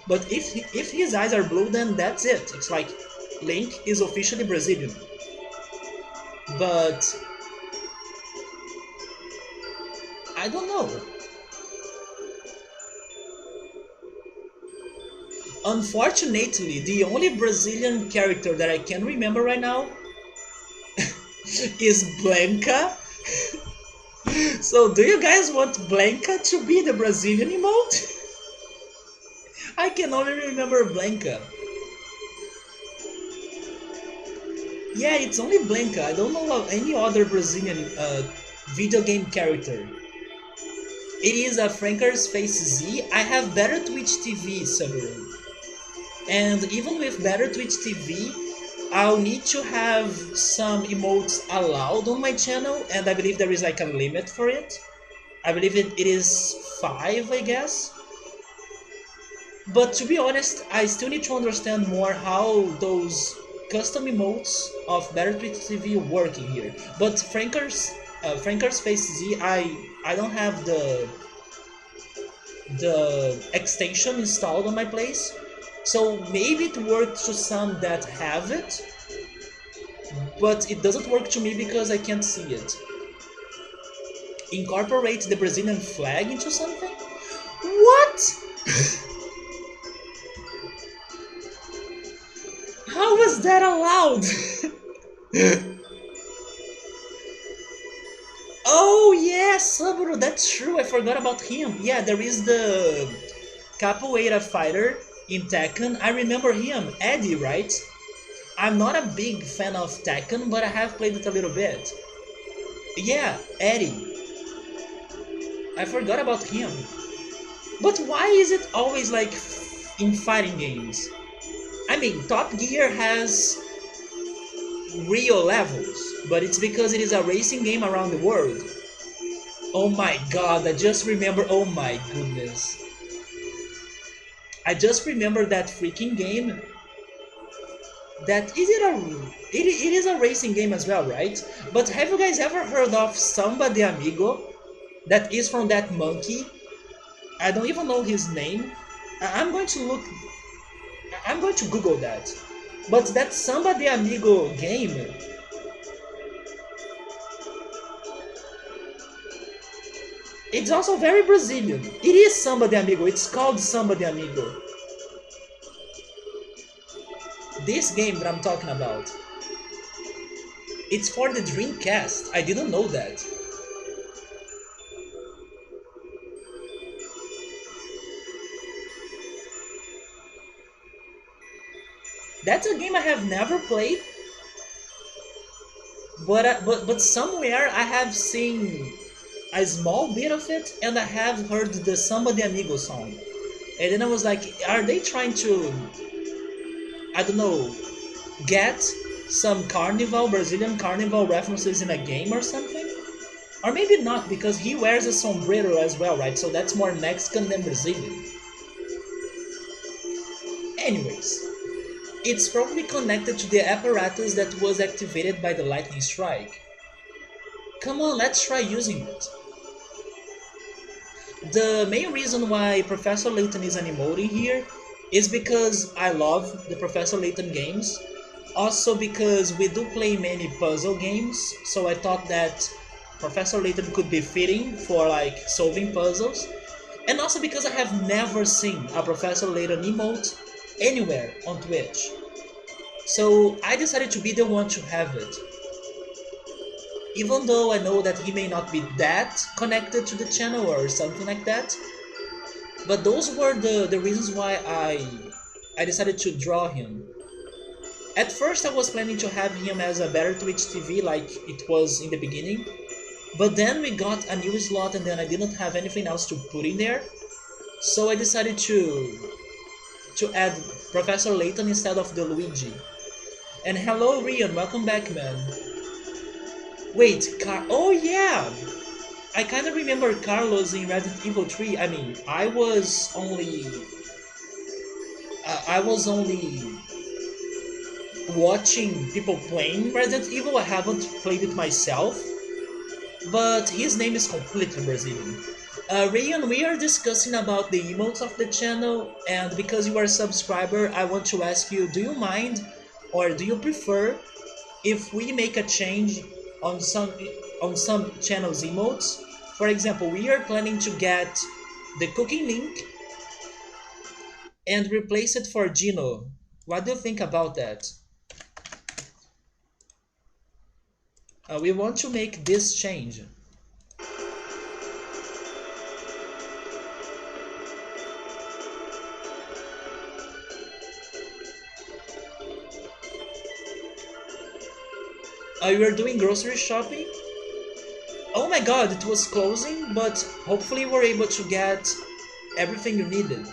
But if his eyes are blue, then that's it. It's like Link is officially Brazilian. But I don't know. Unfortunately, the only Brazilian character that I can remember right now is Blanca. So, do you guys want Blanca to be the Brazilian emote? I can only remember Blanca. Yeah, it's only Blanca. I don't know of any other Brazilian video game character. It is a Franker's Face Z. I have better Twitch TV, Subaru. And even with better Twitch TV, I'll need to have some emotes allowed on my channel, and I believe there is like a limit for it. I believe it is 5, I guess. But to be honest, I still need to understand more how those custom emotes of better Twitch TV work in here. But Franker's Face Z, I don't have the extension installed on my place. So maybe it works to some that have it, but it doesn't work to me because I can't see it. Incorporate the Brazilian flag into something? What? How was that allowed? Oh yeah, Subaru, that's true. I forgot about him. Yeah, there is the capoeira fighter in Tekken. I remember him, Eddie, right? I'm not a big fan of Tekken, but I have played it a little bit. Yeah, Eddie. I forgot about him. But why is it always like in fighting games? I mean, Top Gear has real levels, but it's because it is a racing game around the world. Oh my god, I just remember, oh my goodness. I just remember that freaking game. That is it is a racing game as well, right? But have you guys ever heard of Samba de Amigo? That is from that monkey. I don't even know his name. I'm going to look. I'm going to Google that. But that Samba de Amigo game. It's also very Brazilian. It is Samba de Amigo. It's called Samba de Amigo. This game that I'm talking about. It's for the Dreamcast. I didn't know that. That's a game I have never played, but somewhere I have seen a small bit of it, and I have heard the Samba de Amigo song, and then I was like, are they trying to, I don't know, get some Brazilian carnival references in a game or something? Or maybe not, because he wears a sombrero as well, right? So that's more Mexican than Brazilian. Anyways, it's probably connected to the apparatus that was activated by the lightning strike. Come on, let's try using it. The main reason why Professor Layton is an emoting here is because I love the Professor Layton games. Also because we do play many puzzle games, so I thought that Professor Layton could be fitting for like solving puzzles. And also because I have never seen a Professor Layton emote anywhere on Twitch. So I decided to be the one to have it. Even though I know that he may not be that connected to the channel or something like that. But those were the reasons why I decided to draw him. At first I was planning to have him as a Better Twitch TV like it was in the beginning. But then we got a new slot and then I didn't have anything else to put in there. So I decided to add Professor Layton instead of the Luigi. And hello Rion, welcome back man. Wait, oh yeah! I kinda remember Carlos in Resident Evil 3. I mean, I was only watching people playing Resident Evil. I haven't played it myself, but his name is completely Brazilian. Rayon, we are discussing about the emotes of the channel, and because you are a subscriber, I want to ask you, do you mind or do you prefer if we make a change on some channels emotes? For example, we are planning to get the cooking link and replace it for Gino. What do you think about that? We want to make this change. You are doing grocery shopping? Oh my god, it was closing, but hopefully we're able to get everything you needed.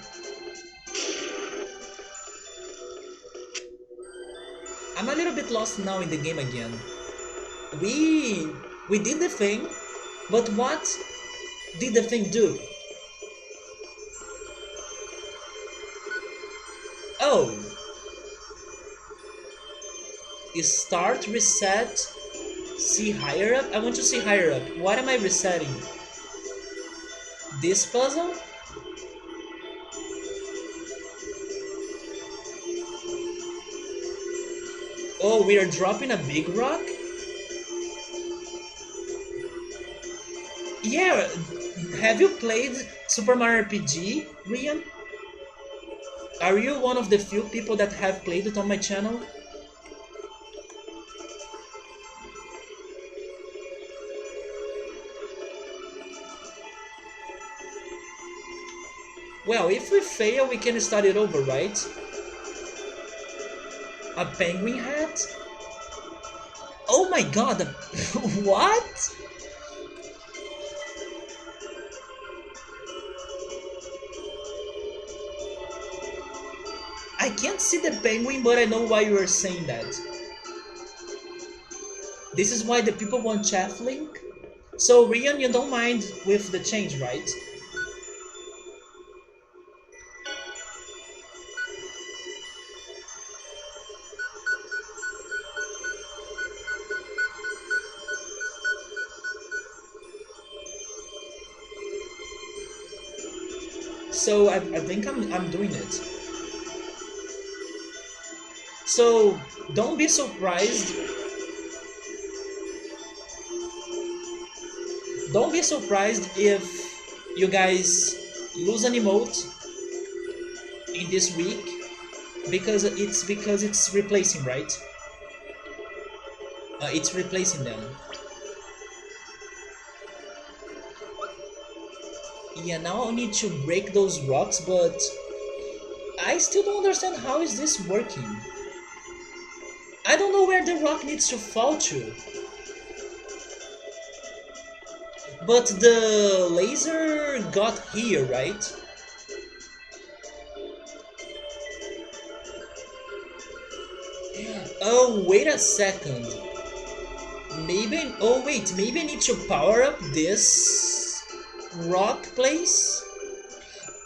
I'm a little bit lost now in the game again. We did the thing, but what did the thing do? Oh, start, reset, see higher up? I want to see higher up. What am I resetting? This puzzle? Oh, we are dropping a big rock? Yeah, have you played Super Mario RPG, Rian? Are you one of the few people that have played it on my channel? Well, if we fail, we can start it over, right? A penguin hat? Oh my god! What? I can't see the penguin, but I know why you are saying that. This is why the people want chat link? So, Rian, you don't mind with the change, right? So, I think I'm doing it. So, don't be surprised. Don't be surprised if you guys lose an emote in this week because it's replacing, right? It's replacing them. Yeah, now I need to break those rocks, but I still don't understand how is this working. I don't know where the rock needs to fall to. But the laser got here, right? Oh, wait a second. Maybe, oh wait, maybe I need to power up this rock place?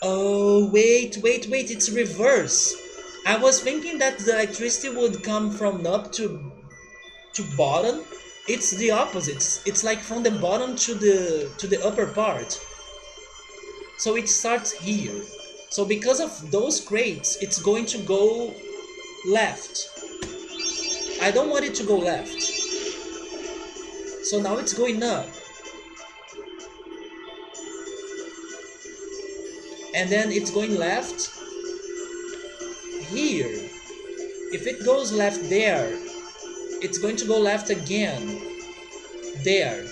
Oh, wait, it's reverse. I was thinking that the electricity would come from up to bottom. It's the opposite. It's like from the bottom to the upper part. So it starts here. So because of those crates, it's going to go left. I don't want it to go left. So now it's going up. And then it's going left here. If it goes left there, it's going to go left again there.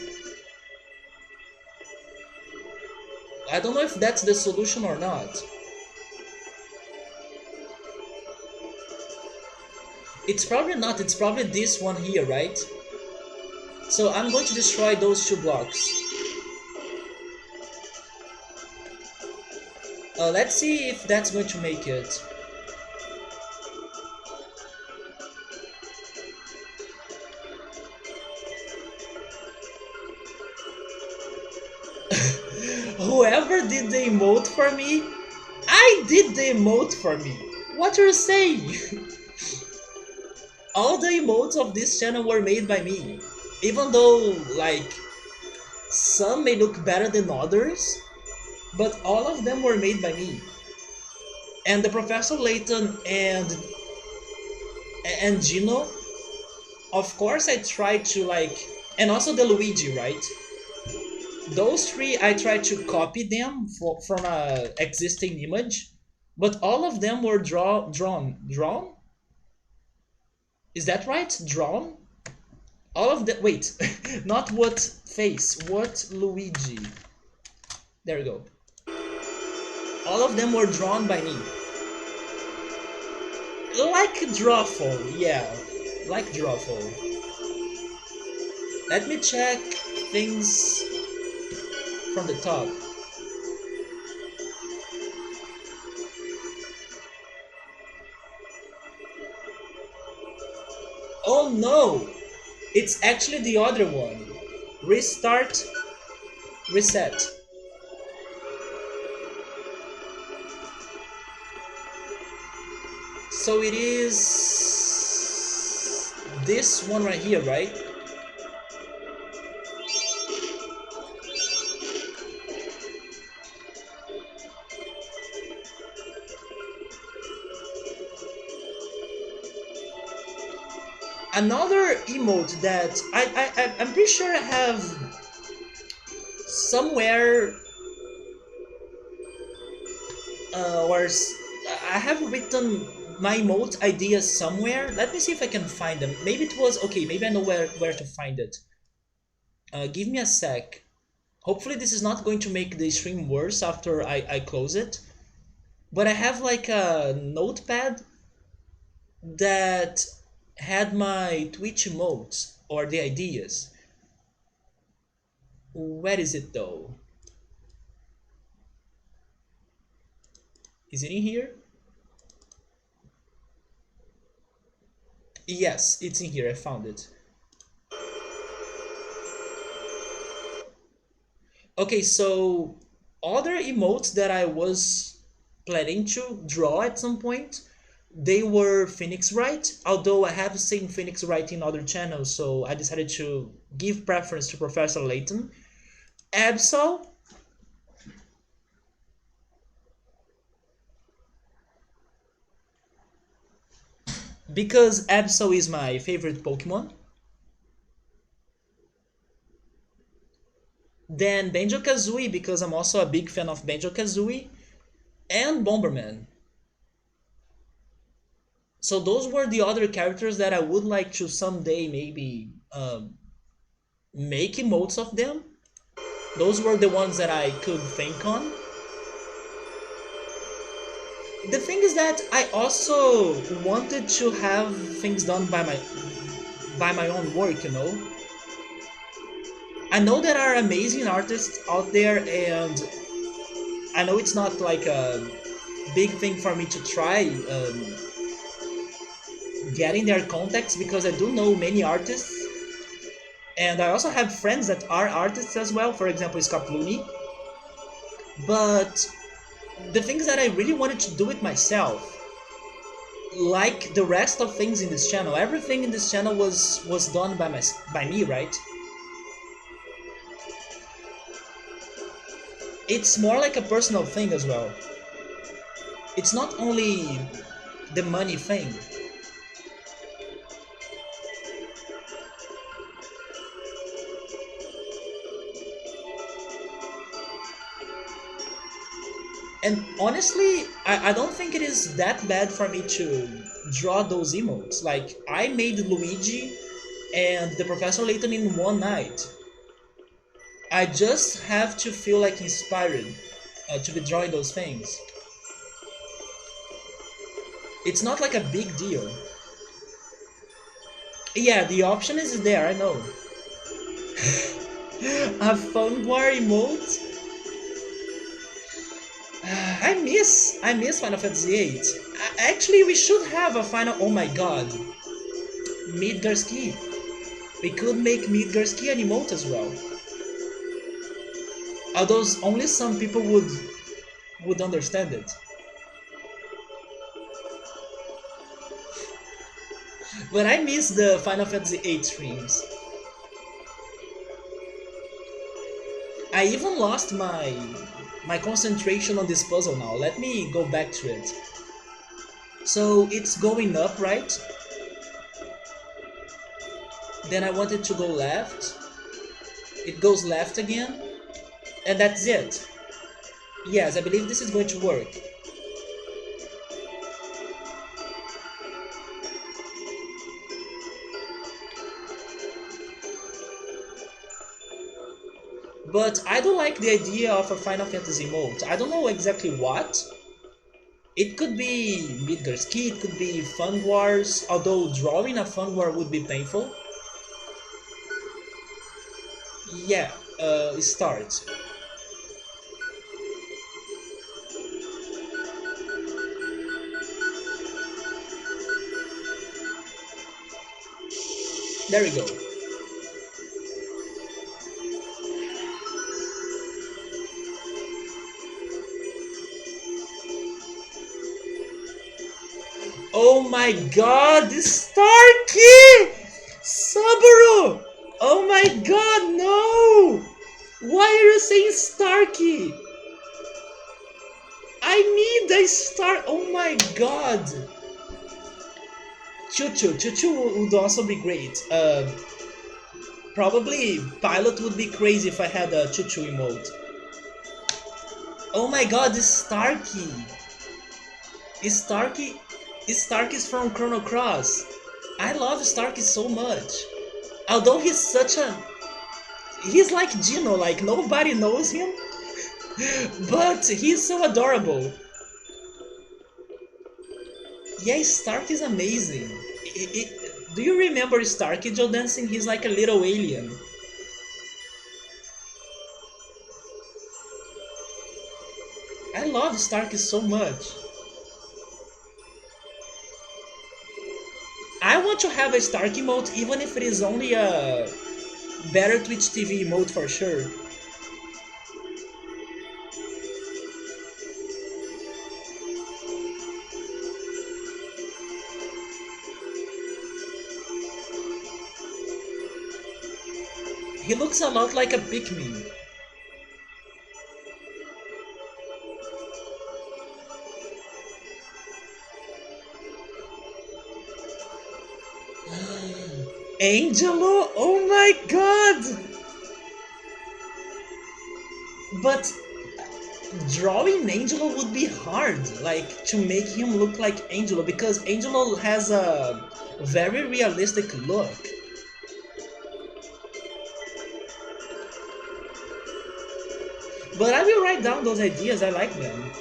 I don't know if that's the solution or not. It's probably not, it's probably this one here, right? So I'm going to destroy those two blocks. Let's see if that's going to make it. Whoever did the emote for me, I did the emote for me. What you're saying? All the emotes of this channel were made by me. Even though, like, some may look better than others, but all of them were made by me. And the Professor Layton and Gino, of course I tried to like, and also the Luigi, right? Those three I tried to copy them from a existing image, but all of them were drawn. Is that right? Drawn? All of them. Wait, not what face. What Luigi? There we go. All of them were drawn by me. Like Drawful, yeah. Like Drawful. Let me check things from the top. Oh no! It's actually the other one. Restart, reset. So it is this one right here, right? Another emote that I'm pretty sure I have somewhere, or I have written my emote ideas somewhere. Let me see if I can find them. Maybe it was okay. Maybe I know where to find it. Give me a sec. Hopefully this is not going to make the stream worse after I close it. But I have like a notepad that had my Twitch emotes or the ideas. Where is it though? Is it in here? Yes, it's in here. I found it. Okay, so other emotes that I was planning to draw at some point, they were Phoenix Wright, although I have seen Phoenix Wright in other channels, so I decided to give preference to Professor Layton. Absol, because Absol is my favorite Pokemon. Then Banjo-Kazooie, because I'm also a big fan of Banjo-Kazooie. And Bomberman. So those were the other characters that I would like to someday maybe make emotes of them. Those were the ones that I could think on. The thing is that I also wanted to have things done by my own work, you know. I know there are amazing artists out there, and I know it's not like a big thing for me to try getting their contacts, because I do know many artists, And I also have friends that are artists as well, for example, Scott Looney. But the things that I really wanted to do it myself, like the rest of things in this channel, everything in this channel was done by me, right? It's more like a personal thing as well. It's not only the money thing. And honestly, I don't think it is that bad for me to draw those emotes. Like, I made Luigi and the Professor Layton in one night. I just have to feel like inspired to be drawing those things. It's not like a big deal. Yeah, the option is there, I know. A fun war emote? I miss Final Fantasy VIII. Actually, we should have a final. Oh my god, Midgarski. We could make Midgarski an emote as well. Although only some people would understand it. But I miss the Final Fantasy VIII streams. I even lost my concentration on this puzzle now. Let me go back to it. So it's going up, right? Then I want it to go left. It goes left again. And that's it. Yes, I believe this is going to work. But I don't like the idea of a Final Fantasy mode. I don't know exactly what. It could be Midgarski, it could be Fun Wars, although drawing a Fun War would be painful. Yeah, start. There we go. Oh my god, this Starkey! Saburo! Oh my god, no! Why are you saying Starkey? I need a star. Oh my god! Chuchu would also be great. Probably Pilot would be crazy if I had a Chuchu emote. Oh my god, this Starkey! Starkey is from Chrono Cross. I love Starkey so much. Although he's like Gino, like nobody knows him, but he's so adorable. Yeah, Starkey is amazing. Do you remember Starkey, Joe Dancing? He's like a little alien. I love Starkey so much. I want to have a Starkey emote, even if it is only a better Twitch TV emote for sure. He looks a lot like a Pikmin. Angelo? Oh my god! But drawing Angelo would be hard, like to make him look like Angelo, because Angelo has a very realistic look. But I will write down those ideas, I like them.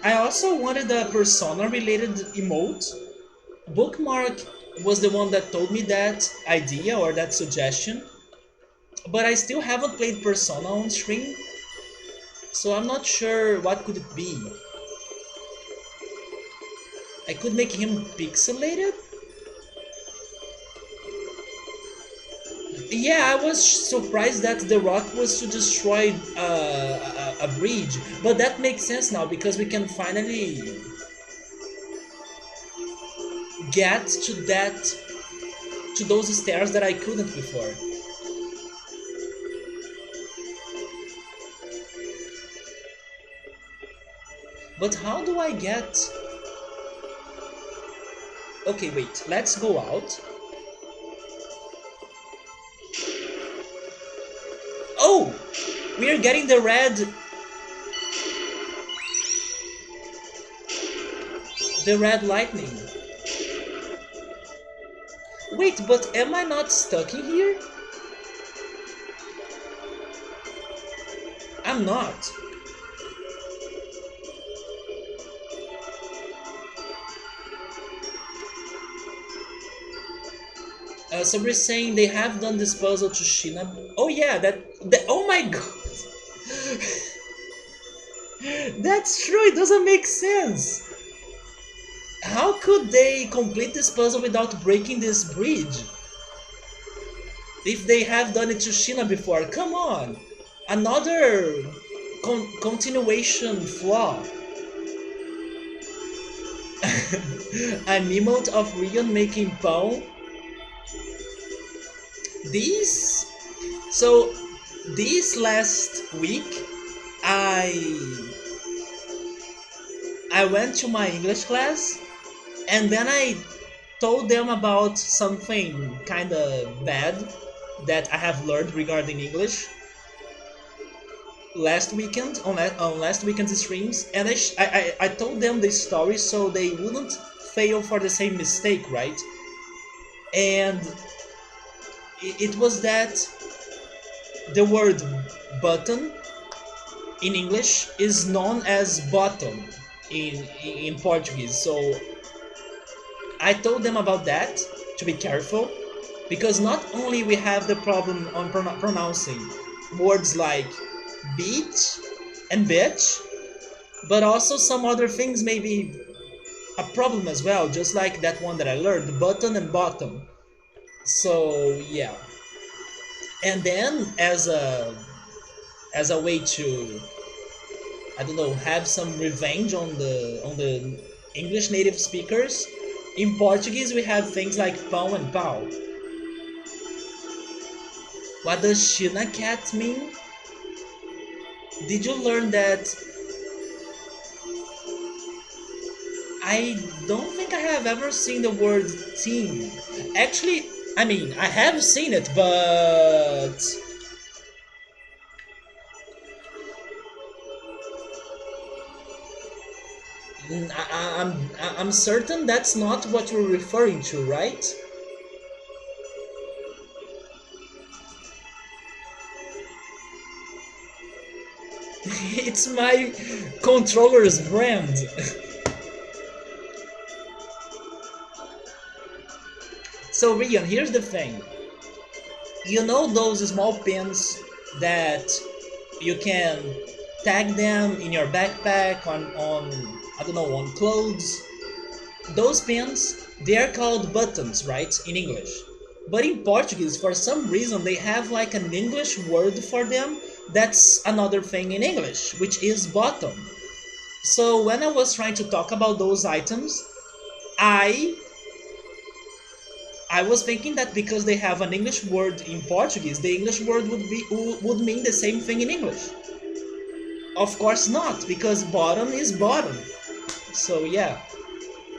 I also wanted a persona related emote. Bookmark was the one that told me that idea or that suggestion, but I still haven't played Persona on stream, so I'm not sure what could it be. I could make him pixelated? Yeah, I was surprised that the rock was to destroy a bridge, but that makes sense now because we can finally get to those stairs that I couldn't before. But how do I get? Okay, wait. Let's go out. Oh, we are getting the red lightning. Wait, but am I not stuck in here? I'm not. Somebody's saying they have done this puzzle to Shina. Oh yeah, that. Oh my god, that's true. It doesn't make sense. How could they complete this puzzle without breaking this bridge? If they have done it to Shina before, come on, another continuation flaw. An emote of Rion making pão. These so this last week I I went to my English class and then I told them about something kind of bad that I have learned regarding English last weekend on last weekend's streams, and I told them the story so they wouldn't fail for the same mistake, right? And it was that the word button in English is known as bottom in Portuguese. So I told them about that to be careful because not only we have the problem on pronouncing words like beach and bitch, but also some other things may be a problem as well, just like that one that I learned, button and bottom. So yeah, and then as a way to, I don't know, have some revenge on the English native speakers. In Portuguese, we have things like pão and pau. What does China cat mean? Did you learn that? I don't think I have ever seen the word team. Actually, I mean, I have seen it, but I'm certain that's not what you're referring to, right? It's my controller's brand. So Rian, here's the thing. You know those small pins that you can tag them in your backpack on I don't know, on clothes. Those pins, they are called buttons, right, in English. But in Portuguese, for some reason, they have like an English word for them that's another thing in English, which is bottom. So when I was trying to talk about those items, I I was thinking that because they have an English word in Portuguese, the English word would mean the same thing in English. Of course not, because bottom is bottom. So yeah.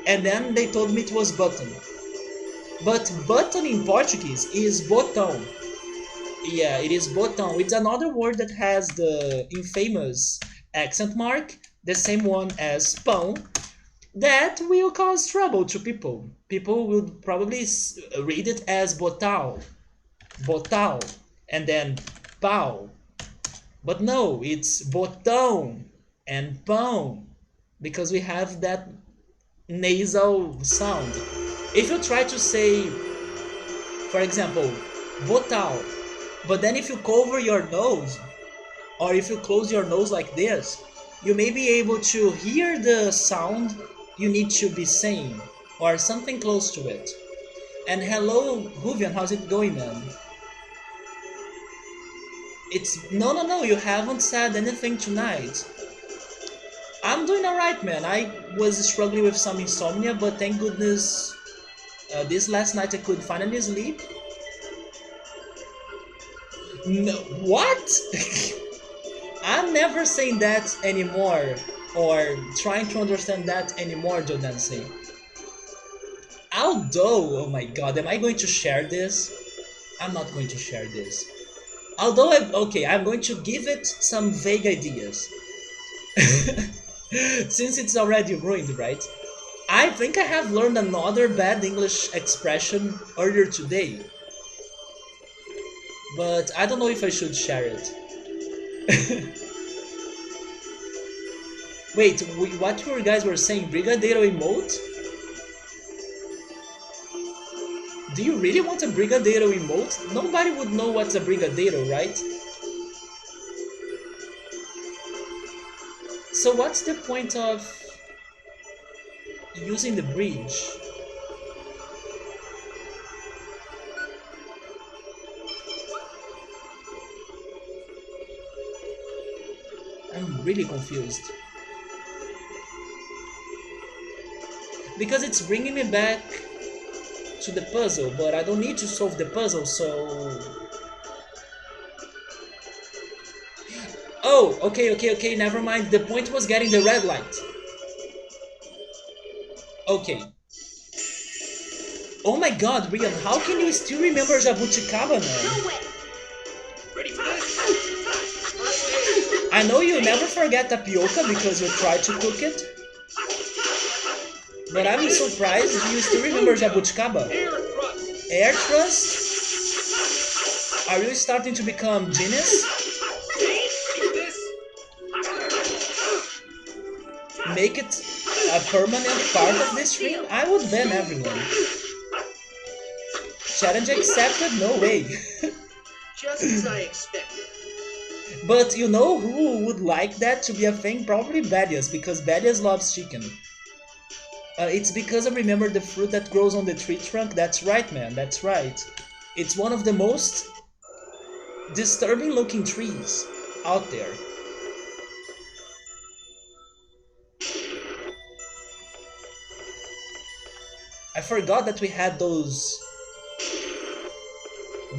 And then they told me it was button. But button in Portuguese is botão. Yeah, it is botão. It's another word that has the infamous accent mark, the same one as pão, that will cause trouble to people. People will probably read it as botal, botal, and then pau. But no, it's botão and pão because we have that nasal sound. If you try to say, for example, botal, but then if you cover your nose or if you close your nose like this, you may be able to hear the sound you need to be saying or something close to it. And hello, Huvian, how's it going, man? It's no, you haven't said anything tonight. I'm doing alright, man. I was struggling with some insomnia, but thank goodness this last night I could finally sleep. No, what? I'm never saying that anymore, or trying to understand that anymore, Jodansi. Although, oh my god, am I going to share this? I'm not going to share this. Although, okay, I'm going to give it some vague ideas. Since it's already ruined, right? I think I have learned another bad English expression earlier today, but I don't know if I should share it. Wait, what you guys were saying? Brigadeiro emote? Do you really want a Brigadeiro emote? Nobody would know what's a Brigadeiro, right? So what's the point of using the bridge? I'm really confused. Because it's bringing me back to the puzzle, but I don't need to solve the puzzle, so... Oh, okay, never mind. The point was getting the red light. Okay. Oh my god, Rian, how can you still remember Jabuticaba, man? No way. Ready for this? I know you never forget tapioca because you try to cook it, but I'm surprised you still remember Jabuticaba. Air thrust. Air thrust? Are you starting to become genius? Ready for this? Make it a permanent part of this stream? I would ban everyone. Challenge accepted? No way. Just as I expected. But you know who would like that to be a thing? Probably Belias, because Belias loves chicken. It's because I remember the fruit that grows on the tree trunk. That's right, man, that's right. It's one of the most disturbing looking trees out there. I forgot that we had those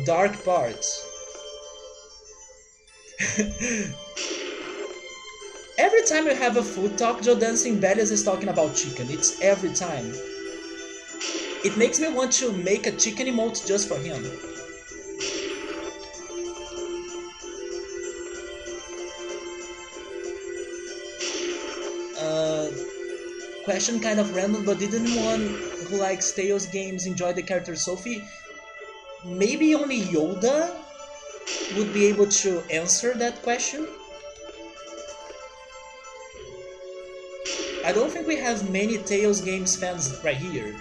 dark parts. Every time you have a food talk, Joe Dancing Bellies is talking about chicken. It's every time. It makes me want to make a chicken emote just for him. Question kind of random, but did anyone who likes Tales games enjoy the character Sophie? Maybe only Yoda would be able to answer that question. I don't think we have many Tales games fans right here.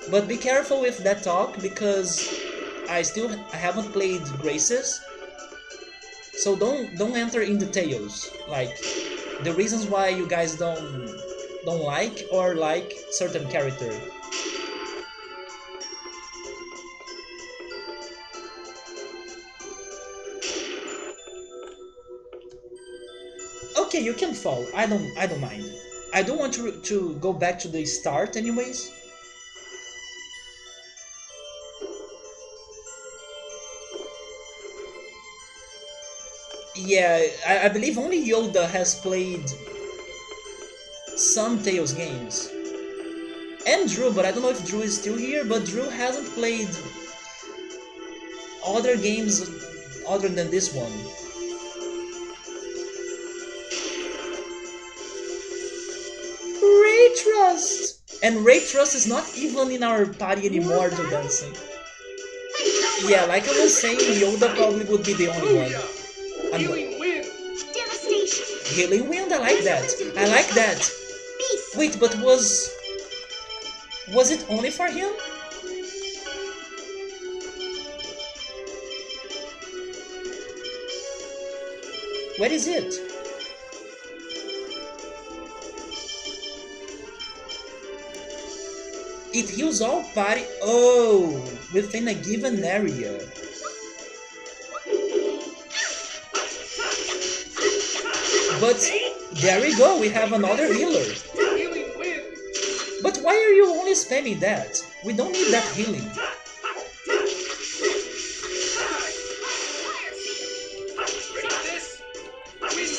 But be careful with that talk because I haven't played Graces. So don't enter in details, like the reasons why you guys don't like or like certain character. Okay, you can fall. I don't mind. I don't want to go back to the start anyways. Yeah, I believe only Yoda has played some Tales games. And Drew, but I don't know if Drew is still here, but Drew hasn't played other games other than this one. Ray Trust! And Ray Trust is not even in our party anymore to dancing. Yeah, like I was saying, Yoda probably would be the only one. Healing wind. Devastation. Healing Wind, I like that. I like that. Beast. Wait, but was it only for him? Where is it? It heals all party. Oh, within a given area. But there we go, we have another healer. Healing wind. But why are you only spamming that? We don't need that healing. Ready for this? Wind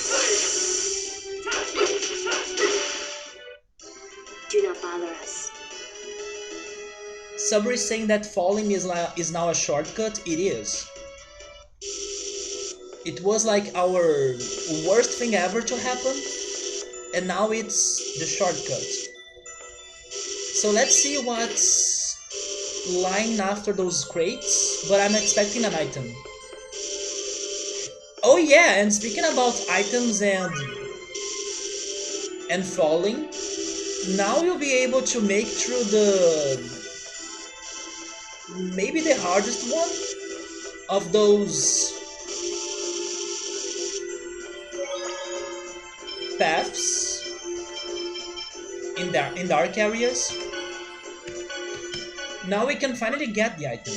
Do not bother us. Sabri is saying that falling is now a shortcut. It is. It was like our worst thing ever to happen, and now it's the shortcut. So let's see what's lying after those crates, but I'm expecting an item. Oh yeah, and speaking about items and falling, now you'll be able to make through maybe the hardest one of those paths in dark areas. Now we can finally get the item.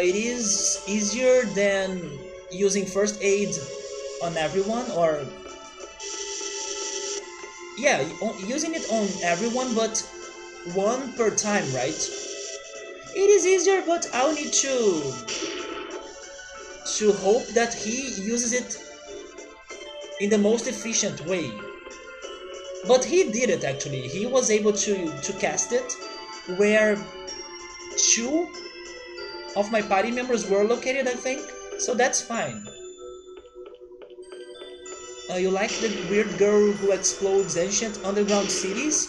It is easier than using first aid on everyone, or yeah, using it on everyone, but one per time, right? It is easier, but I'll need to hope that he uses it in the most efficient way. But he did it actually. He was able to cast it where two of my party members were located, I think. So that's fine. You like the weird girl who explodes ancient underground cities?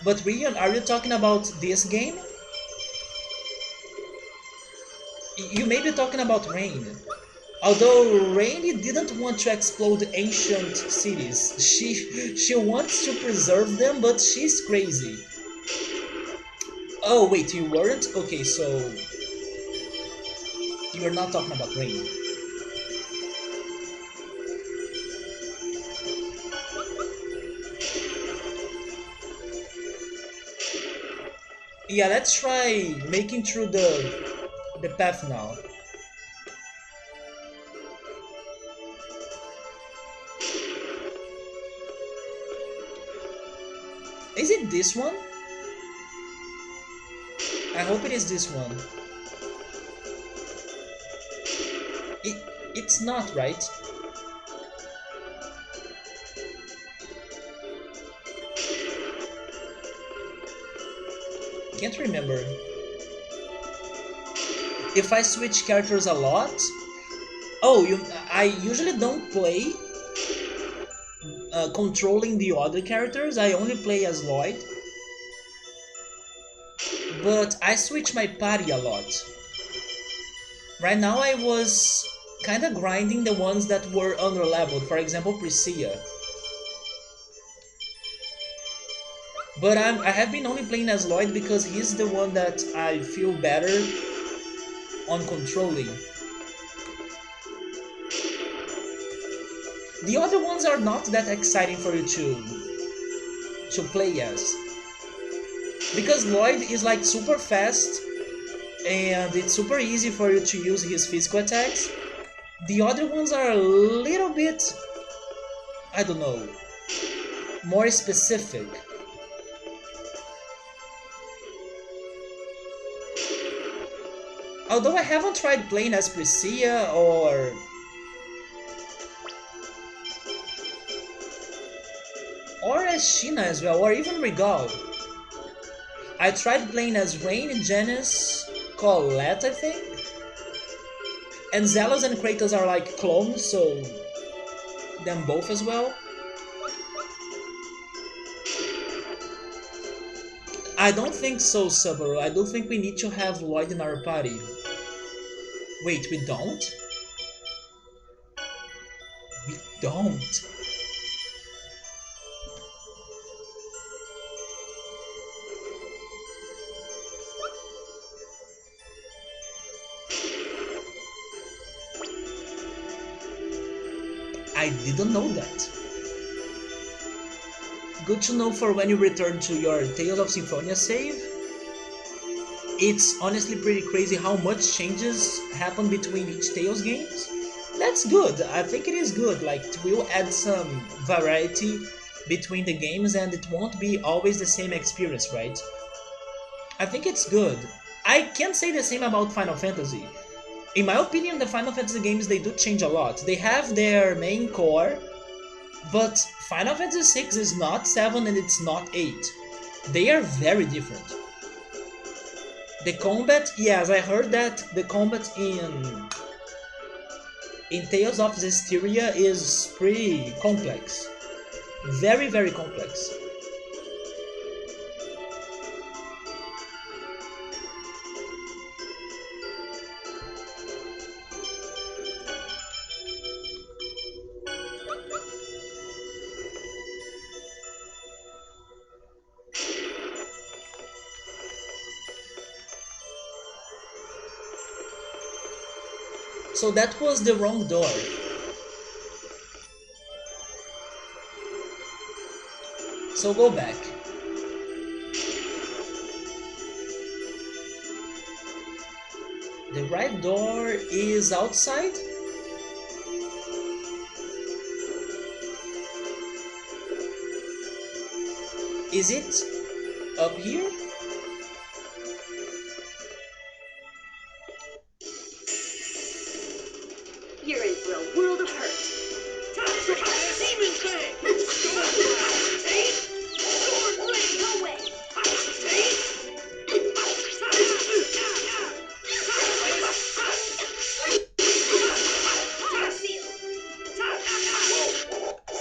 But Rion, are you talking about this game? You may be talking about Rain. Although Rainy didn't want to explode ancient cities, she wants to preserve them, but she's crazy. Oh wait, you weren't? Okay, so you're not talking about Rain. Yeah, let's try making through the path now. Is it this one? I hope it is this one. It it's not, right? Can't remember. If I switch characters a lot, I usually don't play controlling the other characters. I only play as Lloyd. But I switch my party a lot. Right now I was kinda grinding the ones that were under-leveled, for example Priscilla. But I have been only playing as Lloyd because he's the one that I feel better on controlling. The other ones are not that exciting for you to play as. Because Lloyd is like super fast and it's super easy for you to use his physical attacks. The other ones are a little bit, I don't know, more specific. Although I haven't tried playing as Priscilla or as Sheena as well, or even Regal. I tried playing as Rain, Janice, Colette, I think. And Zealous and Kratos are like clones, so them both as well. I don't think so, Subaru. I don't think we need to have Lloyd in our party. Wait, we don't? We don't. I didn't know that. Good to know for when you return to your Tales of Symphonia save. It's honestly pretty crazy how much changes happen between each Tales games. That's good. I think it is good. Like, it will add some variety between the games and it won't be always the same experience, right? I think it's good. I can't say the same about Final Fantasy. In my opinion, the Final Fantasy games, they do change a lot. They have their main core, but Final Fantasy 6 is not 7 and it's not 8. They are very different. The combat, yes, I heard that the combat in Tales of Zestiria is pretty complex. Very, very complex. So that was the wrong door. So go back. The right door is outside? Is it up here? You're in for a world of hurt. Time for my demon thing! Sword blast! Take! Sword blade! No way. Take! Time seal.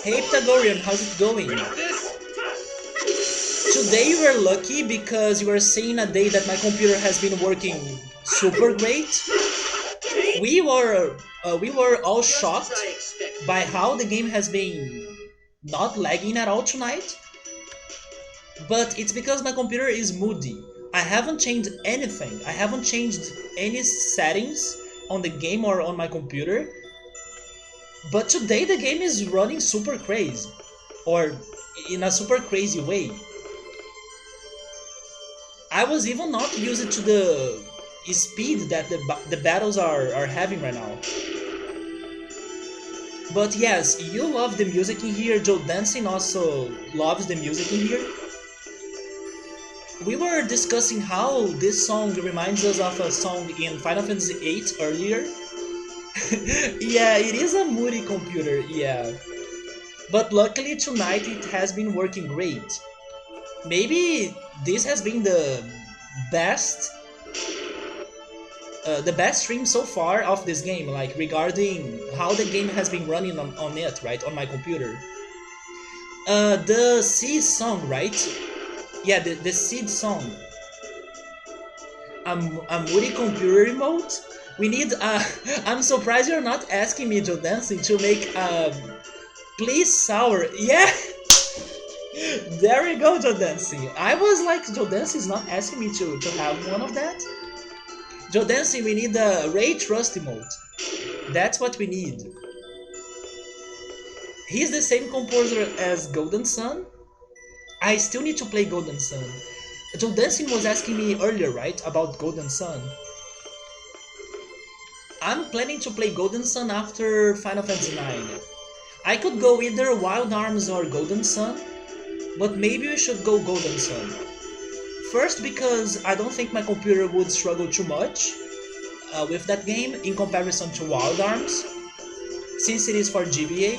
Hey Pythagorean, how's it going? This! Today you were lucky because you are seeing a day that my computer has been working super great. We were all shocked Just as I expected. by how the game has been not lagging at all tonight. But it's because my computer is moody. I haven't changed anything. I haven't changed any settings on the game or on my computer. But today the game is running super crazy. Or in a super crazy way. I was even not used to the speed that the battles are having right now. But yes, you love the music in here. Joe Dancing also loves the music in here. We were discussing how this song reminds us of a song in Final Fantasy VIII earlier. Yeah, it is a moody computer, yeah. But luckily tonight it has been working great. Maybe this has been best the best stream so far of this game, like regarding how the game has been running on it, right, on my computer. The Seed song, right? Yeah, the Seed song. A moody computer remote. We need. I'm surprised you're not asking me, Joe Dancing, to make please sour. Yeah. There we go, Joe Dancing. I was like, Joe Dancing is not asking me to have one of that. Joe Dancing, we need a Ray Trust emote. That's what we need. He's the same composer as Golden Sun. I still need to play Golden Sun. Joe Dancing was asking me earlier, right, about Golden Sun. I'm planning to play Golden Sun after Final Fantasy IX. I could go either Wild Arms or Golden Sun, but maybe we should go Golden Sun. First, because I don't think my computer would struggle too much with that game in comparison to Wild Arms, since it is for GBA.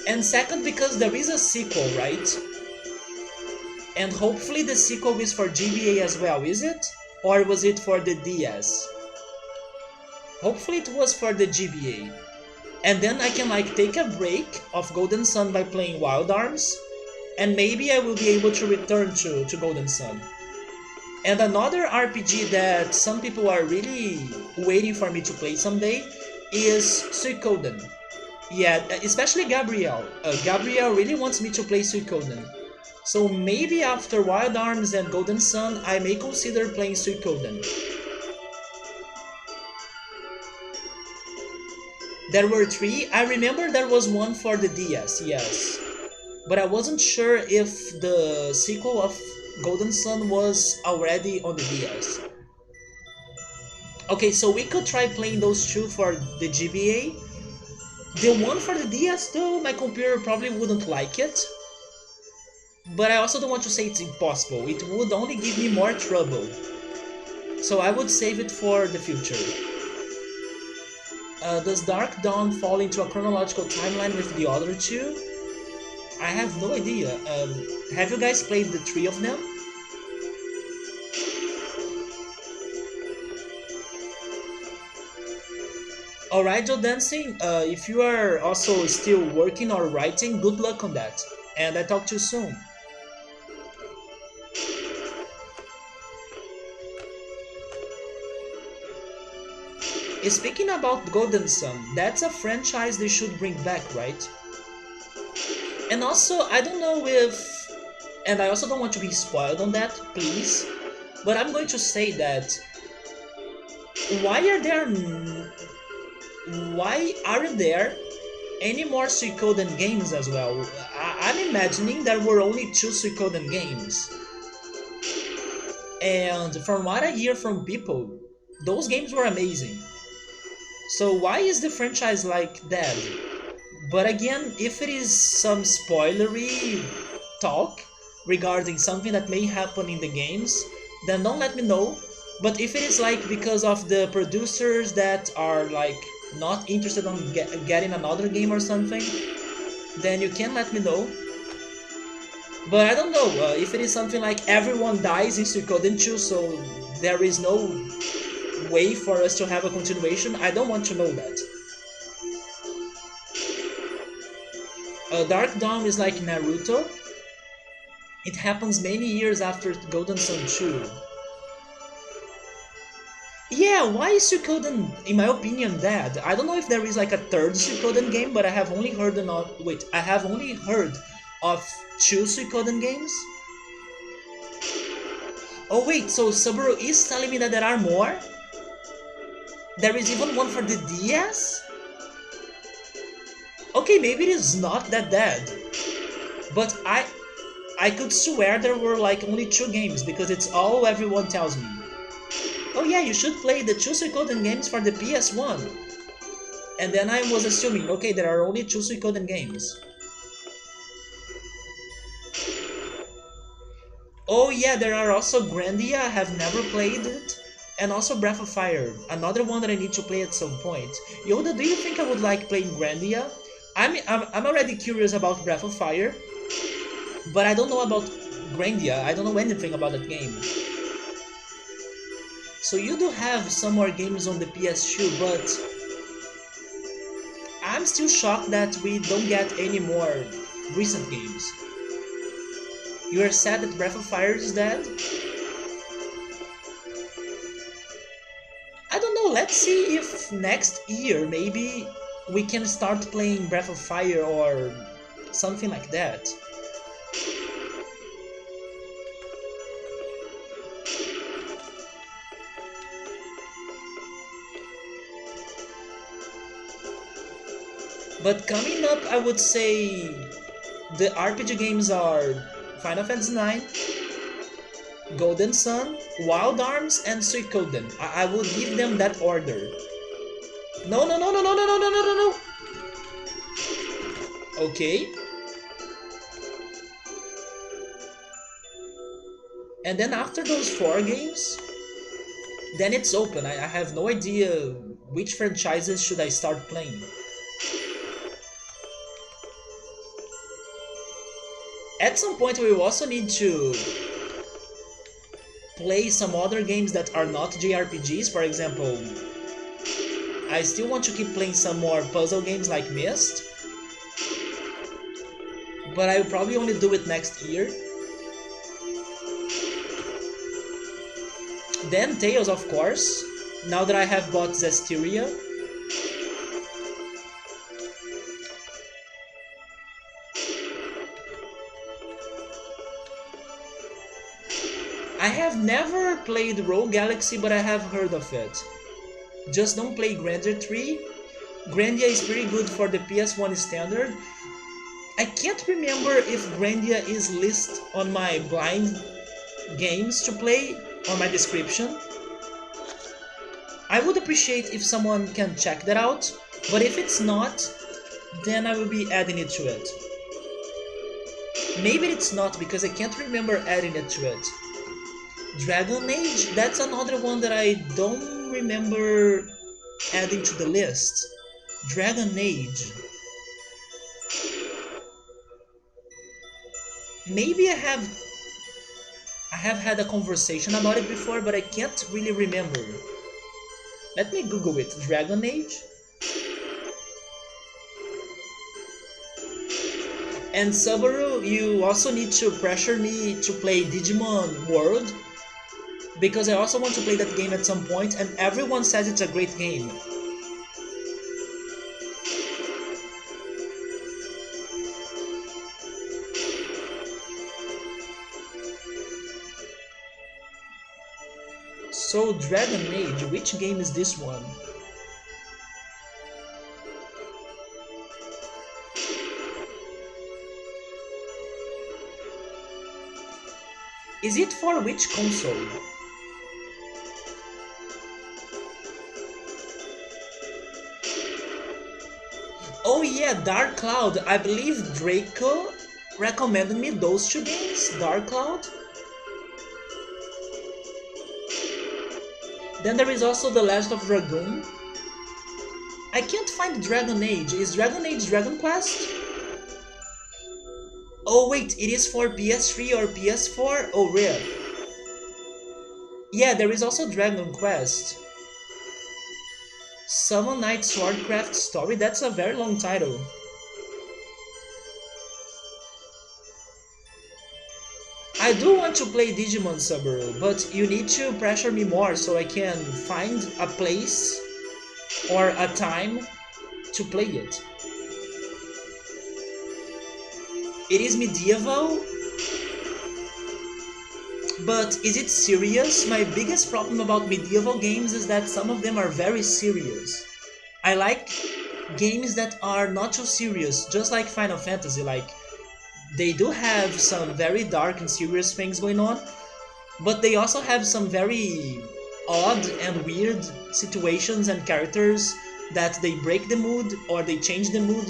And second, because there is a sequel, right? And hopefully the sequel is for GBA as well, is it? Or was it for the DS? Hopefully it was for the GBA. And then I can like take a break of Golden Sun by playing Wild Arms, and maybe I will be able to return to Golden Sun. And another RPG that some people are really waiting for me to play someday is Suikoden. Yeah, especially Gabrielle. Gabrielle really wants me to play Suikoden. So maybe after Wild Arms and Golden Sun, I may consider playing Suikoden. There were three. I remember there was one for the DS, yes. But I wasn't sure if the sequel of Golden Sun was already on the DS. Okay, so we could try playing those two for the GBA. The one for the DS, though, my computer probably wouldn't like it. But I also don't want to say it's impossible. It would only give me more trouble. So I would save it for the future. Does Dark Dawn fall into a chronological timeline with the other two? I have no idea. Have you guys played the three of them? Alright, Joe Dancing, if you are also still working or writing, good luck on that. And I talk to you soon. Speaking about Golden Sun, that's a franchise they should bring back, right? And also, I don't know if... And I also don't want to be spoiled on that, please. But I'm going to say that... Why are there... Why aren't there any more Suikoden games as well? I'm imagining there were only two Suikoden games. And from what I hear from people, those games were amazing. So why is the franchise like dead? But again, if it is some spoilery talk regarding something that may happen in the games, then don't let me know. But if it is like because of the producers that are like not interested on getting another game or something, then you can let me know. But I don't know, if it is something like everyone dies in Suikoden 2, so there is no way for us to have a continuation, I don't want to know that. Dark Dawn is like Naruto. It happens many years after Golden Sun 2. Yeah, why is Suikoden, in my opinion, dead? I don't know if there is like a third Suikoden game, but I have only heard I have only heard of two Suikoden games. Oh wait, so Subaru is telling me that there are more? There is even one for the DS? Okay, maybe it is not that dead. But I could swear there were like only two games because it's all everyone tells me. Oh yeah, you should play the two Suikoden games for the PS1. And then I was assuming, okay, there are only two Suikoden games. Oh yeah, there are also Grandia, I have never played it. And also Breath of Fire, another one that I need to play at some point. Yoda, do you think I would like playing Grandia? I'm already curious about Breath of Fire, but I don't know about Grandia, I don't know anything about that game. So you do have some more games on the PS2, but I'm still shocked that we don't get any more recent games. You are sad that Breath of Fire is dead? I don't know, let's see if next year maybe we can start playing Breath of Fire or something like that. But coming up, I would say the RPG games are Final Fantasy IX, Golden Sun, Wild Arms, and Suikoden. I will give them that order. No, no, no, no, no, no, no, no, no, no, no. Okay. And then after those four games, then it's open. I have no idea which franchises should I start playing. At some point we will also need to play some other games that are not JRPGs. For example, I still want to keep playing some more puzzle games like Myst, but I will probably only do it next year. Then Tales, of course, now that I have bought Zestiria. I have never played Rogue Galaxy, but I have heard of it. Just don't play Grandeur 3. Grandia is pretty good for the PS1 standard. I can't remember if Grandia is listed on my blind games to play on my description. I would appreciate if someone can check that out, but if it's not, then I will be adding it to it. Maybe it's not because I can't remember adding it to it. Dragon Age, that's another one that I don't remember adding to the list. Dragon Age. Maybe I have had a conversation about it before, but I can't really remember. Let me Google it. Dragon Age. And Subaru, you also need to pressure me to play Digimon World, because I also want to play that game at some point, and everyone says it's a great game. So Dragon Age, which game is this one? Is it for which console? Oh yeah, Dark Cloud. I believe Draco recommended me those two games, Dark Cloud. Then there is also The Last of Dragoon. I can't find Dragon Age. Is Dragon Age Dragon Quest? Oh wait, it is for PS3 or PS4? Oh rare. Yeah, there is also Dragon Quest. Summon Knight Swordcraft Story, that's a very long title. I do want to play Digimon Subaru, but you need to pressure me more so I can find a place or a time to play it. It is medieval, but is it serious? My biggest problem about medieval games is that some of them are very serious. I like games that are not too serious, just like Final Fantasy. Like, they do have some very dark and serious things going on, but they also have some very odd and weird situations and characters that they break the mood or they change the mood,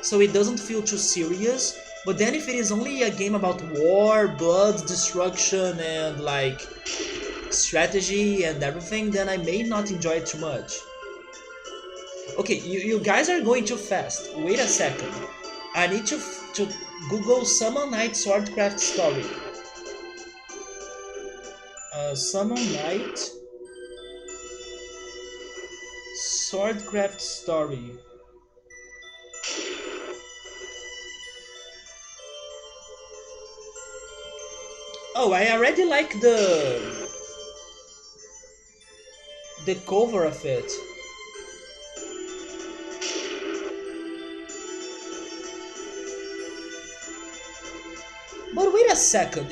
so it doesn't feel too serious. But then if it is only a game about war, blood, destruction, and like strategy and everything, then I may not enjoy it too much. Okay, you guys are going too fast. Wait a second. I need to Google Summon Knight Swordcraft Story. Summon Knight Swordcraft Story. Oh, I already like the cover of it. But wait a second.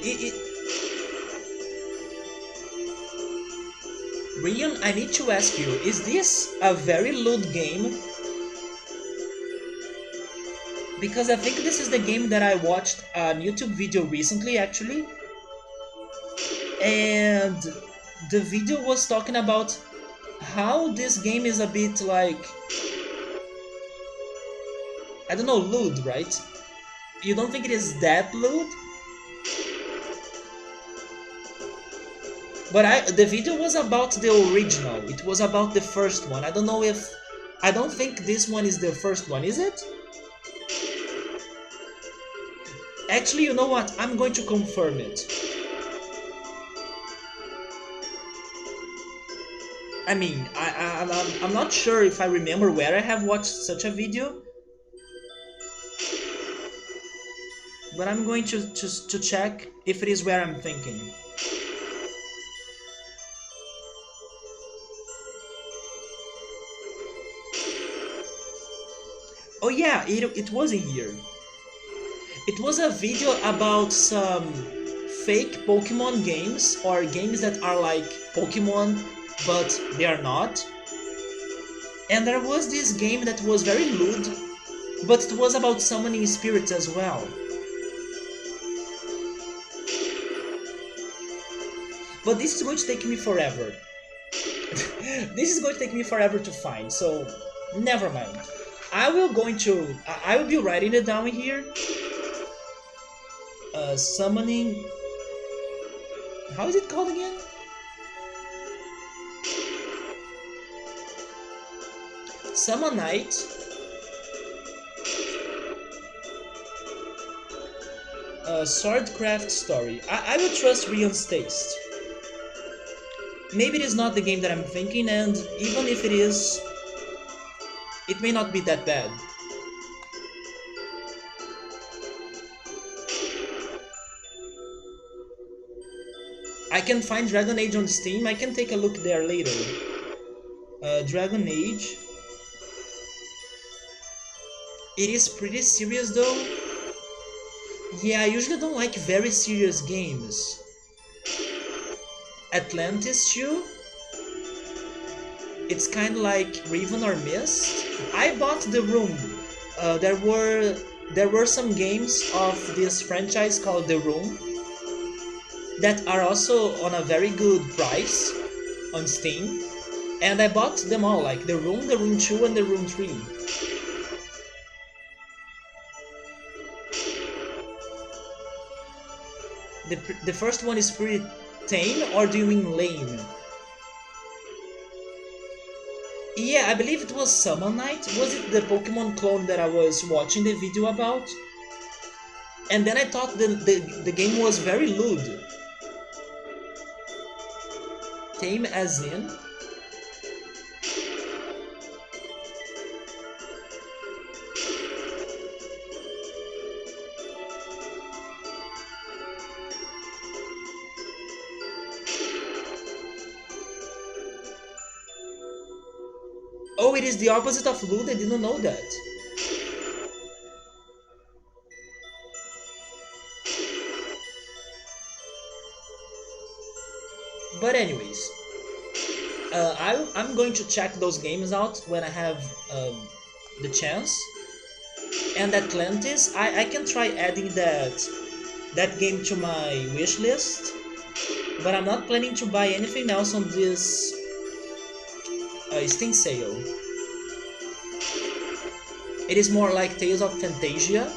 Rion, I need to ask you, is this a very lewd game? Because I think this is the game that I watched on YouTube video recently, actually. And the video was talking about how this game is a bit like, I don't know, lewd, right? You don't think it is that lewd? But the video was about the original. It was about the first one. I don't think this one is the first one, is it? Actually, you know what? I'm going to confirm it. I mean, I'm not sure if I remember where I have watched such a video, but I'm going to check if it is where I'm thinking. Oh yeah, it was in here. It was a video about some fake Pokemon games, or games that are like Pokemon but they are not. And there was this game that was very lewd, but it was about summoning spirits as well. But this is going to take me forever. This is going to take me forever to find, so never mind. I will be writing it down here. Summoning. How is it called again? Summon Night. Swordcraft story. I will trust Rion's taste. Maybe it is not the game that I'm thinking, and even if it is, it may not be that bad. I can find Dragon Age on Steam. I can take a look there later. Dragon Age. It is pretty serious though. Yeah, I usually don't like very serious games. Atlantis too. It's kind of like Raven or Mist. I bought The Room. There were some games of this franchise called The Room that are also on a very good price on Steam, and I bought them all, like The Room 2, and The Room 3. The first one is pretty tame, or do you mean lame? Yeah, I believe it was Summon Night. Was it the Pokemon clone that I was watching the video about? And then I thought the game was very lewd. Tame as in? Oh, it is the opposite of lewd. I didn't know that. But anyways, I'm going to check those games out when I have the chance. And Atlantis, I can try adding that game to my wish list, but I'm not planning to buy anything else on this Steam sale. It is more like Tales of Fantasia.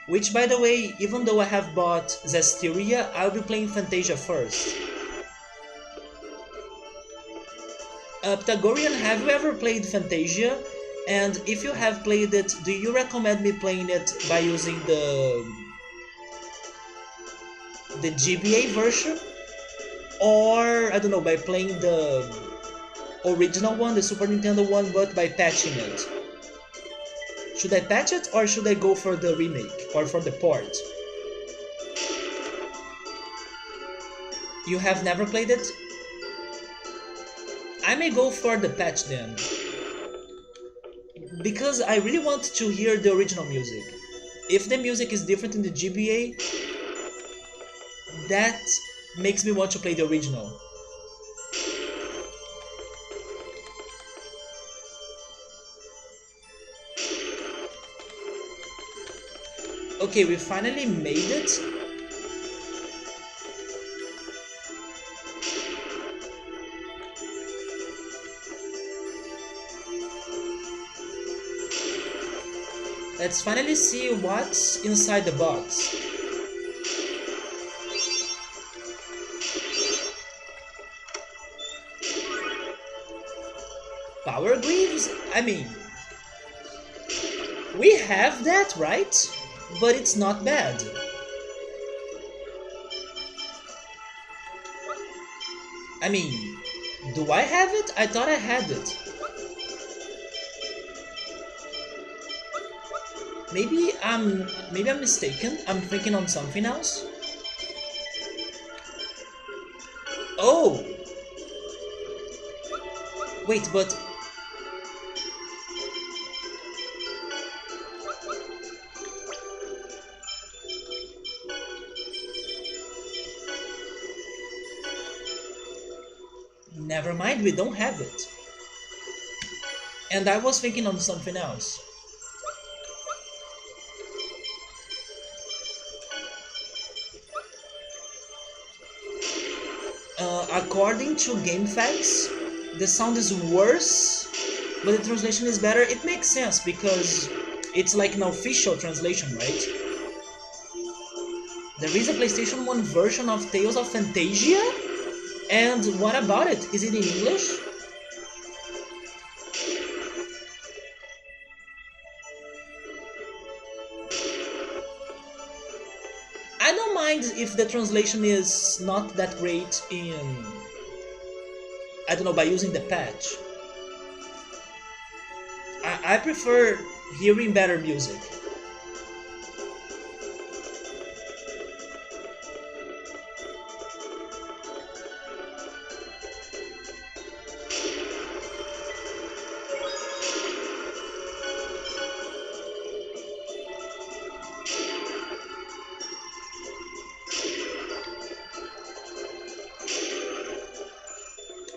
Which, by the way, even though I have bought Zestiria, I'll be playing Fantasia first. Pythagorean, have you ever played Fantasia? And if you have played it, do you recommend me playing it by using the GBA version? Or, I don't know, by playing the original one, the Super Nintendo one, but by patching it? Should I patch it, or should I go for the remake, or for the port? You have never played it? I may go for the patch then. Because I really want to hear the original music. If the music is different in the GBA, that makes me want to play the original. Okay, we finally made it. Let's finally see what's inside the box. Power Greaves? I mean, we have that, right? But it's not bad. I mean, do I have it? I thought I had it. Maybe I'm mistaken. I'm thinking on something else. Oh! Wait, but Never mind, we don't have it. And I was thinking on something else. According to GameFAQs, the sound is worse, but the translation is better. It makes sense because it's like an official translation, right? There is a PlayStation 1 version of Tales of Fantasia? And what about it? Is it in English? I don't mind if the translation is not that great in, I don't know, by using the patch. I prefer hearing better music.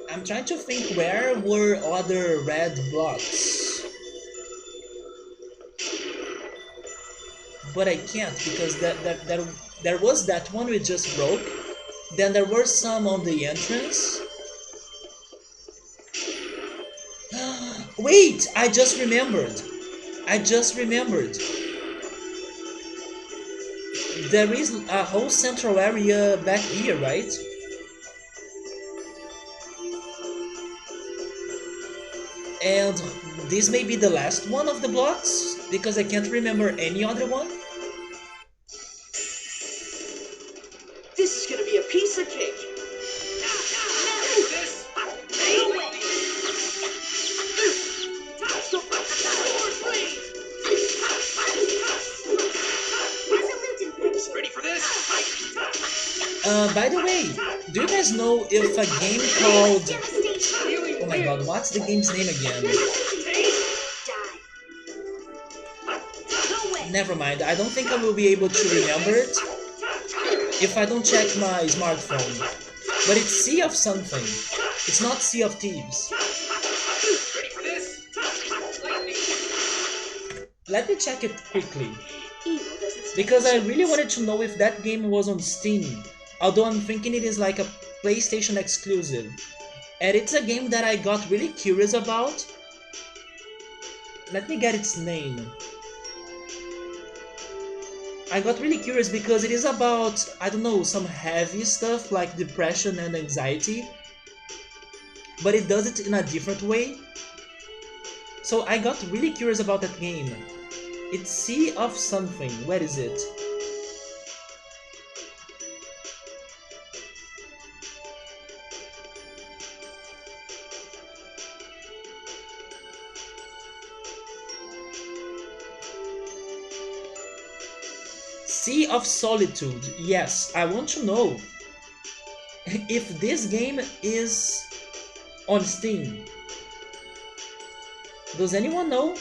I'm trying to think where were other red blocks. But I can't because there was that one we just broke. Then there were some on the entrance. Wait, I just remembered. I just remembered. There is a whole central area back here, right? And this may be the last one of the blocks, because I can't remember any other one. This is gonna be a piece of cake. Ready for this? By the way, do you guys know if a game called... Oh my god, what's the game's name again? Never mind, I don't think I will be able to remember it if I don't check my smartphone. But it's Sea of something. It's not Sea of Thieves. Ready for this? Let me check it quickly. Because I really wanted to know if that game was on Steam. Although I'm thinking it is like a PlayStation exclusive. And it's a game that I got really curious about. Let me get its name. I got really curious because it is about, I don't know, some heavy stuff like depression and anxiety. But it does it in a different way. So I got really curious about that game. It's Sea of something. Where is it? Sea of Solitude. Yes, I want to know if this game is on Steam. Does anyone know?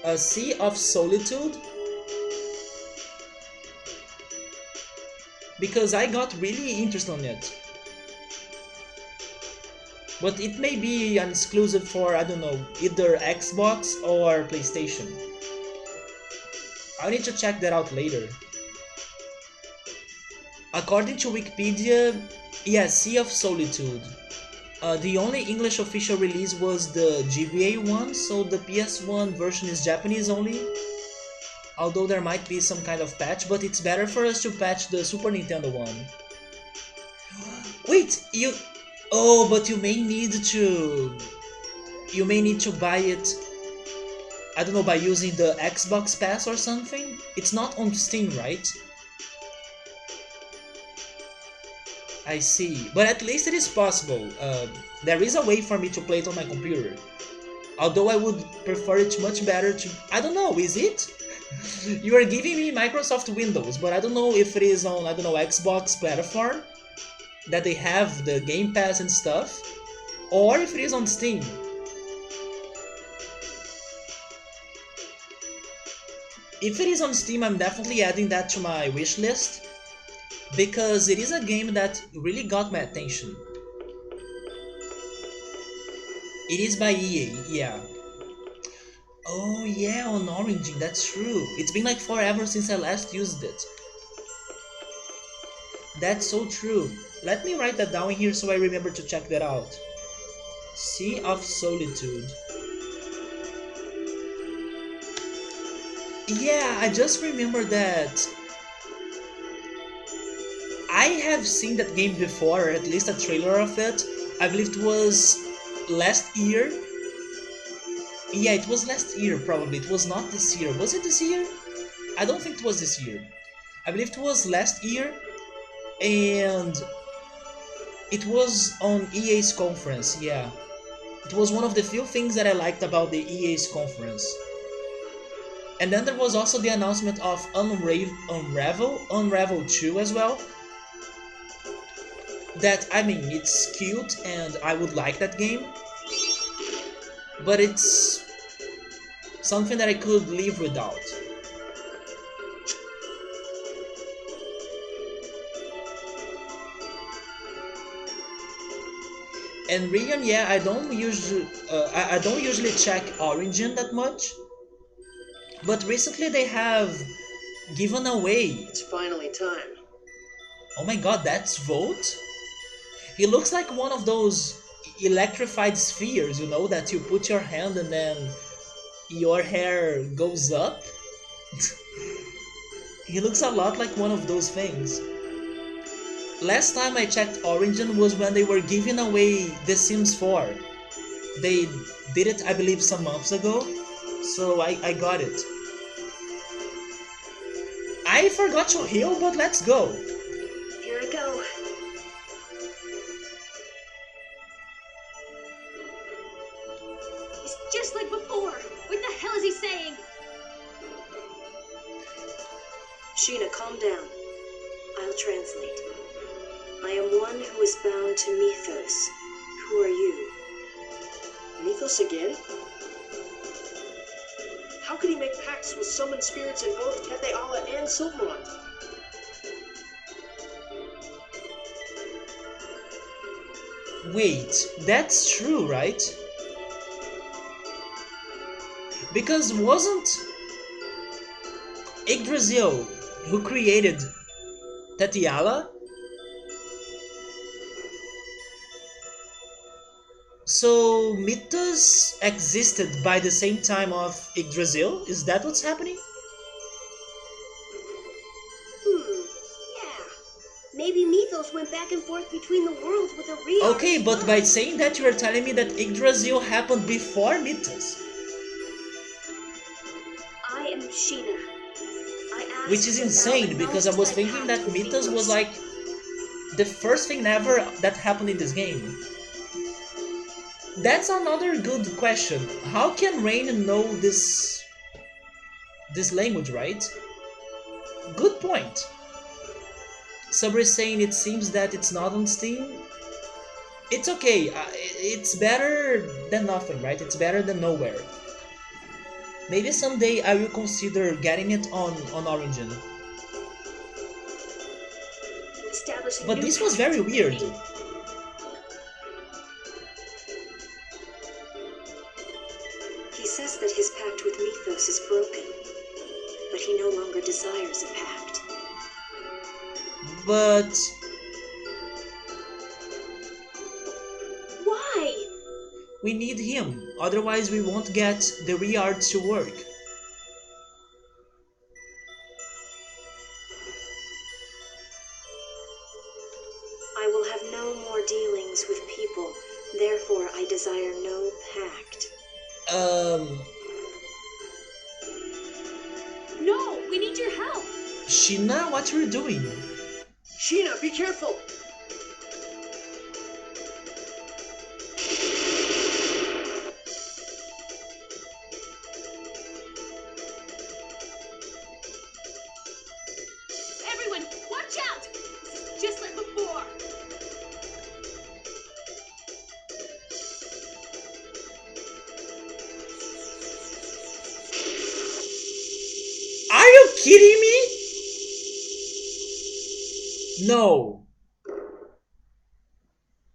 A Sea of Solitude? Because I got really interested on it. But it may be an exclusive for, I don't know, either Xbox or PlayStation. I'll need to check that out later. According to Wikipedia, yes, Sea of Solitude. The only English official release was the GBA one, so the PS1 version is Japanese only. Although there might be some kind of patch, but it's better for us to patch the Super Nintendo one. Wait, you... Oh, but you may need to... You may need to buy it... I don't know, by using the Xbox Pass or something? It's not on Steam, right? I see, but at least it is possible. There is a way for me to play it on my computer. Although I would prefer it much better to... I don't know, is it? You are giving me Microsoft Windows, but I don't know if it is on, I don't know, Xbox platform, that they have the Game Pass and stuff, or if it is on Steam. If it is on Steam, I'm definitely adding that to my wish list, because it is a game that really got my attention. It is by EA, yeah. Oh yeah, on Origin, that's true. It's been like forever since I last used it. That's so true. Let me write that down here so I remember to check that out. Sea of Solitude. Yeah, I just remember that I have seen that game before, or at least a trailer of it. I believe it was last year. Yeah, it was last year probably. It was not this year. Was it this year? I don't think it was this year. I believe it was last year, and it was on EA's conference. Yeah, it was one of the few things that I liked about the EA's conference. And then there was also the announcement of Unravel 2 as well. That, I mean, it's cute and I would like that game, but it's something that I could live without. And Rion, yeah, I don't usually check Origin that much, but recently they have given away. It's finally time. Oh my god, that's Volt? He looks like one of those electrified spheres, you know, that you put your hand and then your hair goes up. He looks a lot like one of those things. Last time I checked Origin was when they were giving away The Sims 4. They did it, I believe, some months ago, so I got it. I forgot to heal, but let's go. Here I go. It's just like before. What the hell is he saying? Sheena, calm down. I'll translate. I am one who is bound to Mythos. Who are you? Mythos again? How could he make pacts with summoned spirits in both Tethe'ala and Silvermont? Wait, that's true, right? Because wasn't Yggdrasil who created Tatiala? So Mythos existed by the same time of Yggdrasil? Is that what's happening? Yeah. Maybe Mythos went back and forth between the worlds with a real. Okay, but by saying that you are telling me that Yggdrasil happened before Mythos. I am Sheena. I ask Which is that thou insane because I was acknowledge thy thinking pact that with Mythos was Mythos. like the first thing ever that happened in this game. That's another good question. How can Rain know this language, right? Good point. Sabri is saying it seems that it's not on Steam. It's okay. It's better than nothing, right? It's better than nowhere. Maybe someday I will consider getting it on Origin. Establish a But new this was pact very with weird. me. He says that his pact with Mythos is broken, but he no longer desires a pact. But Why? we need him, otherwise we won't get the re-arts to work. I will have no more dealings with people, therefore I desire no pact. Um, No, we need your help. Shina, what are you doing? Sheena, be careful! Everyone, watch out! This is just like before. Are you kidding me? No.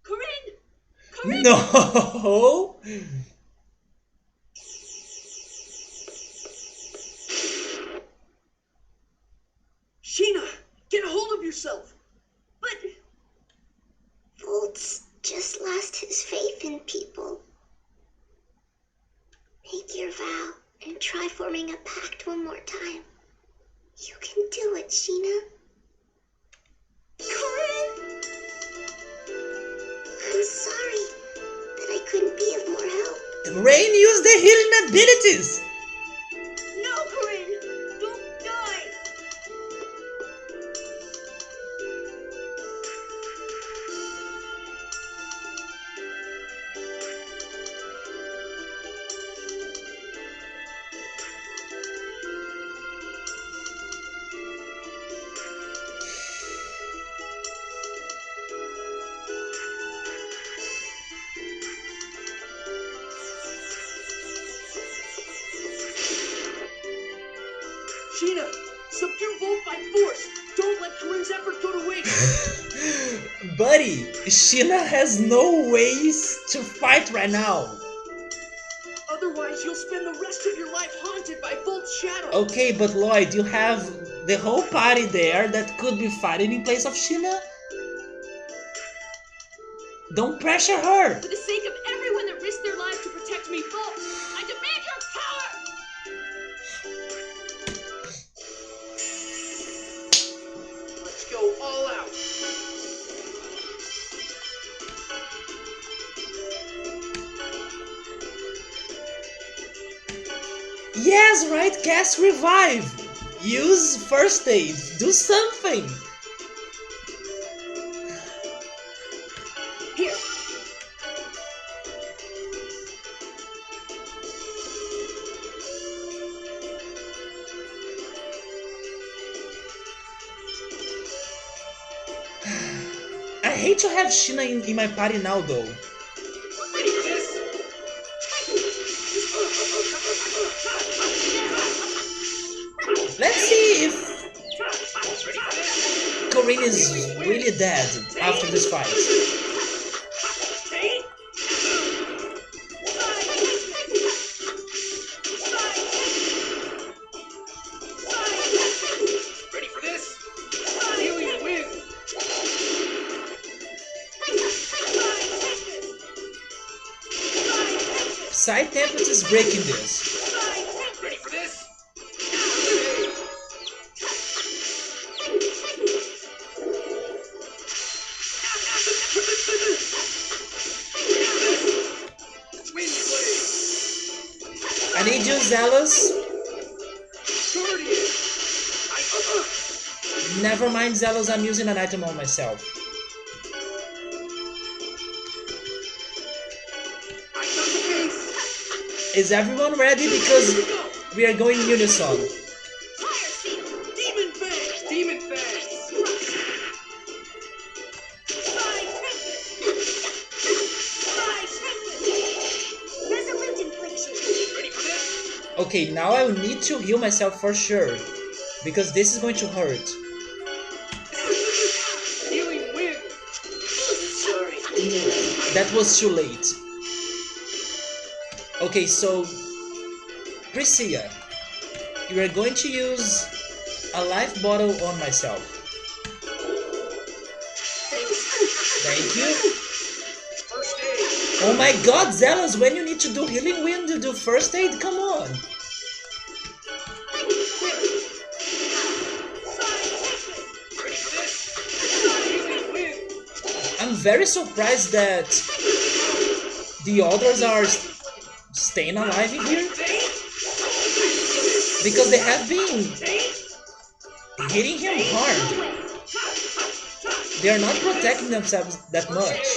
Corinne! No! Sheena, get a hold of yourself. But Volt's just lost his faith in people. Make your vow and try forming a pact one more time. You can do it, Sheena. Corinne! I'm sorry that I couldn't be of more help. Rain used the healing abilities! No, Corinne! Don't die! Sheena, subdue Volt by force. Don't let Corinne's effort go to waste. Buddy, Sheena has no ways to fight right now. Otherwise, you'll spend the rest of your life haunted by Volt's shadow. Okay, but Lloyd, you have the whole party there that could be fighting in place of Sheena? Don't pressure her! For the sake of everyone that risked their lives to protect me, Bolt, I demand your power! Let's go all out. Yes, right, cast revive! Use first aid, do something! Here. I hate to have Sheena in my party now though. Ready for this? Let's see if Ready for this? Corinne is really dead after this fight. Take. Ready for this? Alien wind. Psy Tempest is breaking this. Ready for this? Wind blade. I need you, Zealous. Guardian. Never mind, Zealous, I'm using an item on myself. I got the base. Is everyone ready? Because we are going unison. Demon fangs. Demon fangs. Resolute infliction. Ready for this? Okay, now I will need to heal myself for sure. Because this is going to hurt. Healing wind. Sorry. That was too late. Okay, so Priscilla, you are going to use a life bottle on myself. Thank you. First aid. Oh my god, Zealous, when you need to do healing wind, you do first aid? Come on. Ready for this? Healing wind. I'm very surprised that the others are staying alive in here. Because they have been hitting him hard. They are not protecting themselves that much.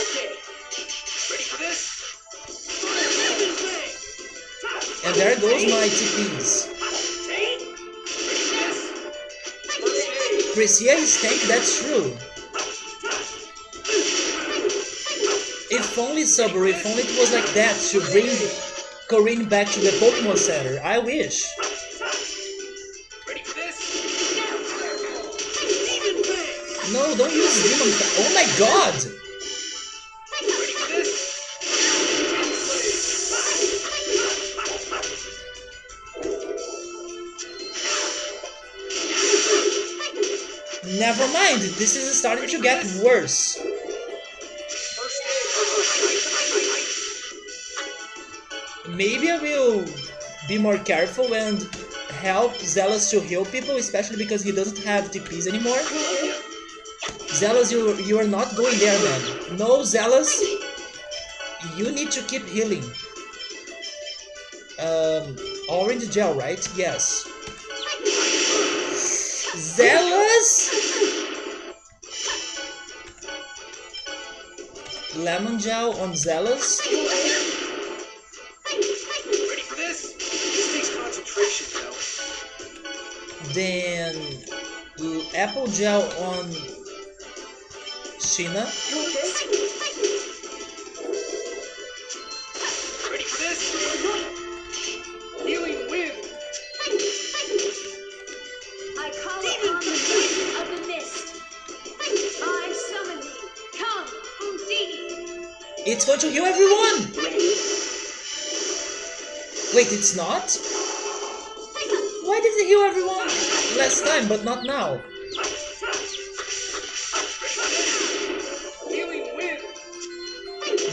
Okay. Ready for this? And there goes my TPs. Priscilla is tank, that's true. If only Subaru, if only it was like that to bring Corinne back to the Pokemon Center. I wish. Ready for this? Demon Fang. No, don't use demon. Oh my god! Ready for this? Never mind, this is starting to get worse. First aid. Maybe I will be more careful and help Zealous to heal people, especially because he doesn't have TPs anymore. Zealous, you are not going there, man. No, Zealous, you need to keep healing. Orange gel, right? Yes. Zealous! Lemon gel on Zealous. Ready for this? This takes concentration, though. Then apple gel on Sheena. Ready for this? Healing wind. I call upon the wind of the mist. I summon thee. Come, Houdini. It's going to heal everyone! Wait, it's not? Why did it heal everyone? Last time, but not now. Healing wind.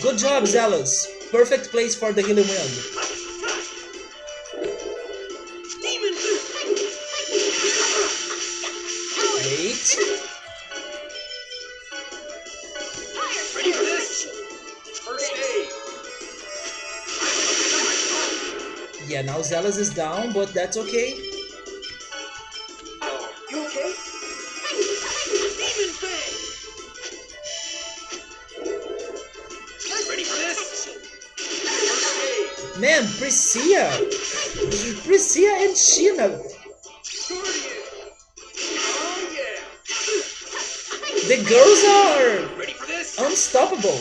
Good job, Zealous. Perfect place for the healing wind. Demon. Wait. Ready for this? First aid. Yeah, now Zealous is down, but that's okay. You okay? Demon Fang. Ready for this? First aid. Man, Priscilla and Sheena, Guardian. Oh yeah. the girls are Ready for this? unstoppable.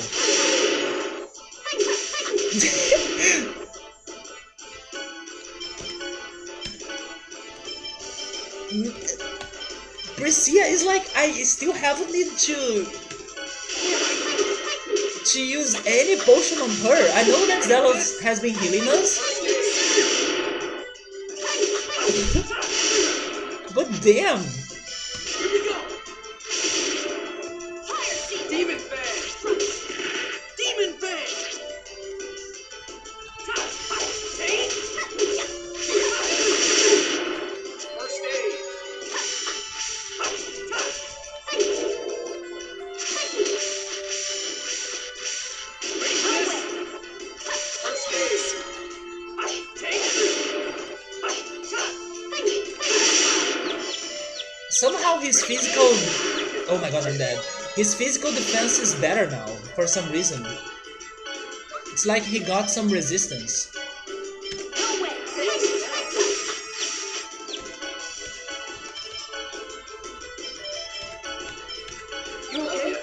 Priscilla is like, I still haven't need to use any potion on her. I know that Zealous has been healing us, but damn. Here we go. Demon Fang. Demon Fang. Take. First aid. Ready for this? First aid. Take. Somehow his physical... Oh my god, I'm dead. His physical defense is better now, for some reason. It's like he got some resistance. You okay?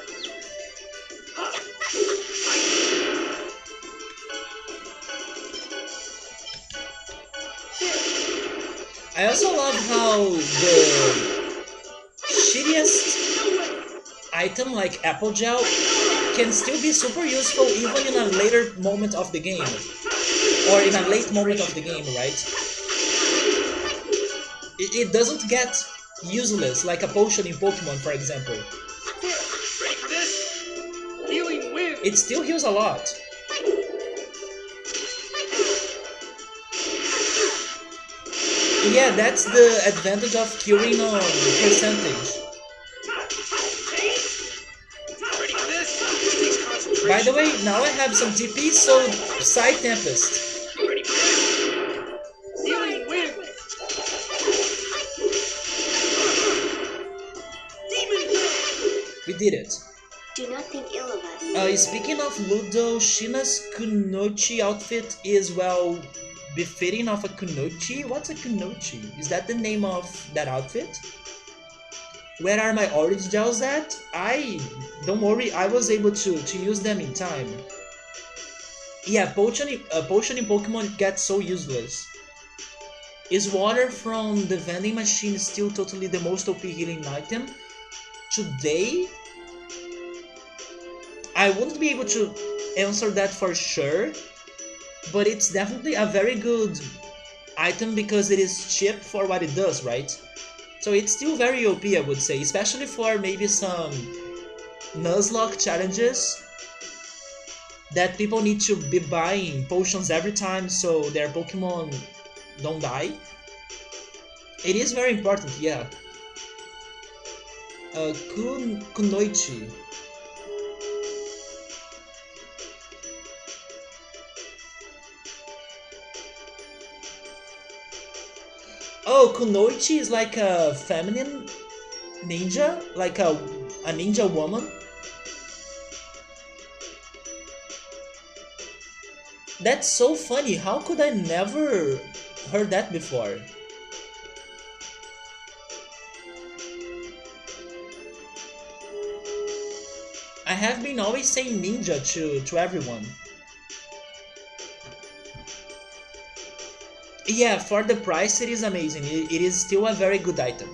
I also love how the shittiest item like apple gel can still be super useful even in a later moment of the game. Or in a late moment of the game, right? It doesn't get useless like a potion in Pokemon, for example. Ready for this? Healing wind. It still heals a lot. Yeah, that's the advantage of curing on percentage. Ready for this? This takes concentration. By the way, now I have some TP, so Psy Tempest. Ready for this? Healing wind. Demon Fang. We did it. Do not think ill of us. Speaking of Ludo, Shina's Kunoichi outfit is, well, befitting of a Kunoichi? What's a Kunoichi? Is that the name of that outfit? Where are my orange gels at? Don't worry, I was able to use them in time. Yeah, potion in Pokemon gets so useless. Is water from the vending machine still totally the most OP healing item? today, I wouldn't be able to answer that for sure, but it's definitely a very good item because it is cheap for what it does, right? So it's still very OP, I would say, especially for maybe some Nuzlocke challenges that people need to be buying potions every time so their Pokemon don't die. It is very important, yeah. Kunoichi. Oh, Kunoichi is like a feminine ninja? Like a ninja woman? That's so funny. How could I never heard that before? I have been always saying ninja to everyone. Yeah, for the price it is amazing. It is still a very good item.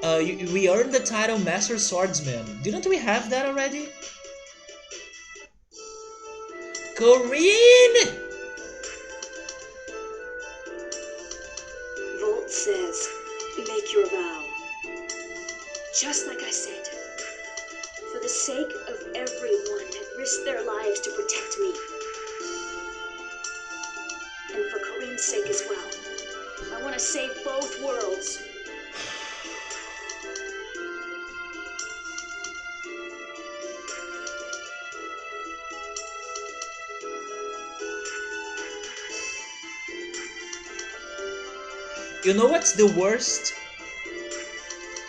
We earned the title Master Swordsman. Didn't we have that already? Corinne! Volt says, make your vow. Just like I said. For the sake of everyone that risked their lives to protect me. And for Corinne's sake as well. I want to save both worlds. You know what's the worst?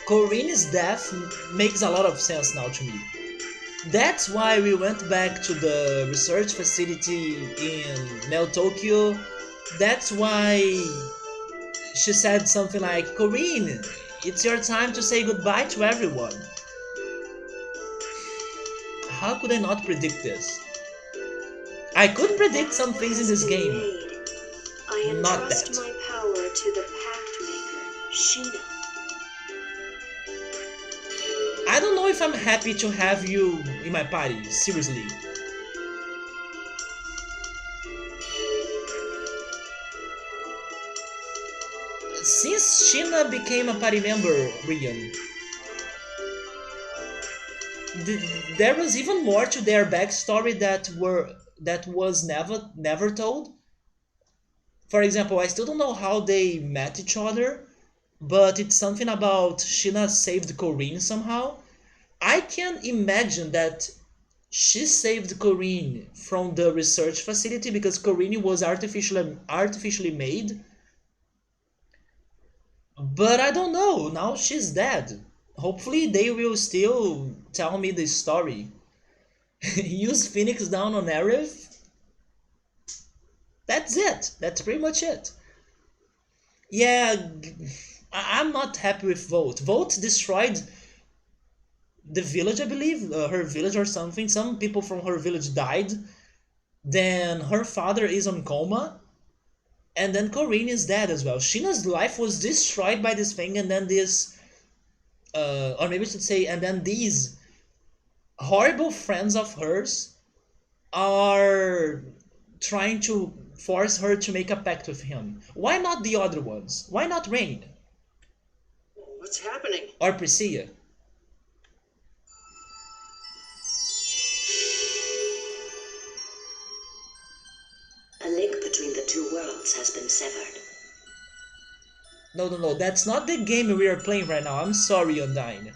Corinne's death makes a lot of sense now to me. That's why we went back to the research facility in Neo Tokyo. That's why she said something like, Corinne, it's your time to say goodbye to everyone. How could I not predict this? I could predict some things in this game. I Not entrust that. my power to the Pact Maker, Sheena. I don't know if I'm happy to have you in my party, seriously. Since Sheena became a party member, Rian, there was even more to their backstory that was never told. For example, I still don't know how they met each other, but it's something about Sheena saved Corinne somehow. I can imagine that she saved Corinne from the research facility because Corinne was artificially made. But I don't know. Now she's dead. Hopefully they will still tell me the story. Use Phoenix down on Aerith. That's it. That's pretty much it. Yeah, I'm not happy with Volt. Volt destroyed the village, I believe, her village or something. Some people from her village died. Then her father is on coma. And then Corinne is dead as well. Sheena's life was destroyed by this thing, and then this, or maybe I should say, and then these horrible friends of hers are trying to force her to make a pact with him. Why not the other ones? Why not Rain? What's happening? Or Priscilla? A link between the two worlds has been severed. No, that's not the game we are playing right now. I'm sorry, Undyne.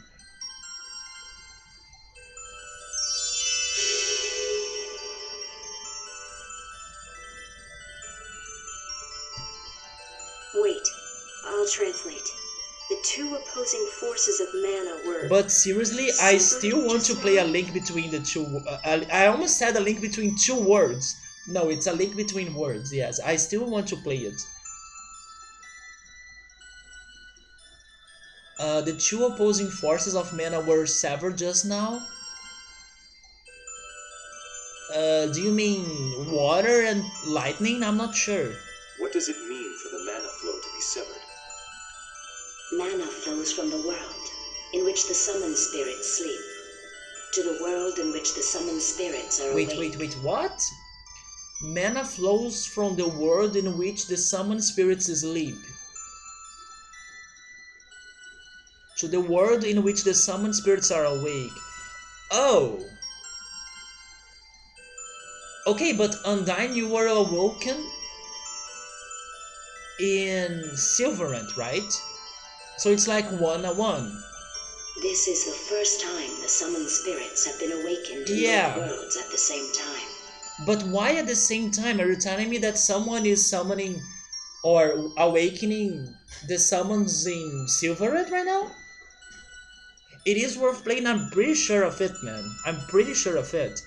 Wait, I'll translate. The two opposing forces of mana were... But seriously, I still want to play a link between the two. I almost said a link between two words. No, it's a link between words, yes. I still want to play it. The two opposing forces of mana were severed just now? Do you mean water and lightning? I'm not sure. What does it mean for the mana flow to be severed? Mana flows from the world, in which the summoned spirits sleep, to the world in which the summoned spirits are awake. Wait, what? Mana flows from the world in which the summoned spirits sleep to the world in which the summoned spirits are awake. Oh! Okay, but Undyne, you were awoken in Silverant, right? So it's like 1-1. This is the first time the summoned spirits have been awakened in both worlds at the same time. But why at the same time? Are you telling me that someone is summoning or awakening the summons in Silverant right now? It is worth playing, I'm pretty sure of it, man. I'm pretty sure of it.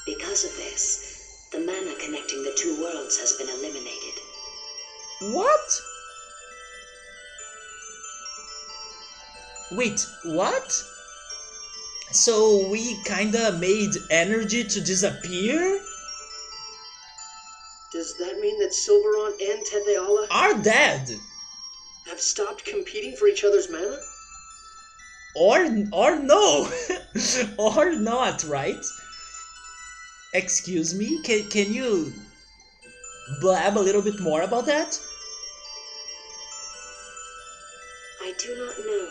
Because of this, the mana connecting the two worlds has been eliminated. What? Wait, what? So we kinda made energy to disappear? Does that mean that Silveron and Tetheala Are dead? have stopped competing for each other's mana? Or no? Or not, right? Excuse me? Can you blab a little bit more about that? I do not know.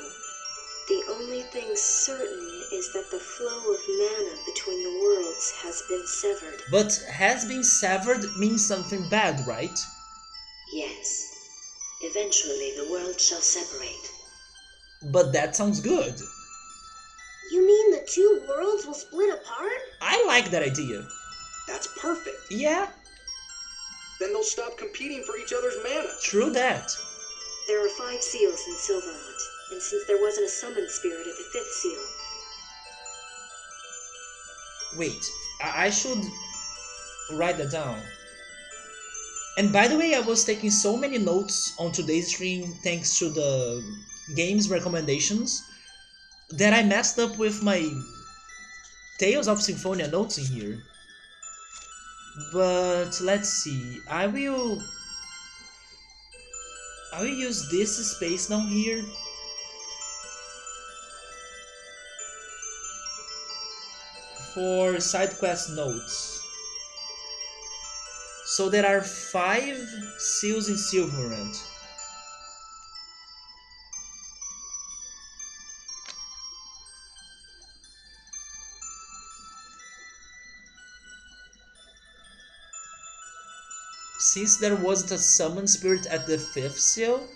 The only thing certain is that the flow of mana between the worlds has been severed. But has been severed means something bad, right? Yes. Eventually the worlds shall separate. But that sounds good. You mean the two worlds will split apart? I like that idea. That's perfect. Yeah, Then they'll stop competing for each other's mana. true that. There are 5 seals in Silverant, and since there wasn't a summoned spirit at the 5th seal, Wait, I should write that down. And by the way, I was taking so many notes on today's stream thanks to the games recommendations that I messed up with my Tales of Symphonia notes in here. But let's see, I will use this space down here for side quest notes. So there are 5 seals in Silverant. Since there wasn't a summon spirit at the 5th seal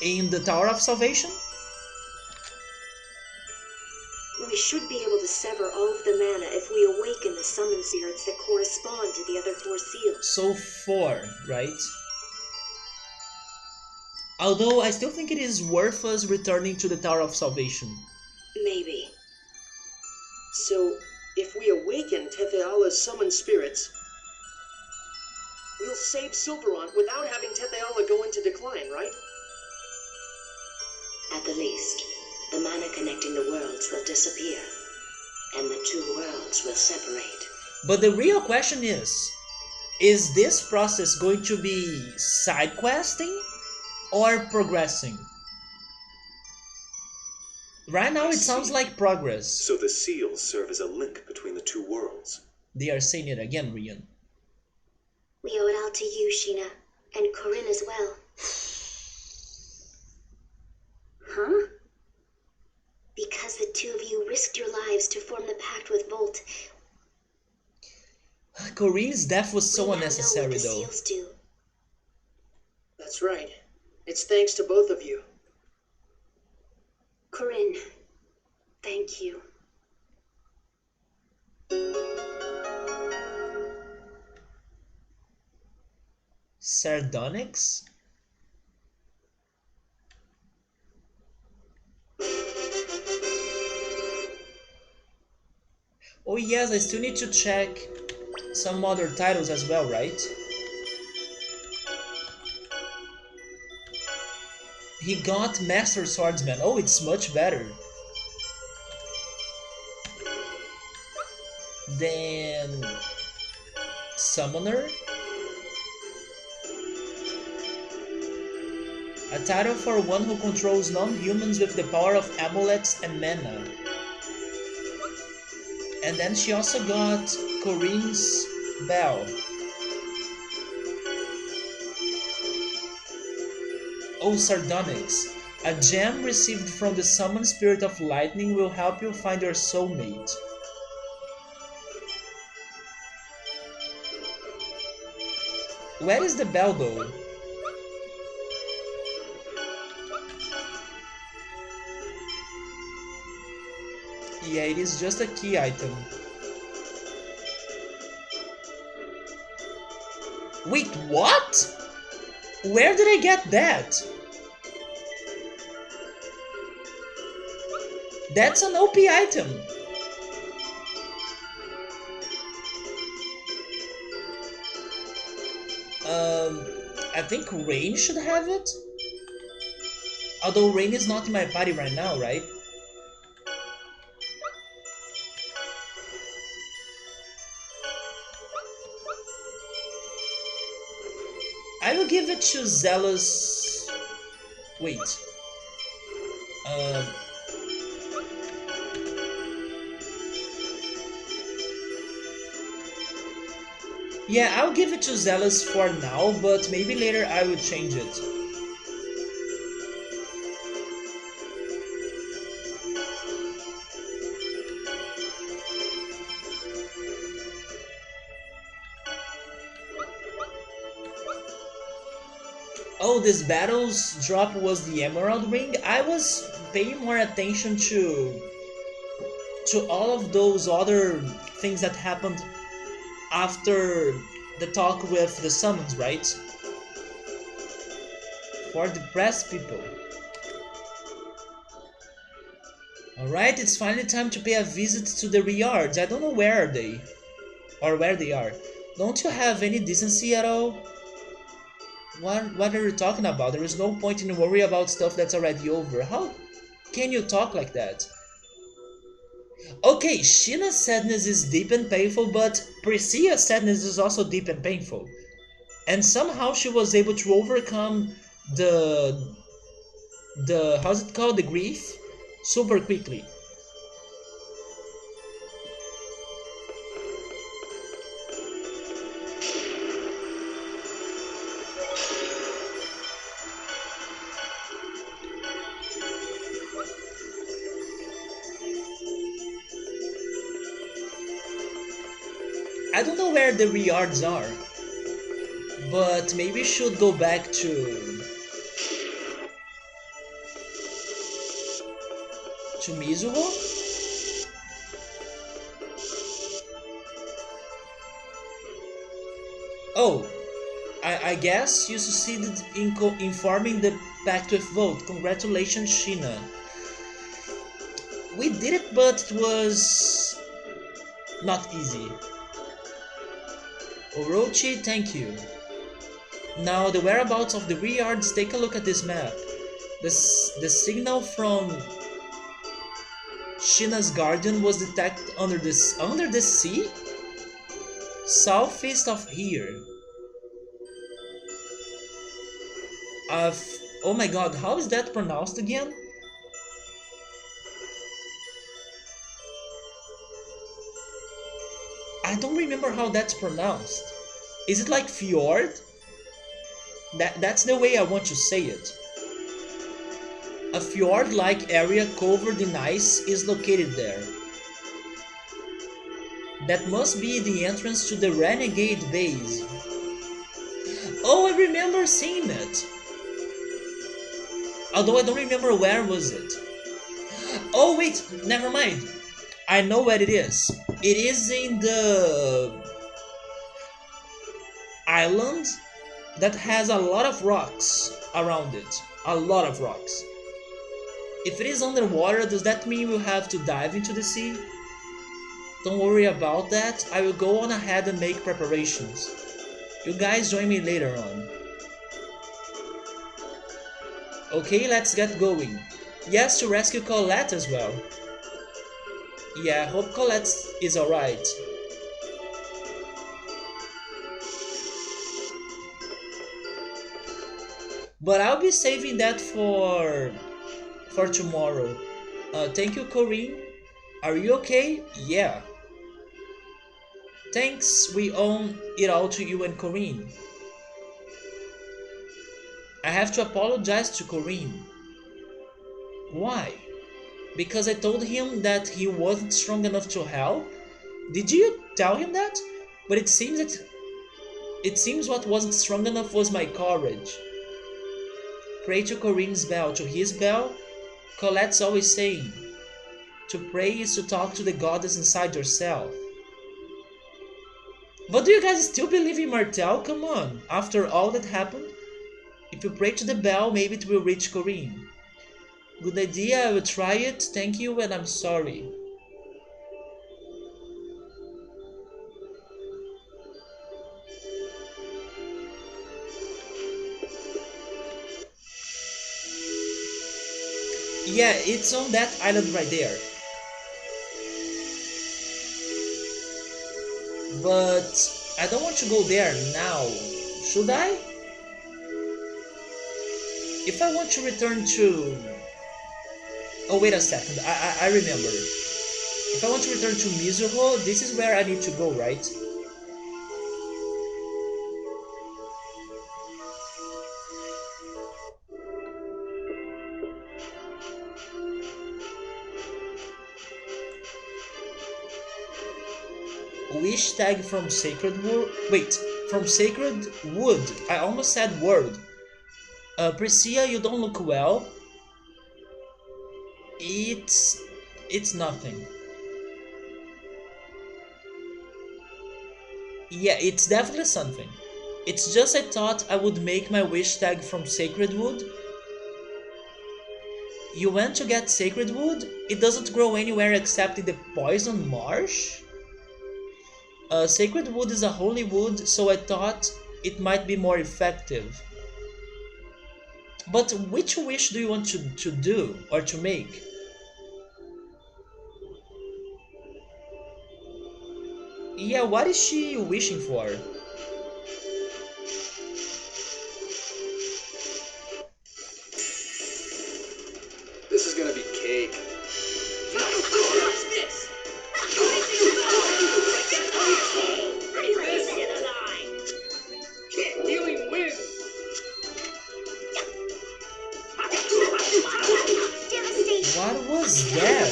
in the Tower of Salvation, we should be able to sever all of the mana if we awaken the summoned spirits that correspond to the other 4 seals. so 4, right? Although I still think it is worth us returning to the Tower of Salvation. Maybe. So, if we awaken Tetheala's summoned spirits, we'll save Silveron without having Tetheala go into decline, right? At the least, the mana connecting the worlds will disappear, and the two worlds will separate. But the real question is this process going to be side questing or progressing? Right now it sounds like progress. So the seals serve as a link between the two worlds. They are saying it again, Rian. We owe it all to you, Sheena. And Corinne as well. Huh? Because the two of you risked your lives to form the pact with Volt. Corinne's death was so we now know unnecessary what the though. seals do. That's right. It's thanks to both of you. Corinne, thank you. Sardonyx? Oh yes, I still need to check some other titles as well, right? He got Master Swordsman. Oh, it's much better than Summoner. A title for one who controls non-humans with the power of amulets and mana. And then she also got Corinne's Bell. Oh, Sardonyx. A gem received from the summoned spirit of lightning will help you find your soulmate. Where is the bell though? Yeah, it is just a key item. Wait, what? Where did I get that? That's an OP item. I think Rain should have it. Although Rain is not in my party right now, right? I will give it to Zealous. Wait. Um. Yeah, I'll give it to Zealous for now, but maybe later I will change it. Oh, this battle's drop was the Emerald Ring. I was paying more attention to all of those other things that happened after the talk with the summons, right? For depressed people. Alright, it's finally time to pay a visit to the Riards. I don't know where are they. Or where they are. Don't you have any decency at all? What are you talking about? There is no point in worry about stuff that's already over. How can you talk like that? Okay, Sheena's sadness is deep and painful, but Priscilla's sadness is also deep and painful. And somehow she was able to overcome the how's it called? The grief super quickly. I don't know where the Riards are, but maybe we should go back to Mizuho. Oh, I guess you succeeded in informing the pact with vote. Congratulations, Sheena. We did it, but it was not easy. Orochi, thank you. Now, the whereabouts of the Riards, take a look at this map. The signal from Sheena's Guardian was detected under the sea? Southeast of here. Oh my god, how is that pronounced again? I don't remember how that's pronounced. Is it like fjord? That's the way I want to say it. A fjord-like area covered in ice is located there. That must be the entrance to the Renegade base. Oh, I remember seeing it. Although I don't remember where was it. Oh wait, never mind. I know where it is. It is in the island that has a lot of rocks around it. A lot of rocks. If it is underwater, does that mean we'll have to dive into the sea? Don't worry about that. I will go on ahead and make preparations. You guys join me later on. Okay, let's get going. Yes, to rescue Colette as well. Yeah, hope Colette is alright. But I'll be saving that for tomorrow. Thank you, Corinne. Are you okay? Yeah. Thanks, we owe it all to you and Corinne. I have to apologize to Corinne. Why? Because I told him that he wasn't strong enough to help? Did you tell him that? But it seems what wasn't strong enough was my courage. Pray to Corinne's bell, to his bell. Colette's always saying, to pray is to talk to the goddess inside yourself. But do you guys still believe in Martel? Come on, after all that happened? If you pray to the bell, maybe it will reach Corinne. Good idea, I will try it. Thank you, and I'm sorry. Yeah, it's on that island right there. But I don't want to go there now. Should I? If I want to return to... Oh, wait a second. I remember. If I want to return to Mizuho, this is where I need to go, right? Wish tag from Sacred Wood. Wait, from Sacred Wood. I almost said word. Priscilla, you don't look well. It's nothing. Yeah, it's definitely something. It's just I thought I would make my wish tag from Sacred Wood. You went to get Sacred Wood? It doesn't grow anywhere except in the Poison Marsh? Sacred Wood is a holy wood, so I thought it might be more effective. But which wish do you want to do or to make? Yeah, what is she wishing for? This is gonna be cake. Watch this! Ready for this? Can't dealing win. Devastation. What was that?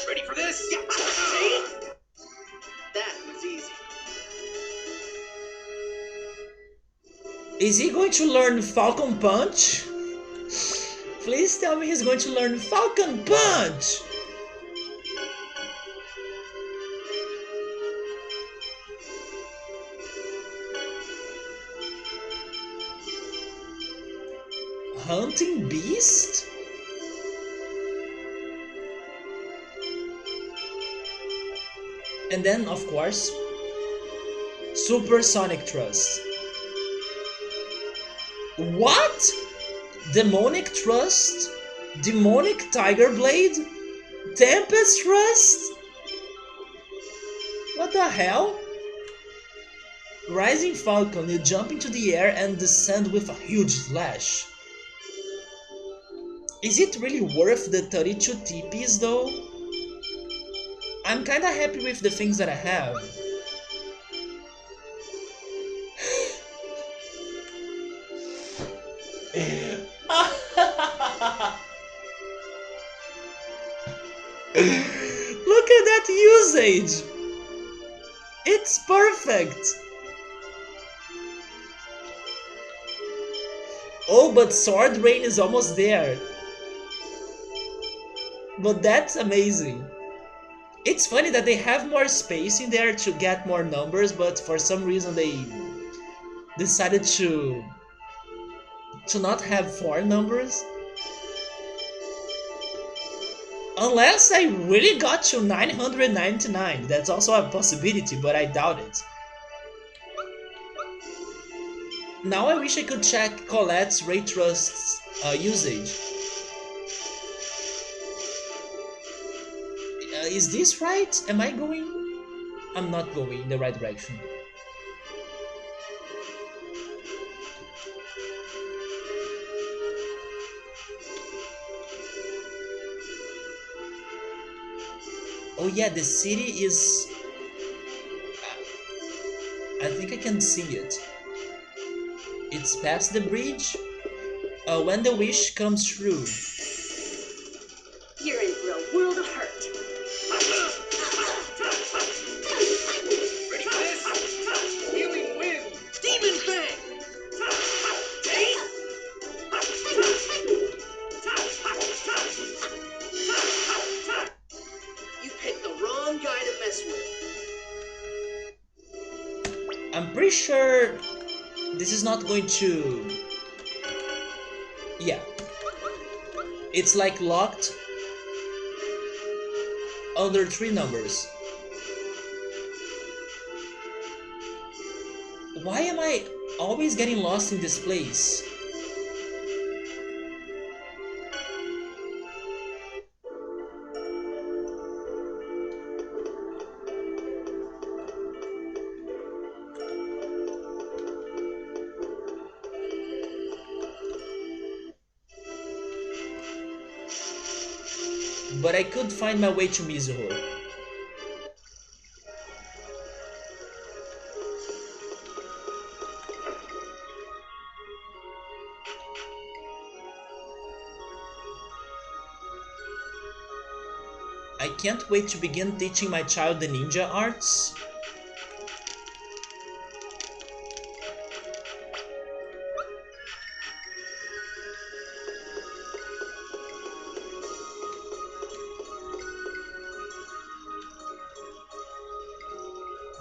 Ready for this? That was easy. Is he going to learn Falcon Punch? Please tell me he's going to learn Falcon Punch! Hunting Beast? And then, of course, Supersonic Thrust. What? Demonic Thrust? Demonic Tiger Blade? Tempest Thrust? What the hell? Rising Falcon, you jump into the air and descend with a huge slash. Is it really worth the 32 TPs though? I'm kinda happy with the things that I have. Look at that usage! It's perfect! Oh, but Sword Rain is almost there. But that's amazing. It's funny that they have more space in there to get more numbers, but for some reason they decided to not have 4 numbers. Unless I really got to 999. That's also a possibility, but I doubt it. Now I wish I could check Colette's Ray Trust's usage. Is this right? Am I going? I'm not going in the right direction. Oh yeah, the city is. I think I can see it. It's past the bridge. When the wish comes true. You're in for a world of hurt. Ready for this? Healing wind! Demon Fang! You picked the wrong guy to mess with. I'm pretty sure this is not going to. Yeah. It's like locked under 3 numbers. Why am I always getting lost in this place? But I could find my way to Mizuho. I can't wait to begin teaching my child the ninja arts.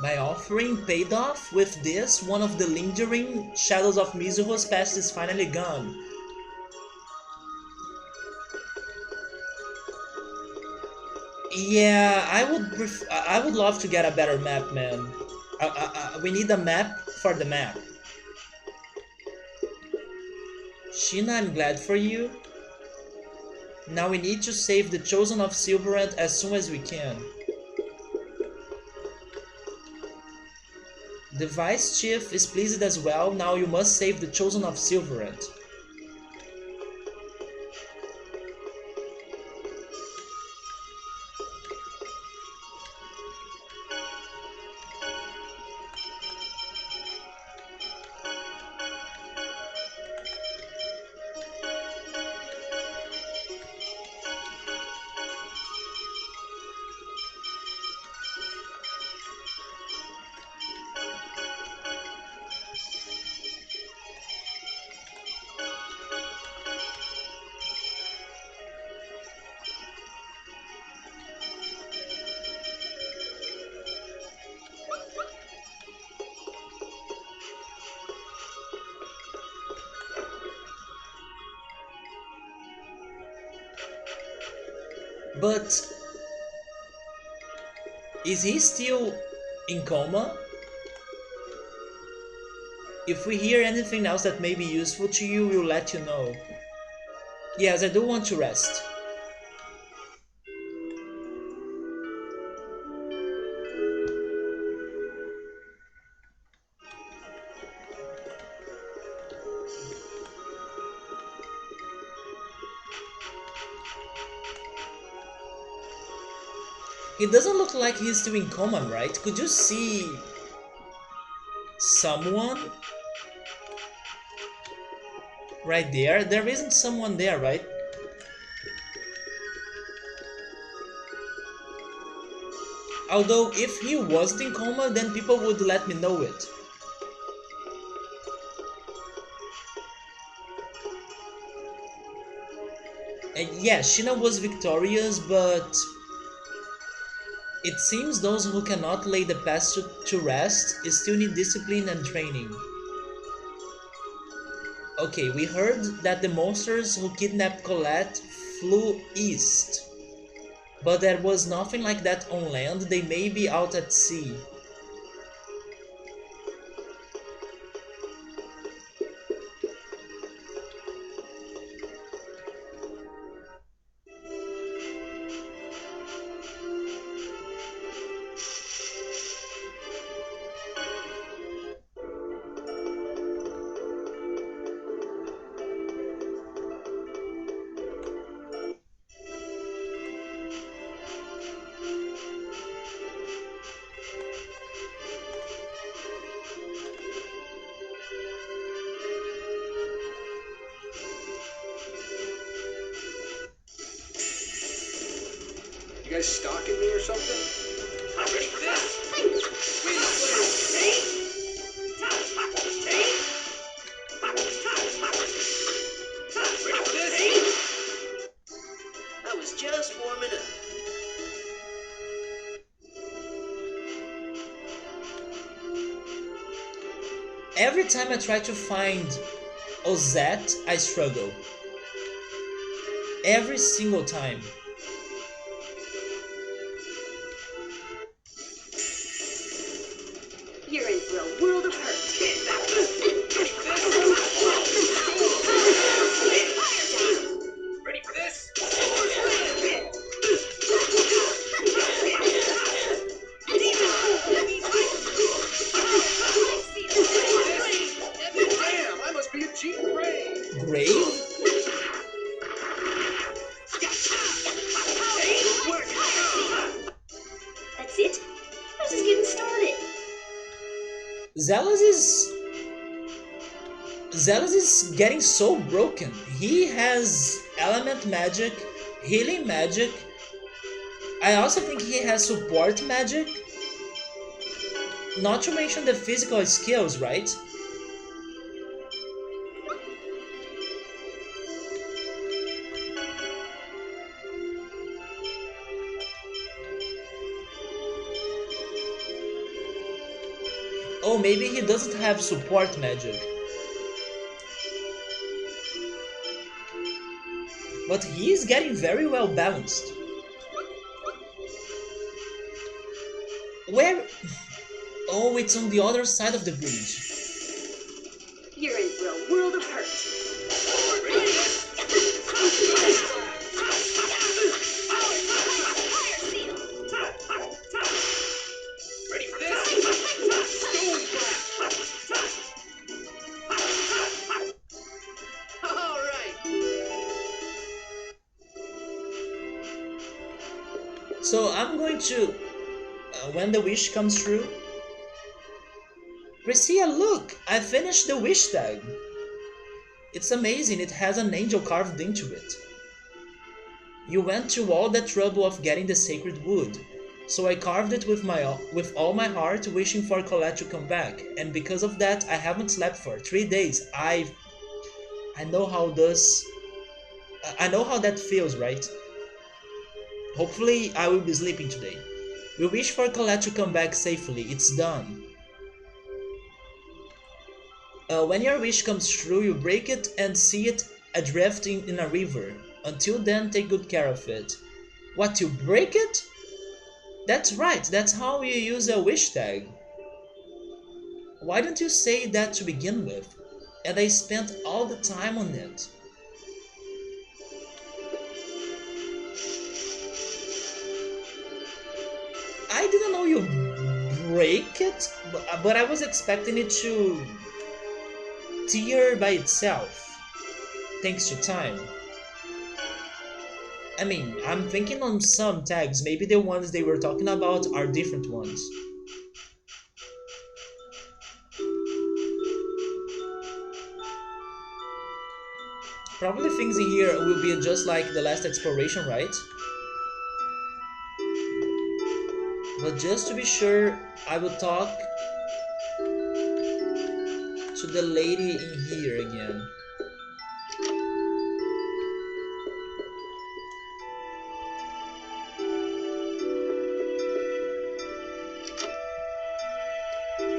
My offering paid off. With this, one of the lingering shadows of Mizuho's past is finally gone. Yeah, I would love to get a better map, man. We need a map for the map. Sheena, I'm glad for you. Now we need to save the Chosen of Silverant as soon as we can. The Vice Chief is pleased as well. Now you must save the Chosen of Silverant. But is he still in coma? If we hear anything else that may be useful to you, we'll let you know. Yes, I do want to rest. He doesn't look like he's still in coma, right? Could you see someone right there? There isn't someone there, right? Although if he wasn't in coma, then people would let me know it. And yeah, Sheena was victorious, but it seems those who cannot lay the past to rest still need discipline and training. Okay, we heard that the monsters who kidnapped Colette flew east. But there was nothing like that on land. They may be out at sea. guys stalking me or something? Ready for this? Ready for this? I was just warming up. Every time I try to find Ozette, I struggle. Every single time. You're in for a world of hurt. Ready for this? Damn, I must be a cheap brain. Grave? That's it? I was just getting started. Zealous is getting so broken. He has element magic, healing magic. I also think he has support magic. Not to mention the physical skills, right? Oh, maybe he doesn't have support magic. But he is getting very well balanced. Where? Oh, it's on the other side of the bridge. You're in for a world of hurt. Ready for this? Stone blast. All right. So I'm going to, when the wish comes true. Priscilla, look! I finished the wish tag. It's amazing, it has an angel carved into it. You went through all that trouble of getting the sacred wood. So I carved it with all my heart, wishing for Colette to come back. And because of that, I haven't slept for 3 days. I know how that feels, right? Hopefully, I will be sleeping today. We wish for Colette to come back safely. It's done. When your wish comes true, you break it and see it adrift in a river. Until then, take good care of it. What, you break it? That's right, that's how you use a wish tag. Why don't you say that to begin with? And I spent all the time on it. I didn't know you break it, but I was expecting it to tear by itself, thanks to time. I mean, I'm thinking on some tags, maybe the ones they were talking about are different ones. Probably things in here will be just like the last exploration, right? But just to be sure, I will talk to the lady in here again.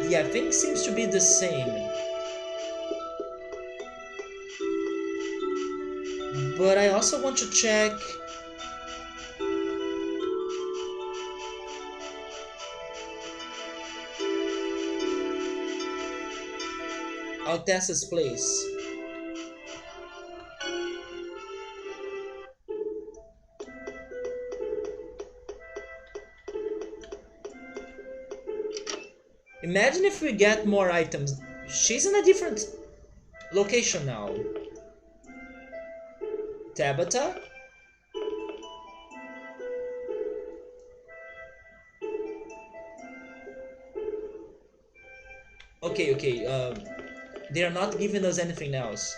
Yeah, things seems to be the same. But I also want to check Altessa's place. Imagine if we get more items. She's in a different location now. Tabata? Okay, they are not giving us anything else.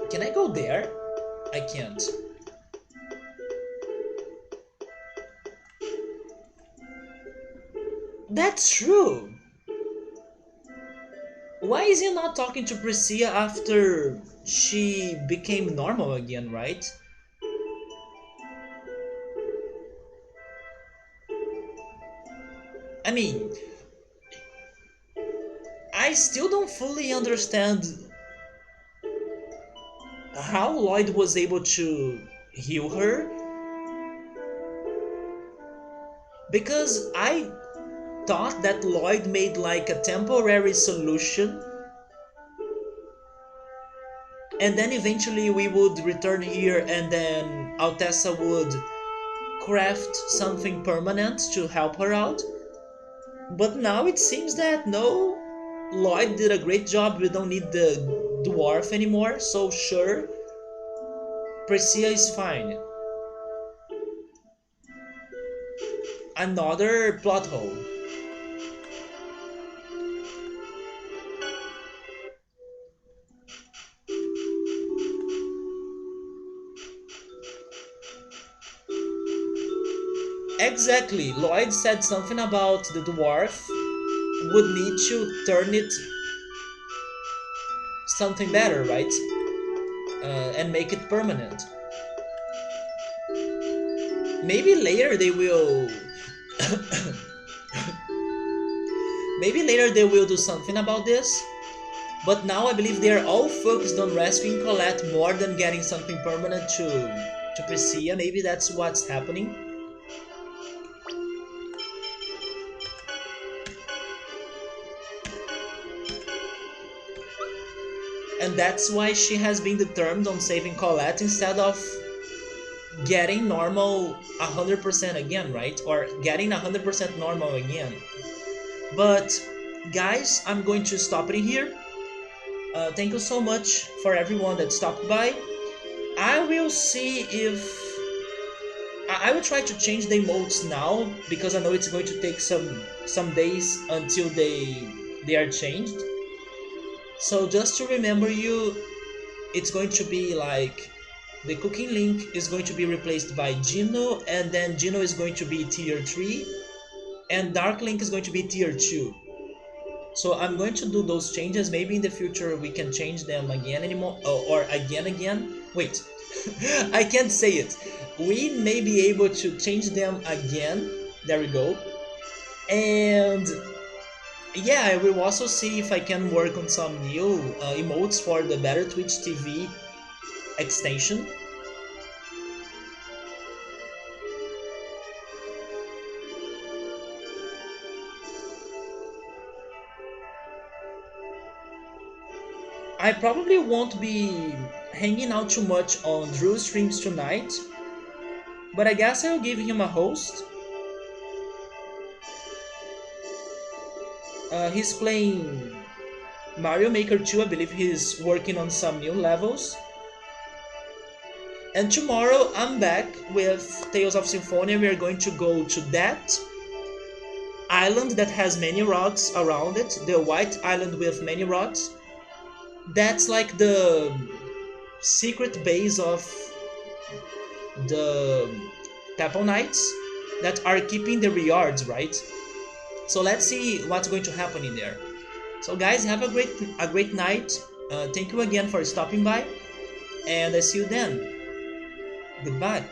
Can I go there? I can't. That's true. Why is he not talking to Priscilla after she became normal again, right? I mean, I still don't fully understand how Lloyd was able to heal her, because I thought that Lloyd made like a temporary solution, and then eventually we would return here and then Altessa would craft something permanent to help her out. But now it seems that no, Lloyd did a great job. We don't need the dwarf anymore, so sure, Priscilla is fine. Another plot hole. Exactly, Lloyd said something about the dwarf would need to turn it something better, right? And make it permanent. Maybe later they will. Maybe later they will do something about this. But now I believe they are all focused on rescuing Colette more than getting something permanent to Priscilla. Maybe that's what's happening. And that's why she has been determined on saving Colette instead of getting normal 100% again, right? Or getting 100% normal again. But guys, I'm going to stop it here. Thank you so much for everyone that stopped by. I will see if I will try to change the emotes now, because I know it's going to take some days until they are changed. So just to remember you, it's going to be like the cooking link is going to be replaced by Gino, and then Gino is going to be tier 3, and Dark Link is going to be tier 2. So I'm going to do those changes. Maybe in the future we can change them again anymore, or again. Wait, I can't say it. We may be able to change them again. There we go. And yeah, I will also see if I can work on some new emotes for the Better Twitch TV extension. I probably won't be hanging out too much on Drew's streams tonight, but I guess I'll give him a host. He's playing Mario Maker 2, I believe he's working on some new levels. And tomorrow I'm back with Tales of Symphonia. We are going to go to that island that has many rocks around it, the white island with many rocks. That's like the secret base of the Temple Knights that are keeping the rewards, right? So let's see what's going to happen in there. So guys, have a great night. Thank you again for stopping by, and I see you then. Goodbye.